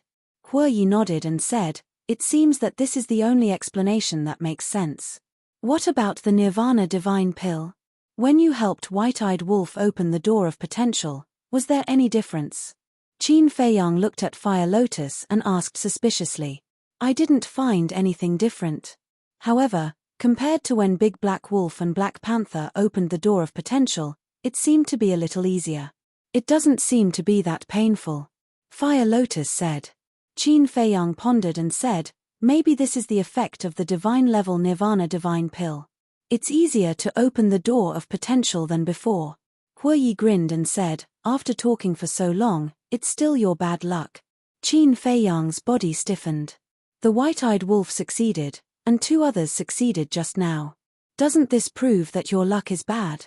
Huoyi nodded and said, "It seems that this is the only explanation that makes sense." What about the Nirvana Divine pill? When you helped White-Eyed Wolf open the door of potential, was there any difference? Qin Feiyang looked at Fire Lotus and asked suspiciously. I didn't find anything different. However, compared to when Big Black Wolf and Black Panther opened the door of potential, it seemed to be a little easier. It doesn't seem to be that painful. Fire Lotus said. Qin Feiyang pondered and said, maybe this is the effect of the divine level Nirvana Divine pill. It's easier to open the door of potential than before. Huoyi grinned and said, after talking for so long, it's still your bad luck. Qin Feiyang's body stiffened. The White-Eyed Wolf succeeded, and 2 others succeeded just now. Doesn't this prove that your luck is bad?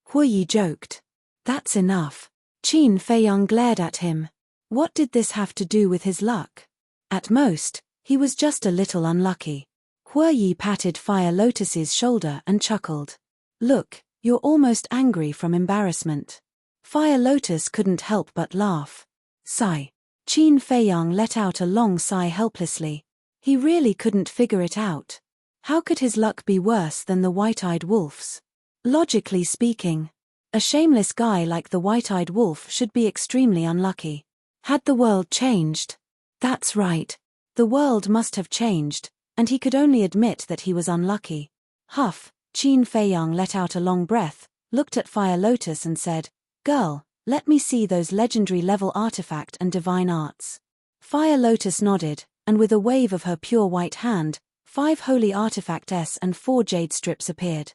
Huoyi joked. That's enough. Qin Feiyang glared at him. What did this have to do with his luck? At most, he was just a little unlucky. Huoyi patted Fire Lotus's shoulder and chuckled. Look, you're almost angry from embarrassment. Fire Lotus couldn't help but laugh. Sigh. Qin Feiyang let out a long sigh helplessly. He really couldn't figure it out. How could his luck be worse than the White-Eyed Wolf's? Logically speaking, A shameless guy like the white-eyed wolf should be extremely unlucky. Had the world changed? That's right. The world must have changed, and he could only admit that he was unlucky. Huff, Qin Feiyang let out a long breath, looked at Fire Lotus and said, "Girl, let me see those legendary level artifact and divine arts." Fire Lotus nodded, and with a wave of her pure white hand, 5 holy artifacts and 4 jade strips appeared.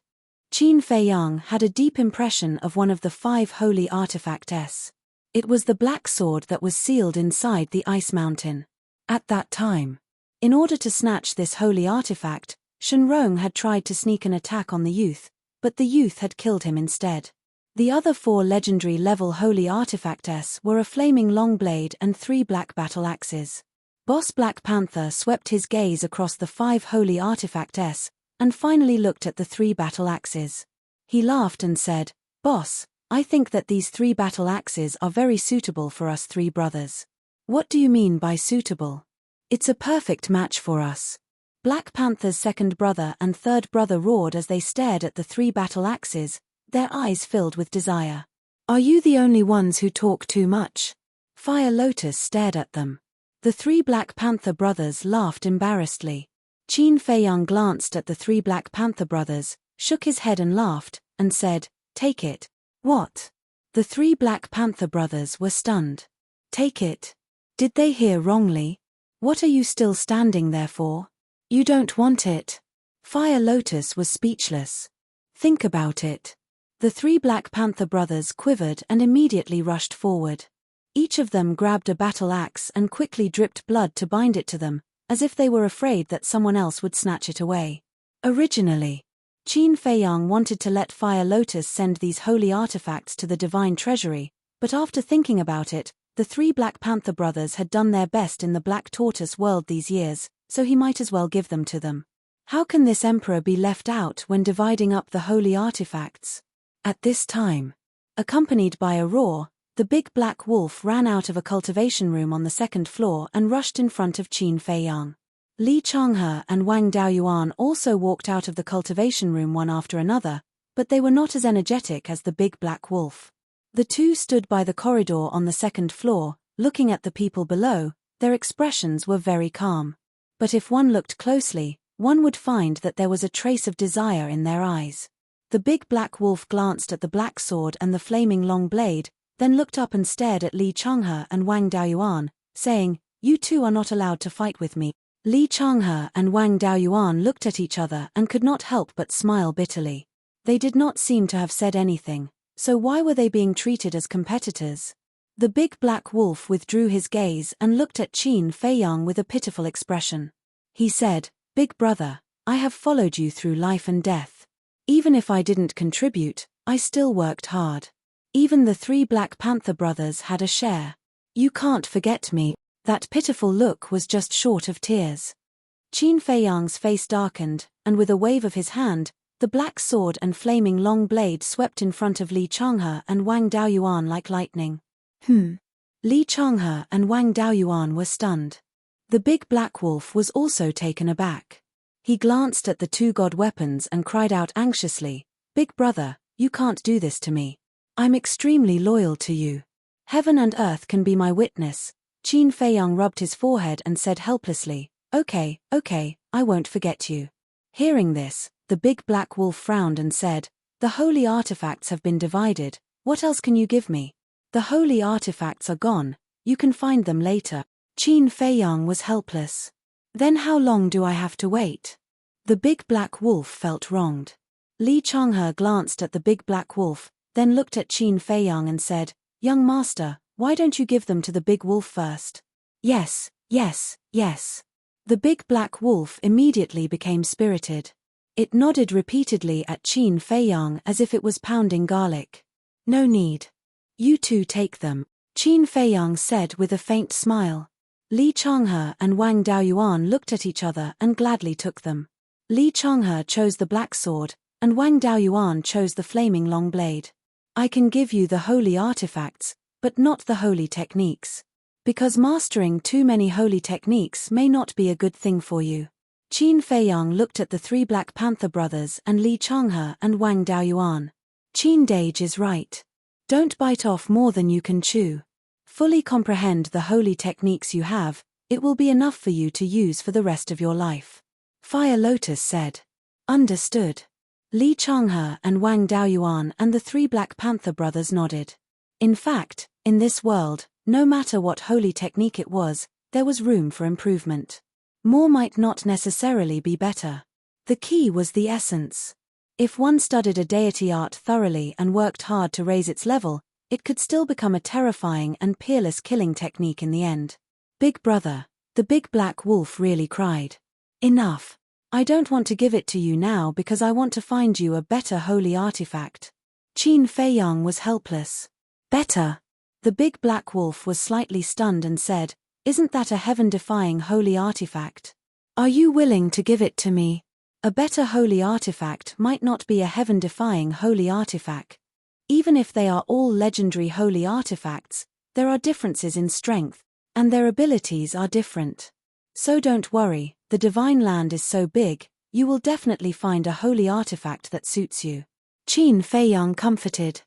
Qin Feiyang had a deep impression of one of the 5 holy artifacts. It was the black sword that was sealed inside the ice mountain. At that time, in order to snatch this holy artifact, Shenrong had tried to sneak an attack on the youth, but the youth had killed him instead. The other 4 legendary level holy artifacts were a flaming long blade and 3 black battle axes. Boss Black Panther swept his gaze across the 5 holy artifacts, and finally looked at the 3 battle axes. He laughed and said, "Boss, I think that these 3 battle axes are very suitable for us 3 brothers." "What do you mean by suitable?" "It's a perfect match for us." Black Panther's second brother and third brother roared as they stared at the 3 battle axes, their eyes filled with desire. "Are you the only ones who talk too much?" Fire Lotus stared at them. The 3 Black Panther brothers laughed embarrassedly. Qin Feiyang glanced at the 3 Black Panther brothers, shook his head and laughed, and said, "Take it." "What?" The 3 Black Panther brothers were stunned. "Take it? Did they hear wrongly? What are you still standing there for? You don't want it?" Fire Lotus was speechless. "Think about it." The 3 Black Panther brothers quivered and immediately rushed forward. Each of them grabbed a battle axe and quickly dripped blood to bind it to them, as if they were afraid that someone else would snatch it away. Originally, Qin Feiyang wanted to let Fire Lotus send these holy artifacts to the divine treasury, but after thinking about it, the 3 Black Panther brothers had done their best in the Black Tortoise world these years, so he might as well give them to them. How can this emperor be left out when dividing up the holy artifacts? At this time, accompanied by a roar, the big black wolf ran out of a cultivation room on the 2nd floor and rushed in front of Qin Feiyang. Li Changhe and Wang Daoyuan also walked out of the cultivation room one after another, but they were not as energetic as the big black wolf. The 2 stood by the corridor on the 2nd floor, looking at the people below. Their expressions were very calm. But if one looked closely, one would find that there was a trace of desire in their eyes. The big black wolf glanced at the black sword and the flaming long blade, then looked up and stared at Li Changhe and Wang Daoyuan, saying, "You 2 are not allowed to fight with me." Li Changhe and Wang Daoyuan looked at each other and could not help but smile bitterly. They did not seem to have said anything, so why were they being treated as competitors? The big black wolf withdrew his gaze and looked at Qin Feiyang with a pitiful expression. He said, "Big brother, I have followed you through life and death. Even if I didn't contribute, I still worked hard. Even the 3 Black Panther brothers had a share. You can't forget me." That pitiful look was just short of tears. Qin Feiyang's face darkened, and with a wave of his hand, the black sword and flaming long blade swept in front of Li Changhe and Wang Daoyuan like lightning. Li Changhe and Wang Daoyuan were stunned. The big black wolf was also taken aback. He glanced at the 2 god weapons and cried out anxiously, "Big brother, you can't do this to me. I'm extremely loyal to you. Heaven and earth can be my witness." Qin Feiyang rubbed his forehead and said helplessly, Okay, I won't forget you." Hearing this, the big black wolf frowned and said, "The holy artifacts have been divided, what else can you give me? The holy artifacts are gone, you can find them later." Qin Feiyang was helpless. "Then how long do I have to wait?" The big black wolf felt wronged. Li Changhe glanced at the big black wolf, then looked at Qin Feiyang and said, "Young master, why don't you give them to the big wolf first?" Yes. The big black wolf immediately became spirited. It nodded repeatedly at Qin Feiyang as if it was pounding garlic. "No need. You 2 take them," Qin Feiyang said with a faint smile. Li Changhe and Wang Daoyuan looked at each other and gladly took them. Li Changhe chose the black sword, and Wang Daoyuan chose the flaming long blade. "I can give you the holy artifacts, but not the holy techniques. Because mastering too many holy techniques may not be a good thing for you." Qin Feiyang looked at the 3 Black Panther brothers and Li Changhe and Wang Daoyuan. Qin Dage is right. Don't bite off more than you can chew. Fully comprehend the holy techniques you have, it will be enough for you to use for the rest of your life. Fire Lotus said. Understood. Li Changhe and Wang Daoyuan and the three Black Panther brothers nodded. In fact, in this world, no matter what holy technique it was, there was room for improvement. More might not necessarily be better. The key was the essence. If one studied a deity art thoroughly and worked hard to raise its level, it could still become a terrifying and peerless killing technique in the end. Big brother, the big black wolf really cried. Enough. I don't want to give it to you now because I want to find you a better holy artifact. Qin Feiyang was helpless. Better? The big black wolf was slightly stunned and said, Isn't that a heaven-defying holy artifact? Are you willing to give it to me? A better holy artifact might not be a heaven-defying holy artifact. Even if they are all legendary holy artifacts, there are differences in strength, and their abilities are different. So don't worry, the divine land is so big, you will definitely find a holy artifact that suits you. Qin Feiyang comforted.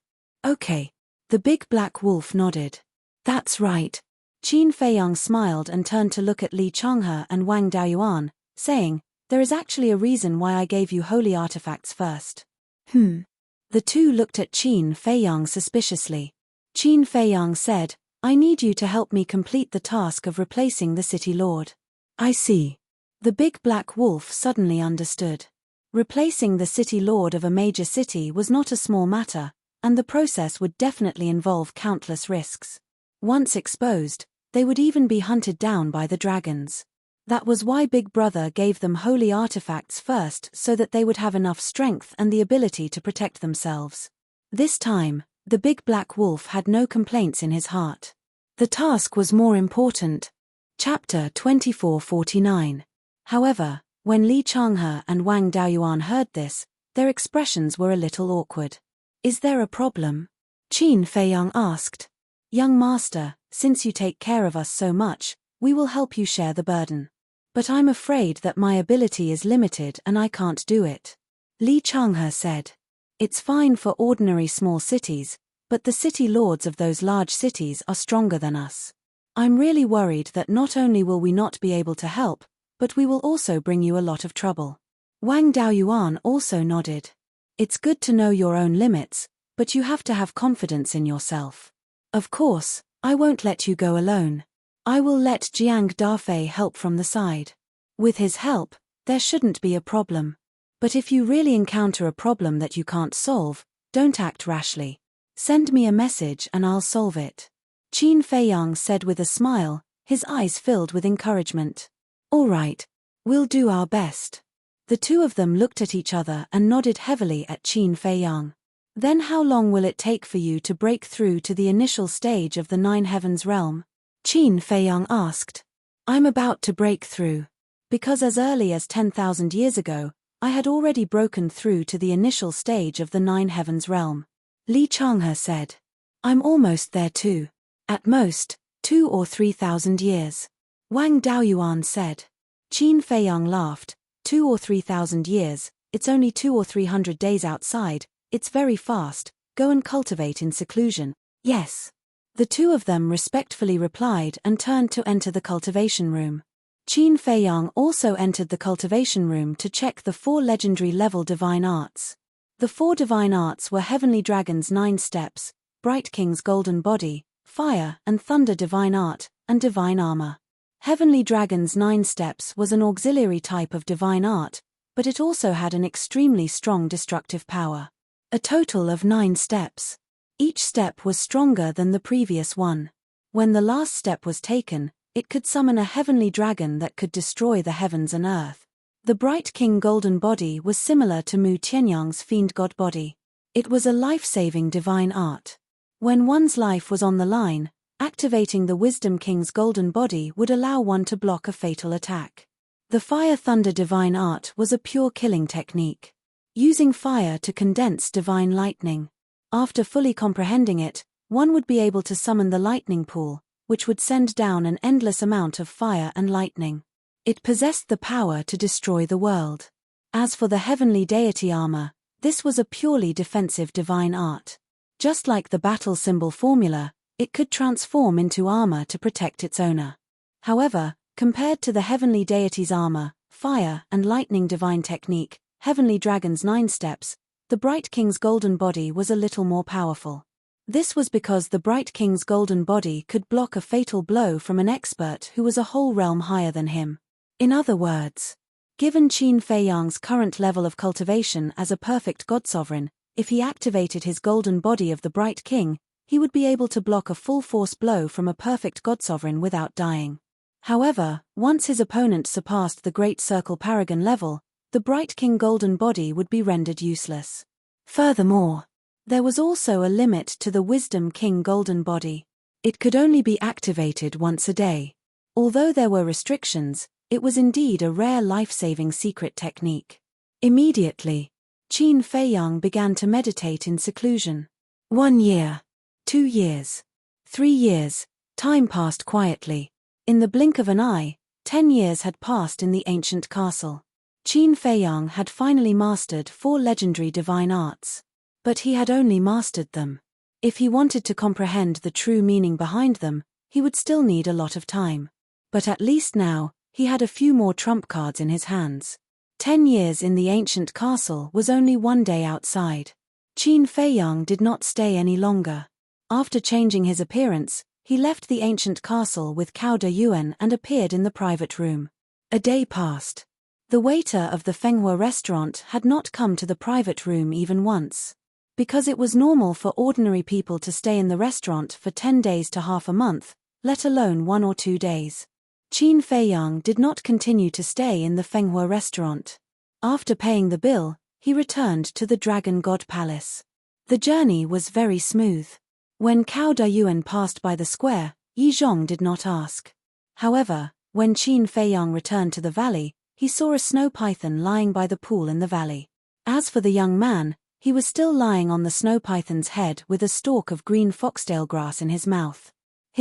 Okay. The big black wolf nodded. That's right. Qin Feiyang smiled and turned to look at Li Changhe and Wang Daoyuan, saying, There is actually a reason why I gave you holy artifacts first. The two looked at Qin Feiyang suspiciously. Qin Feiyang said, I need you to help me complete the task of replacing the city lord. I see. The big black wolf suddenly understood. Replacing the city lord of a major city was not a small matter, and the process would definitely involve countless risks. Once exposed, they would even be hunted down by the dragons. That was why Big Brother gave them holy artifacts first so that they would have enough strength and the ability to protect themselves. This time, the big black wolf had no complaints in his heart. The task was more important. Chapter 2449. However, when Li Changhe and Wang Daoyuan heard this, their expressions were a little awkward. Is there a problem? Qin Feiyang asked. Young master, since you take care of us so much, we will help you share the burden. But I'm afraid that my ability is limited and I can't do it. Li Changhe said. It's fine for ordinary small cities, but the city lords of those large cities are stronger than us. I'm really worried that not only will we not be able to help, but we will also bring you a lot of trouble. Wang Daoyuan also nodded. It's good to know your own limits, but you have to have confidence in yourself. Of course, I won't let you go alone. I will let Jiang Dafei help from the side. With his help, there shouldn't be a problem. But if you really encounter a problem that you can't solve, don't act rashly. Send me a message and I'll solve it. Qin Feiyang said with a smile, his eyes filled with encouragement. All right. We'll do our best. The two of them looked at each other and nodded heavily at Qin Feiyang. Then how long will it take for you to break through to the initial stage of the Nine Heavens realm? Qin Feiyang asked. I'm about to break through. Because as early as 10,000 years ago, I had already broken through to the initial stage of the Nine Heavens realm. Li Changhe said. I'm almost there too. At most, 2,000 or 3,000 years. Wang Daoyuan said. Qin Feiyang laughed. 2,000 or 3,000 years, it's only 200 or 300 days outside, it's very fast, go and cultivate in seclusion. Yes. The two of them respectfully replied and turned to enter the cultivation room. Qin Feiyang also entered the cultivation room to check the 4 legendary level divine arts. The 4 divine arts were Heavenly Dragon's 9 steps, Bright King's golden body, Fire and Thunder divine art, and divine armor. Heavenly Dragon's 9 steps was an auxiliary type of divine art, but it also had an extremely strong destructive power. A total of 9 steps. Each step was stronger than the previous one. When the last step was taken, it could summon a heavenly dragon that could destroy the heavens and earth. The Bright King golden body was similar to Mu Tianyang's fiend god body. It was a life-saving divine art. When one's life was on the line, activating the Wisdom King's golden body would allow one to block a fatal attack. The Fire Thunder divine art was a pure killing technique. Using fire to condense divine lightning. After fully comprehending it, one would be able to summon the lightning pool, which would send down an endless amount of fire and lightning. It possessed the power to destroy the world. As for the heavenly deity armor, This was a purely defensive divine art. Just like the battle symbol formula, it could transform into armor to protect its owner. However, compared to the heavenly deity's armor, fire, and lightning divine technique, Heavenly Dragon's 9 steps, the Bright King's golden body was a little more powerful. This was because the Bright King's golden body could block a fatal blow from an expert who was a whole realm higher than him. In other words, given Qin Feiyang's current level of cultivation as a perfect god-sovereign, if he activated his golden body of the Bright King, he would be able to block a full-force blow from a perfect god-sovereign without dying. However, once his opponent surpassed the Great Circle Paragon level, the Bright King golden body would be rendered useless. Furthermore, there was also a limit to the Wisdom King golden body. It could only be activated once a day. Although there were restrictions, it was indeed a rare life-saving secret technique. Immediately, Qin Feiyang began to meditate in seclusion. 1 year. 2 years. 3 years. Time passed quietly. In the blink of an eye, 10 years had passed in the ancient castle. Qin Feiyang had finally mastered 4 legendary divine arts. But he had only mastered them. If he wanted to comprehend the true meaning behind them, he would still need a lot of time. But at least now, he had a few more trump cards in his hands. 10 years in the ancient castle was only 1 day outside. Qin Feiyang did not stay any longer. After changing his appearance, he left the ancient castle with Cao De Yuan and appeared in the private room. A day passed. The waiter of the Fenghua restaurant had not come to the private room even once. Because it was normal for ordinary people to stay in the restaurant for 10 days to half a month, let alone 1 or 2 days. Qin Feiyang did not continue to stay in the Fenghua restaurant. After paying the bill, he returned to the Dragon God Palace. The journey was very smooth. When Cao De Yuan passed by the square, Yi Zhong did not ask. However, when Qin Feiyang returned to the valley, he saw a snow python lying by the pool in the valley. As for the young man, he was still lying on the snow python's head with a stalk of green foxtail grass in his mouth.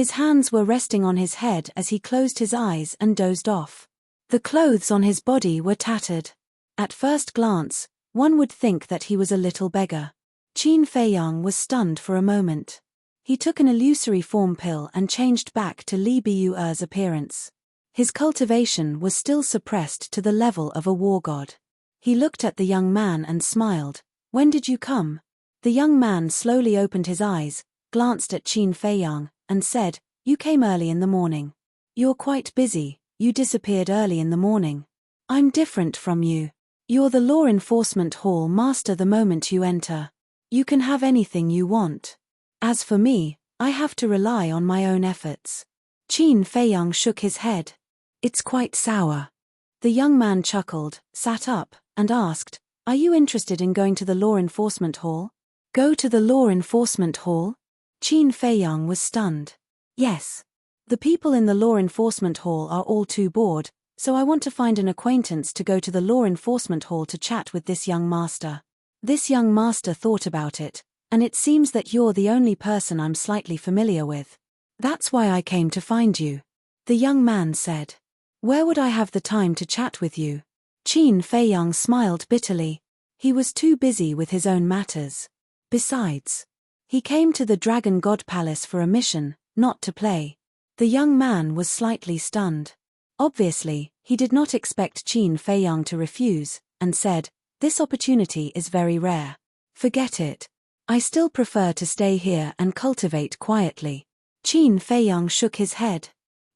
His hands were resting on his head as he closed his eyes and dozed off. The clothes on his body were tattered. At first glance, one would think that he was a little beggar. Qin Feiyang was stunned for a moment. He took an illusory form pill and changed back to Li Biyuer's appearance. His cultivation was still suppressed to the level of a war god. He looked at the young man and smiled. "When did you come?" The young man slowly opened his eyes, glanced at Qin Feiyang, and said, "You came early in the morning. You're quite busy, you disappeared early in the morning. I'm different from you. You're the law enforcement hall master the moment you enter. You can have anything you want. As for me, I have to rely on my own efforts." Qin Feiyang shook his head. "It's quite sour." The young man chuckled, sat up, and asked, "Are you interested in going to the law enforcement hall?" "Go to the law enforcement hall?" Qin Feiyang was stunned. "Yes. The people in the law enforcement hall are all too bored, so I want to find an acquaintance to go to the law enforcement hall to chat with this young master." This young master thought about it, and it seems that you're the only person I'm slightly familiar with. That's why I came to find you. The young man said. "Where would I have the time to chat with you?" Qin Feiyang smiled bitterly. He was too busy with his own matters. Besides, he came to the Dragon God Palace for a mission, not to play. The young man was slightly stunned. Obviously, he did not expect Qin Feiyang to refuse, and said, "This opportunity is very rare. Forget it. I still prefer to stay here and cultivate quietly." Qin Feiyang shook his head.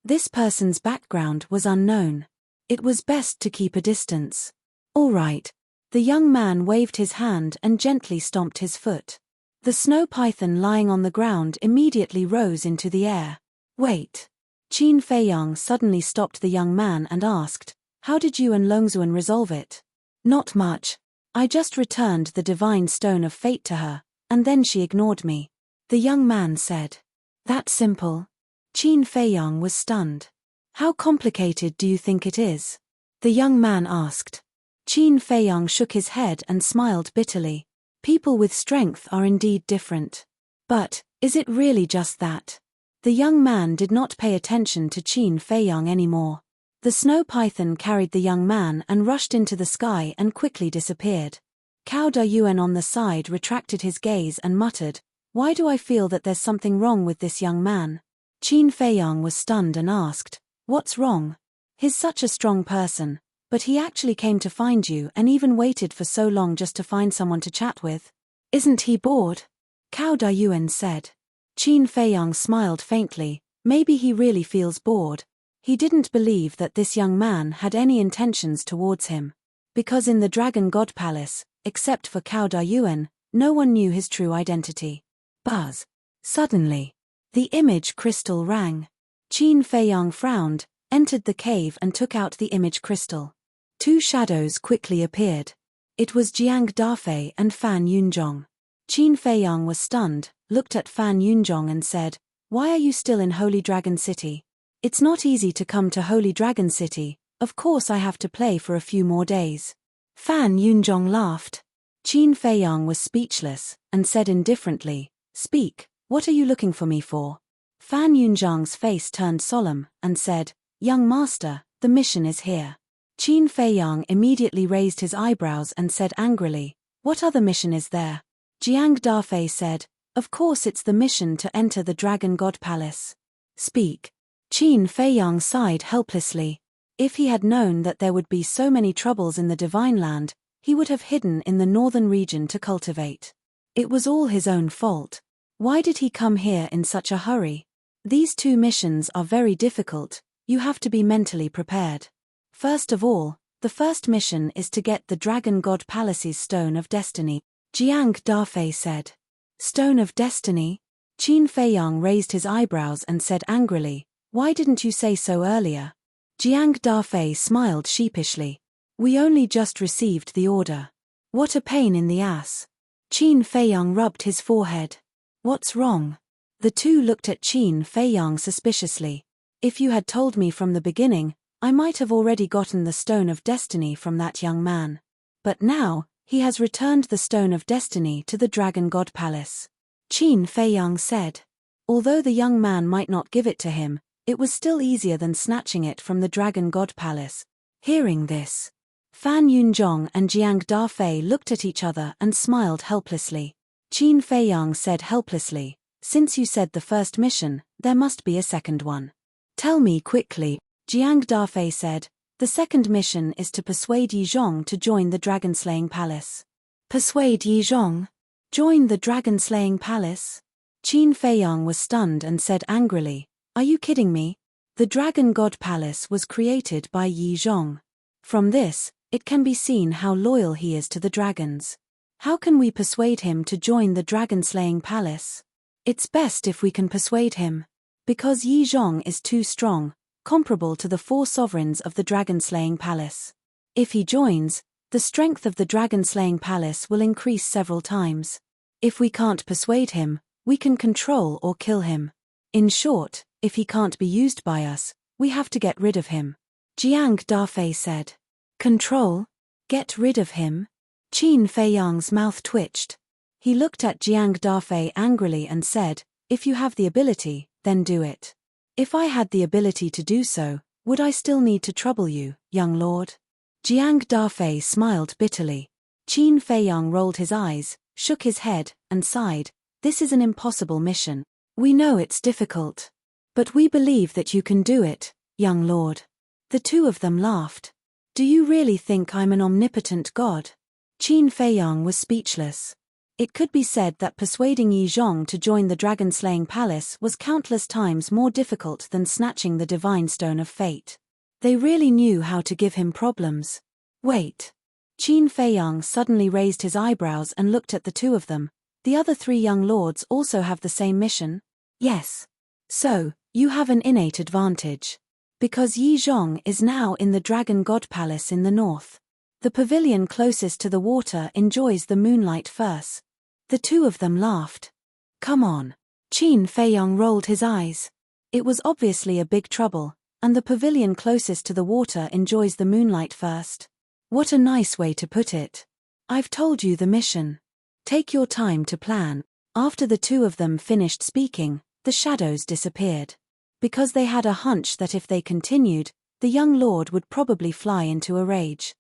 This person's background was unknown. It was best to keep a distance. "All right." The young man waved his hand and gently stomped his foot. The snow python lying on the ground immediately rose into the air. "Wait." Qin Feiyang suddenly stopped the young man and asked, "How did you and Longzuan resolve it?" "Not much. I just returned the divine stone of fate to her, and then she ignored me," the young man said. "That simple?" Qin Feiyang was stunned. "How complicated do you think it is?" the young man asked. Qin Feiyang shook his head and smiled bitterly. "People with strength are indeed different. But, is it really just that?" The young man did not pay attention to Qin Feiyang anymore. The snow python carried the young man and rushed into the sky and quickly disappeared. Cao Dayuan on the side retracted his gaze and muttered, "Why do I feel that there's something wrong with this young man?" Qin Feiyang was stunned and asked, "What's wrong? He's such a strong person, but he actually came to find you and even waited for so long just to find someone to chat with. Isn't he bored?" Cao Dayuan said. Qin Feiyang smiled faintly, maybe he really feels bored. He didn't believe that this young man had any intentions towards him. Because in the Dragon God Palace, except for Cao Dayuan, no one knew his true identity. Buzz. Suddenly, the image crystal rang. Qin Feiyang frowned, entered the cave and took out the image crystal. Two shadows quickly appeared. It was Jiang Dafei and Fan Yunzhong. Qin Feiyang was stunned, looked at Fan Yunzhong and said, "Why are you still in Holy Dragon City? It's not easy to come to Holy Dragon City, of course I have to play for a few more days." Fan Yunzhong laughed. Qin Feiyang was speechless, and said indifferently, "Speak, what are you looking for me for?" Fan Yunzhong's face turned solemn, and said, "Young master, the mission is here." Qin Feiyang immediately raised his eyebrows and said angrily, "What other mission is there?" Jiang Dafei said, "Of course it's the mission to enter the Dragon God Palace." "Speak." Qin Feiyang sighed helplessly. If he had known that there would be so many troubles in the Divine Land, he would have hidden in the northern region to cultivate. It was all his own fault. Why did he come here in such a hurry? These two missions are very difficult, you have to be mentally prepared. First of all, the first mission is to get the Dragon God Palace's Stone of Destiny, Jiang Dafei said. Stone of Destiny? Qin Feiyang raised his eyebrows and said angrily, "Why didn't you say so earlier?" Jiang Dafei smiled sheepishly. "We only just received the order." "What a pain in the ass." Qin Feiyang rubbed his forehead. "What's wrong?" The two looked at Qin Feiyang suspiciously. "If you had told me from the beginning, I might have already gotten the Stone of Destiny from that young man. But now, he has returned the Stone of Destiny to the Dragon God Palace." Qin Feiyang said. Although the young man might not give it to him, it was still easier than snatching it from the Dragon God Palace. Hearing this, Fan Yunzhong and Jiang Dafei looked at each other and smiled helplessly. Qin Feiyang said helplessly, "Since you said the first mission, there must be a second one." "Tell me quickly." Jiang Dafei said, "The second mission is to persuade Yizhong to join the dragon-slaying palace." "Persuade Yizhong? Join the dragon-slaying palace?" Qin Feiyang was stunned and said angrily, "Are you kidding me? The Dragon God Palace was created by Yizhong. From this, it can be seen how loyal he is to the dragons. How can we persuade him to join the dragon-slaying palace? It's best if we can persuade him. Because Yizhong is too strong, comparable to the 4 sovereigns of the dragon-slaying palace. If he joins, the strength of the dragon-slaying palace will increase several times. If we can't persuade him, we can control or kill him. In short, if he can't be used by us, we have to get rid of him." Jiang Dafei said. "Control? Get rid of him?" Qin Feiyang's mouth twitched. He looked at Jiang Dafei angrily and said, "If you have the ability, then do it." "If I had the ability to do so, would I still need to trouble you, young lord?" Jiang Dafei smiled bitterly. Qin Feiyang rolled his eyes, shook his head, and sighed, "This is an impossible mission. We know it's difficult. But we believe that you can do it, young lord." The two of them laughed. "Do you really think I'm an omnipotent god?" Qin Feiyang was speechless. It could be said that persuading Yizhong to join the dragon-slaying palace was countless times more difficult than snatching the divine stone of fate. They really knew how to give him problems. "Wait." Qin Feiyang suddenly raised his eyebrows and looked at the two of them. "The other 3 young lords also have the same mission?" "Yes." "So, you have an innate advantage. Because Yizhong is now in the Dragon God Palace in the north. The pavilion closest to the water enjoys the moonlight first." The two of them laughed. "Come on." Qin Feiyang rolled his eyes. It was obviously a big trouble, and the pavilion closest to the water enjoys the moonlight first. What a nice way to put it. I've told you the mission. Take your time to plan. After the two of them finished speaking, the shadows disappeared. Because they had a hunch that if they continued, the young lord would probably fly into a rage.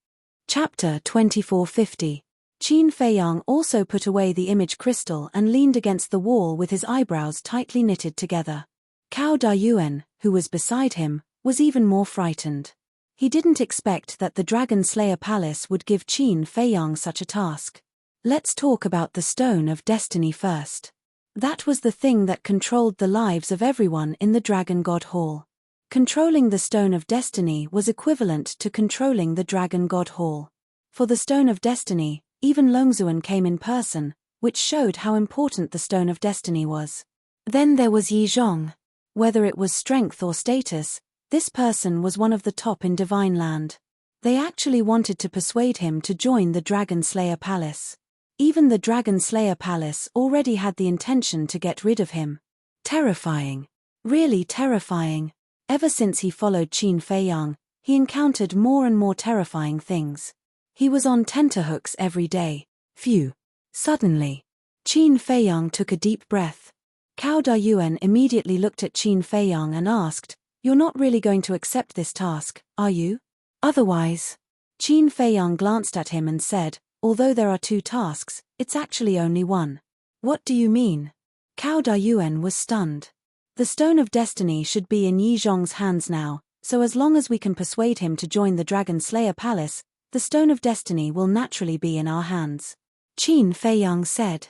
Chapter 2450. Qin Feiyang also put away the image crystal and leaned against the wall with his eyebrows tightly knitted together. Cao Dayuan, who was beside him, was even more frightened. He didn't expect that the Dragon Slayer Palace would give Qin Feiyang such a task. Let's talk about the Stone of Destiny first. That was the thing that controlled the lives of everyone in the Dragon God Hall. Controlling the Stone of Destiny was equivalent to controlling the Dragon God Hall. For the Stone of Destiny, even Longzuan came in person, which showed how important the Stone of Destiny was. Then there was Yi Zhong. Whether it was strength or status, this person was one of the top in Divine Land. They actually wanted to persuade him to join the Dragon Slayer Palace. Even the Dragon Slayer Palace already had the intention to get rid of him. Terrifying. Really terrifying. Ever since he followed Qin Feiyang, he encountered more and more terrifying things. He was on tenterhooks every day. Phew. Suddenly, Qin Feiyang took a deep breath. Cao Dayuan immediately looked at Qin Feiyang and asked, "You're not really going to accept this task, are you? Otherwise." Qin Feiyang glanced at him and said, "Although there are 2 tasks, it's actually only 1. What do you mean?" Cao Dayuan was stunned. The Stone of Destiny should be in Yi Zhong's hands now, so as long as we can persuade him to join the Dragon Slayer Palace, the Stone of Destiny will naturally be in our hands. Qin Feiyang said.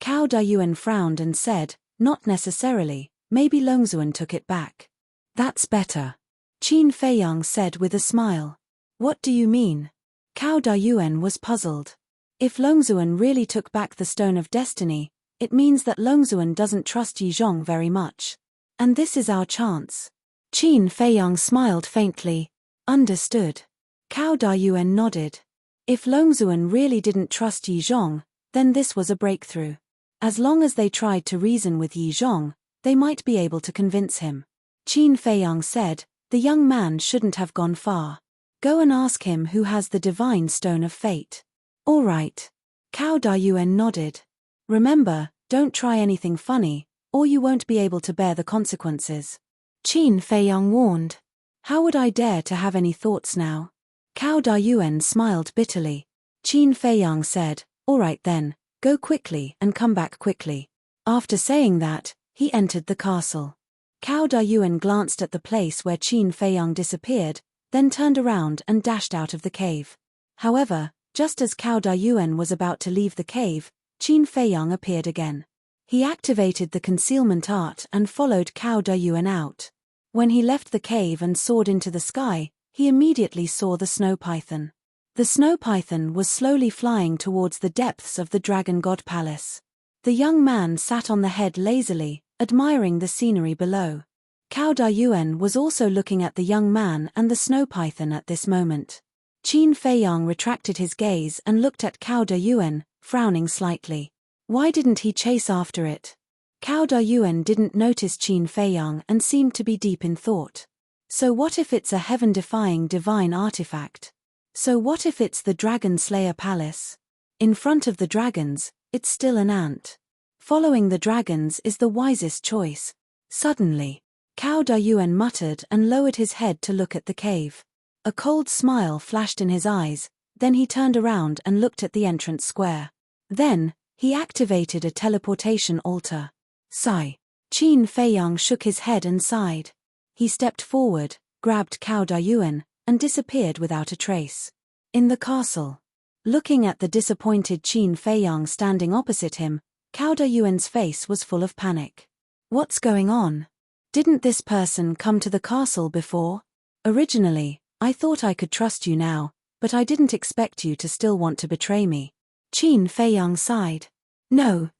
Cao Dayuan frowned and said, "Not necessarily, maybe Longzuan took it back." "That's better," Qin Feiyang said with a smile. "What do you mean?" Cao Dayuan was puzzled. If Longzuan really took back the Stone of Destiny, it means that Longzuan doesn't trust Yi Zhong very much. And this is our chance. Qin Feiyang smiled faintly. Understood. Cao Dayuan nodded. If Longzuan really didn't trust Yi Zhong, then this was a breakthrough. As long as they tried to reason with Yi Zhong, they might be able to convince him. Qin Feiyang said, "The young man shouldn't have gone far. Go and ask him who has the divine stone of fate." "All right." Cao Dayuan nodded. "Remember, don't try anything funny, or you won't be able to bear the consequences." Qin Feiyang warned. "How would I dare to have any thoughts now?" Cao Dayuan smiled bitterly. Qin Feiyang said, "All right then, go quickly and come back quickly." After saying that, he entered the castle. Cao Dayuan glanced at the place where Qin Feiyang disappeared, then turned around and dashed out of the cave. However, just as Cao Dayuan was about to leave the cave, Qin Feiyang appeared again. He activated the concealment art and followed Cao Dayuan out. When he left the cave and soared into the sky, he immediately saw the snow python. The snow python was slowly flying towards the depths of the Dragon God Palace. The young man sat on the head lazily, admiring the scenery below. Cao Dayuan was also looking at the young man and the snow python at this moment. Qin Feiyang retracted his gaze and looked at Cao Dayuan, frowning slightly. Why didn't he chase after it? Cao Dayuan didn't notice Qin Feiyang and seemed to be deep in thought. So what if it's a heaven-defying divine artifact? So what if it's the Dragon Slayer Palace? In front of the dragons, it's still an ant. Following the dragons is the wisest choice. Suddenly, Cao Dayuan muttered and lowered his head to look at the cave. A cold smile flashed in his eyes, then he turned around and looked at the entrance square. Then, he activated a teleportation altar. Sigh. Qin Feiyang shook his head and sighed. He stepped forward, grabbed Cao Dayuan, and disappeared without a trace. In the castle. Looking at the disappointed Qin Feiyang standing opposite him, Cao Dayuan's face was full of panic. What's going on? Didn't this person come to the castle before? Originally, I thought I could trust you now, but I didn't expect you to still want to betray me. Qin Feiyang sighed. No.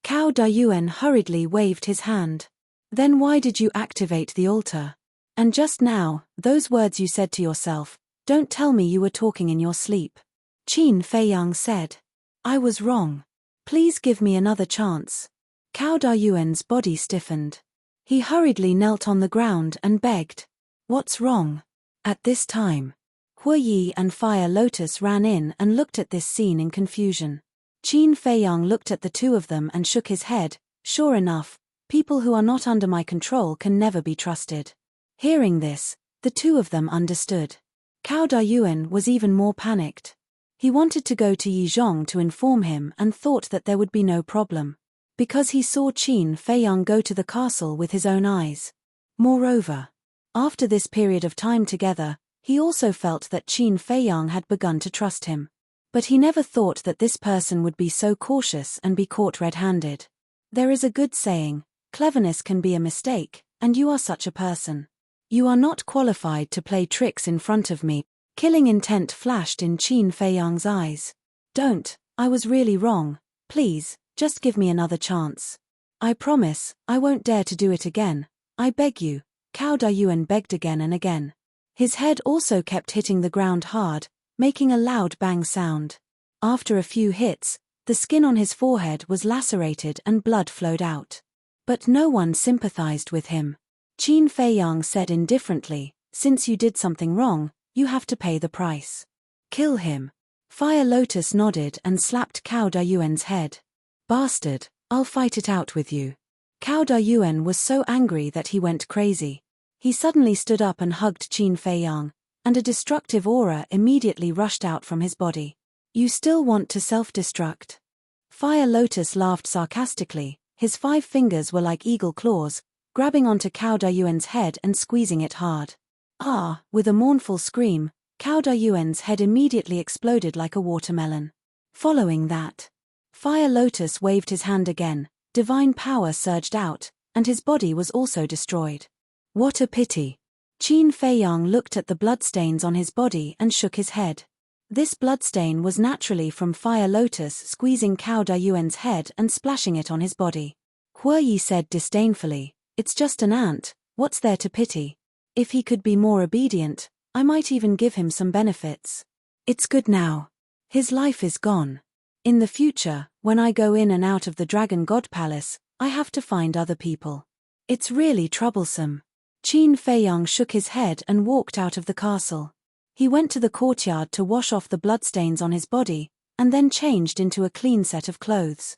Cao Dayuan hurriedly waved his hand. Then why did you activate the altar? And just now, those words you said to yourself, don't tell me you were talking in your sleep. Qin Feiyang said. I was wrong. Please give me another chance. Cao Dayuan's body stiffened. He hurriedly knelt on the ground and begged. What's wrong? At this time, Huiyi and Fire Lotus ran in and looked at this scene in confusion. Qin Feiyang looked at the two of them and shook his head. Sure enough, people who are not under my control can never be trusted. Hearing this, the two of them understood. Cao Dayuan was even more panicked. He wanted to go to Yizhong to inform him and thought that there would be no problem, because he saw Qin Feiyang go to the castle with his own eyes. Moreover, after this period of time together, he also felt that Qin Feiyang had begun to trust him. But he never thought that this person would be so cautious and be caught red-handed. There is a good saying, cleverness can be a mistake, and you are such a person. You are not qualified to play tricks in front of me. Killing intent flashed in Qin Feiyang's eyes. Don't, I was really wrong. Please, just give me another chance. I promise, I won't dare to do it again. I beg you. Cao Dayuan begged again and again. His head also kept hitting the ground hard, making a loud bang sound. After a few hits, the skin on his forehead was lacerated and blood flowed out. But no one sympathized with him. Qin Feiyang said indifferently, since you did something wrong, you have to pay the price. Kill him. Fire Lotus nodded and slapped Cao Dayuan's head. Bastard, I'll fight it out with you. Cao Dayuan was so angry that he went crazy. He suddenly stood up and hugged Qin Feiyang, and a destructive aura immediately rushed out from his body. You still want to self-destruct? Fire Lotus laughed sarcastically. His 5 fingers were like eagle claws, grabbing onto Cao Dayuan's head and squeezing it hard. Ah! With a mournful scream, Cao Dayuan's head immediately exploded like a watermelon. Following that, Fire Lotus waved his hand again, divine power surged out, and his body was also destroyed. What a pity. Qin Feiyang looked at the bloodstains on his body and shook his head. This bloodstain was naturally from Fire Lotus squeezing Cao Dayuan's head and splashing it on his body. Hue Yi said disdainfully, it's just an ant, what's there to pity? If he could be more obedient, I might even give him some benefits. It's good now. His life is gone. In the future, when I go in and out of the Dragon God Palace, I have to find other people. It's really troublesome. Qin Feiyang shook his head and walked out of the castle. He went to the courtyard to wash off the bloodstains on his body, and then changed into a clean set of clothes.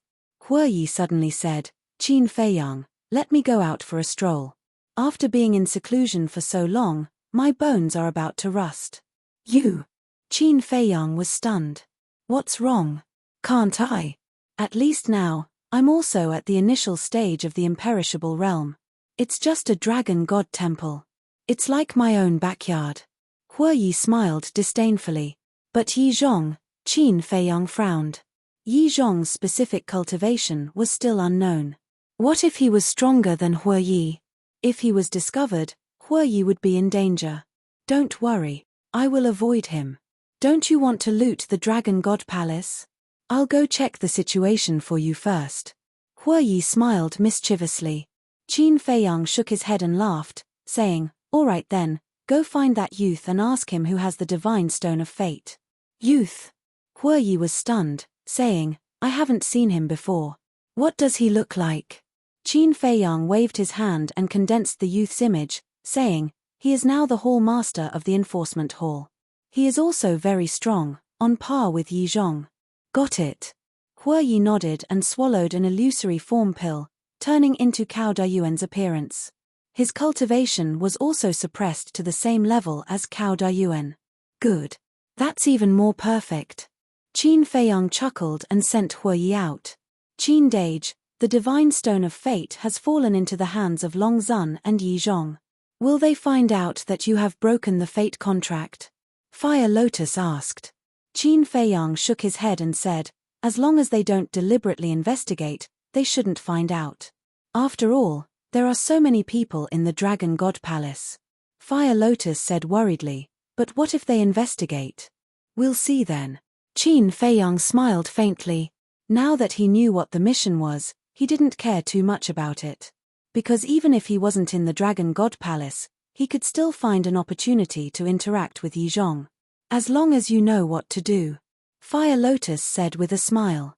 Hue Yi suddenly said, Qin Feiyang, let me go out for a stroll. After being in seclusion for so long, my bones are about to rust. You! Qin Feiyang was stunned. What's wrong? Can't I? At least now, I'm also at the initial stage of the imperishable realm. It's just a dragon god temple. It's like my own backyard. Hue Yi smiled disdainfully. But Yizhong, Qin Feiyang frowned. Yizhong's specific cultivation was still unknown. What if he was stronger than Hue Yi? If he was discovered, Hue Yi would be in danger. Don't worry, I will avoid him. Don't you want to loot the Dragon God Palace? I'll go check the situation for you first. Hue Yi smiled mischievously. Qin Feiyang shook his head and laughed, saying, all right then, go find that youth and ask him who has the divine stone of fate. Youth? Hue Yi was stunned, saying, I haven't seen him before. What does he look like? Qin Feiyang waved his hand and condensed the youth's image, saying, he is now the hall master of the enforcement hall. He is also very strong, on par with Yizhong. Got it. Hue Yi nodded and swallowed an illusory form pill, turning into Cao Dayuan's appearance. His cultivation was also suppressed to the same level as Cao Dayuan. Good. That's even more perfect. Qin Feiyang chuckled and sent Hue Yi out. Qin Dage, the divine stone of fate has fallen into the hands of Long Zun and Yizhong. Will they find out that you have broken the fate contract? Fire Lotus asked. Qin Feiyang shook his head and said, as long as they don't deliberately investigate, they shouldn't find out. After all, there are so many people in the Dragon God Palace. Fire Lotus said worriedly, but what if they investigate? We'll see then. Qin Feiyang smiled faintly. Now that he knew what the mission was, he didn't care too much about it. Because even if he wasn't in the Dragon God Palace, he could still find an opportunity to interact with Yizhong. As long as you know what to do. Fire Lotus said with a smile.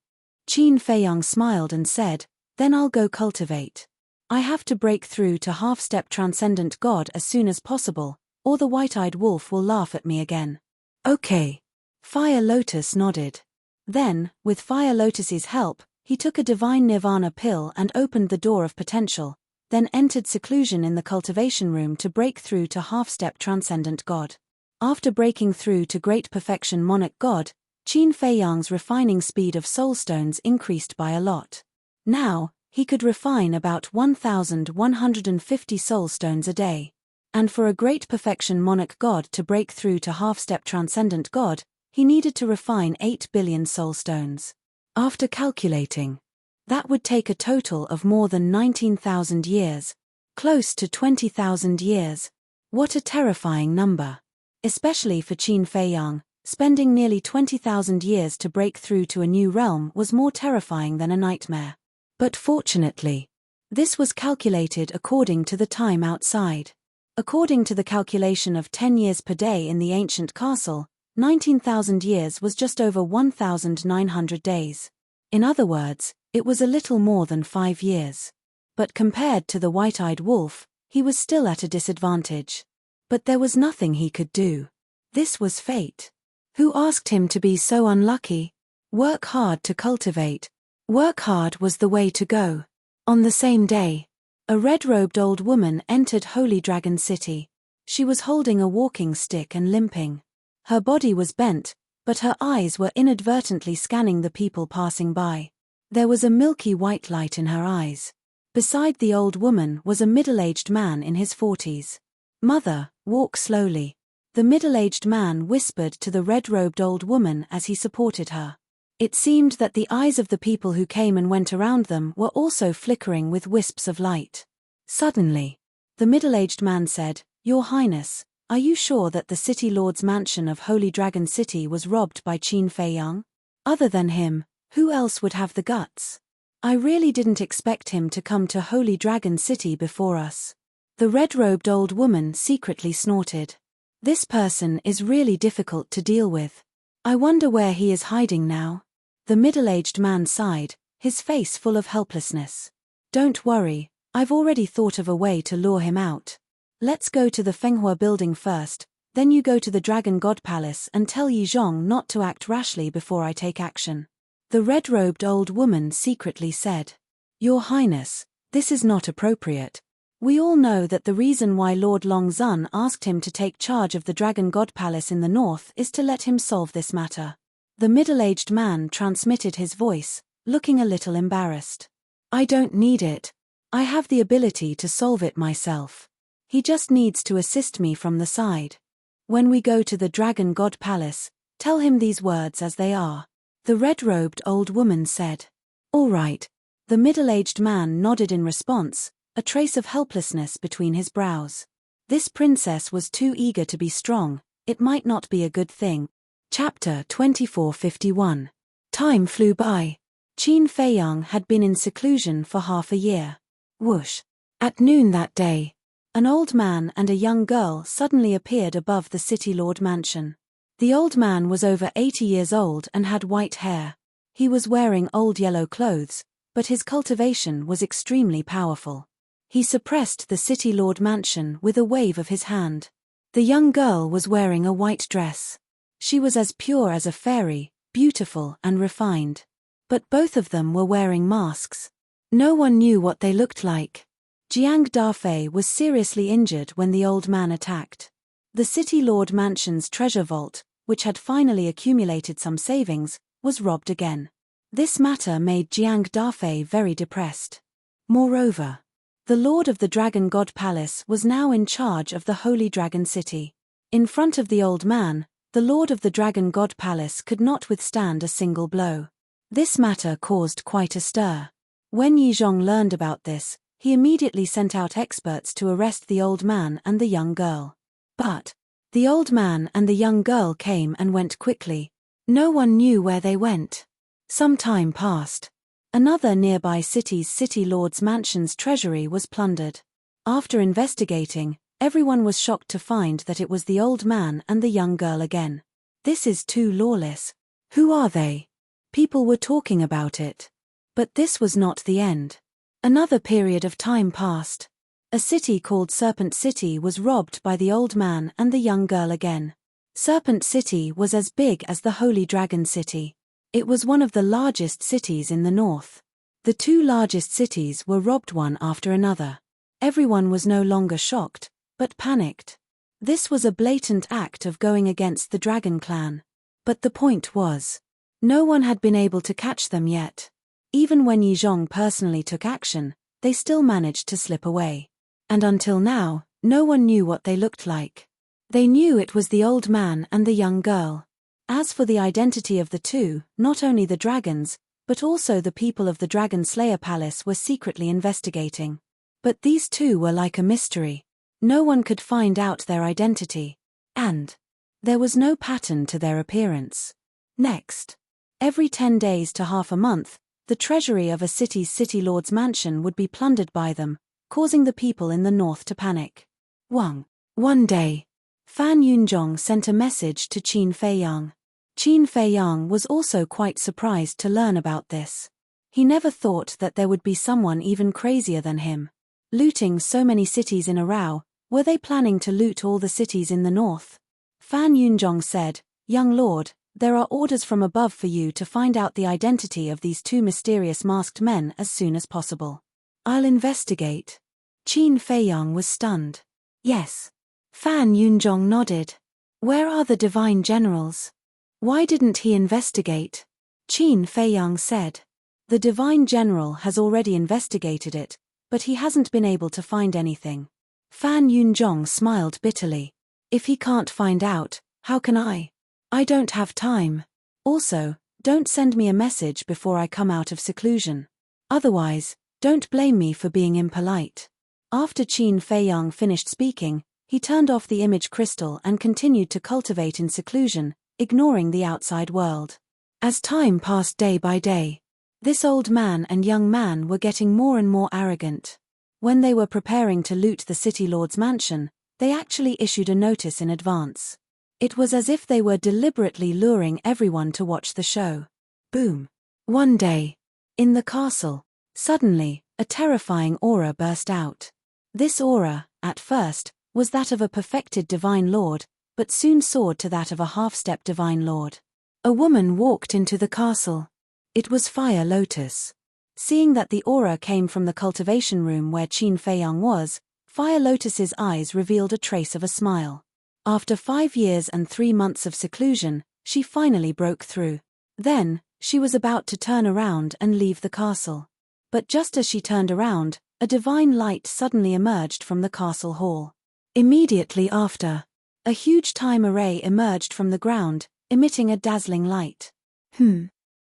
Qin Feiyang smiled and said, then I'll go cultivate. I have to break through to half-step transcendent god as soon as possible, or the white-eyed wolf will laugh at me again. Okay. Fire Lotus nodded. Then, with Fire Lotus's help, he took a divine nirvana pill and opened the door of potential, then entered seclusion in the cultivation room to break through to half-step transcendent god. After breaking through to great perfection monarch god, Qin Feiyang's refining speed of soulstones increased by a lot. Now, he could refine about 1,150 soulstones a day. And for a great perfection monarch god to break through to half-step transcendent god, he needed to refine 8 billion soulstones. After calculating, that would take a total of more than 19,000 years, close to 20,000 years. What a terrifying number. Especially for Qin Feiyang, spending nearly 20,000 years to break through to a new realm was more terrifying than a nightmare. But fortunately, this was calculated according to the time outside. According to the calculation of 10 years per day in the ancient castle, 19,000 years was just over 1,900 days. In other words, it was a little more than 5 years. But compared to the white-eyed wolf, he was still at a disadvantage. But there was nothing he could do. This was fate. Who asked him to be so unlucky? Work hard to cultivate. Work hard was the way to go. On the same day, a red-robed old woman entered Holy Dragon City. She was holding a walking stick and limping. Her body was bent, but her eyes were inadvertently scanning the people passing by. There was a milky white light in her eyes. Beside the old woman was a middle-aged man in his 40s. "Mother, walk slowly," the middle-aged man whispered to the red-robed old woman as he supported her. It seemed that the eyes of the people who came and went around them were also flickering with wisps of light. Suddenly, the middle-aged man said, "Your Highness, are you sure that the City Lord's mansion of Holy Dragon City was robbed by Qin Feiyang? Other than him, who else would have the guts? I really didn't expect him to come to Holy Dragon City before us." The red-robed old woman secretly snorted. "This person is really difficult to deal with. I wonder where he is hiding now." The middle-aged man sighed, his face full of helplessness. "Don't worry, I've already thought of a way to lure him out. Let's go to the Fenghua building first, then you go to the Dragon God Palace and tell Yi Zhong not to act rashly before I take action." The red-robed old woman secretly said, "Your Highness, this is not appropriate. We all know that the reason why Lord Longzun asked him to take charge of the Dragon God Palace in the north is to let him solve this matter." The middle-aged man transmitted his voice, looking a little embarrassed. "I don't need it. I have the ability to solve it myself. He just needs to assist me from the side. When we go to the Dragon God Palace, tell him these words as they are." The red-robed old woman said. "All right." The middle-aged man nodded in response, a trace of helplessness between his brows. This princess was too eager to be strong, it might not be a good thing. Chapter 2451. Time flew by. Qin Feiyang had been in seclusion for half a year. Whoosh! At noon that day, an old man and a young girl suddenly appeared above the City Lord mansion. The old man was over 80 years old and had white hair. He was wearing old yellow clothes, but his cultivation was extremely powerful. He suppressed the City Lord mansion with a wave of his hand. The young girl was wearing a white dress. She was as pure as a fairy, beautiful and refined. But both of them were wearing masks. No one knew what they looked like. Jiang Dafei was seriously injured when the old man attacked. The City Lord mansion's treasure vault, which had finally accumulated some savings, was robbed again. This matter made Jiang Dafei very depressed. Moreover, the Lord of the Dragon God Palace was now in charge of the Holy Dragon City. In front of the old man, the Lord of the Dragon God Palace could not withstand a single blow. This matter caused quite a stir. When Yi Zhong learned about this, he immediately sent out experts to arrest the old man and the young girl. But the old man and the young girl came and went quickly. No one knew where they went. Some time passed. Another nearby city's City Lord's mansion's treasury was plundered. After investigating, everyone was shocked to find that it was the old man and the young girl again. "This is too lawless. Who are they?" People were talking about it. But this was not the end. Another period of time passed. A city called Serpent City was robbed by the old man and the young girl again. Serpent City was as big as the Holy Dragon City. It was one of the largest cities in the north. The two largest cities were robbed one after another. Everyone was no longer shocked, but panicked. This was a blatant act of going against the Dragon Clan. But the point was, no one had been able to catch them yet. Even when Yi Zhong personally took action, they still managed to slip away. And until now, no one knew what they looked like. They knew it was the old man and the young girl. As for the identity of the two, not only the dragons, but also the people of the Dragon Slayer Palace were secretly investigating. But these two were like a mystery. No one could find out their identity. And there was no pattern to their appearance. Next, every 10 days to half a month, the treasury of a city's city lord's mansion would be plundered by them, causing the people in the north to panic. One day, Fan Yunzhong sent a message to Qin Feiyang. Qin Feiyang was also quite surprised to learn about this. He never thought that there would be someone even crazier than him. Looting so many cities in a row, were they planning to loot all the cities in the north? Fan Yunzhong said, "Young lord, there are orders from above for you to find out the identity of these two mysterious masked men as soon as possible." "I'll investigate." Qin Feiyang was stunned. "Yes." Fan Yunzhong nodded. "Where are the divine generals? Why didn't he investigate?" Qin Feiyang said. "The divine general has already investigated it, but he hasn't been able to find anything." Fan Yunzhong smiled bitterly. "If he can't find out, how can I? I don't have time. Also, don't send me a message before I come out of seclusion. Otherwise, don't blame me for being impolite." After Qin Feiyang finished speaking, he turned off the image crystal and continued to cultivate in seclusion, ignoring the outside world. As time passed day by day, this old man and young man were getting more and more arrogant. When they were preparing to loot the city lord's mansion, they actually issued a notice in advance. It was as if they were deliberately luring everyone to watch the show. Boom. One day, in the castle, suddenly, a terrifying aura burst out. This aura, at first, was that of a perfected divine lord, but soon soared to that of a half-step divine lord. A woman walked into the castle. It was Fire Lotus. Seeing that the aura came from the cultivation room where Qin Feiyang was, Fire Lotus's eyes revealed a trace of a smile. After 5 years and 3 months of seclusion, she finally broke through. Then, she was about to turn around and leave the castle. But just as she turned around, a divine light suddenly emerged from the castle hall. Immediately after, a huge time array emerged from the ground, emitting a dazzling light.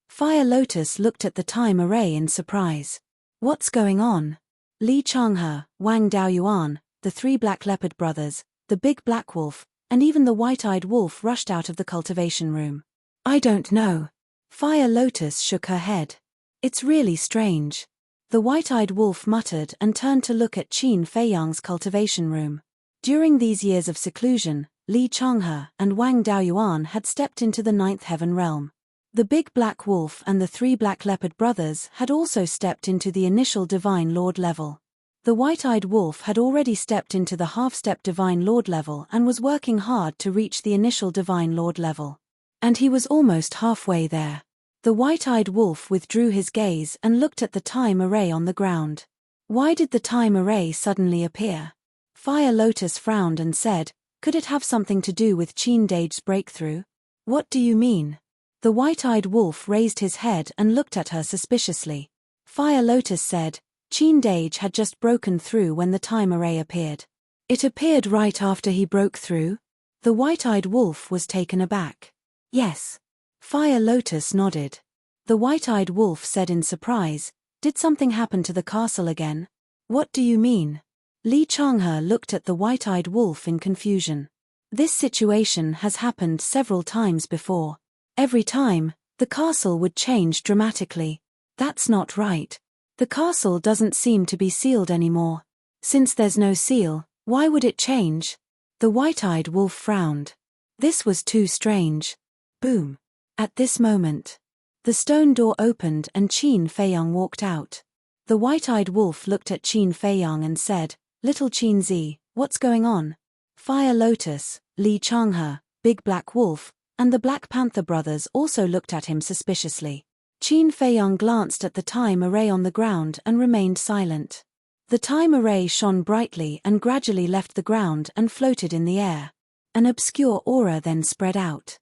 Fire Lotus looked at the time array in surprise. "What's going on?" Li Changhe, Wang Daoyuan, the 3 Black Leopard brothers, the Big Black Wolf, and even the White-Eyed Wolf rushed out of the cultivation room. "I don't know." Fire Lotus shook her head. "It's really strange." The White-Eyed Wolf muttered and turned to look at Qin Feiyang's cultivation room. During these years of seclusion, Li Changhe and Wang Daoyuan had stepped into the 9th heaven realm. The Big Black Wolf and the 3 Black Leopard brothers had also stepped into the initial Divine Lord level. The White-Eyed Wolf had already stepped into the half-step Divine Lord level and was working hard to reach the initial Divine Lord level. And he was almost halfway there. The White-Eyed Wolf withdrew his gaze and looked at the time array on the ground. Why did the time array suddenly appear? Fire Lotus frowned and said, "Could it have something to do with Qin Dage's breakthrough?" "What do you mean?" The White-Eyed Wolf raised his head and looked at her suspiciously. Fire Lotus said, "Qin Dage had just broken through when the time array appeared." "It appeared right after he broke through?" The White-Eyed Wolf was taken aback. "Yes." Fire Lotus nodded. The White-Eyed Wolf said in surprise, "Did something happen to the castle again?" "What do you mean?" Li Changhe looked at the White-Eyed Wolf in confusion. "This situation has happened several times before. Every time, the castle would change dramatically." "That's not right. The castle doesn't seem to be sealed anymore. Since there's no seal, why would it change?" The White-Eyed Wolf frowned. This was too strange. Boom. At this moment, the stone door opened and Qin Feiyang walked out. The White-Eyed Wolf looked at Qin Feiyang and said, "Little Qin Zi, what's going on?" Fire Lotus, Li Changhe, Big Black Wolf, and the Black Panther brothers also looked at him suspiciously. Qin Feiyang glanced at the time array on the ground and remained silent. The time array shone brightly and gradually left the ground and floated in the air. An obscure aura then spread out.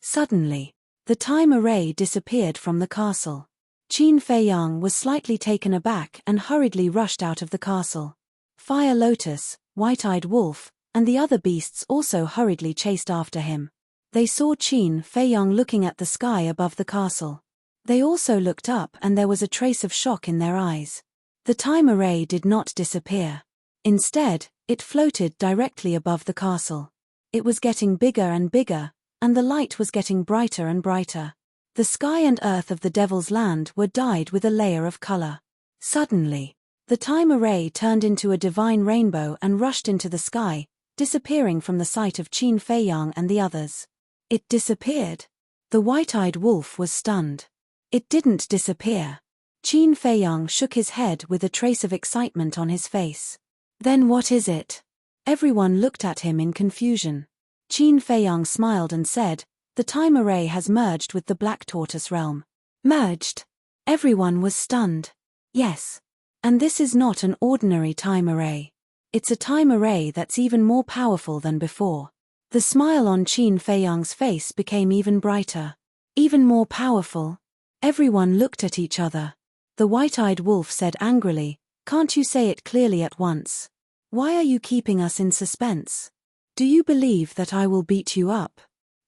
Suddenly, the time array disappeared from the castle. Qin Feiyang was slightly taken aback and hurriedly rushed out of the castle. Fire Lotus, White-Eyed Wolf, and the other beasts also hurriedly chased after him. They saw Qin Feiyang looking at the sky above the castle. They also looked up and there was a trace of shock in their eyes. The time array did not disappear. Instead, it floated directly above the castle. It was getting bigger and bigger, and the light was getting brighter and brighter. The sky and earth of the Devil's Land were dyed with a layer of color. Suddenly, the time array turned into a divine rainbow and rushed into the sky, disappearing from the sight of Qin Feiyang and the others. It disappeared. The White-Eyed Wolf was stunned. It didn't disappear. Qin Feiyang shook his head with a trace of excitement on his face. Then what is it? Everyone looked at him in confusion. Qin Feiyang smiled and said, "The time array has merged with the Black Tortoise realm." Merged? Everyone was stunned. Yes. And this is not an ordinary time array. It's a time array that's even more powerful than before. The smile on Qin Feiyang's face became even brighter. Even more powerful? Everyone looked at each other. The White-Eyed Wolf said angrily, "Can't you say it clearly at once? Why are you keeping us in suspense? Do you believe that I will beat you up?"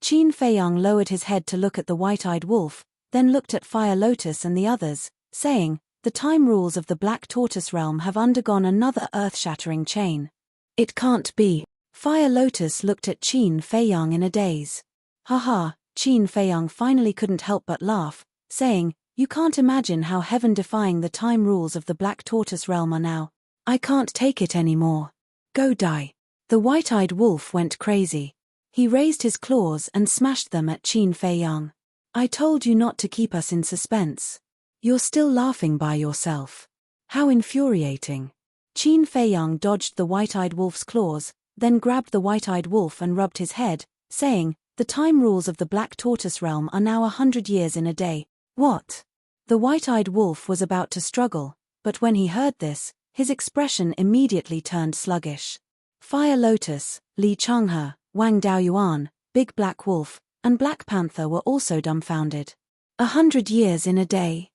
Qin Feiyang lowered his head to look at the White-Eyed Wolf, then looked at Fire Lotus and the others, saying, "The time rules of the Black Tortoise realm have undergone another earth-shattering chain. It can't be." Fire Lotus looked at Qin Feiyang in a daze. "Haha," Qin Feiyang finally couldn't help but laugh, saying, "You can't imagine how heaven-defying the time rules of the Black Tortoise realm are now. I can't take it anymore. Go die." The White-Eyed Wolf went crazy. He raised his claws and smashed them at Qin Feiyang. "I told you not to keep us in suspense. You're still laughing by yourself. How infuriating." Qin Feiyang dodged the White-Eyed Wolf's claws, then grabbed the White-Eyed Wolf and rubbed his head, saying, "The time rules of the Black Tortoise realm are now 100 years in a day." "What?" The White-Eyed Wolf was about to struggle, but when he heard this, his expression immediately turned sluggish. Fire Lotus, Li Changhe, Wang Daoyuan, Big Black Wolf, and Black Panther were also dumbfounded. 100 years in a day?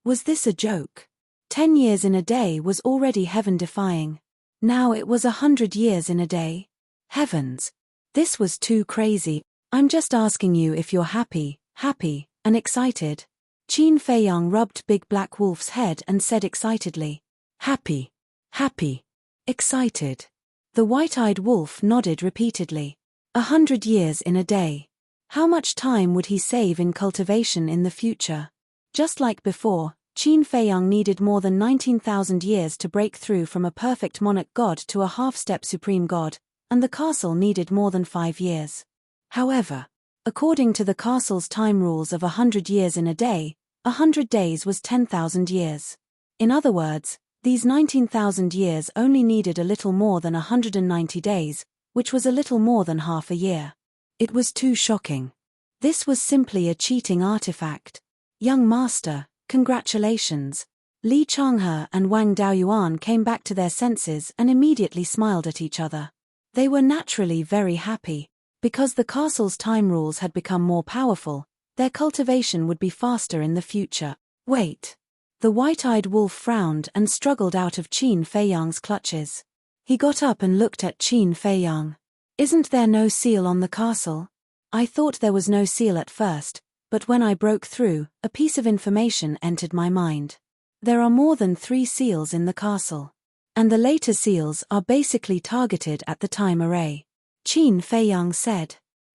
Was this a joke? 10 years in a day was already heaven-defying. Now it was 100 years in a day? Heavens! This was too crazy. "I'm just asking you if you're happy, and excited." Qin Feiyang rubbed Big Black Wolf's head and said excitedly, "Happy, excited." The White-Eyed Wolf nodded repeatedly. 100 years in a day. How much time would he save in cultivation in the future? Just like before, Qin Feiyang needed more than 19,000 years to break through from a perfect monarch god to a half-step supreme god, and the castle needed more than 5 years. However, according to the castle's time rules of 100 years in a day, 100 days was 10,000 years. In other words, these 19,000 years only needed a little more than 190 days, which was a little more than half a year. It was too shocking. This was simply a cheating artifact. "Young master, congratulations." Li Changhe and Wang Daoyuan came back to their senses and immediately smiled at each other. They were naturally very happy. Because the castle's time rules had become more powerful, their cultivation would be faster in the future. "Wait." The White-Eyed Wolf frowned and struggled out of Qin Feiyang's clutches. He got up and looked at Qin Feiyang. "Isn't there no seal on the castle? I thought there was no seal at first, but when I broke through, a piece of information entered my mind. There are more than 3 seals in the castle. And the later seals are basically targeted at the time array." Qin Feiyang said.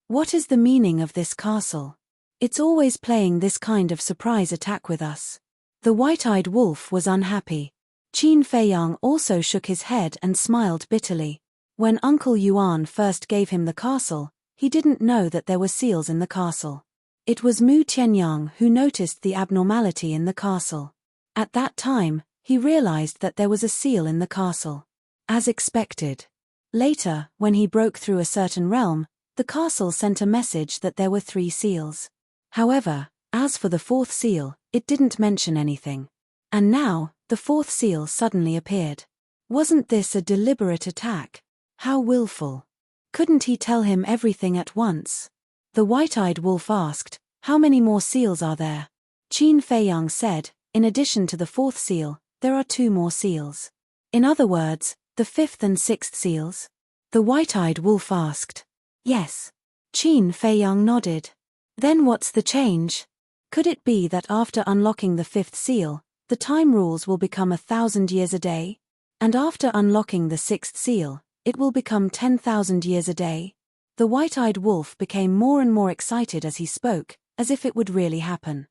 "What is the meaning of this castle? It's always playing this kind of surprise attack with us." The White-Eyed Wolf was unhappy. Qin Feiyang also shook his head and smiled bitterly. When Uncle Yuan first gave him the castle, he didn't know that there were seals in the castle. It was Mu Tianyang who noticed the abnormality in the castle. At that time, he realized that there was a seal in the castle. As expected. Later, when he broke through a certain realm, the castle sent a message that there were 3 seals. However, as for the 4th seal, it didn't mention anything. And now, the 4th seal suddenly appeared. Wasn't this a deliberate attack? How willful. Couldn't he tell him everything at once? The white-eyed wolf asked, "How many more seals are there?" Qin Feiyang said, "In addition to the fourth seal, there are 2 more seals." In other words, the 5th and 6th seals? The white-eyed wolf asked. Yes. Qin Feiyang nodded. Then what's the change? Could it be that after unlocking the 5th seal, the time rules will become 1,000 years a day? And after unlocking the 6th seal, it will become 10,000 years a day? The white-eyed wolf became more and more excited as he spoke, as if it would really happen.